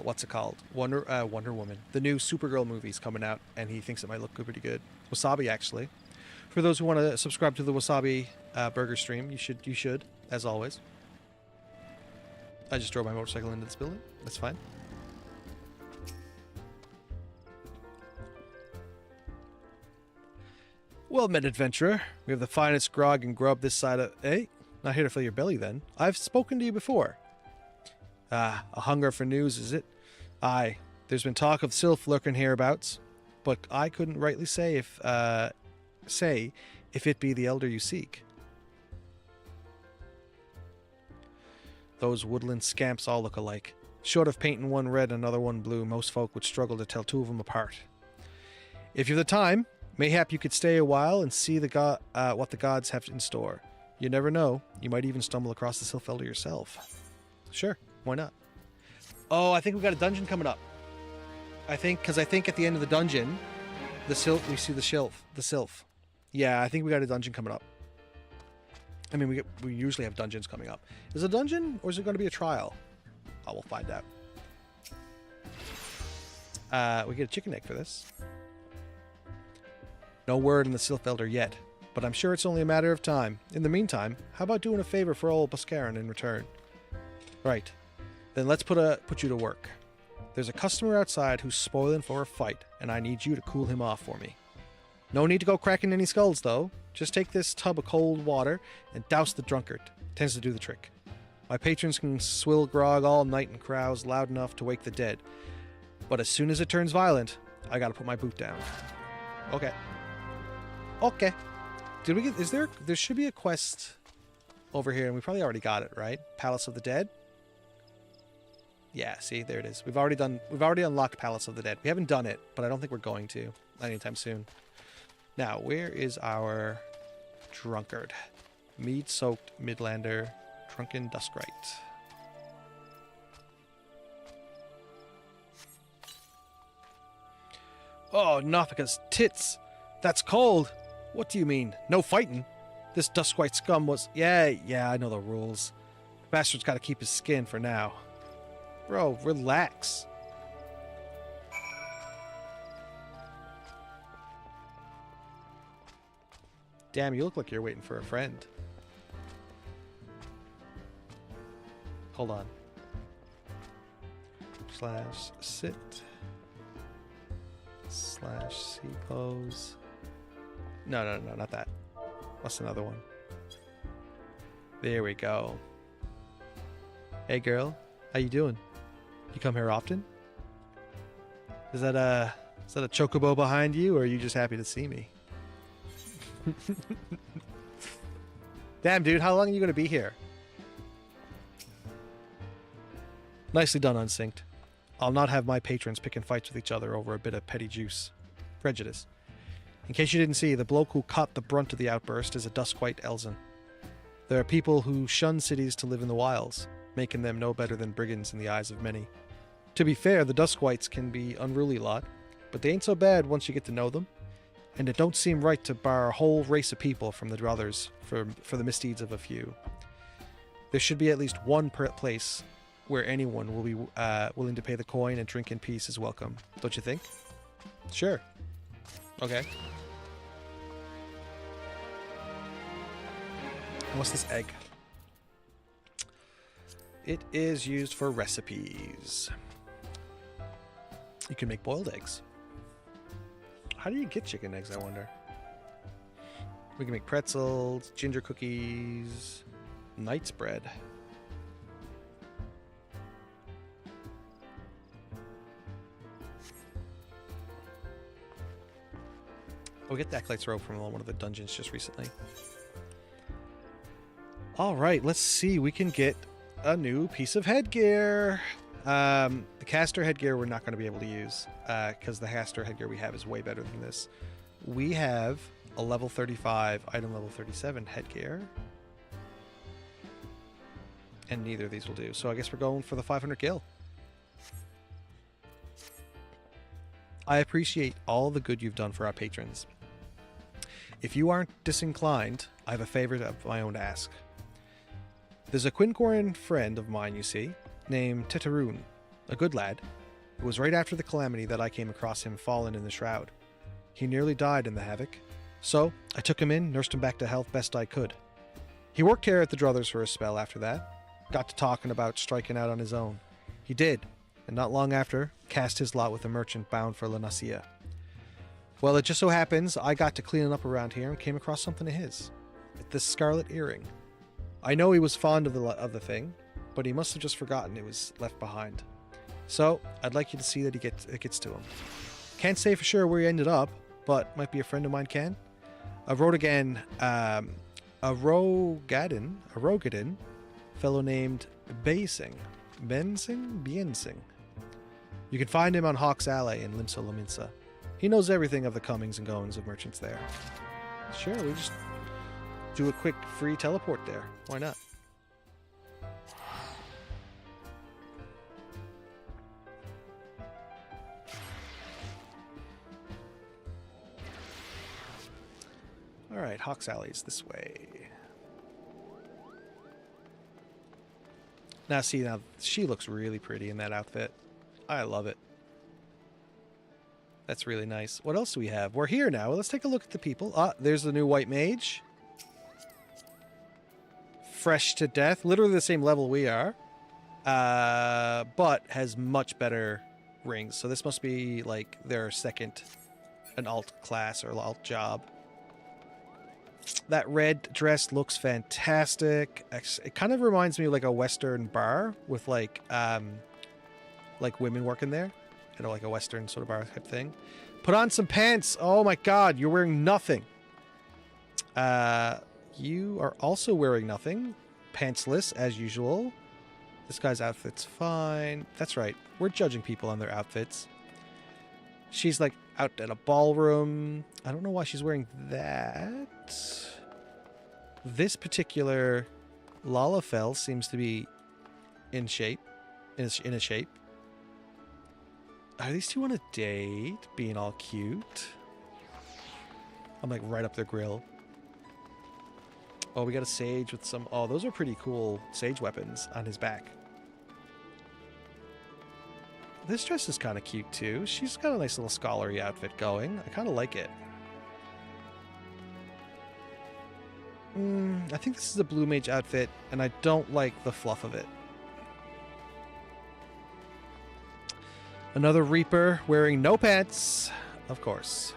what's it called? Wonder Woman. The new Supergirl movie's coming out, and he thinks it might look pretty good. Wasabi, actually. For those who want to subscribe to the Wasabi burger stream, you should, as always. I just drove my motorcycle into this building. That's fine. Well met, adventurer. We have the finest grog and grub this side of... Hey, not here to fill your belly, then. I've spoken to you before. A hunger for news, is it? Aye, there's been talk of Sylph lurking hereabouts, but I couldn't rightly say if it be the Elder you seek. Those woodland scamps all look alike. Short of painting one red and another one blue, most folk would struggle to tell two of them apart. If you've the time, mayhap you could stay a while and see what the gods have in store. You never know. You might even stumble across the Sylph Elder yourself. Sure, why not? Oh, I think we got a dungeon coming up. Because I think at the end of the dungeon, we see the Sylph. Yeah, I think we got a dungeon coming up. I mean, we usually have dungeons coming up. Is it a dungeon, or is it going to be a trial? Oh, we'll find out. We get a chicken egg for this. No word on the Sylph Elder yet, but I'm sure it's only a matter of time. In the meantime, how about doing a favor for old Boscarin in return? Right. Then let's put you to work. There's a customer outside who's spoiling for a fight, and I need you to cool him off for me. No need to go cracking any skulls, though. Just take this tub of cold water and douse the drunkard. Tends to do the trick. My patrons can swill grog all night in crowds loud enough to wake the dead. But as soon as it turns violent, I gotta put my boot down. Okay. Okay. Did we get... Is there... There should be a quest over here, and we probably already got it, right? Palace of the Dead? Yeah, see? There it is. We've already unlocked Palace of the Dead. We haven't done it, but I don't think we're going to anytime soon. Now, where is our drunkard? Mead-soaked Midlander, drunken Duskrite. Oh, Nothica's tits! That's cold! What do you mean? No fighting? This Duskwhite scum was... Yeah, I know the rules. The bastard's gotta keep his skin for now. Bro, relax. Damn, you look like you're waiting for a friend. Hold on. Slash sit. Slash C pose. No, not that. What's another one? There we go. Hey girl, how you doing? You come here often? Is that a chocobo behind you, or are you just happy to see me? Damn, dude, how long are you gonna be here? Nicely done, Unsynced. I'll not have my patrons picking fights with each other over a bit of petty juice. Prejudice. In case you didn't see, the bloke who caught the brunt of the outburst is a Duskwhite Elzen. There are people who shun cities to live in the wilds, making them no better than brigands in the eyes of many. To be fair, the Duskwhites can be unruly lot, but they ain't so bad once you get to know them, and it don't seem right to bar a whole race of people from the druthers for the misdeeds of a few. There should be at least one place where anyone will be willing to pay the coin and drink in peace is welcome. Don't you think? Sure. Okay. And what's this egg? It is used for recipes. You can make boiled eggs. How do you get chicken eggs, I wonder? We can make pretzels, ginger cookies, knight's bread. We get the Acolyte's Robe from one of the dungeons just recently. Alright, let's see. We can get a new piece of headgear. The caster headgear we're not going to be able to use, because the caster headgear we have is way better than this. We have a level 35, item level 37 headgear. And neither of these will do. So I guess we're going for the 500 gil. I appreciate all the good you've done for our patrons. If you aren't disinclined, I have a favor of my own to ask. There's a Quincoran friend of mine, you see, named Tetaroon, a good lad. It was right after the calamity that I came across him fallen in the shroud. He nearly died in the havoc, so I took him in, nursed him back to health best I could. He worked here at the Druthers for a spell after that, got to talking about striking out on his own. He did, and not long after, cast his lot with a merchant bound for La Nacia. Well, it just so happens I got to cleaning up around here and came across something of his. This scarlet earring. I know he was fond of the thing, but he must have just forgotten it was left behind. So, I'd like you to see that it gets to him. Can't say for sure where he ended up, but might be a friend of mine can. A Rogadin, fellow named Biensing. You can find him on Hawk's Alley in Limsa Lominsa. He knows everything of the comings and goings of merchants there. Sure, we just do a quick free teleport there. Why not? Alright, Hawk's Alley's this way. Now see, she looks really pretty in that outfit. I love it. That's really nice. What else do we have? We're here now. Let's take a look at the people. Ah, there's the new white mage. Fresh to death. Literally the same level we are. But has much better rings. So this must be like their second, an alt class or alt job. That red dress looks fantastic. It kind of reminds me of like a Western bar with like women working there. You know, like a Western sort of bar type thing. Put on some pants. Oh my God, you're wearing nothing. You are also wearing nothing. Pantsless as usual. This guy's outfit's fine. That's right. We're judging people on their outfits. She's like out at a ballroom. I don't know why she's wearing that. This particular Lalafell seems to be in shape. In a shape. Are these two on a date? Being all cute. I'm like right up their grill. Oh, we got a sage with some... Oh, those are pretty cool sage weapons on his back. This dress is kind of cute too. She's got a nice little scholarly outfit going. I kind of like it. I think this is a blue mage outfit, and I don't like the fluff of it. Another Reaper wearing no pants, of course.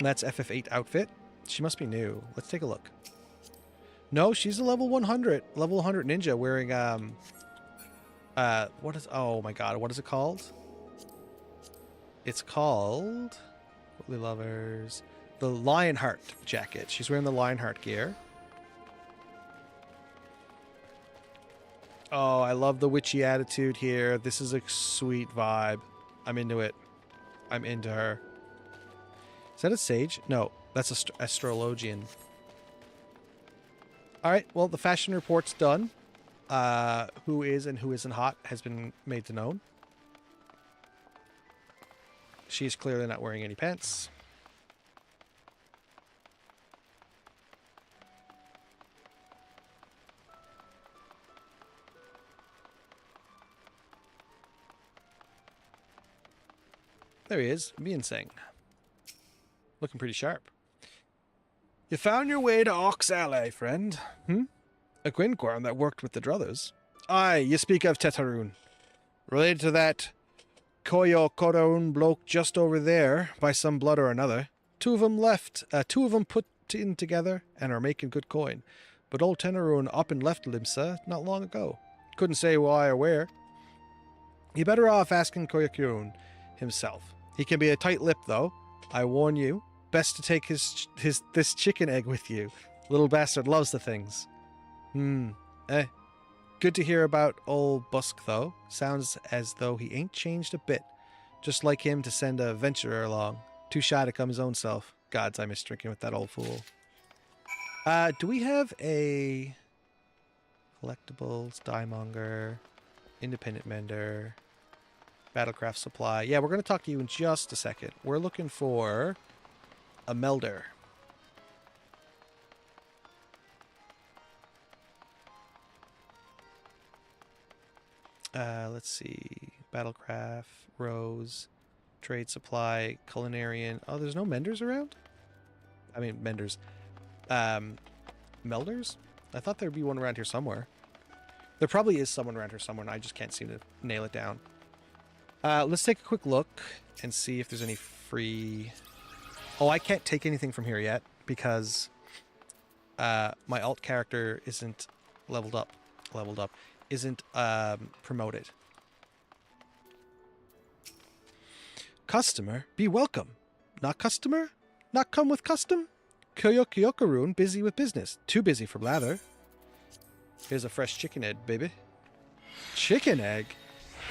That's FF8 outfit. She must be new. Let's take a look. No, she's a level 100. Level 100 ninja wearing, what is... Oh my God, what is it called? It's called... Holy Lovers. The Lionheart jacket. She's wearing the Lionheart gear. Oh, I love the witchy attitude here. This is a sweet vibe. I'm into it. I'm into her. Is that a sage? No, that's an astrologian. All right, well, the fashion report's done. Who is and who isn't hot has been made to known. She's clearly not wearing any pants. There he is, Mienseng. Looking pretty sharp. You found your way to Ox Alley, friend. A Gwynquorn that worked with the Druthers. Aye, you speak of Tetaroon. Related to that Koyo-Koraun bloke just over there, by some blood or another. Two of them put in together and are making good coin. But old Tenaroon up and left Limsa not long ago. Couldn't say why or where. You better off asking Koyo-Koraun himself. He can be a tight-lipped, though. I warn you. Best to take this chicken egg with you. Little bastard loves the things. Good to hear about old Busk, though. Sounds as though he ain't changed a bit. Just like him to send a venturer along. Too shy to come his own self. Gods, I miss drinking with that old fool. Do we have a... Collectibles, Diemonger, Independent Mender, Battlecraft Supply. Yeah, we're going to talk to you in just a second. We're looking for a Melder. Let's see. Battlecraft, Rose, Trade Supply, Culinarian. Oh, there's no Menders around? I mean, Menders. Melders? I thought there'd be one around here somewhere. There probably is someone around here somewhere, and I just can't seem to nail it down. Let's take a quick look and see if there's any free... Oh, I can't take anything from here yet because my alt character isn't leveled up. Isn't promoted. Customer, be welcome. Not customer? Not come with custom? Koyo-Koraun busy with business. Too busy for blather. Here's a fresh chicken egg, baby. Chicken egg?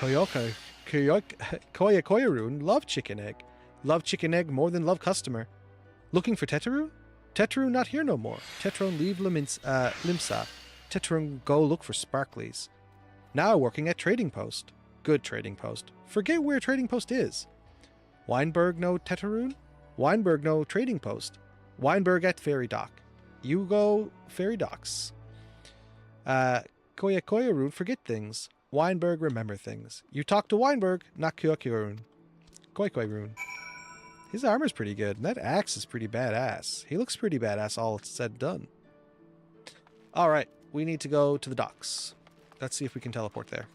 Koyo-Koraun love chicken egg. Love chicken egg more than love customer. Looking for Tetaroon? Tetaroon not here no more. Tetaroon leave Limsa. Tetaroon go look for Sparklies. Now working at Trading Post. Good Trading Post. Forget where Trading Post is. Weinberg no Tetaroon? Weinberg no Trading Post. Weinberg at Ferry Dock. You go Ferry Docks. Koyo-Koraun forget things. Weinberg remember things. You talk to Weinberg, not Koyo-Koraun. Koyo-Koraun. His armor's pretty good, and that axe is pretty badass. He looks pretty badass all said and done. Alright, we need to go to the docks. Let's see if we can teleport there.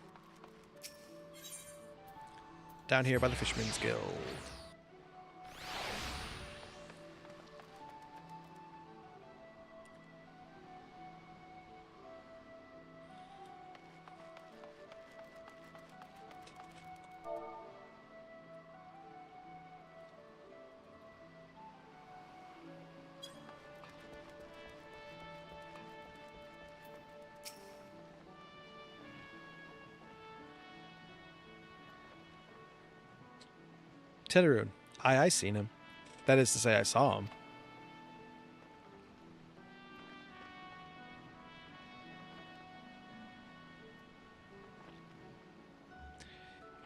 Down here by the Fisherman's Guild. Tetaroon. I seen him. That is to say, I saw him.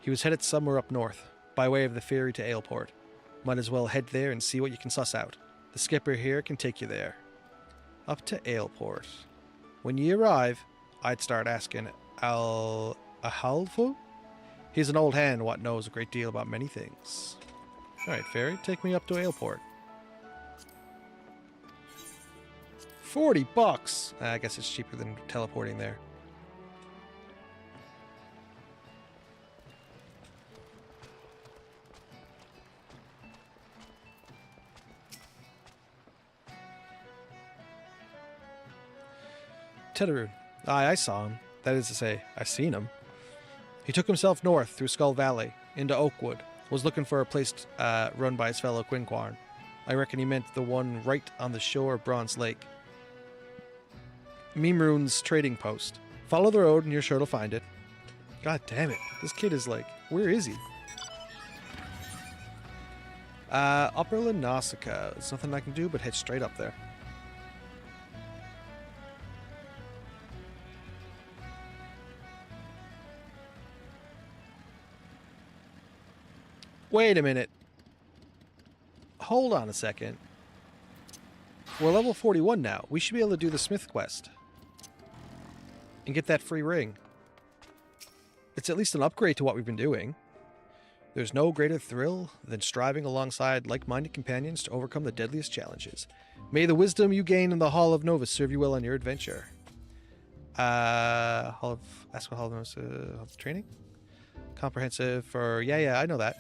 He was headed somewhere up north, by way of the ferry to Aleport. Might as well head there and see what you can suss out. The skipper here can take you there. Up to Aleport. When you arrive, I'd start asking Ahalfu? He's an old hand what knows a great deal about many things. Alright, ferry, take me up to Aleport. $40! I guess it's cheaper than teleporting there. Tetaroon. I saw him. That is to say, I seen him. He took himself north through Skull Valley, into Oakwood. Was looking for a place run by his fellow Quinquarn. I reckon he meant the one right on the shore of Bronze Lake. Mimroon's trading post. Follow the road and you're sure to find it. God damn it. This kid is like, where is he? Upper Nausicaa. There's nothing I can do but head straight up there. Wait a minute. Hold on a second. We're level 41 now. We should be able to do the Smith quest. And get that free ring. It's at least an upgrade to what we've been doing. There's no greater thrill than striving alongside like-minded companions to overcome the deadliest challenges. May the wisdom you gain in the Hall of Novus serve you well on your adventure. Hall of Novus training? Comprehensive for... Yeah, I know that.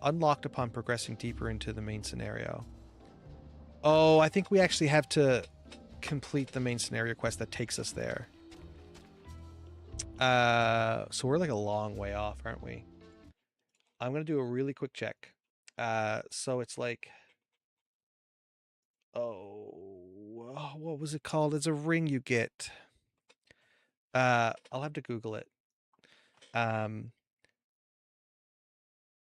Unlocked upon progressing deeper into the main scenario. Oh, I think we actually have to complete the main scenario quest that takes us there. So we're like a long way off, aren't we? I'm going to do a really quick check. So it's like... Oh, what was it called? It's a ring you get. I'll have to Google it.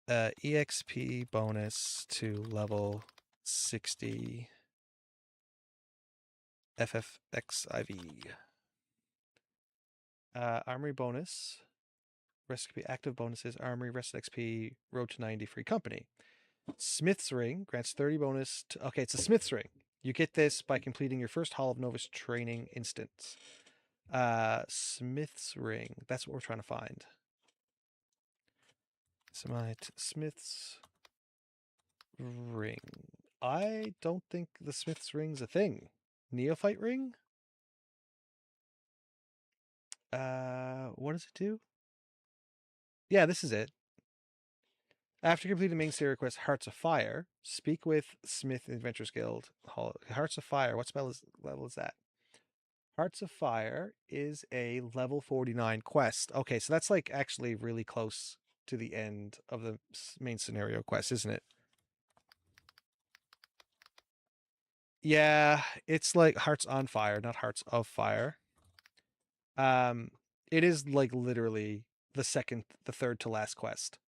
EXP bonus to level 60 FFXIV. Armory bonus. Rest XP active bonuses. Armory, rest XP, road to 90, free company. Smith's ring grants 30 bonus to... Okay, it's a Smith's ring. You get this by completing your first Hall of Novus training instance. Smith's ring. That's what we're trying to find. Smith's ring. I don't think the Smith's ring's a thing. Neophyte ring? What does it do? Yeah, this is it. After completing the main series quest, Hearts of Fire, speak with Smith Adventures Guild. Hearts of Fire, what level is that? Hearts of Fire is a level 49 quest. Okay, so that's like actually really close to the end of the main scenario quest, isn't it? Yeah, it's like Hearts on Fire, not Hearts of Fire. It is like literally the third to last quest.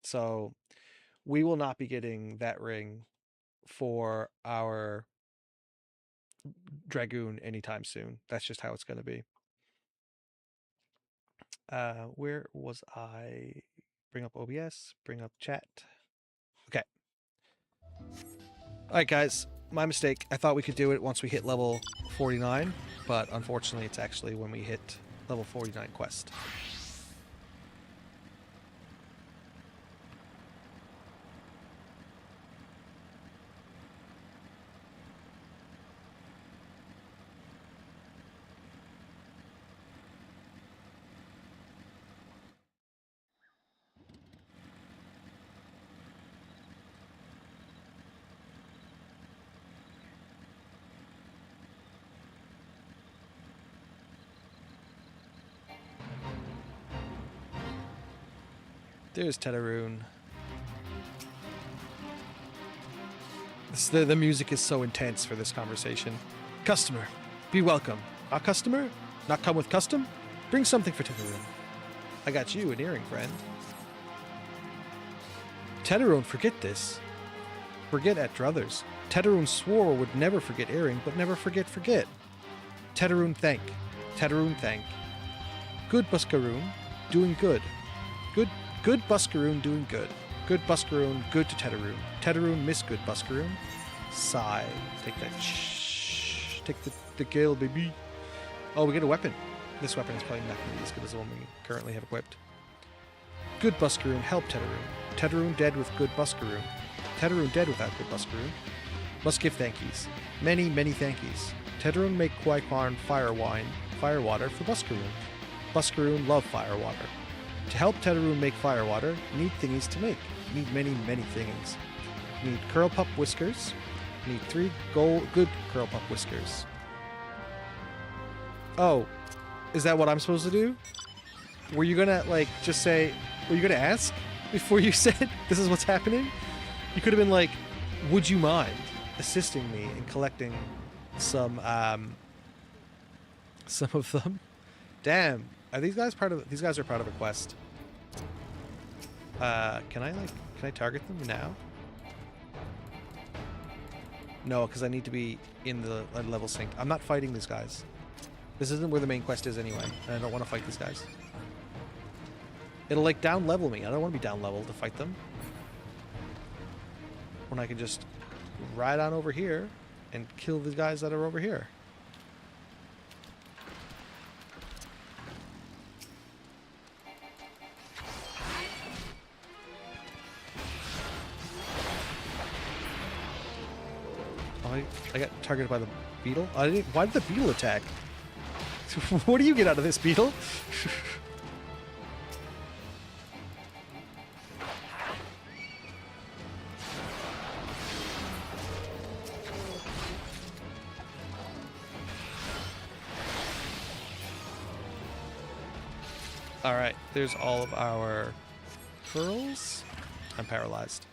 So we will not be getting that ring for our Dragoon anytime soon. That's just how it's going to be. Where was I? Bring up OBS, bring up chat. Okay. All right, guys. My mistake. I thought we could do it once we hit level 49, but unfortunately it's actually when we hit level 49 quest. There's Tetaroon. The music is so intense for this conversation. Customer, be welcome. Our customer? Not come with custom? Bring something for Tetaroon. I got you an earring, friend. Tederone forget this. Forget at druthers. Tederone swore would never forget airing, but never forget. Tederone thank. Tederone thank. Good Buskaroon, doing good. Good Buskaroon, doing good. Good Buskaroon, good to Tederone. Tederone miss good Buskaroon. Sigh. Take that. Shh. Take the kill, baby. Oh, we get a weapon. This weapon is probably not going to be as good as the one we currently have equipped. Good Buskaroon, help Tederone. Tederone dead with good Buskaroon. Tederone dead without good Buskaroon. Must give thankies. Many, many thankies. Tederone make Qui-Qarn fire water for Buskaroon. Buskaroon love fire water. To help Tederone make fire water, need thingies to make. Need many, many things. Need curl pup whiskers. Need 3 good curl pup whiskers. Oh, is that what I'm supposed to do? Were you gonna, like, just say... Were you gonna ask before you said this is what's happening? You could have been like, would you mind assisting me in collecting some of them? Damn. Are these guys part of... These guys are part of a quest. Can I target them now? No, because I need to be in the level sync. I'm not fighting these guys. This isn't where the main quest is anyway, and I don't want to fight these guys. It'll, like, down level me. I don't want to be down level to fight them. When I can just ride on over here and kill the guys that are over here. Oh, I got targeted by the beetle? Why did the beetle attack? What do you get out of this, beetle? Alright, there's all of our pearls. I'm paralyzed.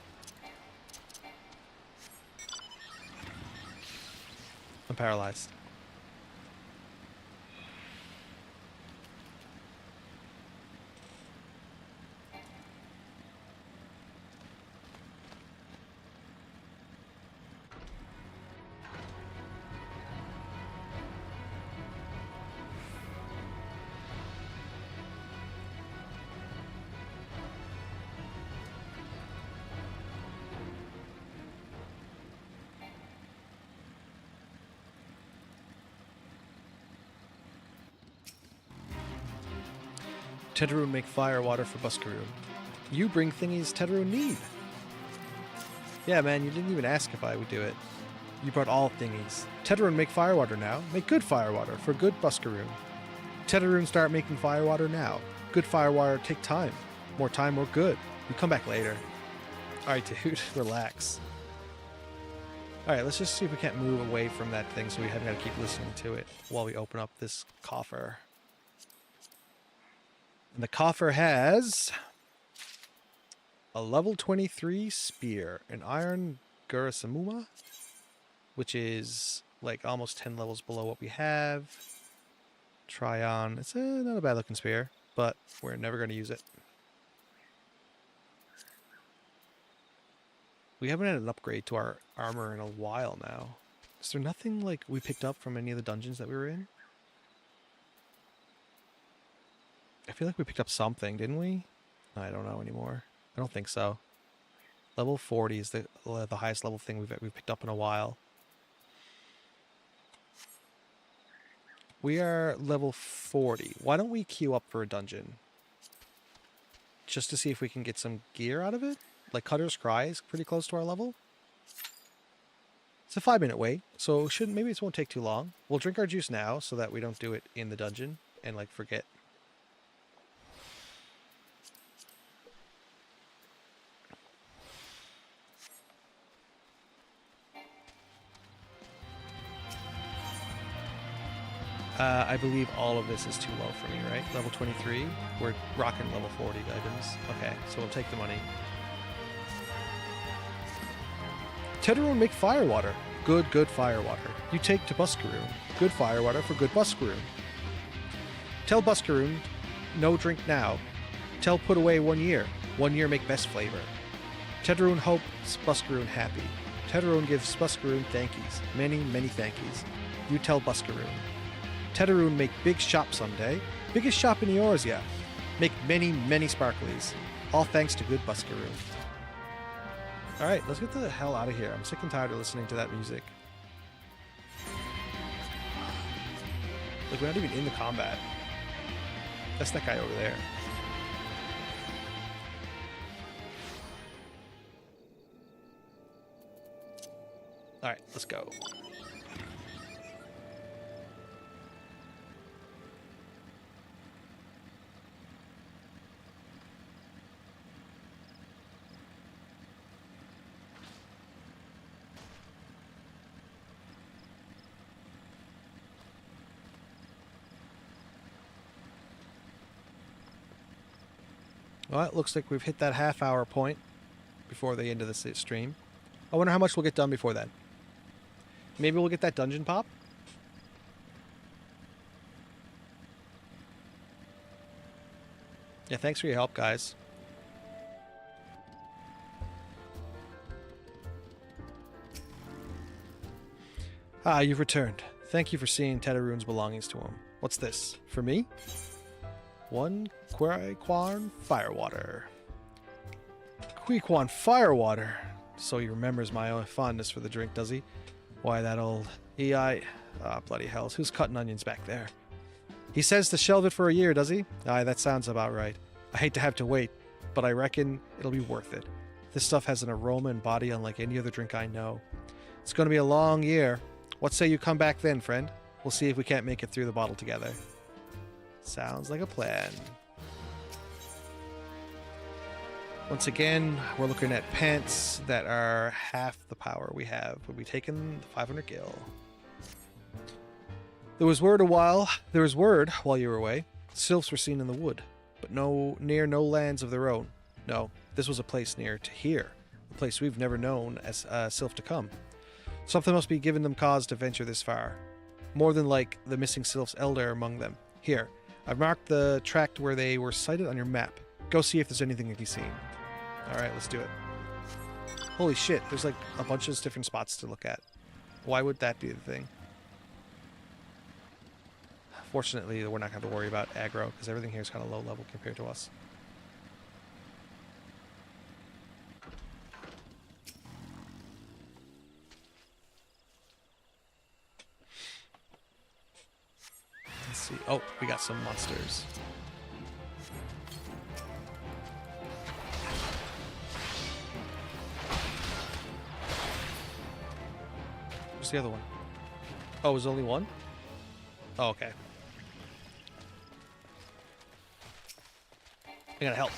I'm paralyzed. Tederone make fire water for Buskaroon. You bring thingies Tederone need. Yeah, man, you didn't even ask if I would do it. You brought all thingies. Tederone make fire water now. Make good fire water for good Buskaroon. Tederone start making fire water now. Good fire water take time. More time, more good. You come back later. Alright, dude, relax. Alright, let's just see if we can't move away from that thing so we haven't got to keep listening to it while we open up this coffer. And the coffer has a level 23 spear, an iron Gurasamuma, which is like almost 10 levels below what we have. Try on. It's not a bad looking spear, but we're never going to use it. We haven't had an upgrade to our armor in a while now. Is there nothing like we picked up from any of the dungeons that we were in? I feel like we picked up something, didn't we? I don't know anymore. I don't think so. Level 40 is the highest level thing we've picked up in a while. We are level 40. Why don't we queue up for a dungeon? Just to see if we can get some gear out of it? Like Cutter's Cry is pretty close to our level. It's a 5-minute wait, so maybe it won't take too long. We'll drink our juice now so that we don't do it in the dungeon and like forget. I believe all of this is too low for me, right? Level 23? We're rocking level 40 items. Okay, so we'll take the money. Tederone make fire water. Good fire water. You take to Buskaroon. Good fire water for good Buskaroon. Tell Buskaroon, no drink now. Tell put away 1 year. 1 year make best flavor. Tedderoon hopes Buscaroon happy. Tedderoon gives Buscaroon thankies. Many, many thankies. You tell Buscaroon. Tedderoon make big shop someday. Biggest shop in yours, yeah. Make many, many sparklies. All thanks to good Buscaroon. Alright, let's get the hell out of here. I'm sick and tired of listening to that music. Like, we're not even in the combat. That's that guy over there. Alright, let's go. Well, it looks like we've hit that half-hour point before the end of the stream. I wonder how much we'll get done before then. Maybe we'll get that dungeon pop? Yeah, thanks for your help, guys. Ah, you've returned. Thank you for seeing Tedderoon's belongings to him. What's this? For me? 1 Queequan Firewater. Queequan Firewater! So he remembers my own fondness for the drink, does he? Why, that old E.I. Ah, bloody hells. Who's cutting onions back there? He says to shelve it for a year, does he? Aye, that sounds about right. I hate to have to wait, but I reckon it'll be worth it. This stuff has an aroma and body unlike any other drink I know. It's going to be a long year. What say you come back then, friend? We'll see if we can't make it through the bottle together. Sounds like a plan. Once again, we're looking at pants that are half the power we have. We'll be taking the 500 gil. There was word while you were away. Sylphs were seen in the wood, but near no lands of their own. No, this was a place near to here, a place we've never known as Sylph to come. Something must be giving them cause to venture this far. More than like the missing Sylph's elder among them. Here, I've marked the tract where they were sighted on your map. Go see if there's anything to be seen. Alright, let's do it. Holy shit, there's like a bunch of different spots to look at. Why would that be the thing? Fortunately, we're not going to have to worry about aggro, because everything here is kind of low level compared to us. Let's see. Oh, we got some monsters. Where's the other one? Oh, it was only one? Oh, okay. I gotta help.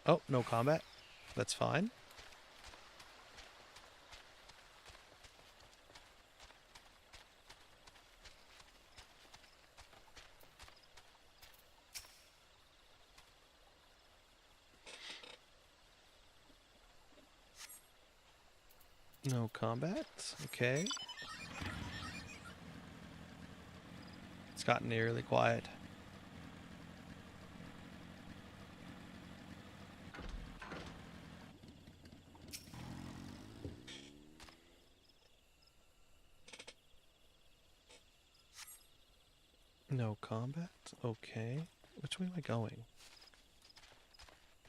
Oh, no combat. That's fine. No combat. Okay. It's gotten eerily quiet. No combat. Okay. Which way am I going?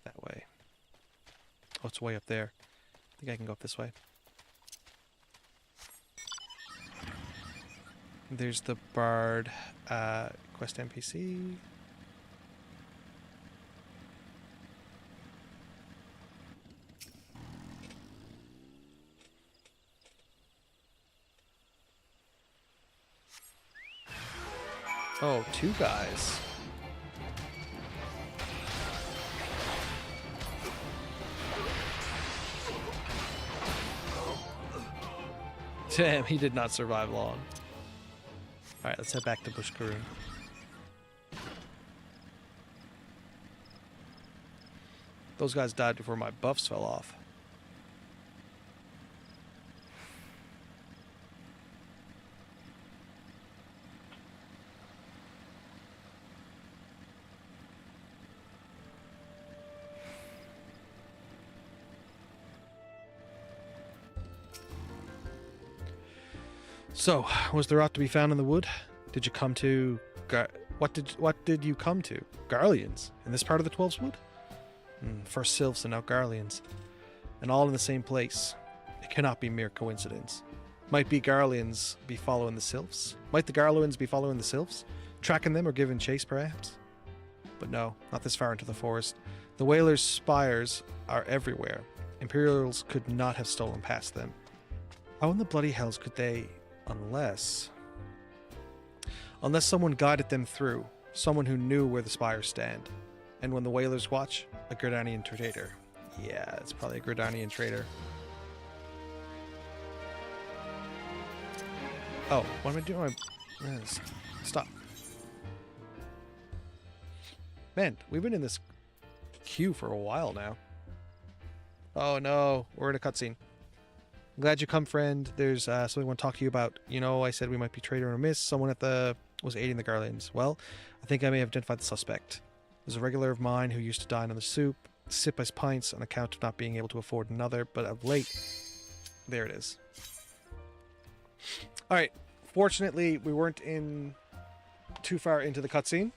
That way. Oh, it's way up there. I think I can go up this way. There's the Bard quest NPC. Oh, 2 guys. Damn, he did not survive long. Alright, let's head back to Buscaroon. Those guys died before my buffs fell off. So, was there aught to be found in the wood? Did you come to... What did you come to? Garleans? In this part of the Twelves Wood? First sylphs and now Garleans. And all in the same place. It cannot be mere coincidence. Might be Garleans be following the sylphs? Might the Garleans be following the sylphs? Tracking them or giving chase, perhaps? But no, not this far into the forest. The Whalers' spires are everywhere. Imperials could not have stolen past them. How in the bloody hells could they... Unless someone guided them through, someone who knew where the spires stand. And when the Whalers watch, a Gridanian traitor. Yeah, it's probably a Gridanian traitor. Oh, what am I doing? Stop. Man, we've been in this queue for a while now. Oh no, we're in a cutscene. Glad you come, friend. There's something I want to talk to you about. You know, I said we might be traitor or miss. Someone was aiding the Garleans. Well, I think I may have identified the suspect. There's a regular of mine who used to dine on the soup, sip his pints on account of not being able to afford another, but of late, there it is. All right. Fortunately, we weren't in too far into the cutscene,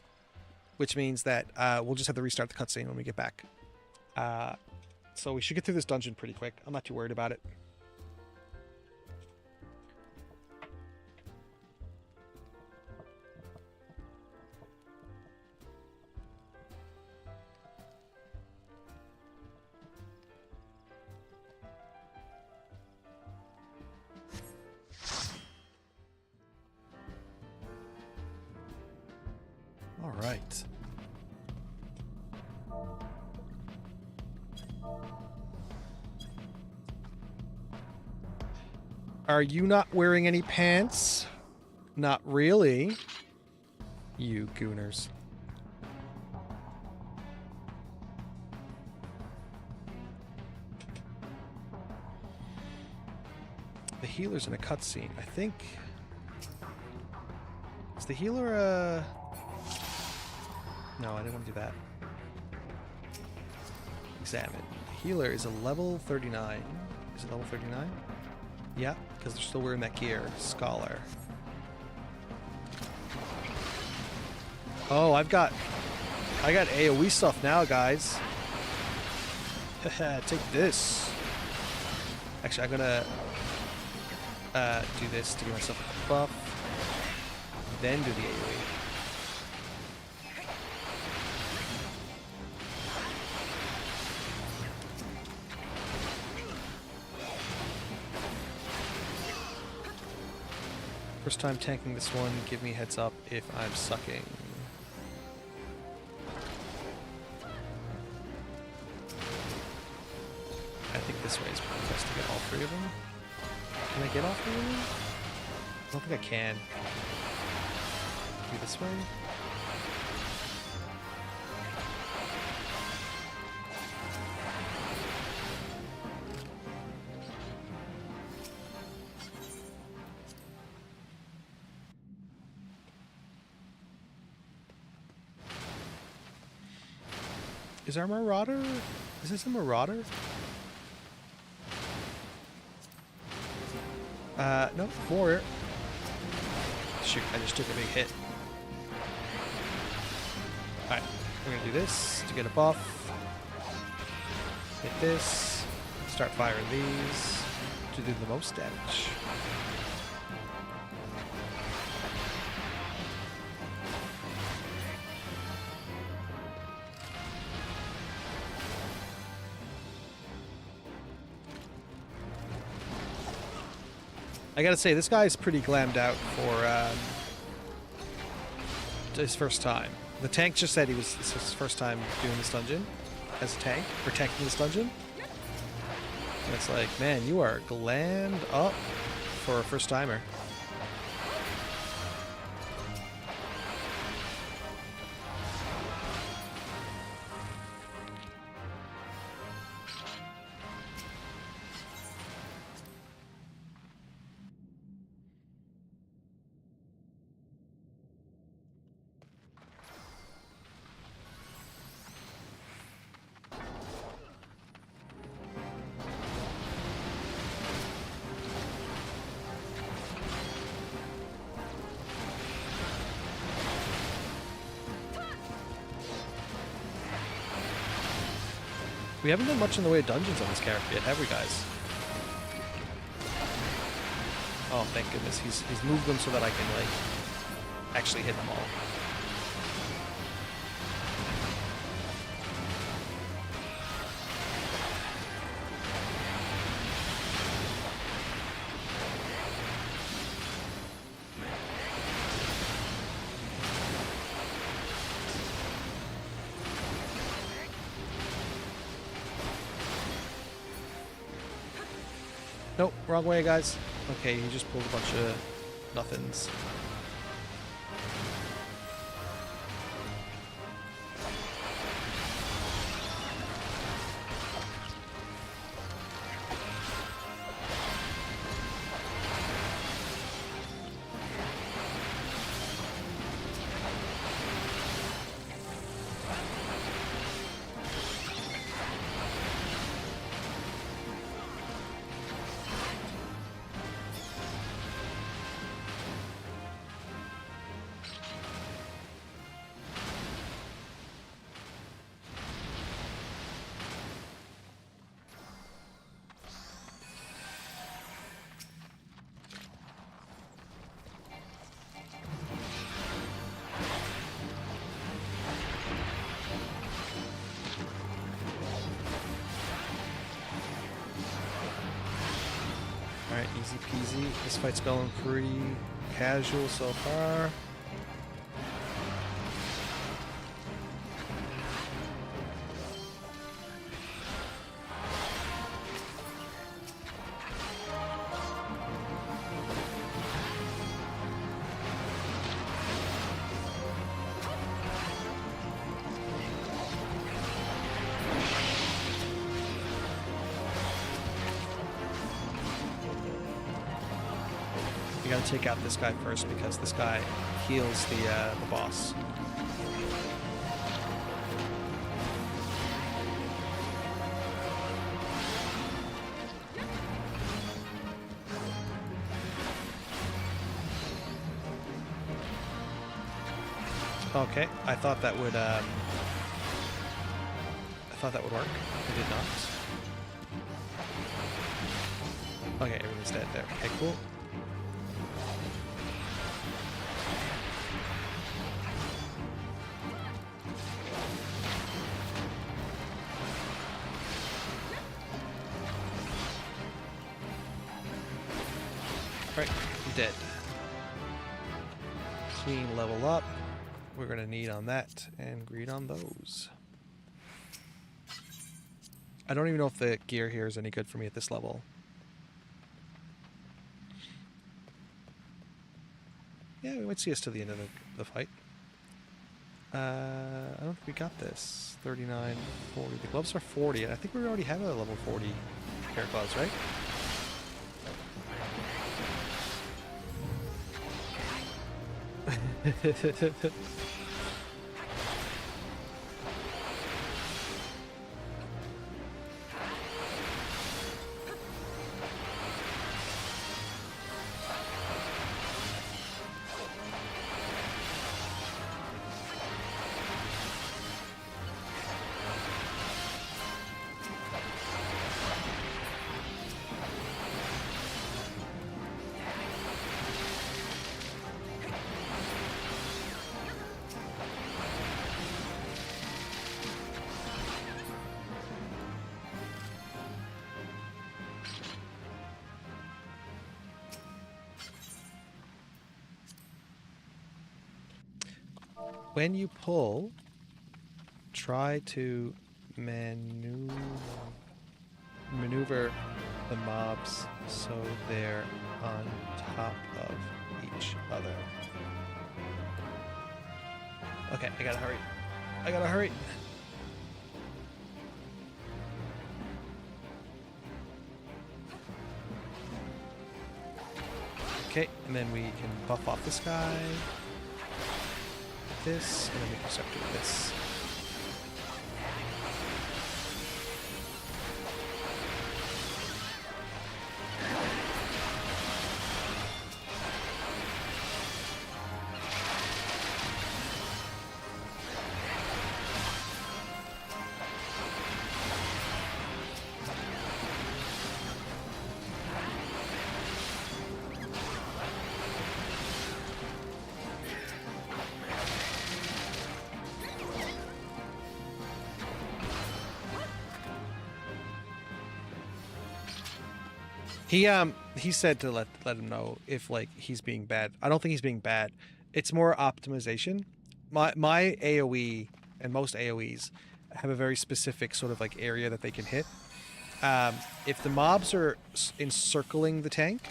which means that we'll just have to restart the cutscene when we get back. So we should get through this dungeon pretty quick. I'm not too worried about it. All right. Are you not wearing any pants? Not really. You gooners. The healer's in a cutscene. I think... Is the healer, No, I didn't want to do that. Examine. The healer is a level 39. Is it level 39? Yeah, because they're still wearing that gear. Scholar. Oh, I got AoE stuff now, guys. Take this. Actually, I'm gonna do this to give myself a buff. Then do the AoE. First time tanking this one, give me a heads up if I'm sucking. I think this way is probably best to get all three of them. Can I get all three of them? I don't think I can. Maybe this way? Is our Marauder? Is this a Marauder? No, Warrior. Shoot, I just took a big hit. Alright, we're gonna do this to get a buff. Hit this. Start firing these to do the most damage. I gotta say, this guy is pretty glammed out for his first time. The tank just said this was his first time doing this dungeon as a tank, protecting this dungeon. And it's like, man, you are glammed up for a first timer. We haven't done much in the way of dungeons on this character yet, have we, guys? Oh, thank goodness. He's moved them so that I can, like, actually hit them all. Nope, wrong way, guys. Okay, he just pulled a bunch of nothings. Alright, easy peasy. This fight's going pretty casual so far. We gotta take out this guy first because this guy heals the boss. Okay, I thought that would work. It did not. Okay, everything's dead there. Okay, cool. Alright, dead. Clean level up. We're gonna need on that and greed on those. I don't even know if the gear here is any good for me at this level. Yeah, we might see us to the end of the fight. I don't think we got this. 39, 40. The gloves are 40, and I think we already have a level 40 hair gloves, right? When you pull, try to maneuver the mobs so they're on top of each other. Okay, I gotta hurry. I gotta hurry. Okay, and then we can buff off this guy. This, and then we can start doing this. He said to let him know if like he's being bad. I don't think he's being bad. It's more optimization. My AoE and most AoEs have a very specific sort of like area that they can hit. If the mobs are encircling the tank,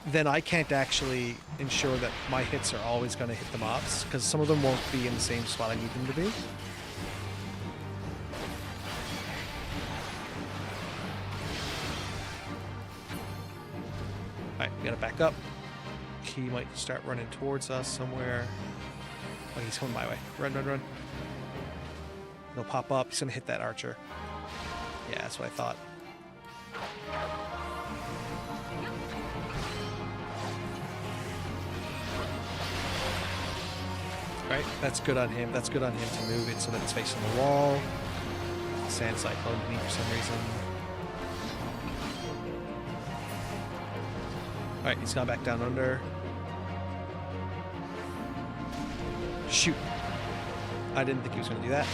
then I can't actually ensure that my hits are always going to hit the mobs, because some of them won't be in the same spot I need them to be. Alright, we gotta back up. He might start running towards us somewhere. Oh, he's coming my way. Run, run, run. He'll pop up. He's gonna hit that archer. Yeah, that's what I thought. Right, that's good on him. That's good on him to move it so that it's facing the wall. Sand cyclone me for some reason. Alright, he's gone back down under. Shoot. I didn't think he was going to do that.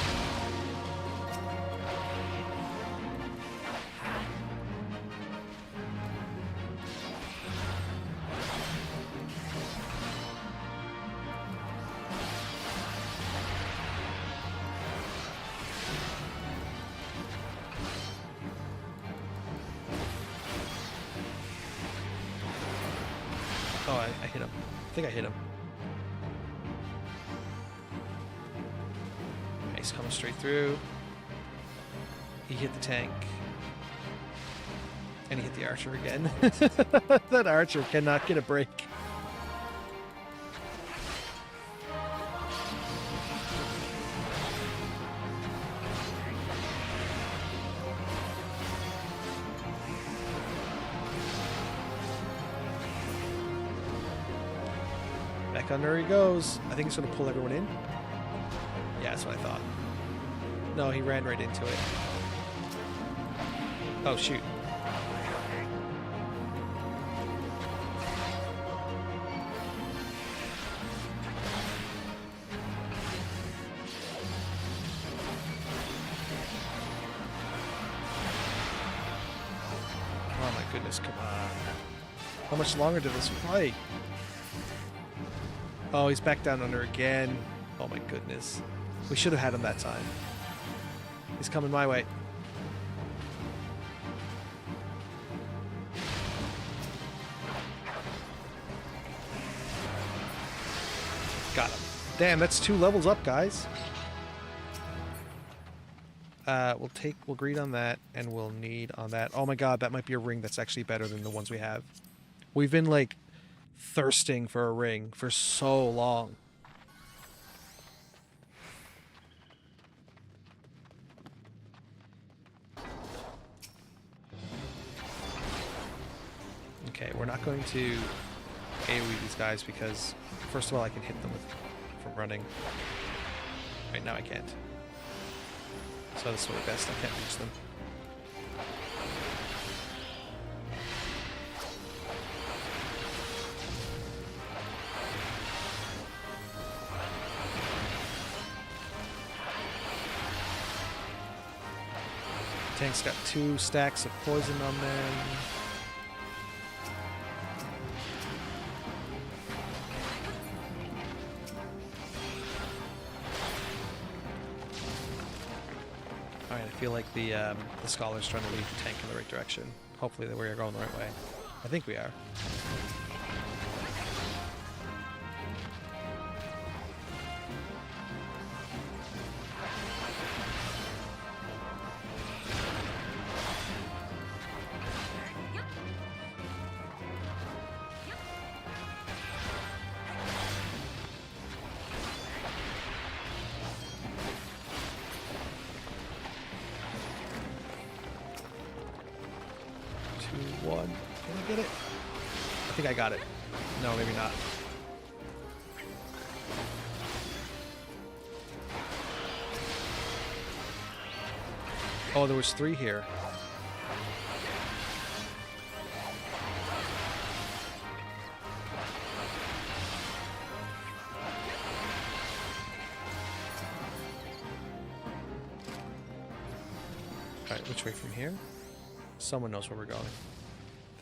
Oh, I hit him. I think I hit him. He's coming straight through. He hit the tank. And he hit the archer again. That archer cannot get a break. Back under he goes. I think he's going to pull everyone in. Yeah, that's what I thought. No, he ran right into it. Oh, shoot. Oh my goodness, come on. How much longer did this fight? Oh, he's back down under again. Oh my goodness. We should have had him that time. He's coming my way. Got him. Damn, that's 2 levels up, guys. We'll greed on that, and we'll need on that. Oh my god, that might be a ring that's actually better than the ones we have. We've been, like, thirsting for a ring for so long. Okay, we're not going to AoE these guys because, first of all, I can hit them from running. Right now I can't. So this is the best. I can't reach them. Tank's got 2 stacks of poison on them. Alright, I feel like the scholar's trying to lead the tank in the right direction. Hopefully that we're going the right way. I think we are. One. Can I get it? I think I got it. No, maybe not. Oh, there was 3 here. Alright, which way from here? Someone knows where we're going.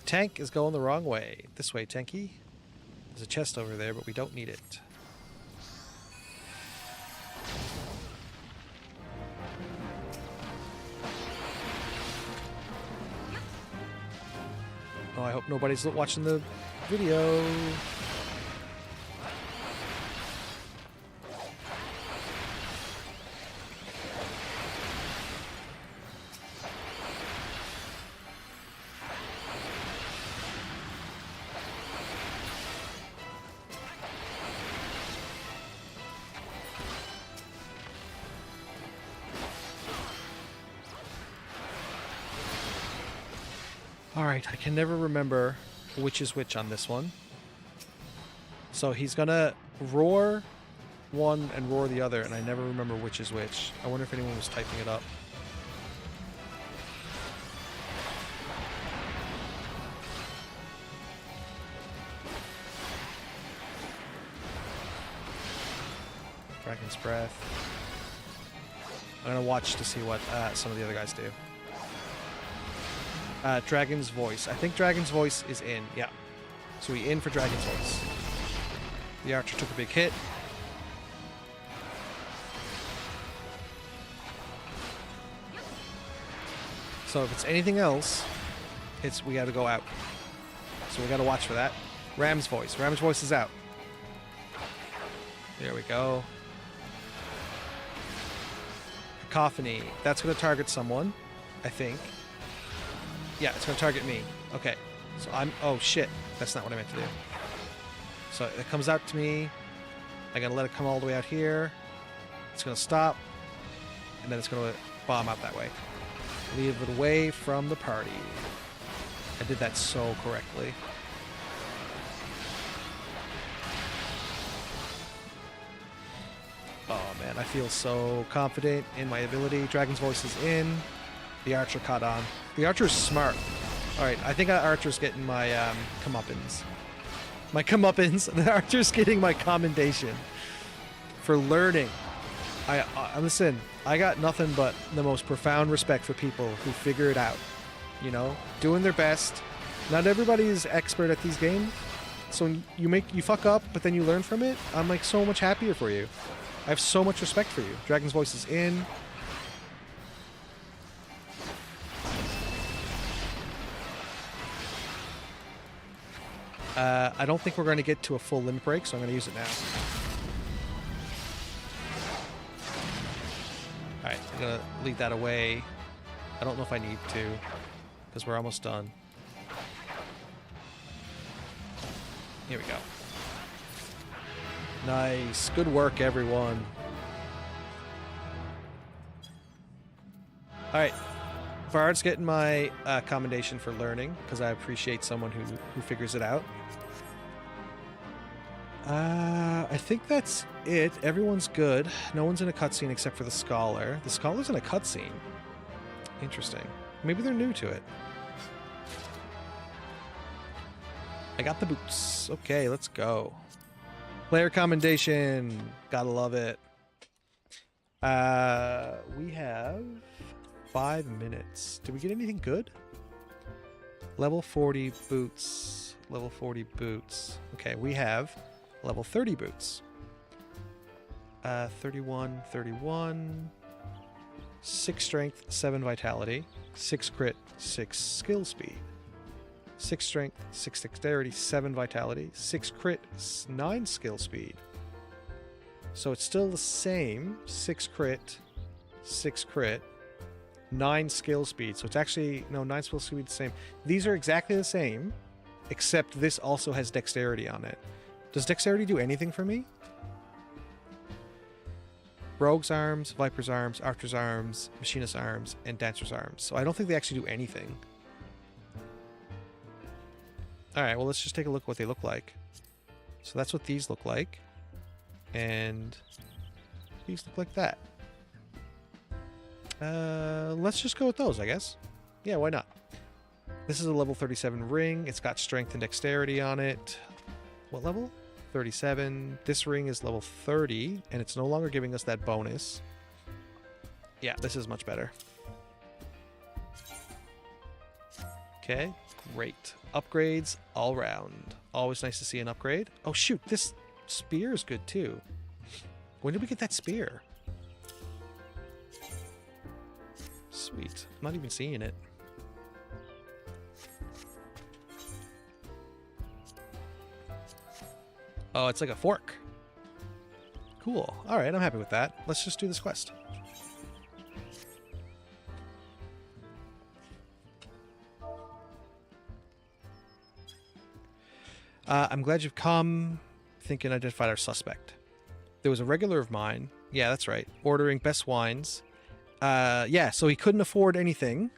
tank is going the wrong way. This way, tanky. There's a chest over there, but we don't need it. Oh, I hope nobody's watching the video. Alright, I can never remember which is which on this one. So he's gonna roar one and roar the other, and I never remember which is which. I wonder if anyone was typing it up. Dragon's Breath. I'm gonna watch to see what some of the other guys do. Dragon's Voice. I think Dragon's Voice is in. Yeah. So we in for Dragon's Voice. The archer took a big hit. So if it's anything else, we gotta go out. So we gotta watch for that. Ram's Voice. Ram's Voice is out. There we go. Cacophony. That's gonna target someone, I think. Yeah, it's going to target me. Okay. So I'm... Oh, shit. That's not what I meant to do. So it comes out to me. I'm going to let it come all the way out here. It's going to stop. And then it's going to bomb out that way. Leave it away from the party. I did that so correctly. Oh, man. I feel so confident in my ability. Dragon's Voice is in. The archer caught on. The archer's smart. Alright, I think our archer's getting my comeuppance. My comeuppance. The archer's getting my commendation for learning. Listen, I got nothing but the most profound respect for people who figure it out. You know, doing their best. Not everybody is expert at these games. So you fuck up, but then you learn from it. I'm like so much happier for you. I have so much respect for you. Dragon's Voice is in. I don't think we're going to get to a full limit break, so I'm going to use it now. Alright, I'm going to lead that away. I don't know if I need to, because we're almost done. Here we go. Nice. Good work, everyone. Alright. Bard's getting my commendation for learning, because I appreciate someone who figures it out. I think that's it. Everyone's good. No one's in a cutscene except for the Scholar. The Scholar's in a cutscene. Interesting. Maybe they're new to it. I got the boots. Okay, let's go. Player commendation. Gotta love it. We have 5 minutes. Did we get anything good? Level 40 boots. Level 40 boots. Okay, we have level 30 boots. 31, 31. 6 strength, 7 vitality. 6 crit, 6 skill speed. 6 strength, 6 dexterity, 7 vitality. 6 crit, 9 skill speed. So it's still the same. 6 crit, 6 crit. 9 skill speed. So it's actually... No, 9 skill speed the same. These are exactly the same, except this also has dexterity on it. Does dexterity do anything for me? Rogue's arms, Viper's arms, Archer's arms, Machinist's arms, and Dancer's arms. So I don't think they actually do anything. Alright, well let's just take a look at what they look like. So that's what these look like. And these look like that. Let's just go with those, I guess. Yeah, why not? This is a level 37 ring. It's got strength and dexterity on it. What level? 37. This ring is level 30, and it's no longer giving us that bonus. Yeah, this is much better. Okay, great. Upgrades all round. Always nice to see an upgrade. Oh shoot, this spear is good too. When did we get that spear? Sweet. I'm not even seeing it. Oh, it's like a fork. Cool. Alright, I'm happy with that. Let's just do this quest. I'm glad you've come. Thinking identified our suspect. There was a regular of mine. Yeah, that's right. Ordering best wines. Yeah, so he couldn't afford anything.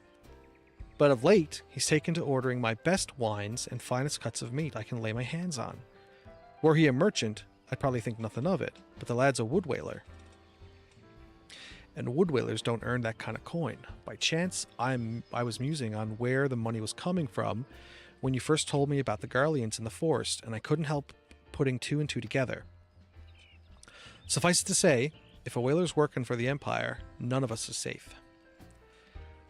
But of late, he's taken to ordering my best wines and finest cuts of meat I can lay my hands on. Were he a merchant, I'd probably think nothing of it. But the lad's a wood whaler. And wood whalers don't earn that kind of coin. By chance, I was musing on where the money was coming from when you first told me about the Garleans in the forest, and I couldn't help putting two and two together. Suffice it to say, if a whaler's working for the Empire, none of us is safe.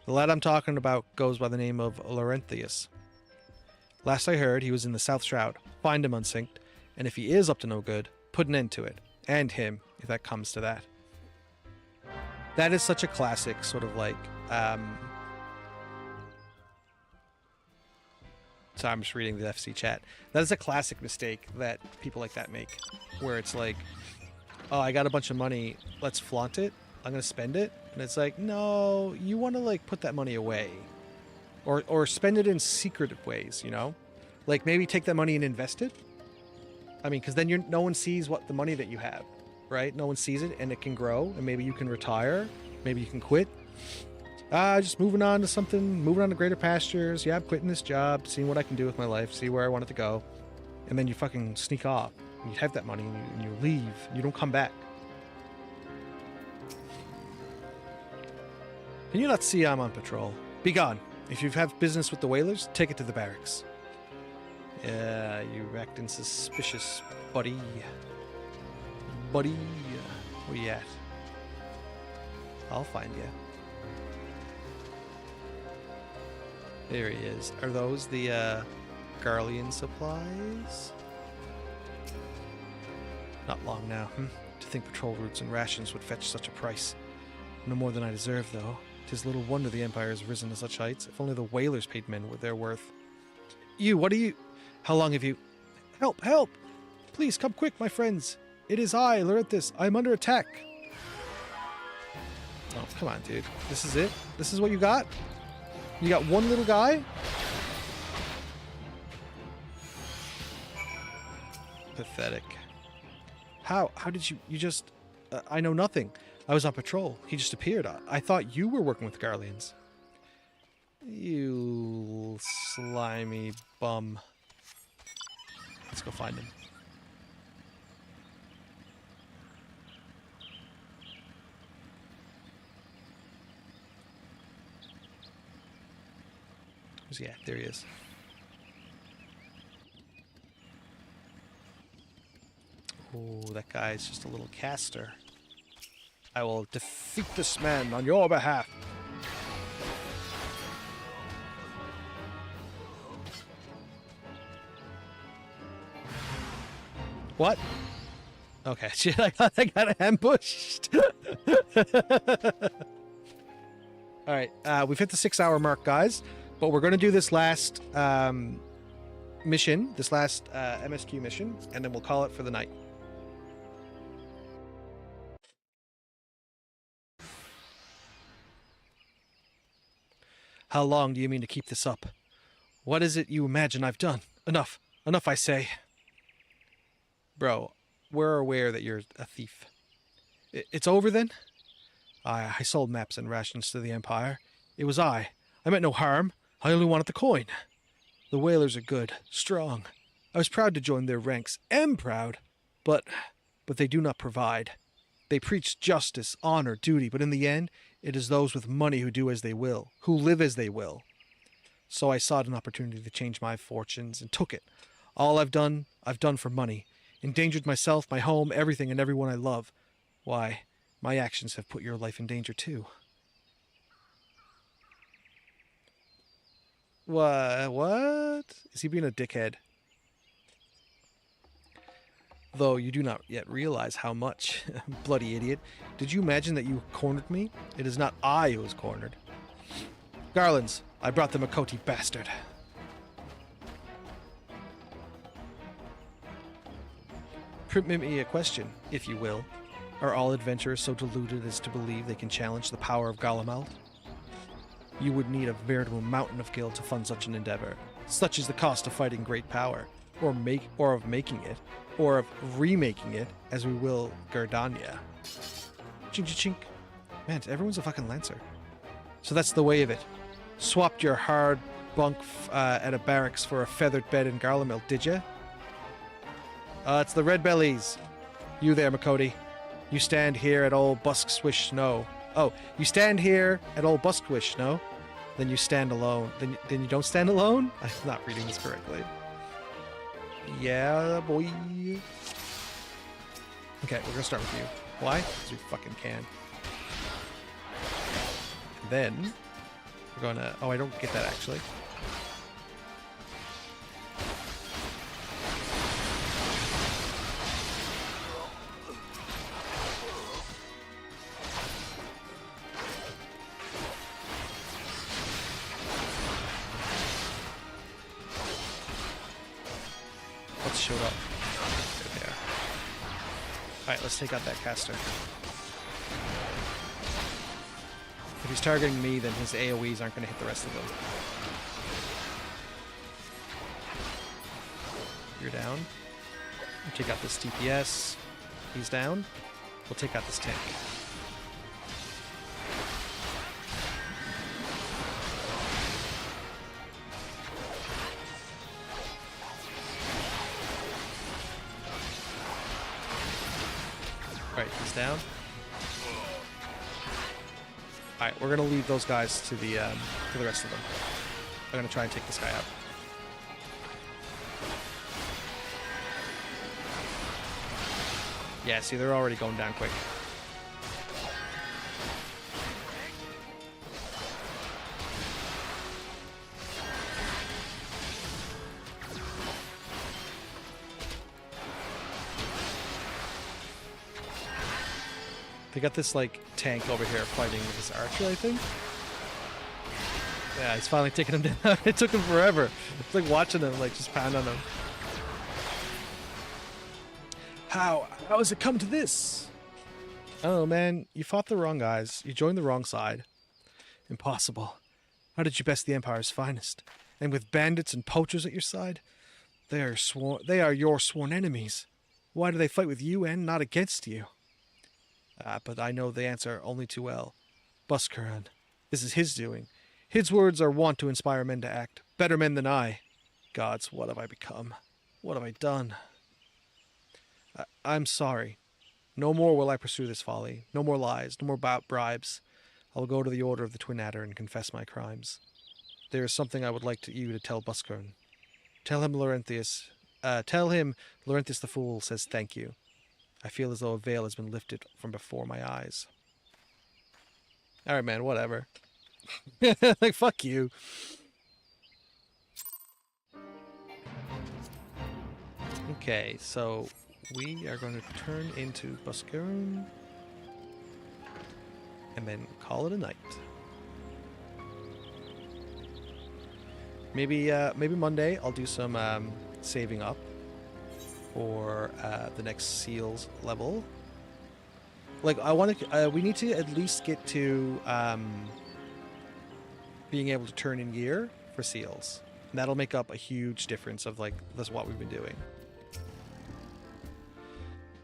The lad I'm talking about goes by the name of Laurentius. Last I heard, he was in the South Shroud. Find him unsynced, and if he is up to no good, put an end to it. And him, if that comes to that. That is such a classic sort of like... So I'm just reading the FC chat. That is a classic mistake that people like that make. Where it's like, oh, I got a bunch of money, let's flaunt it. I'm going to spend it. And it's like, no, you want to like put that money away. Or spend it in secretive ways, you know? Like maybe take that money and invest it. I mean, because then no one sees what the money that you have, right? No one sees it and it can grow and maybe you can retire. Maybe you can quit. Just moving on to something, moving on to greater pastures. Yeah, I'm quitting this job, seeing what I can do with my life, see where I want it to go. And then you fucking sneak off. And you have that money and you leave. And you don't come back. Can you not see I'm on patrol? Be gone. If you have business with the whalers, take it to the barracks. Yeah, you acting suspicious, buddy. Buddy, where you at? I'll find you. There he is. Are those the Garlean supplies? Not long now. To think patrol routes and rations would fetch such a price. No more than I deserve, though. 'Tis little wonder the Empire has risen to such heights. If only the whalers paid men what they're worth. You, what are you... How long have you... Help, help! Please, come quick, my friends. It is I, Laurentius. I am under attack. Oh, come on, dude. This is it? This is what you got? You got one little guy? Pathetic. How did you just... I know nothing. I was on patrol. He just appeared. I thought you were working with Garleans. You slimy bum. Let's go find him. Where's he at? There he is. Oh, that guy's just a little caster. I will defeat this man on your behalf. What? Okay, shit, I got ambushed. Alright, we've hit the 6-hour mark, guys. But we're going to do this last mission, this last MSQ mission, and then we'll call it for the night. How long do you mean to keep this up? What is it you imagine I've done? Enough. Enough, I say. Bro, we're aware that you're a thief. It's over then? I sold maps and rations to the Empire. It was I. I meant no harm. I only wanted the coin. The whalers are good, strong. I was proud to join their ranks. Am proud. But they do not provide. They preach justice, honor, duty, but in the end, it is those with money who do as they will, who live as they will. So I sought an opportunity to change my fortunes and took it. All I've done for money. Endangered myself, my home, everything and everyone I love. Why, my actions have put your life in danger too. What? Is he being a dickhead? Though you do not yet realize how much. Bloody idiot. Did you imagine that you cornered me? It is not I who was cornered. Garlands, I brought the Makoti bastard. Permit me a question, if you will. Are all adventurers so deluded as to believe they can challenge the power of Galamalt? You would need a veritable mountain of guild to fund such an endeavor. Such is the cost of fighting great power, or of making it, or of remaking it, as we will Gardania. Chink chink. Man, everyone's a fucking lancer. So that's the way of it. Swapped your hard bunk at a barracks for a feathered bed in Garlamil, did ya? It's the red bellies. You there, Makoti. You stand here at old Busk Swish Snow. Oh, you stand here at old Busk Swish Snow. Then you stand alone. Then you don't stand alone? I'm not reading this correctly. Yeah, boy. Okay, we're gonna start with you. Why? Because we fucking can. And then we're gonna... Oh, I don't get that actually. What's showed up? There. Alright, let's take out that caster. If he's targeting me, then his AoEs aren't going to hit the rest of them. You're down. We'll take out this TPS. He's down. We'll take out this tank. Alright, he's down. Alright, we're gonna leave those guys to the rest of them. I'm gonna try and take this guy out. Yeah, see, they're already going down quick. They got this, like, tank over here fighting with this archer, I think. Yeah, he's finally taking him down. It took him forever. It's like watching him, like, just pound on him. How has it come to this? Oh, man, you fought the wrong guys. You joined the wrong side. Impossible. How did you best the Empire's finest? And with bandits and poachers at your side? They are your sworn enemies. Why do they fight with you and not against you? But I know the answer only too well. Buscaran. This is his doing. His words are wont to inspire men to act. Better men than I. Gods, what have I become? What have I done? I'm sorry. No more will I pursue this folly. No more lies. No more bribes. I will go to the Order of the Twin Adder and confess my crimes. There is something I would like you to tell Buscaran. Tell him Laurentius the Fool says thank you. I feel as though a veil has been lifted from before my eyes. Alright, man, whatever. Like, fuck you. Okay, so we are going to turn into Buscaran and then call it a night. Maybe Monday I'll do some saving up for the next Seals level. Like, we need to at least get to being able to turn in gear for Seals. And that'll make up a huge difference of, like, that's what we've been doing.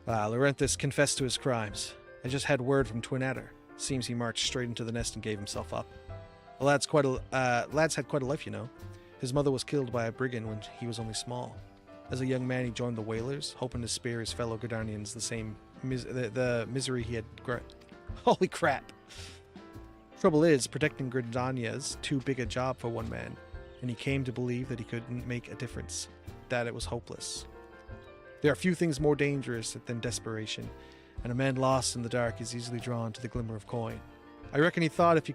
Laurentius confessed to his crimes. I just had word from Twin Adder. Seems he marched straight into the nest and gave himself up. The lad's had quite a life, you know. His mother was killed by a brigand when he was only small. As a young man, he joined the Whalers, hoping to spare his fellow Gardanians the same the misery he had. Holy crap! Trouble is, protecting Gardania's too big a job for one man, and he came to believe that he couldn't make a difference, that it was hopeless. There are few things more dangerous than desperation, and a man lost in the dark is easily drawn to the glimmer of coin. I reckon he thought if he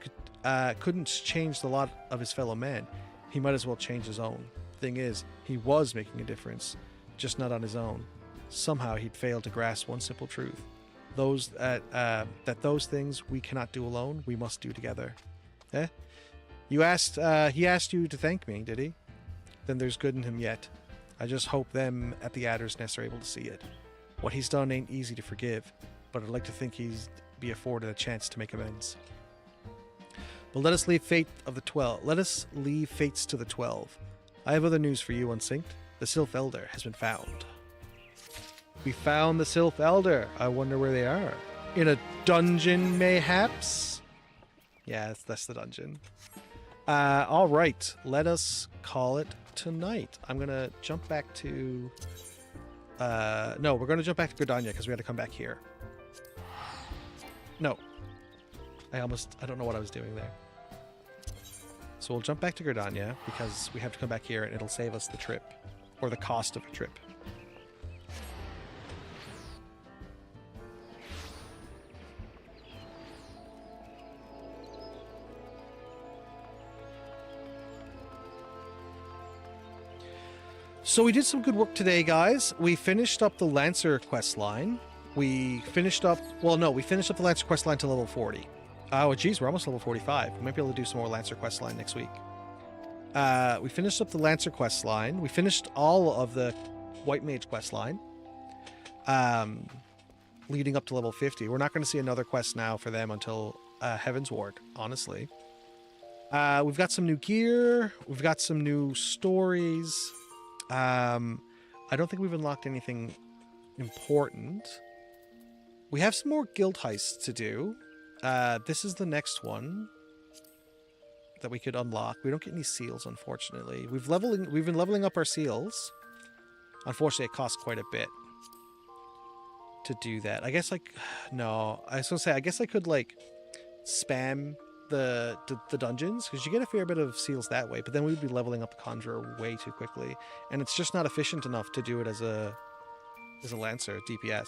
couldn't change the lot of his fellow men, He might as well change his own. Thing is, he was making a difference, just not on his own. Somehow he'd failed to grasp one simple truth. That those things we cannot do alone, we must do together. Eh? He asked you to thank me, did he? Then there's good in him yet. I just hope them at the Adder's Nest are able to see it. What he's done ain't easy to forgive, but I'd like to think he's be afforded a chance to make amends. But let us leave fates to the 12. I have other news for you, Unsynced. The Sylph Elder has been found. We found the Sylph Elder. I wonder where they are. In a dungeon, mayhaps? Yeah, that's the dungeon. All right, let us call it tonight. I'm gonna jump back to... no, we're gonna jump back to Gridania because we had to come back here. No. I don't know what I was doing there. So we'll jump back to Gridania because we have to come back here and it'll save us the trip. Or the cost of a trip. So we did some good work today, guys. We finished up the Lancer quest line. We finished up the Lancer quest line to level 40. Oh, geez, we're almost level 45. We might be able to do some more Lancer quest line next week. We finished up the Lancer quest line. We finished all of the White Mage quest line, leading up to level 50. We're not going to see another quest now for them until Heaven's Ward, honestly. We've got some new gear. We've got some new stories. I don't think we've unlocked anything important. We have some more guild heists to do. This is the next one that we could unlock. We don't get any seals, unfortunately. We've been leveling up our seals. Unfortunately, it costs quite a bit to do that. I guess no. I was gonna say I guess I could spam the dungeons because you get a fair bit of seals that way. But then we'd be leveling up the Conjurer way too quickly, and it's just not efficient enough to do it as a Lancer DPS.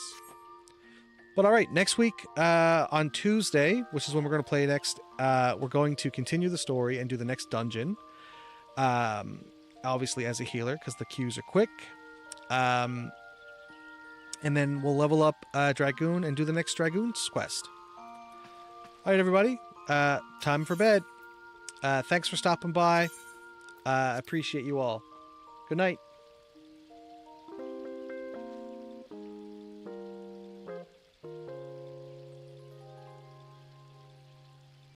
But all right, next week on Tuesday, which is when we're going to play next, we're going to continue the story and do the next dungeon. Obviously as a healer, because the queues are quick. And then we'll level up Dragoon and do the next Dragoon's quest. All right, everybody. Time for bed. Thanks for stopping by. I appreciate you all. Good night.